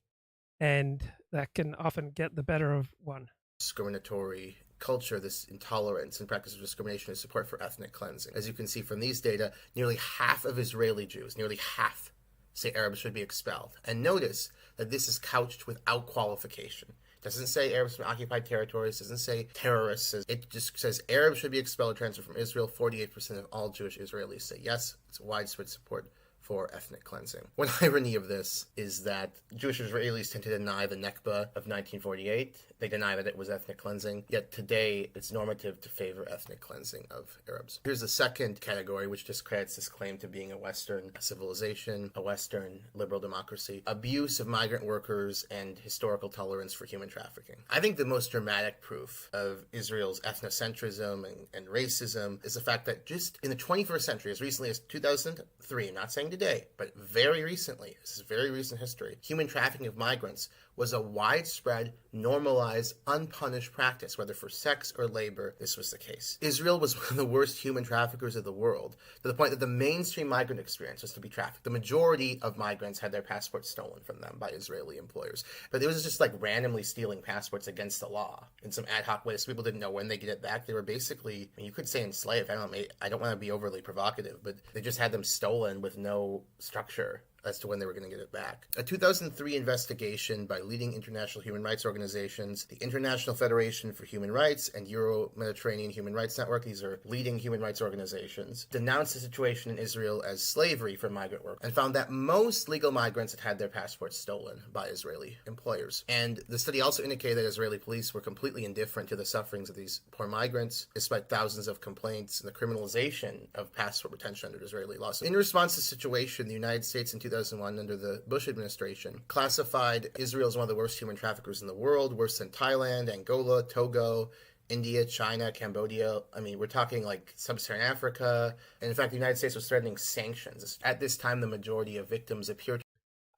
and that can often get the better of one. Discriminatory culture, this intolerance and practice of discrimination is support for ethnic cleansing. As you can see from these data, nearly half of Israeli Jews, nearly half, say Arabs should be expelled. And notice that this is couched without qualification. It doesn't say Arabs from occupied territories, doesn't say terrorists. It just says Arabs should be expelled or transferred from Israel. 48% of all Jewish Israelis say yes. It's widespread support for ethnic cleansing. One irony of this is that Jewish Israelis tend to deny the Nakba of 1948. They deny that it was ethnic cleansing, yet today it's normative to favor ethnic cleansing of Arabs. Here's the second category, which discredits this claim to being a Western civilization, a Western liberal democracy: abuse of migrant workers and historical tolerance for human trafficking. I think the most dramatic proof of Israel's ethnocentrism and racism is the fact that just in the 21st century, as recently as 2003, I'm not saying today, but very recently, this is very recent history, human trafficking of migrants was a widespread, normalized, unpunished practice, whether for sex or labor. This was the case. Israel was one of the worst human traffickers of the world, to the point that the mainstream migrant experience was to be trafficked. The majority of migrants had their passports stolen from them by Israeli employers, but it was just like randomly stealing passports against the law in some ad hoc way, so people didn't know when they get it back. They were basically, you could say enslaved. I don't want to be overly provocative, but they just had them stolen with no structure as to when they were going to get it back. A 2003 investigation by leading international human rights organizations, the International Federation for Human Rights and Euro-Mediterranean Human Rights Network, these are leading human rights organizations, denounced the situation in Israel as slavery for migrant work and found that most legal migrants had had their passports stolen by Israeli employers. And the study also indicated that Israeli police were completely indifferent to the sufferings of these poor migrants, despite thousands of complaints and the criminalization of passport retention under Israeli law. So in response to the situation, the United States in 2001, under the Bush administration, classified Israel as one of the worst human traffickers in the world, worse than Thailand, Angola, Togo, India, China, Cambodia. I mean, we're talking like sub-Saharan Africa. And in fact, the United States was threatening sanctions. At this time, the majority of victims appear to...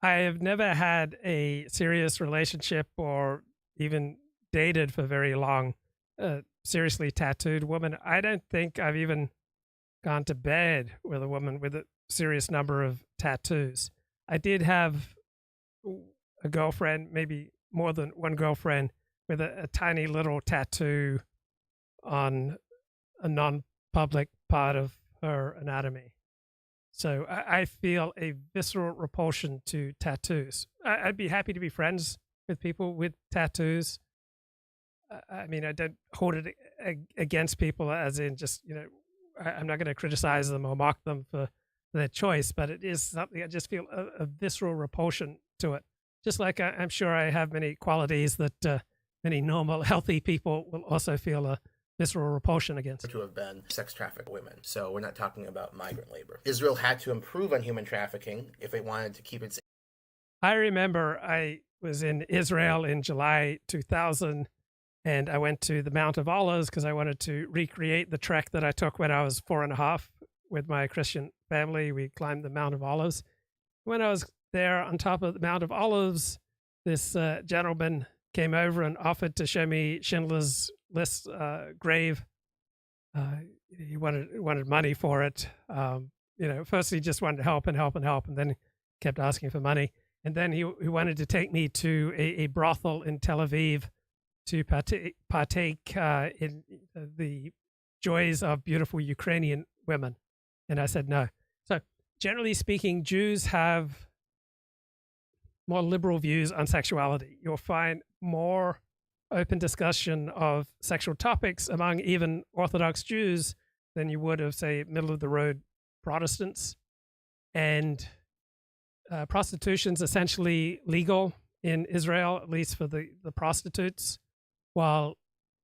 I have never had a serious relationship or even dated for very long, seriously tattooed woman. I don't think I've even gone to bed with a woman with a serious number of tattoos. I did have a girlfriend, maybe more than one girlfriend, with a tiny little tattoo on a non-public part of her anatomy. So I feel a visceral repulsion to tattoos. I'd be happy to be friends with people with tattoos. I mean, I don't hold it against people as in just, I'm not going to criticize them or mock them for their choice, but it is something I just feel a visceral repulsion to it. Just like I'm sure I have many qualities that many normal, healthy people will also feel a visceral repulsion against. To have been sex trafficked women. So we're not talking about migrant labor. Israel had to improve on human trafficking if it wanted to keep its... I remember I was in Israel in July 2000, and I went to the Mount of Olives because I wanted to recreate the trek that I took when I was 4.5 with my Christian family. We climbed the Mount of Olives. When I was there on top of the Mount of Olives, this gentleman came over and offered to show me Schindler's List grave. He wanted money for it. First he just wanted to help, and then kept asking for money. And then he wanted to take me to a brothel in Tel Aviv to partake in the joys of beautiful Ukrainian women. And I said no. So generally speaking, Jews have more liberal views on sexuality. You'll find more open discussion of sexual topics among even Orthodox Jews than you would of, say, middle of the road Protestants. And prostitution's essentially legal in Israel, at least for the prostitutes, while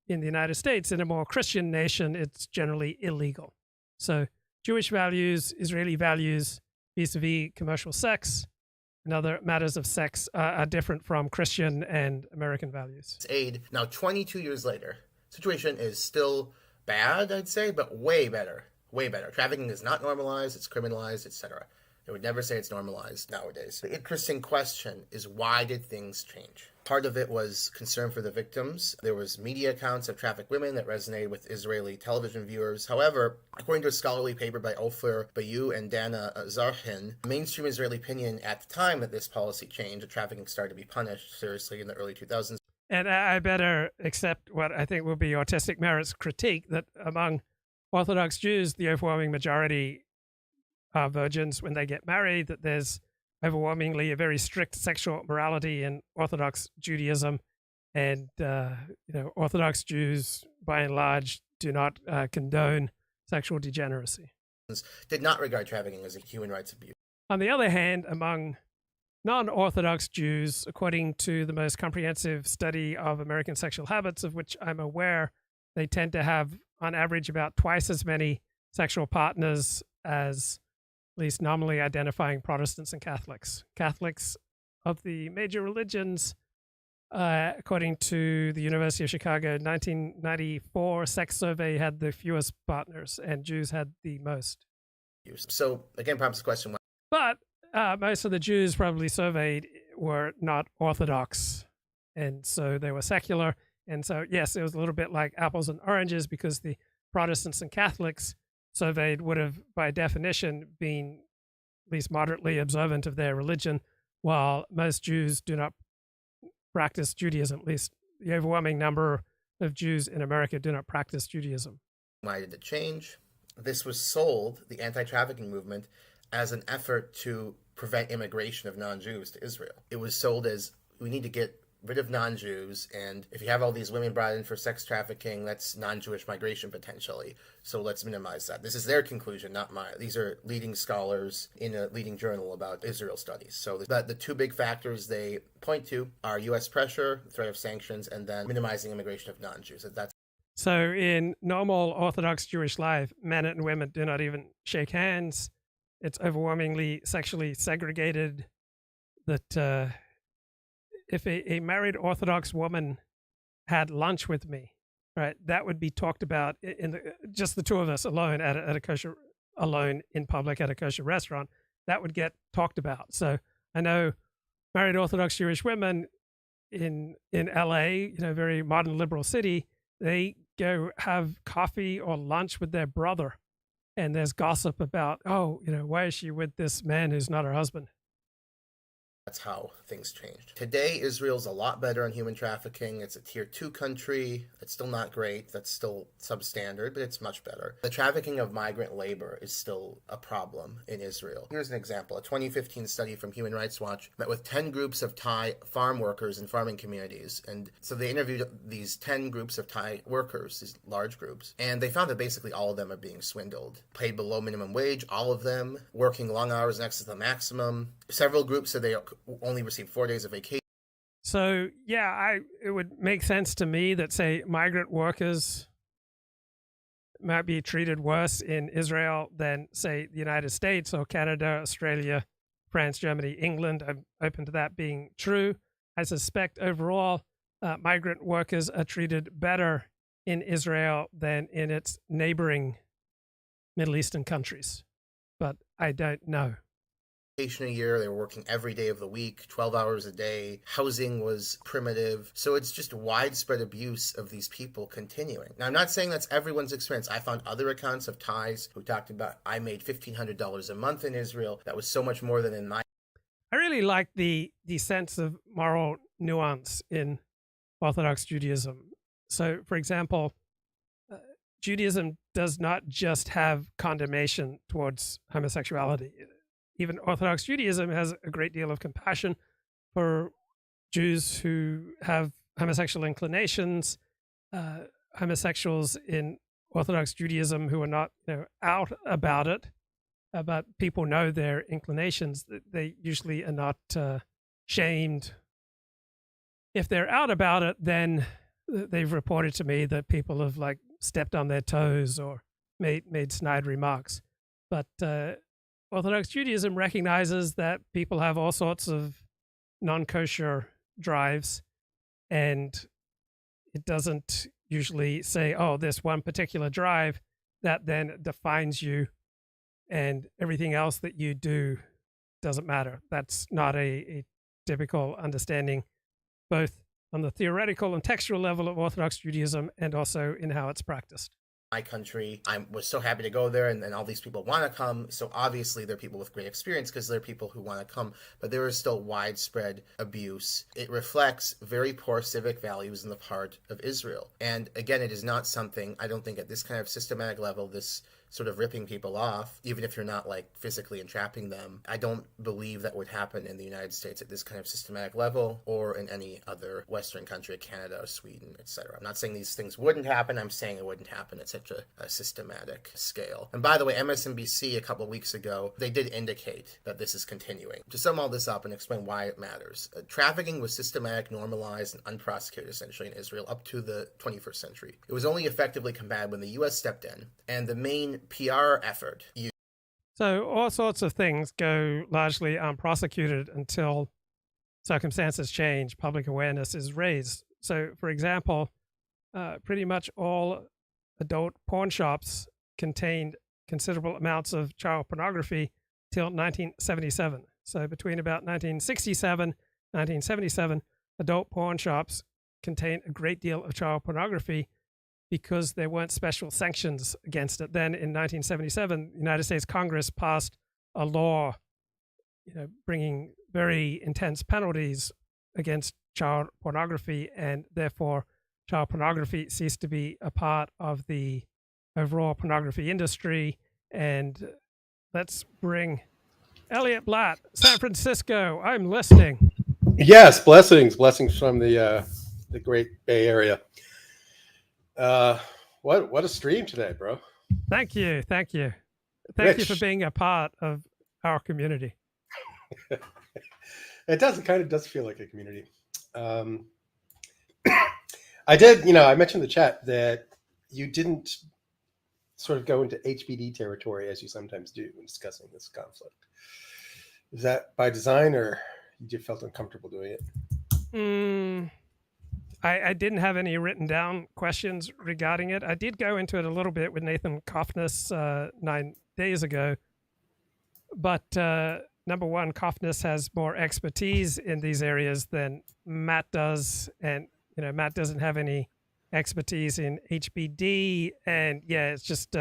in the United States, in a more Christian nation, it's generally illegal. So Jewish values, Israeli values vis-a-vis commercial sex and other matters of sex are different from Christian and American values. Aid. Now, 22 years later, situation is still bad, I'd say, but way better. Way better. Trafficking is not normalized, it's criminalized, etc. I would never say it's normalized nowadays. The interesting question is, why did things change? Part of it was concern for the victims. There was media accounts of trafficked women that resonated with Israeli television viewers. However, according to a scholarly paper by Ofer Bayou and Dana Zarhin, mainstream Israeli opinion at the time that this policy changed, that trafficking started to be punished seriously in the early 2000s. And I better accept what I think will be Autistic Merit's critique, that among Orthodox Jews, the overwhelming majority are virgins when they get married, that there's overwhelmingly a very strict sexual morality in Orthodox Judaism, and Orthodox Jews, by and large, do not condone sexual degeneracy. Did not regard trafficking as a human rights abuse. On the other hand, among non-Orthodox Jews, according to the most comprehensive study of American sexual habits of which I'm aware, they tend to have, on average, about twice as many sexual partners as at least nominally identifying Protestants and Catholics. Catholics of the major religions, according to the University of Chicago 1994 sex survey, had the fewest partners, and Jews had the most. So again, perhaps the question. But most of the Jews probably surveyed were not Orthodox, and so they were secular. And so, yes, it was a little bit like apples and oranges, because the Protestants and Catholics surveyed would have, by definition, been at least moderately observant of their religion, while most Jews do not practice Judaism. At least the overwhelming number of Jews in America do not practice Judaism. Why did it change? This was sold, the anti-trafficking movement, as an effort to prevent immigration of non-Jews to Israel. It was sold as, we need to get rid of non-Jews, and if you have all these women brought in for sex trafficking, that's non-Jewish migration potentially, so let's minimize that. This is their conclusion, not mine. These are leading scholars in a leading journal about Israel studies. So the two big factors they point to are U.S. pressure, threat of sanctions, and then minimizing immigration of non-Jews. So in normal Orthodox Jewish life, men and women do not even shake hands. It's overwhelmingly sexually segregated. That if a married Orthodox woman had lunch with me, right, that would be talked about in just the two of us alone at a kosher, alone in public at a kosher restaurant. That would get talked about. So I know married Orthodox Jewish women in LA, very modern liberal city, they go have coffee or lunch with their brother, and there's gossip about, why is she with this man who's not her husband? That's how things changed. Today, Israel's a lot better on human trafficking. It's a tier 2 country. It's still not great. That's still substandard, but it's much better. The trafficking of migrant labor is still a problem in Israel. Here's an example. A 2015 study from Human Rights Watch met with 10 groups of Thai farm workers in farming communities. And so they interviewed these 10 groups of Thai workers, these large groups, and they found that basically all of them are being swindled. Paid below minimum wage, all of them, working long hours in excess of the maximum. Several groups said they only receive 4 days of vacation. So, yeah, it would make sense to me that, say, migrant workers might be treated worse in Israel than, say, the United States or Canada, Australia, France, Germany, England. I'm open to that being true. I suspect overall migrant workers are treated better in Israel than in its neighboring Middle Eastern countries. But I don't know. A year, they were working every day of the week, 12 hours a day. Housing was primitive. So it's just widespread abuse of these people continuing. Now, I'm not saying that's everyone's experience. I found other accounts of Thais who talked about, I made $1,500 a month in Israel. That was so much more than in my... I really like the sense of moral nuance in Orthodox Judaism. So, for example, Judaism does not just have condemnation towards homosexuality. Even Orthodox Judaism has a great deal of compassion for Jews who have homosexual inclinations, homosexuals in Orthodox Judaism who are not out about it, but people know their inclinations. They usually are not shamed. If they're out about it, then they've reported to me that people have like stepped on their toes or made snide remarks. But Orthodox Judaism recognizes that people have all sorts of non-kosher drives, and it doesn't usually say, oh, this one particular drive that then defines you and everything else that you do doesn't matter. That's not a typical understanding, both on the theoretical and textual level of Orthodox Judaism and also in how it's practiced. My country, I was so happy to go there, and all these people want to come. So obviously there are people with great experience because there are people who want to come, but there is still widespread abuse. It reflects very poor civic values on the part of Israel. And again, it is not something, I don't think at this kind of systematic level, this sort of ripping people off, even if you're not like physically entrapping them. I don't believe that would happen in the United States at this kind of systematic level or in any other Western country, Canada or Sweden, etc. I'm not saying these things wouldn't happen. I'm saying it wouldn't happen at such a systematic scale. And by the way, MSNBC a couple of weeks ago, they did indicate that this is continuing. To sum all this up and explain why it matters, trafficking was systematic, normalized, and unprosecuted essentially in Israel up to the 21st century. It was only effectively combated when the U.S. stepped in, and the main PR effort. So all sorts of things go largely unprosecuted until circumstances change, public awareness is raised. So, for example, pretty much all adult pawn shops contained considerable amounts of child pornography till 1977. So between about 1967 1977, adult pawn shops contained a great deal of child pornography because there weren't special sanctions against it. Then in 1977, the United States Congress passed a law, bringing very intense penalties against child pornography, and therefore child pornography ceased to be a part of the overall pornography industry. And let's bring Elliot Blatt, San Francisco. I'm listening. Yes, blessings from the great Bay Area. What a stream today, bro. Thank you Thank you for being a part of our community. It kind of does feel like a community. I did, I mentioned in the chat that you didn't sort of go into HBD territory as you sometimes do when discussing this conflict. Is that by design, or you just felt uncomfortable doing it? I didn't have any written down questions regarding it. I did go into it a little bit with Nathan Kofness 9 days ago. But number one, Kofness has more expertise in these areas than Matt does. And, Matt doesn't have any expertise in HBD. And yeah, it's just,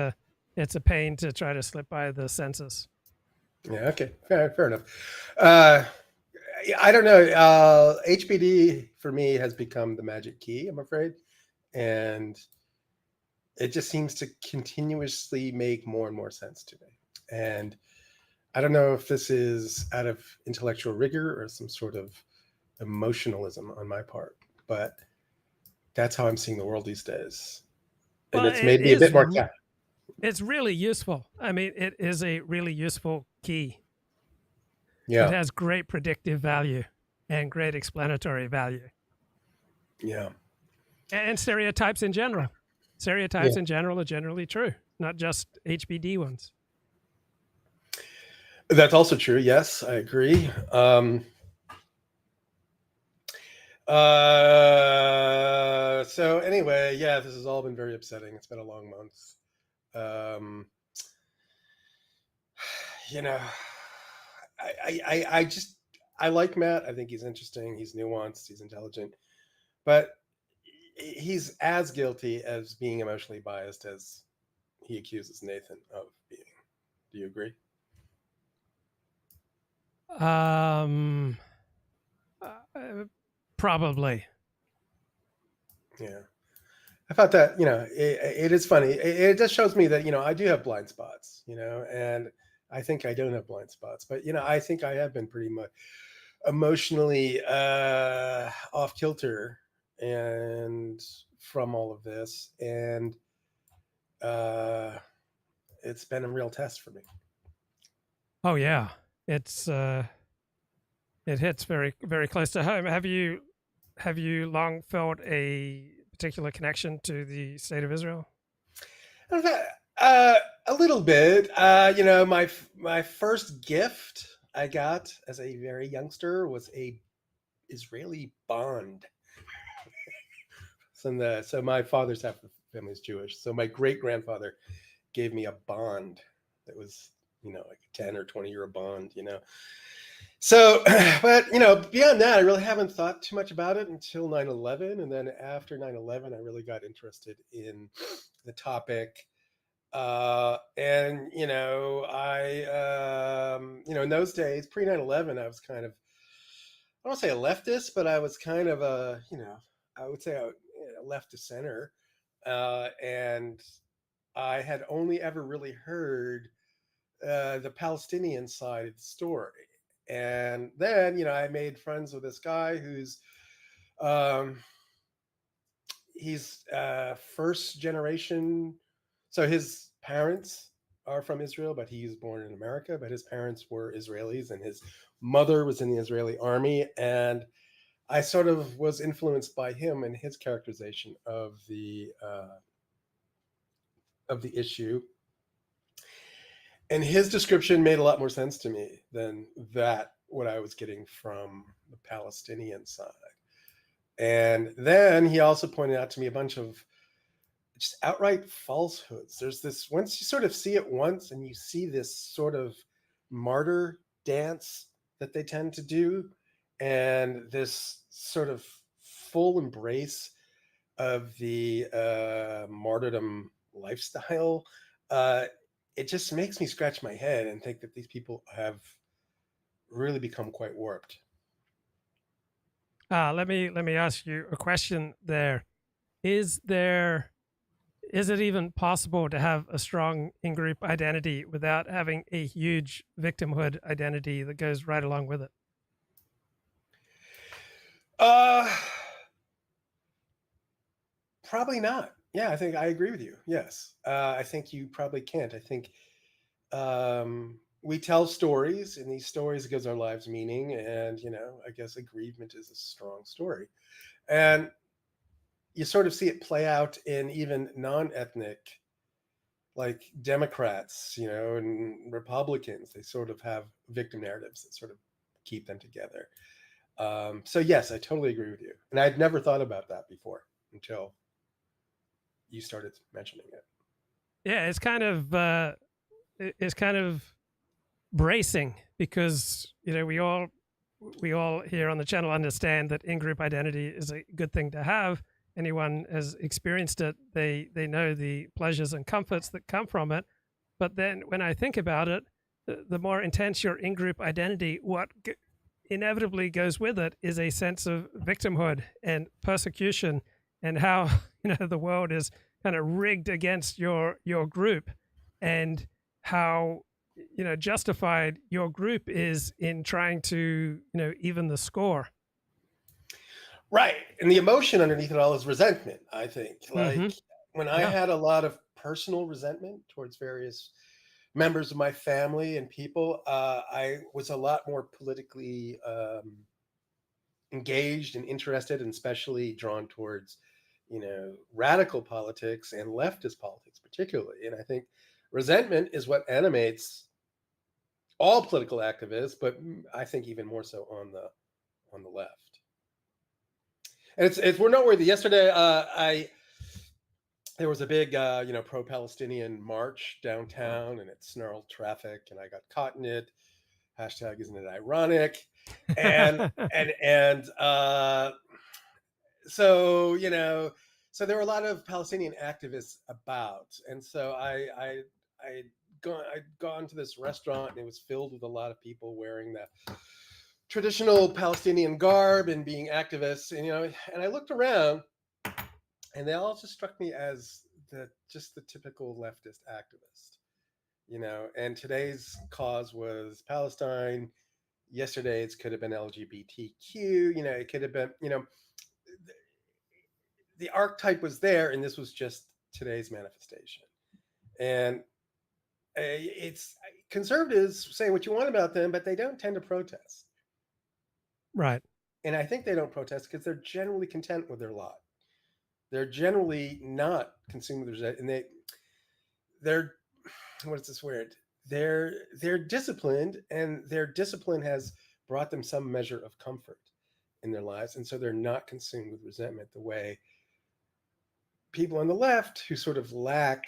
it's a pain to try to slip by the census. Yeah, okay. Fair enough. I don't know. HBD for me has become the magic key, I'm afraid. And it just seems to continuously make more and more sense to me. And I don't know if this is out of intellectual rigor or some sort of emotionalism on my part, but that's how I'm seeing the world these days. And well, it's made me a bit more cat. It's really useful. I mean, it is a really useful key. Yeah. It has great predictive value and great explanatory value. Yeah. And stereotypes in general. Stereotypes in general are generally true, not just HBD ones. That's also true. Yes, I agree. So anyway, yeah, this has all been very upsetting. It's been a long month. I like Matt. I think he's interesting. He's nuanced. He's intelligent, but he's as guilty as being emotionally biased as he accuses Nathan of being. Do you agree? Probably. Yeah. I thought that, it is funny. It just shows me that, I do have blind spots, and I think I don't have blind spots, but, I think I have been pretty much emotionally off kilter and from all of this, and it's been a real test for me. Oh yeah, it's it hits very very close to home. Have you long felt a particular connection to the state of Israel? A little bit. My first gift I got as a very youngster was a Israeli bond. So my father's half the family is Jewish. So my great grandfather gave me a bond that was, like a 10 or 20-year bond, So, but, beyond that, I really haven't thought too much about it until 9/11. And then after 9/11, I really got interested in the topic. And, in those days, pre 9/11, I was kind of, I don't want to say a leftist, but I was kind of I would say a left to center. And I had only ever really heard the Palestinian side of the story. And then, I made friends with this guy who's, he's first generation. So his parents are from Israel, but he was born in America, but his parents were Israelis and his mother was in the Israeli army. And I sort of was influenced by him and his characterization of the issue. And his description made a lot more sense to me than what I was getting from the Palestinian side. And then he also pointed out to me a bunch of just outright falsehoods. There's this, once you sort of see it once and you see this sort of martyr dance that they tend to do, and this sort of full embrace of the martyrdom lifestyle, it just makes me scratch my head and think that these people have really become quite warped. Let me ask you a question there. Is it even possible to have a strong in-group identity without having a huge victimhood identity that goes right along with it? Probably not. Yeah, I think I agree with you. Yes. I think you probably can't. I think we tell stories, and these stories gives our lives meaning. And, I guess aggrievement is a strong story. And you sort of see it play out in even non-ethnic, like Democrats, and Republicans. They sort of have victim narratives that sort of keep them together. So yes, I totally agree with you. And I'd never thought about that before until you started mentioning it. Yeah, it's kind of bracing because we all here on the channel understand that in-group identity is a good thing to have. Anyone has experienced it, they know the pleasures and comforts that come from it. But then when I think about it, the more intense your in-group identity, what inevitably goes with it is a sense of victimhood and persecution, and how the world is kind of rigged against your group, and how justified your group is in trying to even the score. Right. And the emotion underneath it all is resentment, I think. Like when I had a lot of personal resentment towards various members of my family and people, I was a lot more politically engaged and interested, and especially drawn towards, radical politics and leftist politics particularly. And I think resentment is what animates all political activists, but I think even more so on the left. And it's we're noteworthy. Yesterday, there was a big pro-Palestinian march downtown, and it snarled traffic, and I got caught in it. Hashtag isn't it ironic? And so so there were a lot of Palestinian activists about, and so I'd gone to this restaurant, and it was filled with a lot of people wearing the traditional Palestinian garb and being activists, and I looked around, and they all just struck me as just the typical leftist activist, and today's cause was Palestine. Yesterday's could have been LGBTQ, it could have been, the archetype was there, and this was just today's manifestation. And it's conservatives say what you want about them, but they don't tend to protest. Right. And I think they don't protest because they're generally content with their lot. They're generally not consumed with their, and they're what is this word? They're disciplined, and their discipline has brought them some measure of comfort in their lives, and so they're not consumed with resentment the way people on the left who sort of lack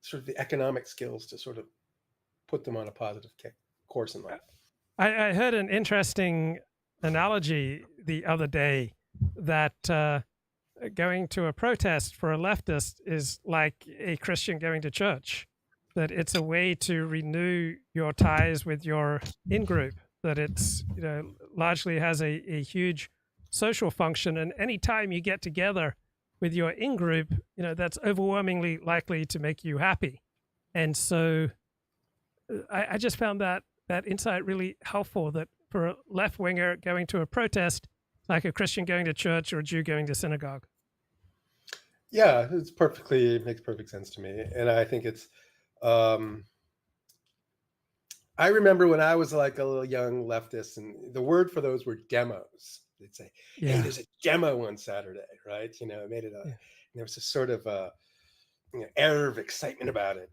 sort of the economic skills to sort of put them on a positive course in life. I heard an interesting analogy the other day that going to a protest for a leftist is like a Christian going to church, that it's a way to renew your ties with your in-group, that it's, you know, largely has a huge social function. And anytime you get together with your in-group, you know, that's overwhelmingly likely to make you happy. And so I just found that insight really helpful, that for a left-winger going to a protest, like a Christian going to church or a Jew going to synagogue. Yeah, it makes perfect sense to me. And I think it's, I remember when I was like a little young leftist, and the word for those were demos. They'd say, hey, there's a demo on Saturday, right? You know, it made it and there was a sort of air of excitement about it.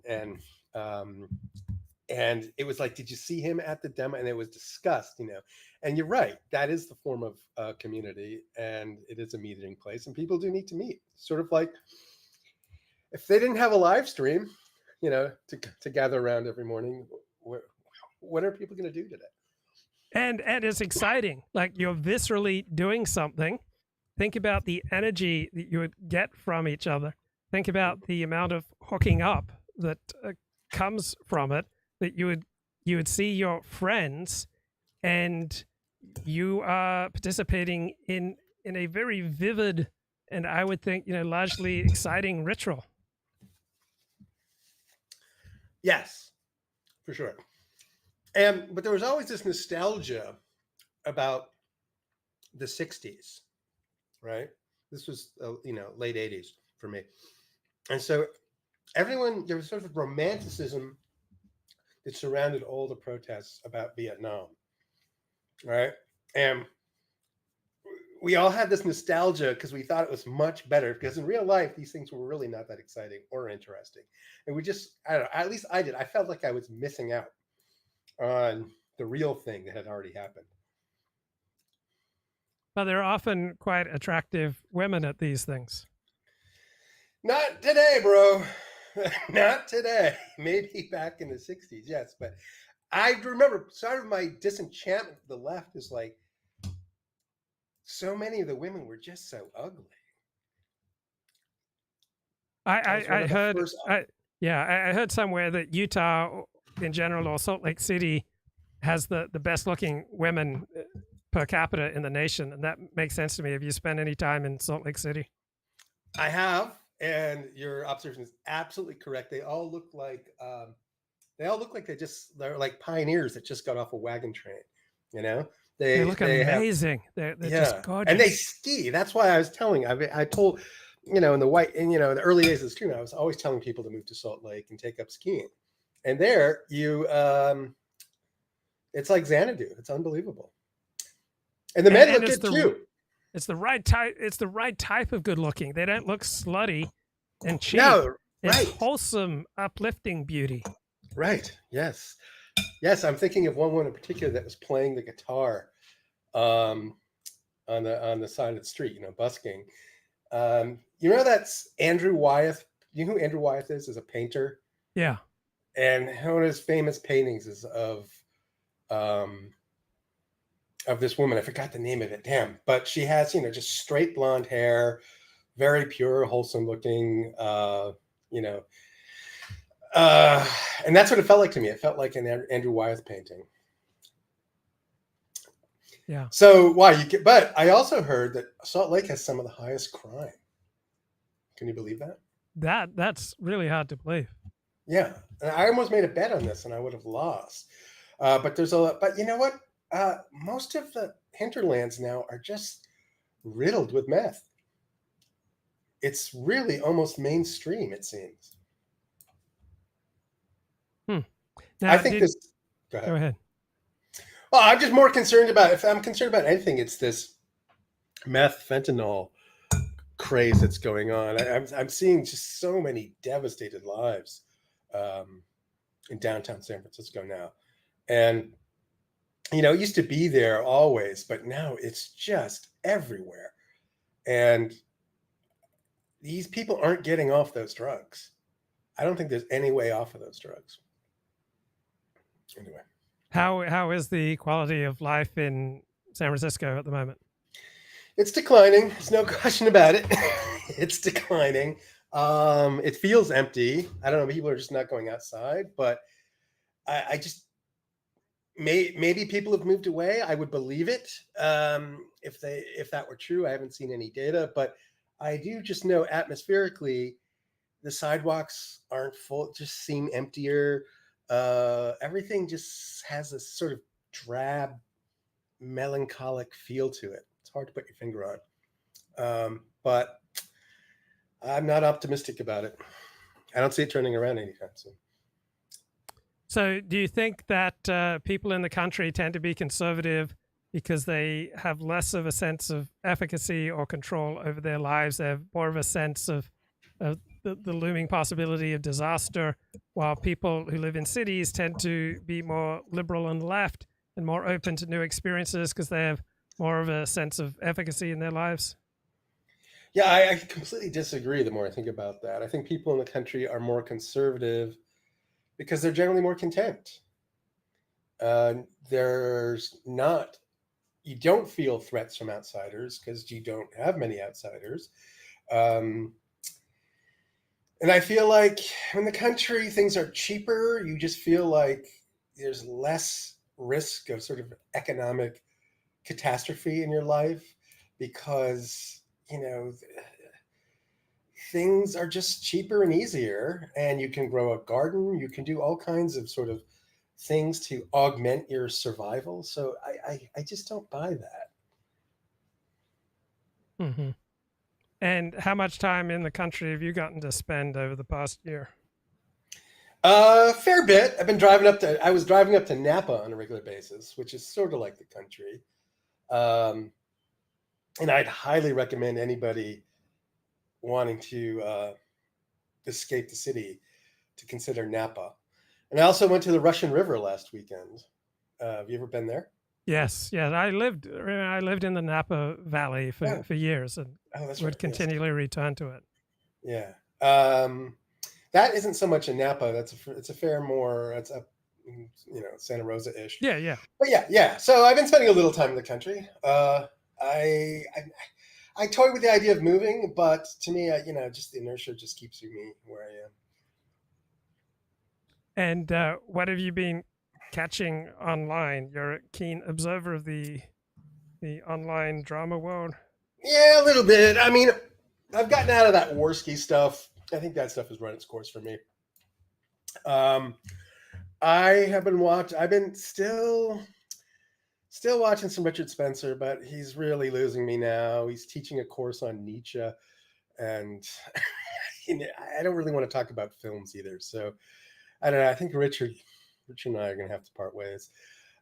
And it was like, did you see him at the demo? And it was discussed, you know. And you're right, that is the form of community, and it is a meeting place, and people do need to meet. Sort of like if they didn't have a live stream, you know, to gather around every morning, what are people going to do today? And it's exciting. Like, you're viscerally doing something. Think about the energy that you would get from each other. Think about the amount of hooking up that comes from it. That you would see your friends, and you are participating in a very vivid and, I would think, you know, largely exciting ritual. Yes, for sure. But there was always this nostalgia about the 60s, right? This was, you know, late 80s for me. And so there was sort of romanticism that surrounded all the protests about Vietnam, right? And we all had this nostalgia because we thought it was much better, because in real life, these things were really not that exciting or interesting. And we just, I don't know, at least I did. I felt like I was missing out on the real thing that had already happened. But there are often quite attractive women at these things. Not today, bro. Not today. Maybe back in the 60s, yes. But I remember sort of my disenchantment with the left is like, so many of the women were just so ugly. I heard somewhere that Utah in general, or Salt Lake City, has the best looking women per capita in the nation. And that makes sense to me. Have you spent any time in Salt Lake City? I have, and your observation is absolutely correct. They all look like they're like pioneers that just got off a wagon train, you know? They look amazing. They're just gorgeous. And they ski. That's why I was telling, I told, you know, in the early days of the stream, I was always telling people to move to Salt Lake and take up skiing. And there it's like Xanadu. It's unbelievable. And the men look good too. It's the right type. It's the right type of good looking. They don't look slutty and cheap. No, right. It's wholesome, uplifting beauty. Right. Yes. Yes. I'm thinking of one in particular that was playing the guitar on the side of the street, you know, busking. You know, that's Andrew Wyeth. You know who Andrew Wyeth is? As a painter. Yeah. And one of his famous paintings is of this woman. I forgot the name of it. Damn. But she has, you know, just straight blonde hair, very pure, wholesome looking, you know. And that's what it felt like to me. It felt like an Andrew Wyeth painting. Yeah. So but I also heard that Salt Lake has some of the highest crime. Can you believe that? That's really hard to believe. Yeah. And I almost made a bet on this and I would have lost. But you know what? Most of the hinterlands now are just riddled with meth. it's really almost mainstream, it seems. Now, I think this. Go ahead. Go ahead. Well, I'm just more concerned about, if I'm concerned about anything, it's this meth fentanyl craze that's going on. I'm seeing just so many devastated lives in downtown San Francisco now. And, you know, it used to be there always, but now it's just everywhere. And these people aren't getting off those drugs. I don't think there's any way off of those drugs. Anyway. How is the quality of life in San Francisco at the moment? It's declining. There's no question about it. It's declining. It feels empty. I don't know. People are just not going outside, but I just maybe people have moved away. I would believe it if that were true. I haven't seen any data, but I do just know atmospherically the sidewalks aren't full. Just seem emptier. Everything just has a sort of drab, melancholic feel to it. It's hard to put your finger on, but I'm not optimistic about it. I don't see it turning around anytime soon. So do you think that people in the country tend to be conservative because they have less of a sense of efficacy or control over their lives? They have more of a sense of the looming possibility of disaster, while people who live in cities tend to be more liberal and left and more open to new experiences because they have more of a sense of efficacy in their lives? Yeah, I completely disagree the more I think about that. I think people in the country are more conservative because they're generally more content. You don't feel threats from outsiders because you don't have many outsiders. And I feel like in the country, things are cheaper. You just feel like there's less risk of sort of economic catastrophe in your life because, you know, things are just cheaper and easier, and you can grow a garden. You can do all kinds of sort of things to augment your survival. So I just don't buy that. Mm-hmm. And how much time in the country have you gotten to spend over the past year? Fair bit. I was driving up to Napa on a regular basis, which is sort of like the country. And I'd highly recommend anybody wanting to escape the city to consider Napa. And I also went to the Russian River last weekend. Have you ever been there? Yes. I lived in the Napa Valley for years, and would continually return to it. Yeah. That isn't so much a Napa. It's a fair more. It's up, you know, Santa Rosa-ish. Yeah. But yeah. So I've been spending a little time in the country. I toy with the idea of moving, but to me, you know, just the inertia just keeps me where I am. And what have you been catching online? You're a keen observer of the online drama world. Yeah, a little bit. I mean, I've gotten out of that Warski stuff. I think that stuff has run its course for me. I've been still watching some Richard Spencer, but he's really losing me now. He's teaching a course on Nietzsche, and I don't really want to talk about films either. So I don't know. I think Richard and I are going to have to part ways.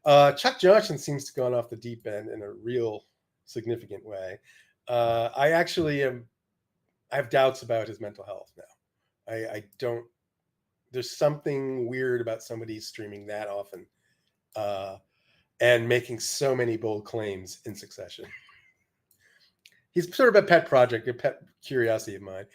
Chuck Johnson seems to have gone off the deep end in a real significant way. I have doubts about his mental health now. I don't. There's something weird about somebody streaming that often and making so many bold claims in succession. He's sort of a pet project, a pet curiosity of mine.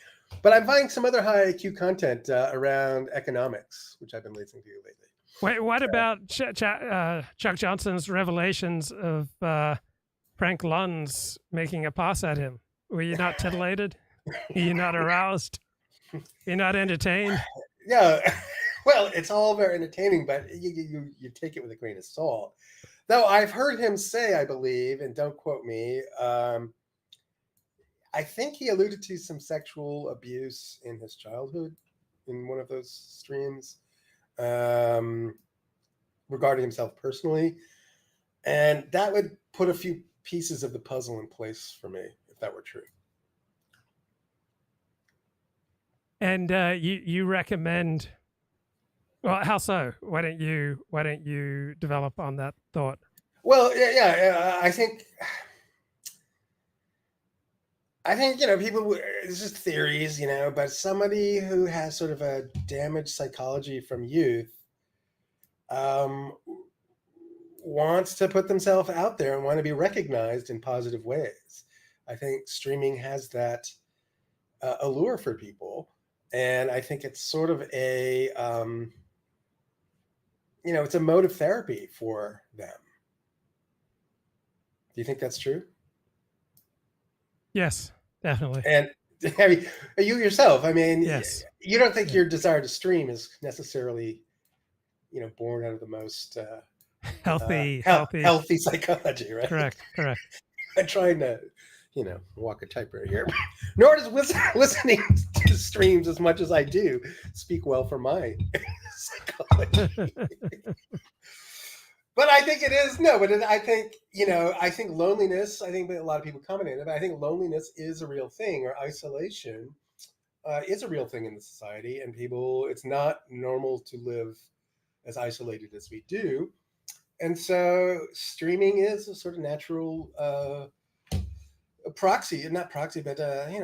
But I'm finding some other high IQ content around economics, which I've been listening to lately. Wait, what about Chuck Johnson's revelations of Frank Luntz making a pass at him? Were you not titillated? Are you not aroused? You're not entertained? Yeah, well, it's all very entertaining, but you take it with a grain of salt. Though I've heard him say, I believe, and don't quote me, I think he alluded to some sexual abuse in his childhood in one of those streams regarding himself personally. And that would put a few pieces of the puzzle in place for me, if that were true. And you recommend? Well, how so? Why don't you develop on that thought? Well, yeah. I think people. It's just theories, but somebody who has sort of a damaged psychology from youth wants to put themselves out there and want to be recognized in positive ways. I think streaming has that allure for people, and I think it's sort of a it's a mode of therapy for them. Do you think that's true? Yes, definitely. And you yourself, yes, you don't think your desire to stream is necessarily, born out of the most healthy psychology, right? Correct. I'm trying to, walk a tightrope here. Nor does listening to streams as much as I do speak well for my psychology. But I think it is I think loneliness. I think a lot of people comment on it, but I think loneliness is a real thing, or isolation is a real thing in the society, and it's not normal to live as isolated as we do, and so streaming is a sort of natural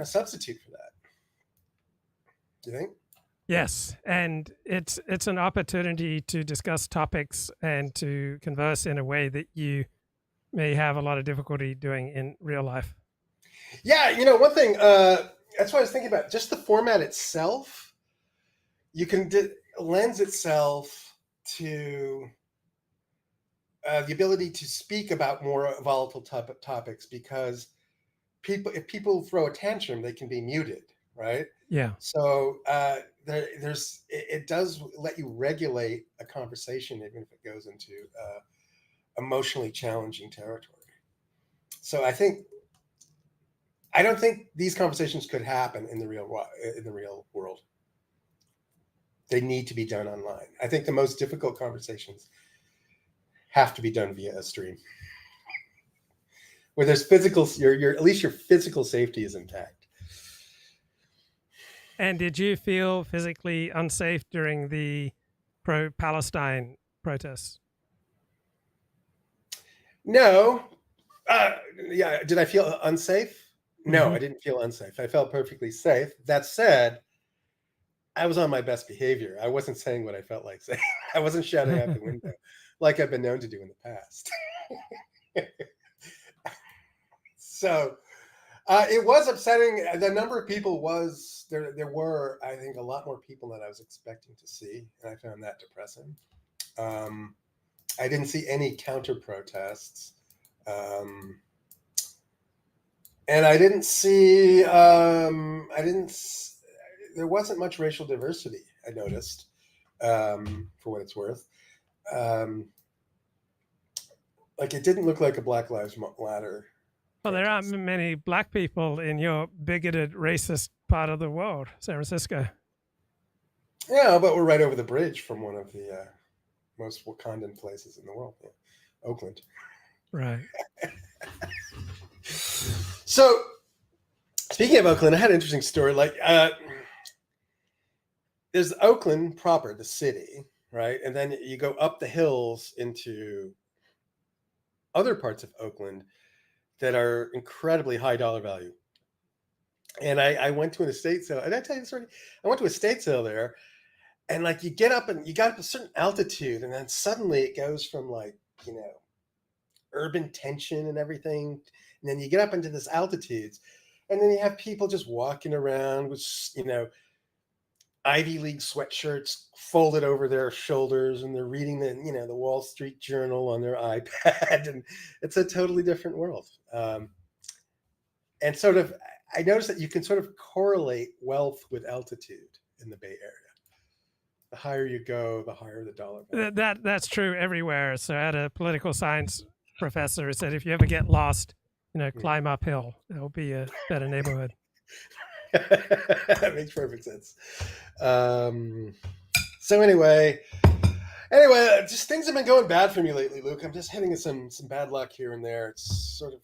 substitute for that. Do you think? Yes, and it's an opportunity to discuss topics and to converse in a way that you may have a lot of difficulty doing in real life. Yeah, one thing, that's what I was thinking about. Just the format itself, you can lends itself to the ability to speak about more volatile topics, because if people throw a tantrum, they can be muted, right? Yeah. So it does let you regulate a conversation, even if it goes into emotionally challenging territory. So I don't think these conversations could happen in the real world. They need to be done online. I think the most difficult conversations have to be done via a stream, where there's at least your physical safety is intact. And did you feel physically unsafe during the pro-Palestine protests? No. Yeah. Did I feel unsafe? No, I didn't feel unsafe. I felt perfectly safe. That said, I was on my best behavior. I wasn't saying what I felt like saying. I wasn't shouting out the window like I've been known to do in the past. So it was upsetting. The number of people was there. There were, I think, a lot more people than I was expecting to see, and I found that depressing. I didn't see any counter protests, and I didn't see. There wasn't much racial diversity, I noticed, for what it's worth. Like, it didn't look like a Black Lives Matter. Well, there aren't many black people in your bigoted, racist part of the world, San Francisco. Yeah, but we're right over the bridge from one of the most Wakandan places in the world, Oakland. Right. So, speaking of Oakland, I had an interesting story. Like, there's Oakland proper, the city, right? And then you go up the hills into other parts of Oakland that are incredibly high dollar value. And I went to an estate sale. Did I tell you the story? I went to a estate sale there, and like you get up and you got up a certain altitude, and then suddenly it goes from like, urban tension and everything. And then you get up into this altitudes, and then you have people just walking around with, Ivy League sweatshirts folded over their shoulders, and they're reading the Wall Street Journal on their iPad, and it's a totally different world. And sort of, I noticed that you can sort of correlate wealth with altitude in the Bay Area. The higher you go, the higher the dollar value. That's true everywhere. So I had a political science professor who said, if you ever get lost, climb uphill. It'll be a better neighborhood. That makes perfect sense. So anyway, just things have been going bad for me lately, Luke. I'm just hitting some bad luck here and there. It's sort of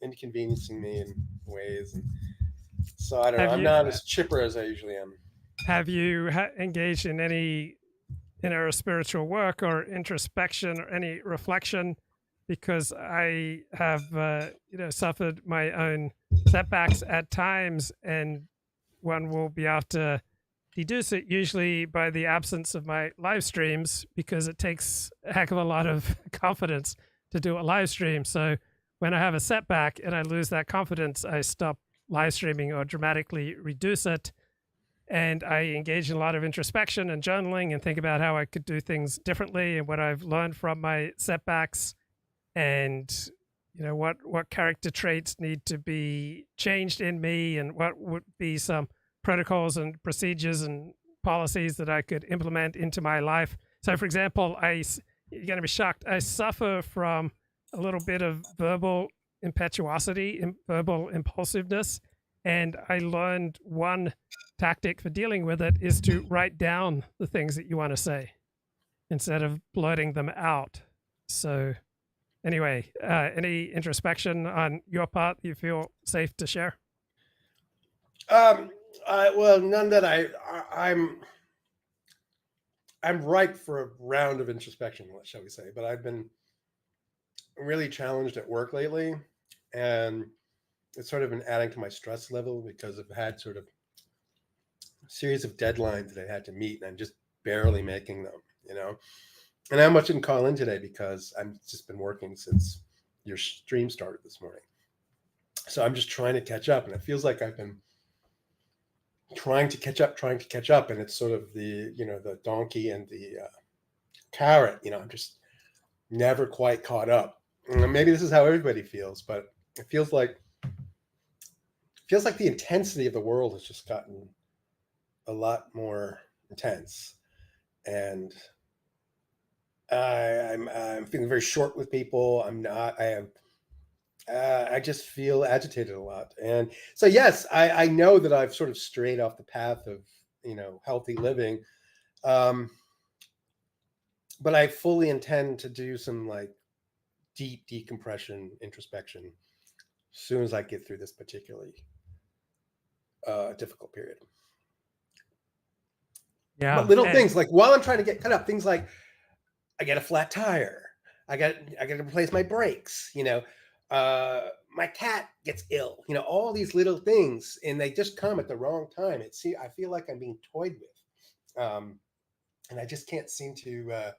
inconveniencing me in ways, and so I don't know. I'm not as chipper as I usually am. have you engaged in any inner spiritual work or introspection or any reflection? Because I have, suffered my own setbacks at times, and one will be able to deduce it usually by the absence of my live streams, because it takes a heck of a lot of confidence to do a live stream. So when I have a setback and I lose that confidence, I stop live streaming or dramatically reduce it. And I engage in a lot of introspection and journaling and think about how I could do things differently and what I've learned from my setbacks, and what character traits need to be changed in me, and what would be some protocols and procedures and policies that I could implement into my life. So, for example, you're going to be shocked, I suffer from a little bit of verbal impetuosity, verbal impulsiveness, and I learned one tactic for dealing with it is to write down the things that you want to say instead of blurting them out. So anyway, any introspection on your part you feel safe to share? Well, none that I'm ripe for a round of introspection, shall we say, but I've been really challenged at work lately, and it's sort of been adding to my stress level because I've had sort of a series of deadlines that I had to meet, and I'm just barely making them, And I much didn't call in today because I've just been working since your stream started this morning. So I'm just trying to catch up, and it feels like I've been trying to catch up, and it's sort of the the donkey and the carrot. I'm just never quite caught up. And maybe this is how everybody feels, but it feels like the intensity of the world has just gotten a lot more intense, and I'm feeling very short with people. I just feel agitated a lot. And so, yes, I know that I've sort of strayed off the path of, healthy living. But I fully intend to do some deep decompression, introspection, as soon as I get through this particularly difficult period. Yeah. But little things like while I'm trying to get cut up, things like I get a flat tire. I got to replace my brakes, my cat gets ill, all these little things, and they just come at the wrong time. I feel like I'm being toyed with. And I just can't seem to,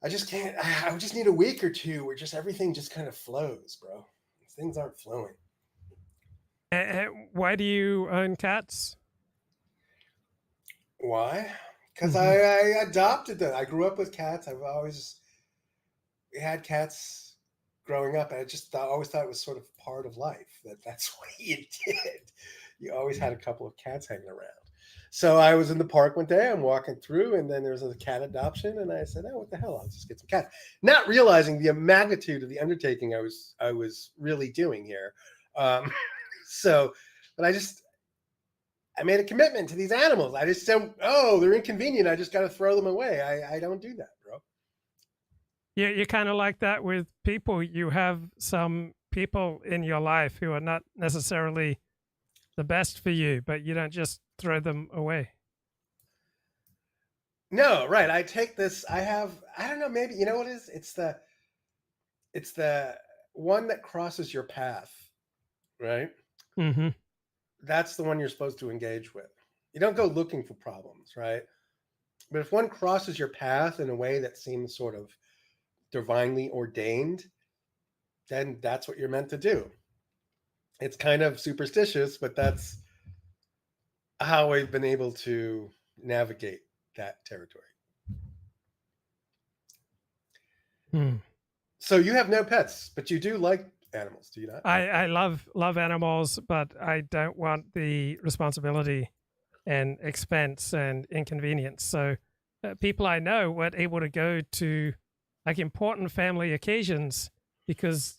I just need a week or two where just everything just kind of flows, bro. Things aren't flowing. Why do you own cats? Why? Because I adopted them. I grew up with cats. I've always had cats growing up, and I always thought it was sort of part of life. That's what you did. You always had a couple of cats hanging around. So I was in the park one day. I'm walking through, and then there's a cat adoption, and I said, "Oh, what the hell? I'll just get some cats." Not realizing the magnitude of the undertaking I was really doing here. But I made a commitment to these animals. I just don't. Oh, they're inconvenient. I just got to throw them away. I don't do that, bro. Yeah, you're kind of like that with people. You have some people in your life who are not necessarily the best for you, but you don't just throw them away. No, right. I take this. I don't know, maybe, you know what it is? It's the one that crosses your path, right? Mm-hmm. That's the one you're supposed to engage with. You don't go looking for problems, right? But if one crosses your path in a way that seems sort of divinely ordained, then that's what you're meant to do. It's kind of superstitious, but that's how I've been able to navigate that territory. So you have no pets, but you do like animals, do you not? I love animals, but I don't want the responsibility and expense and inconvenience. So people I know weren't able to go to important family occasions because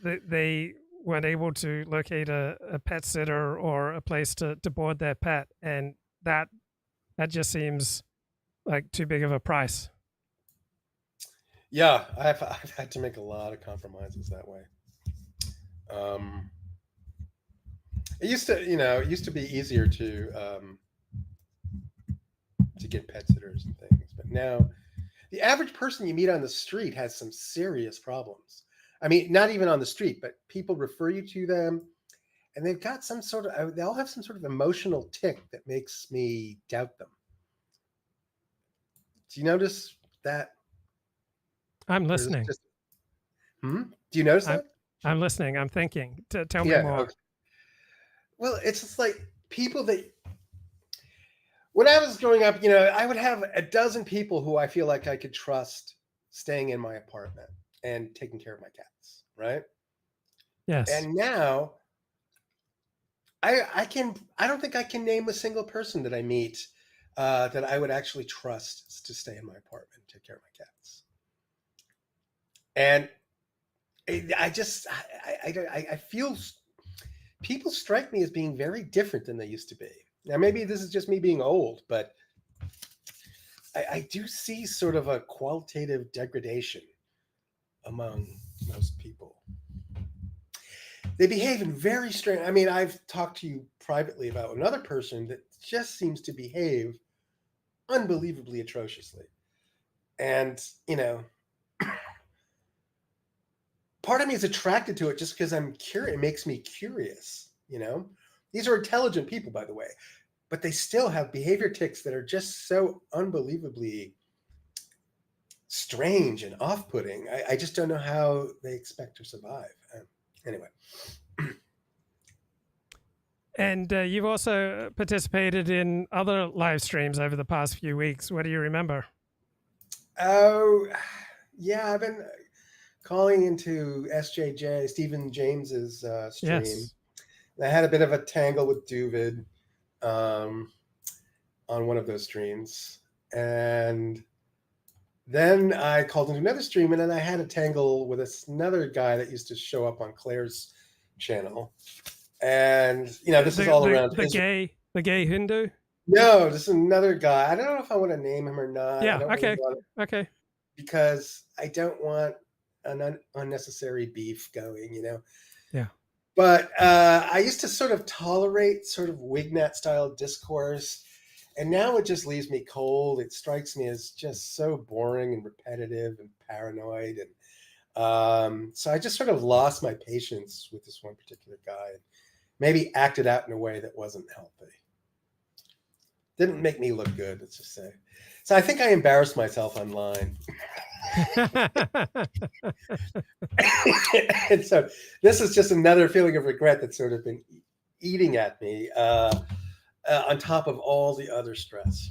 they weren't able to locate a pet sitter or a place to board their pet, and that just seems like too big of a price. Yeah, I've had to make a lot of compromises that way. It used to be easier to get pet sitters and things, but now the average person you meet on the street has some serious problems. I mean, not even on the street, but people refer you to them, and they've got some sort of, they all have some sort of emotional tick that makes me doubt them. Do you notice that? I'm listening. Do you notice that? I'm listening. I'm thinking. Tell me Yeah. more. Okay. Well, it's just like people that, when I was growing up, I would have a dozen people who I feel like I could trust staying in my apartment and taking care of my cats, right? Yes. And now I don't think I can name a single person that I meet that I would actually trust to stay in my apartment and take care of my cats. And I feel people strike me as being very different than they used to be. Now, maybe this is just me being old, but I do see sort of a qualitative degradation among most people. They behave in very strange. I mean, I've talked to you privately about another person that just seems to behave unbelievably atrociously. And, part of me is attracted to it just because I'm curious. It makes me curious, These are intelligent people, by the way, but they still have behavior tics that are just so unbelievably strange and off-putting. I just don't know how they expect to survive. Anyway. And you've also participated in other live streams over the past few weeks. What do you remember? Oh, yeah, I've been calling into SJJ, Stephen James's stream. Yes. I had a bit of a tangle with Duvid on one of those streams. And then I called into another stream, and then I had a tangle with another guy that used to show up on Claire's channel. And, this is all around the gay Hindu? No, this is another guy. I don't know if I want to name him or not. Yeah, I don't okay. really Okay. Because I don't want an unnecessary beef going, Yeah. But I used to sort of tolerate sort of Wignat style discourse, and now it just leaves me cold. It strikes me as just so boring and repetitive and paranoid, and so I just sort of lost my patience with this one particular guy, and maybe acted out in a way that wasn't healthy. Didn't make me look good, let's just say. So I think I embarrassed myself online. And so this is just another feeling of regret that's sort of been eating at me on top of all the other stress,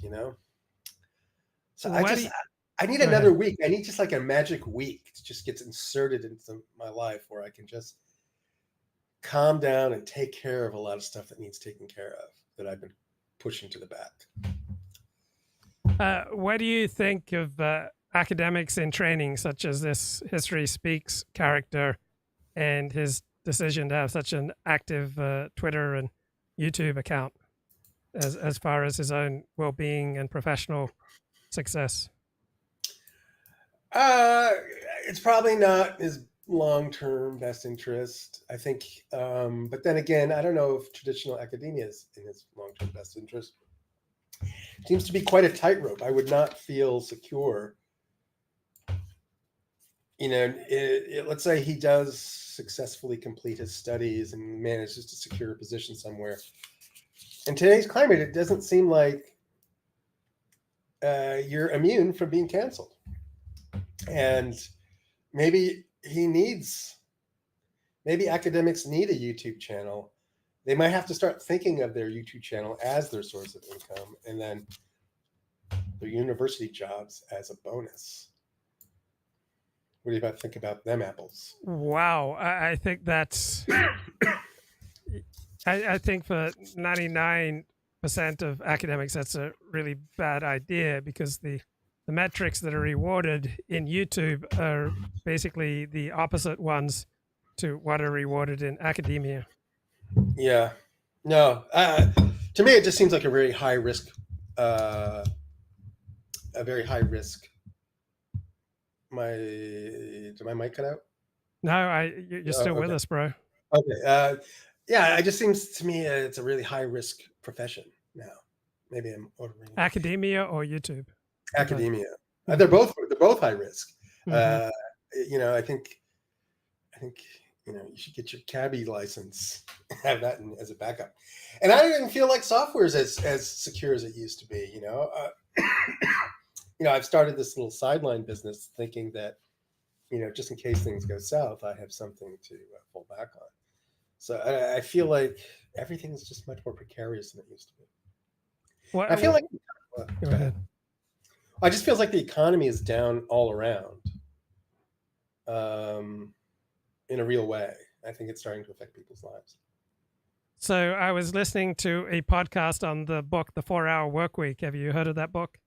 So I need another week. I need just like a magic week to just get inserted into my life where I can just calm down and take care of a lot of stuff that needs taken care of that I've been pushing to the back. What do you think of academics in training, such as this History Speaks character and his decision to have such an active Twitter and YouTube account as far as his own well-being and professional success? It's probably not his long-term best interest, I think. But then again, I don't know if traditional academia is in his long-term best interest. Seems to be quite a tightrope. I would not feel secure. Let's say he does successfully complete his studies and manages to secure a position somewhere. In today's climate, it doesn't seem like you're immune from being canceled. And maybe academics need a YouTube channel. They might have to start thinking of their YouTube channel as their source of income, and then their university jobs as a bonus. What do you think about them apples? Wow, I think that's. I think for 99% of academics, that's a really bad idea, because the metrics that are rewarded in YouTube are basically the opposite ones to what are rewarded in academia. Yeah, no. To me, it just seems like a very high risk. A very high risk. Did my mic cut out? No, you're still with us, bro. Okay. Yeah, it just seems to me it's a really high risk profession now. Maybe I'm ordering Academia or YouTube? academia. They're both high risk. Mhm. I think you should get your cabbie license, have that as a backup. And I don't even feel like software is as secure as it used to be. I've started this little sideline business thinking that, just in case things go south, I have something to fall back on. So I feel like everything's just much more precarious than it used to be. I feel like go ahead. I just feels like the economy is down all around, in a real way. I think it's starting to affect people's lives. So I was listening to a podcast on the book, The 4-Hour Workweek. Have you heard of that book?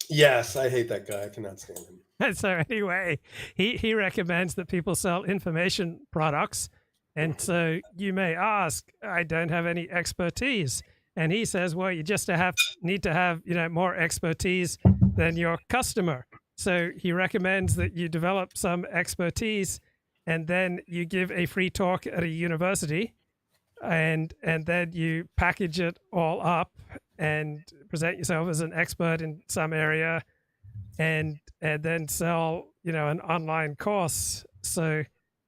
Yes, I hate that guy. I cannot stand him. And so anyway, he recommends that people sell information products. And so you may ask, I don't have any expertise. And he says, well, you just need to have, more expertise than your customer. So he recommends that you develop some expertise and then you give a free talk at a university and then you package it all up and present yourself as an expert in some area and then sell, an online course. So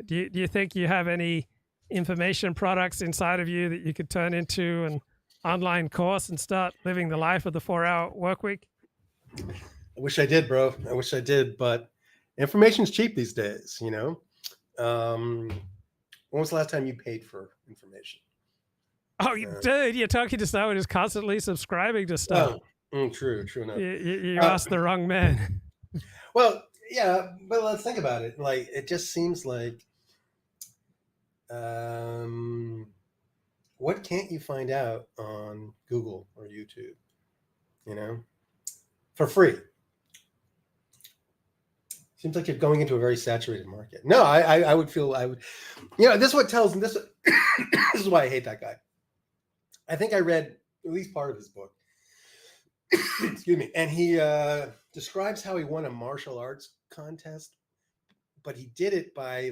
do you think you have any information products inside of you that you could turn into an online course and start living the life of the 4-hour work week? I wish I did, bro. I wish I did, but information's cheap these days, When was the last time you paid for information? Oh, dude, you're talking to someone who's constantly subscribing to stuff. True enough. You asked the wrong man. Well, yeah, but let's think about it. Like, it just seems like, what can't you find out on Google or YouTube, for free? Seems like you're going into a very saturated market. No, I would feel this is what tells, this is why I hate that guy. I think I read at least part of his book. Excuse me. And he describes how he won a martial arts contest, but he did it by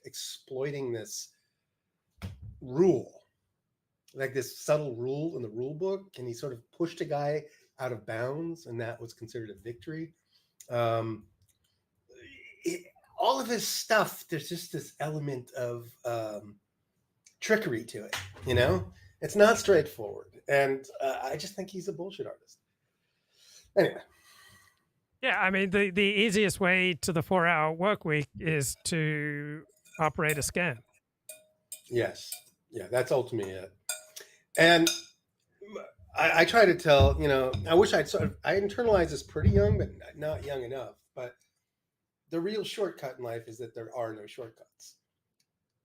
exploiting this rule, this subtle rule in the rule book. And he sort of pushed a guy out of bounds, and that was considered a victory. All of his stuff, there's just this element of trickery to it, It's not straightforward. And I just think he's a bullshit artist. Anyway. Yeah, I mean, the easiest way to the 4-hour work week is to operate a scam. Yes. Yeah, that's ultimately it. And I try to tell, I wish I internalized this pretty young, but not young enough. But the real shortcut in life is that there are no shortcuts.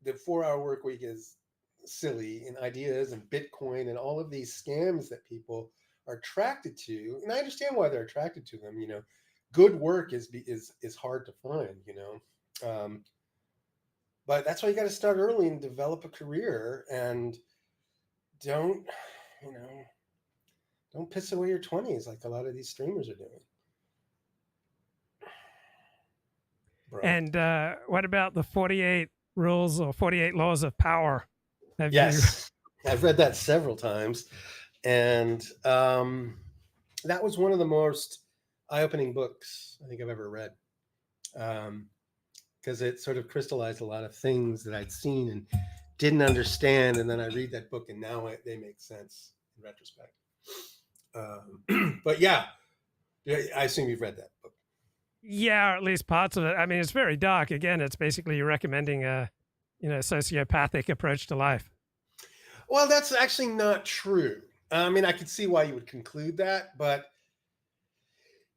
The 4-hour work week is silly, and ideas and Bitcoin and all of these scams that people are attracted to. And I understand why they're attracted to them. Good work is hard to find, but that's why you got to start early and develop a career, and don't piss away your 20s like a lot of these streamers are doing. Bro. And what about the 48 rules or 48 laws of power? Yes, I've read that several times. And that was one of the most eye-opening books I think I've ever read, because it sort of crystallized a lot of things that I'd seen and didn't understand. And then I read that book, and now they make sense in retrospect. But yeah, I assume you've read that book. Yeah, or at least parts of it. I mean, it's very dark. Again, it's basically you're recommending a sociopathic approach to life. Well, that's actually not true. I mean, I could see why you would conclude that, but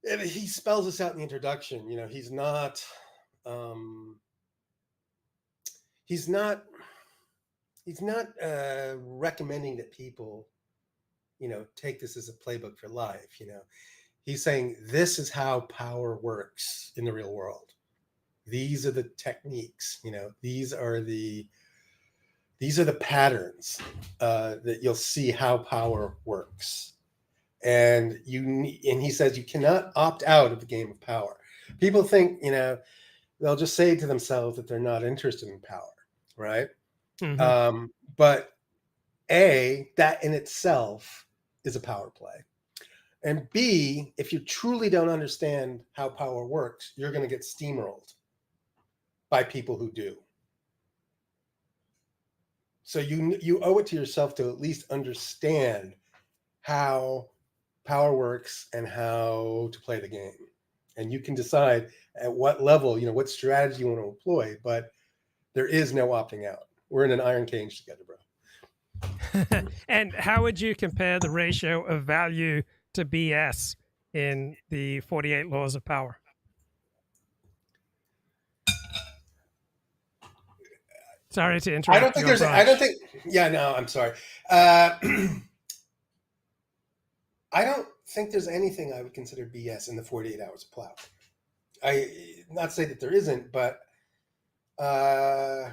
he spells this out in the introduction. He's not recommending that people, take this as a playbook for life. He's saying this is how power works in the real world. These are the techniques. These are the patterns that you'll see how power works. And he says you cannot opt out of the game of power. People think, they'll just say to themselves that they're not interested in power, right? Mm-hmm. But A, that in itself is a power play. And B, if you truly don't understand how power works, you're going to get steamrolled by people who do. So you owe it to yourself to at least understand how power works and how to play the game. And you can decide at what level, what strategy you want to employ, but there is no opting out. We're in an iron cage together, bro. And how would you compare the ratio of value to BS in the 48 Laws of Power? Sorry to interrupt. I'm sorry. I don't think there's anything I would consider BS in the 48 Hours of Plow. Not to say that there isn't, but I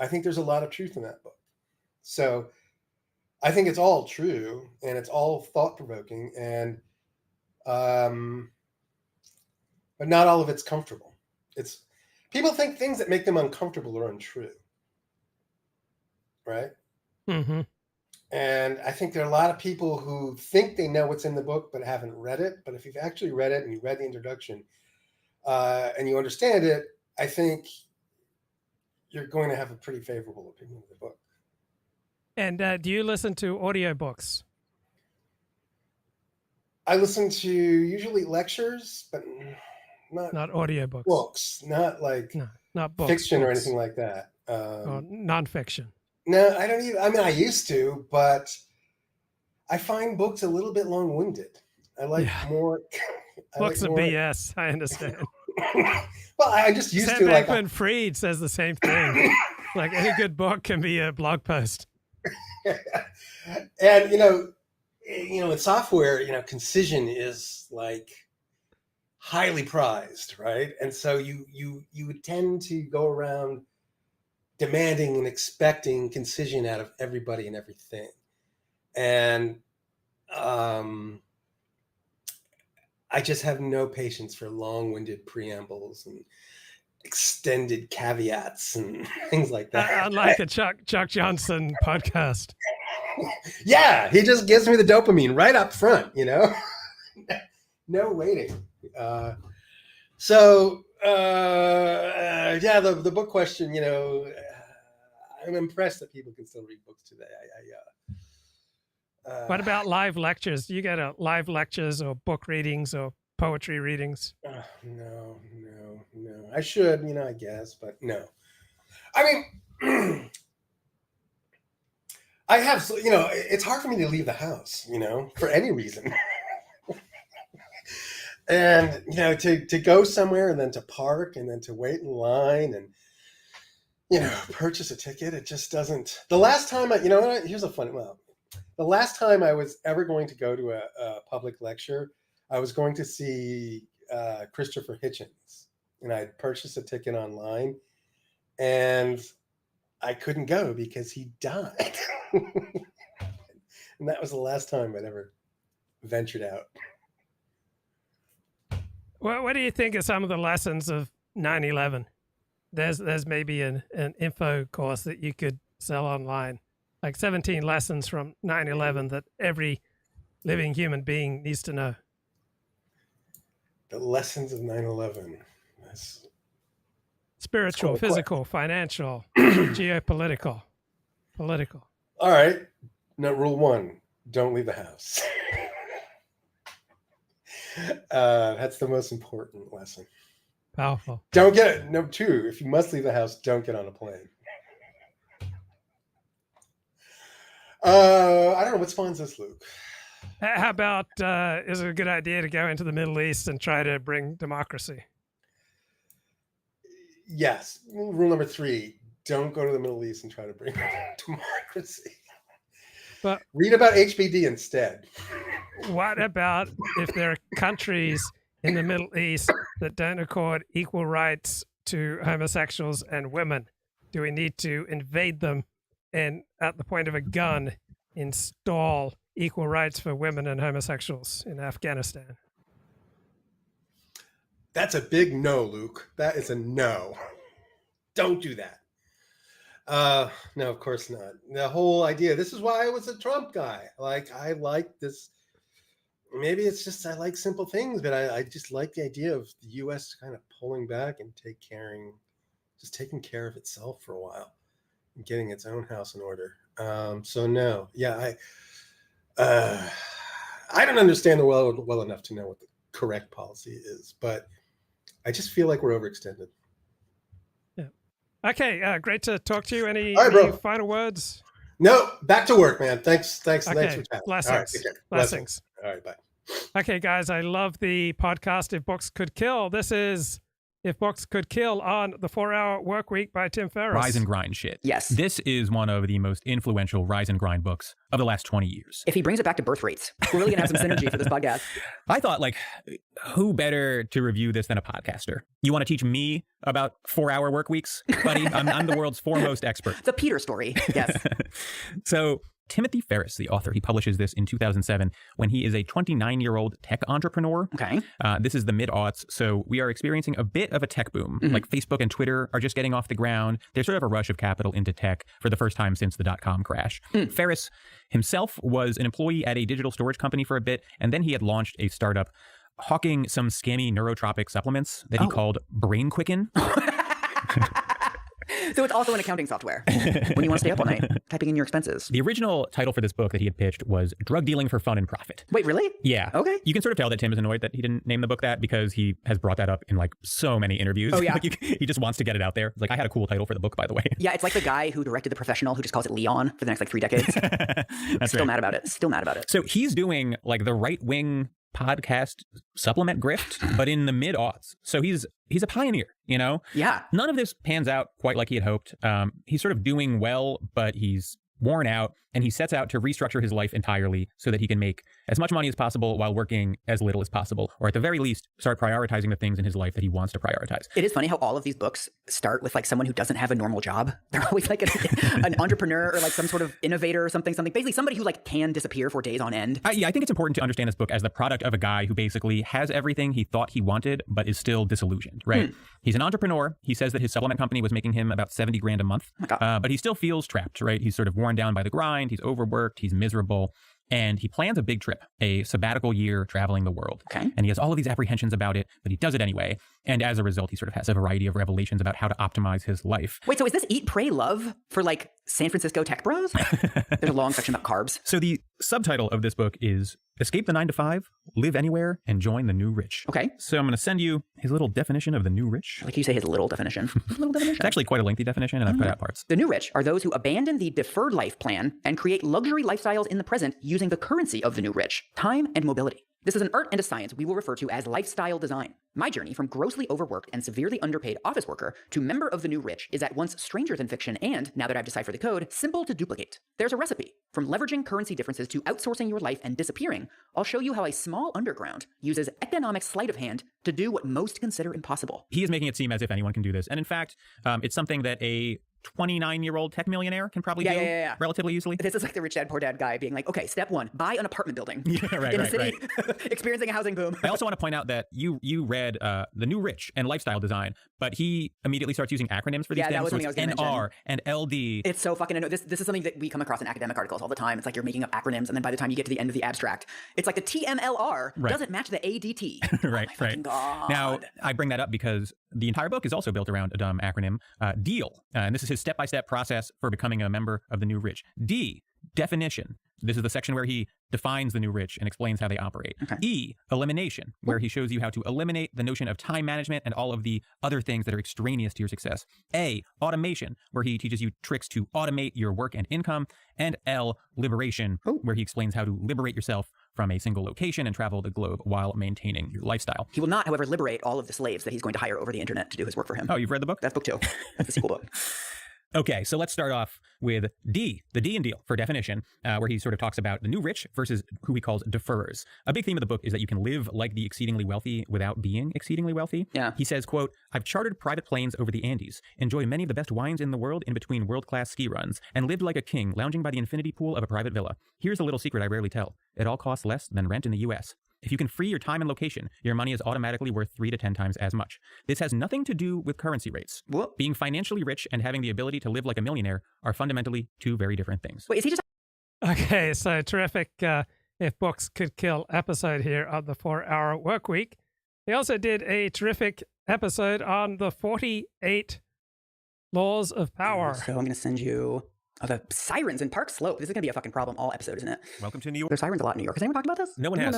think there's a lot of truth in that book. So I think it's all true and it's all thought-provoking, and but not all of it's comfortable. People think things that make them uncomfortable are untrue, right? Mm-hmm. And I think there are a lot of people who think they know what's in the book but haven't read it. But if you've actually read it and you read the introduction and you understand it, I think you're going to have a pretty favorable opinion of the book. And do you listen to audiobooks? I listen to usually lectures, but not audiobooks. Books, not like not books, fiction or books. anything like that. Or nonfiction. No, I don't even. I mean, I used to, but I find books a little bit long-winded. I like more. Books are BS. I understand. Well, I just used Sam to like. Bankman-Fried says the same thing. Like any good book can be a blog post. And in software, concision is like highly prized, right? And so you would tend to go around demanding and expecting concision out of everybody and everything. And I just have no patience for long-winded preambles and extended caveats and things like that. Unlike the Chuck Johnson podcast. Yeah, he just gives me the dopamine right up front, No waiting. The book question, I'm impressed that people can still read books today. What about live lectures? Do you get live lectures or book readings or poetry readings? No. I should, I guess, but no. I mean, I have, it's hard for me to leave the house, for any reason. And, to go somewhere and then to park and then to wait in line and, purchase a ticket, it just doesn't. The last time here's a funny, the last time I was ever going to go to a public lecture, I was going to see Christopher Hitchens, and I purchased a ticket online, and I couldn't go because he died. And that was the last time I'd ever ventured out. Well, what do you think of some of the lessons of 9/11? There's maybe an info course that you could sell online, like 17 lessons from 9/11 that every living human being needs to know. The lessons of 9/11. That's spiritual, physical, financial, geopolitical, political. All right. Now, rule 1, don't leave the house. That's the most important lesson. Powerful. Don't get, no, 2, if you must leave the house, don't get on a plane. I don't know, what spawns this, Luke? How about, is it a good idea to go into the Middle East and try to bring democracy? Yes. Rule number 3, don't go to the Middle East and try to bring democracy. But read about HBD instead. What about if there are countries in the Middle East that don't accord equal rights to homosexuals and women? Do we need to invade them and, at the point of a gun, install equal rights for women and homosexuals in Afghanistan? That's a big no, Luke. That is a no. Don't do that. No, of course not. The whole idea. This is why I was a Trump guy. Like, I like this. Maybe it's just I like simple things, but I just like the idea of the U.S. kind of pulling back and taking care of itself for a while and getting its own house in order. So no, yeah, I don't understand the world well enough to know what the correct policy is, but I just feel like we're overextended. Yeah. Okay, great to talk to you. Any final words? No, back to work, man. Thanks for chatting. Blessings. All right, take care. Blessings. All right, bye. Okay, guys, I love the podcast If Books Could Kill. This is If Books Could Kill on the 4-Hour Workweek by Tim Ferriss. Rise and grind shit. Yes. This is one of the most influential rise and grind books of the last 20 years. If he brings it back to birth rates, we're really going to have some synergy for this podcast. I thought, like, who better to review this than a podcaster? You want to teach me about 4-hour work weeks, buddy? I'm the world's foremost expert. It's a Peter story, yes. So Timothy Ferriss, the author, he publishes this in 2007 when he is a 29-year-old tech entrepreneur. Okay. This is the mid-aughts, so we are experiencing a bit of a tech boom. Mm-hmm. Like Facebook and Twitter are just getting off the ground. There's sort of a rush of capital into tech for the first time since the dot-com crash. Ferriss himself was an employee at a digital storage company for a bit, and then he had launched a startup hawking some scammy neurotropic supplements that he called Brain Quicken. So it's also an accounting software when you want to stay up all night typing in your expenses. The original title for this book that he had pitched was Drug Dealing for Fun and Profit. Wait, really? Yeah. Okay. You can sort of tell that Tim is annoyed that he didn't name the book that because he has brought that up in like so many interviews. Oh, yeah. Like, he just wants to get it out there. Like, I had a cool title for the book, by the way. Yeah, it's like the guy who directed The Professional who just calls it Leon for the next like 3 decades. That's Still right. mad about it. Still mad about it. So he's doing like the right-wing podcast supplement grift, but in the mid-aughts. So he's a pioneer, you know? Yeah. None of this pans out quite like he had hoped. He's sort of doing well, but he's worn out, and he sets out to restructure his life entirely so that he can make as much money as possible while working as little as possible, or at the very least, start prioritizing the things in his life that he wants to prioritize. It is funny how all of these books start with like someone who doesn't have a normal job. They're always like an entrepreneur or like some sort of innovator or something. Basically somebody who like can disappear for days on end. Yeah, I think it's important to understand this book as the product of a guy who basically has everything he thought he wanted, but is still disillusioned, right? He's an entrepreneur. He says that his supplement company was making him about $70,000 a month, but he still feels trapped, right? He's sort of worn down by the grind. He's overworked. He's miserable. And he plans a big trip, a sabbatical year traveling the world. Okay. And he has all of these apprehensions about it, but he does it anyway. And as a result, he sort of has a variety of revelations about how to optimize his life. Wait, so is this Eat, Pray, Love for like San Francisco tech bros? There's a long section about carbs. So the subtitle of this book is Escape the 9-to-5, Live Anywhere, and Join the New Rich. Okay. So I'm going to send you his little definition of the new rich. Like you say his little definition. Little definition. It's actually quite a lengthy definition, and I've cut out parts. The new rich are those who abandon the deferred life plan and create luxury lifestyles in the present using the currency of the new rich, time and mobility. This is an art and a science we will refer to as lifestyle design. My journey from grossly overworked and severely underpaid office worker to member of the new rich is at once stranger than fiction and, now that I've deciphered the code, simple to duplicate. There's a recipe. From leveraging currency differences to outsourcing your life and disappearing, I'll show you how a small underground uses economic sleight of hand to do what most consider impossible. He is making it seem as if anyone can do this. And in fact, it's something that a 29-year-old tech millionaire can probably do relatively easily. This is like the Rich Dad Poor Dad guy being like, okay, step 1, buy an apartment building right, in a city experiencing a housing boom. I also want to point out that you read The New Rich and Lifestyle Design, but he immediately starts using acronyms for these things. That was something I was going to mention. NR and LD. It's so fucking annoying. This is something that we come across in academic articles all the time. It's like you're making up acronyms, and then by the time you get to the end of the abstract, it's like the TMLR doesn't match the ADT. Right. God. Now, I bring that up because the entire book is also built around a dumb acronym, DEAL. And this is his step-by-step process for becoming a member of the new rich. D, definition. This is the section where he defines the new rich and explains how they operate. Okay. E, elimination, where he shows you how to eliminate the notion of time management and all of the other things that are extraneous to your success. A, automation, where he teaches you tricks to automate your work and income. And L, liberation, where he explains how to liberate yourself from a single location and travel the globe while maintaining your lifestyle. He will not, however, liberate all of the slaves that he's going to hire over the internet to do his work for him. Oh, you've read the book? That's book 2. That's the sequel book. Okay, so let's start off with D, the D in deal for definition, where he sort of talks about the new rich versus who he calls deferrers. A big theme of the book is that you can live like the exceedingly wealthy without being exceedingly wealthy. Yeah. He says, quote, I've chartered private planes over the Andes, enjoyed many of the best wines in the world in between world-class ski runs, and lived like a king lounging by the infinity pool of a private villa. Here's a little secret I rarely tell. It all costs less than rent in the U.S. If you can free your time and location, your money is automatically worth 3 to 10 times as much. This has nothing to do with currency rates. What? Being financially rich and having the ability to live like a millionaire are fundamentally two very different things. Wait, is he just... Okay, so terrific If Books Could Kill episode here on the 4-Hour Workweek. He also did a terrific episode on the 48 Laws of Power. So I'm going to send you... Oh, the sirens in Park Slope. This is going to be a fucking problem all episode, isn't it? Welcome to New York. There's sirens a lot in New York. Has anyone talked about this? No one has.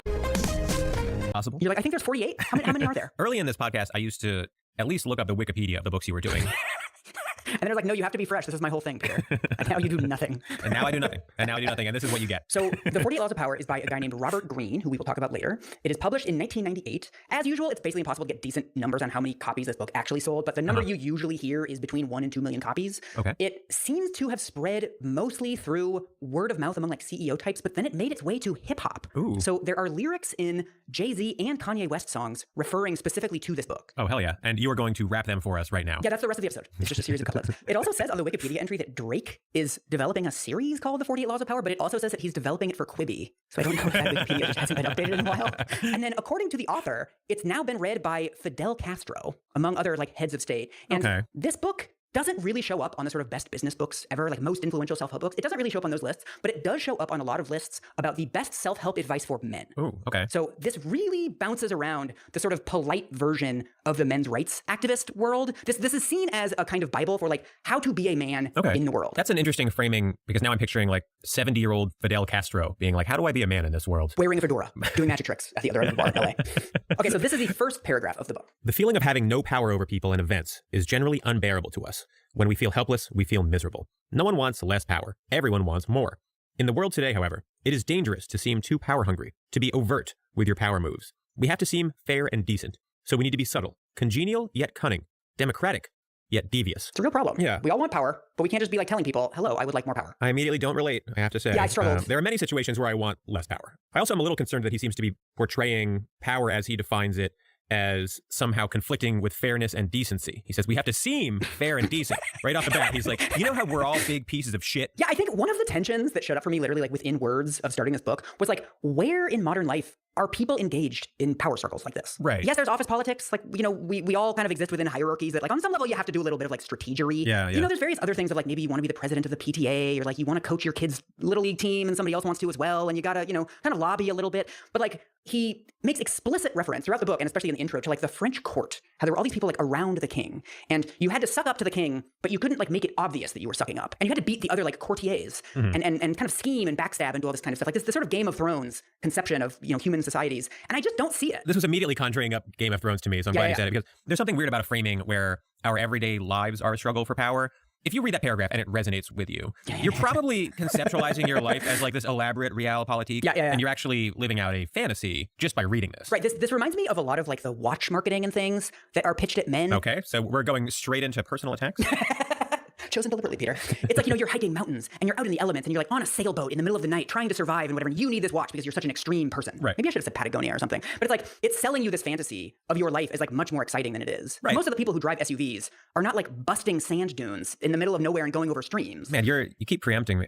Possible. You're like, I think there's 48. How many are there? Early in this podcast, I used to at least look up the Wikipedia of the books you were doing. And then it was like, no, you have to be fresh. This is my whole thing, Peter. And now you do nothing. And now I do nothing. And this is what you get. So the 48 Laws of Power is by a guy named Robert Greene, who we will talk about later. It is published in 1998. As usual, it's basically impossible to get decent numbers on how many copies this book actually sold, but the number you usually hear is between 1 and 2 million copies. Okay. It seems to have spread mostly through word of mouth among like CEO types, but then it made its way to hip hop. Ooh. So there are lyrics in Jay-Z and Kanye West songs referring specifically to this book. Oh, hell yeah. And you are going to rap them for us right now. Yeah, that's the rest of the episode. It's just a series of couplets. It also says on the Wikipedia entry that Drake is developing a series called The 48 Laws of Power, but it also says that he's developing it for Quibi. So I don't know if that Wikipedia just hasn't been updated in a while. And then according to the author, it's now been read by Fidel Castro, among other like heads of state. And this book doesn't really show up on the sort of best business books ever, like most influential self-help books. It doesn't really show up on those lists, but it does show up on a lot of lists about the best self-help advice for men. Ooh, okay. So this really bounces around the sort of polite version of the men's rights activist world. This is seen as a kind of Bible for like how to be a man in the world. That's an interesting framing because now I'm picturing like 70-year-old Fidel Castro being like, how do I be a man in this world? Wearing a fedora, doing magic tricks at the other end of the bar in LA. Okay, so this is the first paragraph of the book. The feeling of having no power over people and events is generally unbearable to us. When we feel helpless, we feel miserable. No one wants less power. Everyone wants more. In the world today, however, it is dangerous to seem too power hungry, to be overt with your power moves. We have to seem fair and decent. So we need to be subtle, congenial yet cunning, democratic yet devious. It's a real problem. Yeah. We all want power, but we can't just be like telling people, hello, I would like more power. I immediately don't relate, I have to say. Yeah, I struggled. There are many situations where I want less power. I also am a little concerned that he seems to be portraying power as he defines it as somehow conflicting with fairness and decency. He says we have to seem fair and decent. Right off the bat, he's like, you know how we're all big pieces of shit? Yeah, I think one of the tensions that showed up for me literally like within words of starting this book was like, where in modern life are people engaged in power circles like this? Right. Yes, there's office politics. Like, you know, we all kind of exist within hierarchies that like on some level you have to do a little bit of like strategery. Yeah. You know, there's various other things of like maybe you want to be the president of the PTA or like you want to coach your kid's little league team and somebody else wants to as well. And you got to, you know, kind of lobby a little bit. But like he makes explicit reference throughout the book and especially in the intro to like the French court, how there were all these people like around the king and you had to suck up to the king, but you couldn't like make it obvious that you were sucking up and you had to beat the other like courtiers and kind of scheme and backstab and do all this kind of stuff. Like this sort of Game of Thrones conception of, you know, human societies. And I just don't see it. This was immediately conjuring up Game of Thrones to me, so I'm glad you said it because there's something weird about a framing where our everyday lives are a struggle for power. If you read that paragraph and it resonates with you, you're probably conceptualizing your life as like this elaborate realpolitik, and you're actually living out a fantasy just by reading this. Right. This reminds me of a lot of like the watch marketing and things that are pitched at men. Okay, so we're going straight into personal attacks. Chosen deliberately, Peter. It's like, you know, you're hiking mountains and you're out in the elements and you're like on a sailboat in the middle of the night trying to survive and whatever. And you need this watch because you're such an extreme person. Right. Maybe I should have said Patagonia or something. But it's like, it's selling you this fantasy of your life as like much more exciting than it is. Right. Most of the people who drive SUVs are not like busting sand dunes in the middle of nowhere and going over streams. Man, you keep preempting me.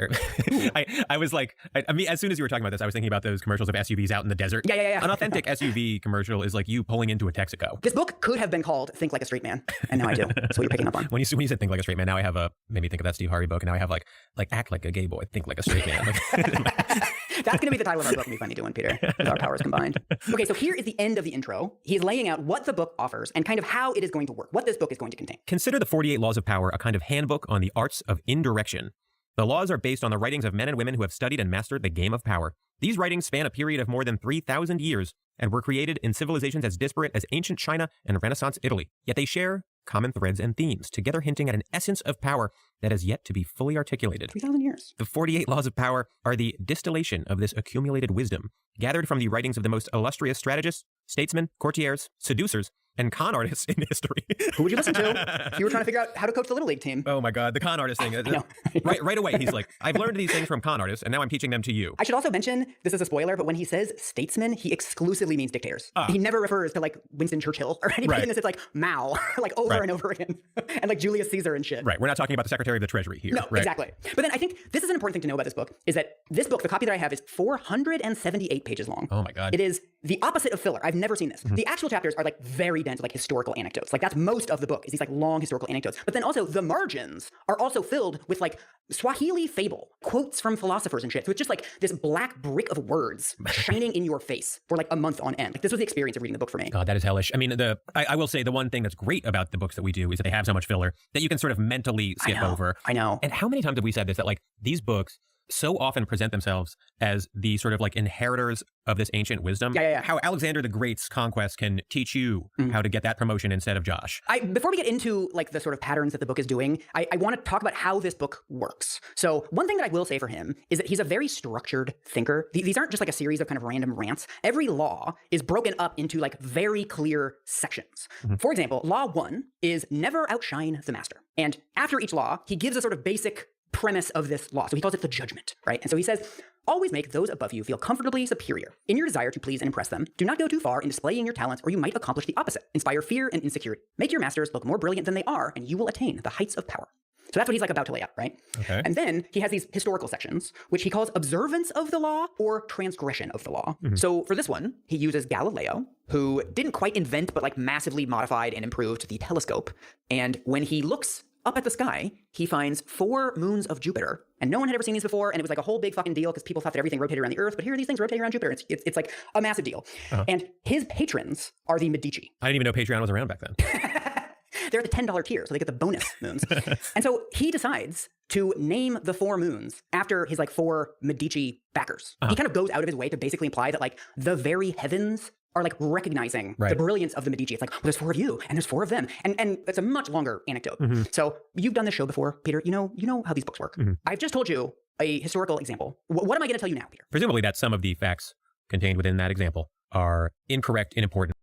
I was like, I mean, as soon as you were talking about this, I was thinking about those commercials of SUVs out in the desert. Yeah. An authentic SUV commercial is like you pulling into a Texaco. This book could have been called Think Like a Straight Man. And now I do. That's what you're picking up on. When you said Think Like a Straight Man, now I have made me think of that Steve Harvey book, and now I have like act like a gay boy, think like a straight man. That's going to be the title of our book when we finally do one, Peter, with our powers combined. Okay, so here is the end of the intro. He's laying out what the book offers and kind of how it is going to work, what this book is going to contain. Consider the 48 Laws of Power a kind of handbook on the arts of indirection. The laws are based on the writings of men and women who have studied and mastered the game of power. These writings span a period of more than 3,000 years and were created in civilizations as disparate as ancient China and Renaissance Italy. Yet they share common threads and themes, together hinting at an essence of power that has yet to be fully articulated. 3,000 years. The 48 Laws of Power are the distillation of this accumulated wisdom, gathered from the writings of the most illustrious strategists, statesmen, courtiers, seducers, and con artists in history. Who would you listen to if you were trying to figure out how to coach the Little League team? Oh my God, the con artist thing. Right away, he's like, I've learned these things from con artists, and now I'm teaching them to you. I should also mention, this is a spoiler, but when he says statesman, he exclusively means dictators. He never refers to like Winston Churchill or anybody in this. It's like Mao, like over and over again, and like Julius Caesar and shit. Right, we're not talking about the Secretary of the Treasury here. No, exactly. But then I think this is an important thing to know about this book, is that this book, the copy that I have, is 478 pages long. Oh my God. It is the opposite of filler. I've never seen this. The actual chapters are like very dense with like historical anecdotes. Like that's most of the book, is these like long historical anecdotes. But then also the margins are also filled with like Swahili fable, quotes from philosophers and shit. So it's just like this black brick of words shining in your face for like a month on end. Like this was the experience of reading the book for me. God, that is hellish. I mean, I will say the one thing that's great about the books that we do is that they have so much filler that you can sort of mentally skip over. I know. And how many times have we said this, that like these books so often present themselves as the sort of like inheritors of this ancient wisdom. Yeah. How Alexander the Great's conquest can teach you how to get that promotion instead of Josh. Before we get into like the sort of patterns that the book is doing, I want to talk about how this book works. So one thing that I will say for him is that he's a very structured thinker. These aren't just like a series of kind of random rants. Every law is broken up into like very clear sections. For example, law 1 is never outshine the master. And after each law, he gives a sort of basic premise of this law. So he calls it the judgment, right? And so he says, always make those above you feel comfortably superior. In your desire to please and impress them, do not go too far in displaying your talents, or you might accomplish the opposite. Inspire fear and insecurity. Make your masters look more brilliant than they are, and you will attain the heights of power. So that's what he's like about to lay out, right? Okay. And then he has these historical sections, which he calls observance of the law or transgression of the law. So for this one, he uses Galileo, who didn't quite invent, but like massively modified and improved the telescope. And when he looks up at the sky, he finds 4 moons of Jupiter. And no one had ever seen these before, and it was like a whole big fucking deal because people thought that everything rotated around the Earth, but here are these things rotating around Jupiter. It's like a massive deal. And his patrons are the Medici. I didn't even know Patreon was around back then. They're at the $10 tier, so they get the bonus moons. And so he decides to name the 4 moons after his like 4 Medici backers. He kind of goes out of his way to basically imply that like the very heavens are like recognizing the brilliance of the Medici. It's like, well, there's 4 of you and there's 4 of them. And it's a much longer anecdote. So you've done this show before, Peter. You know how these books work. I've just told you a historical example. What am I going to tell you now, Peter? Presumably that some of the facts contained within that example are incorrect, unimportant,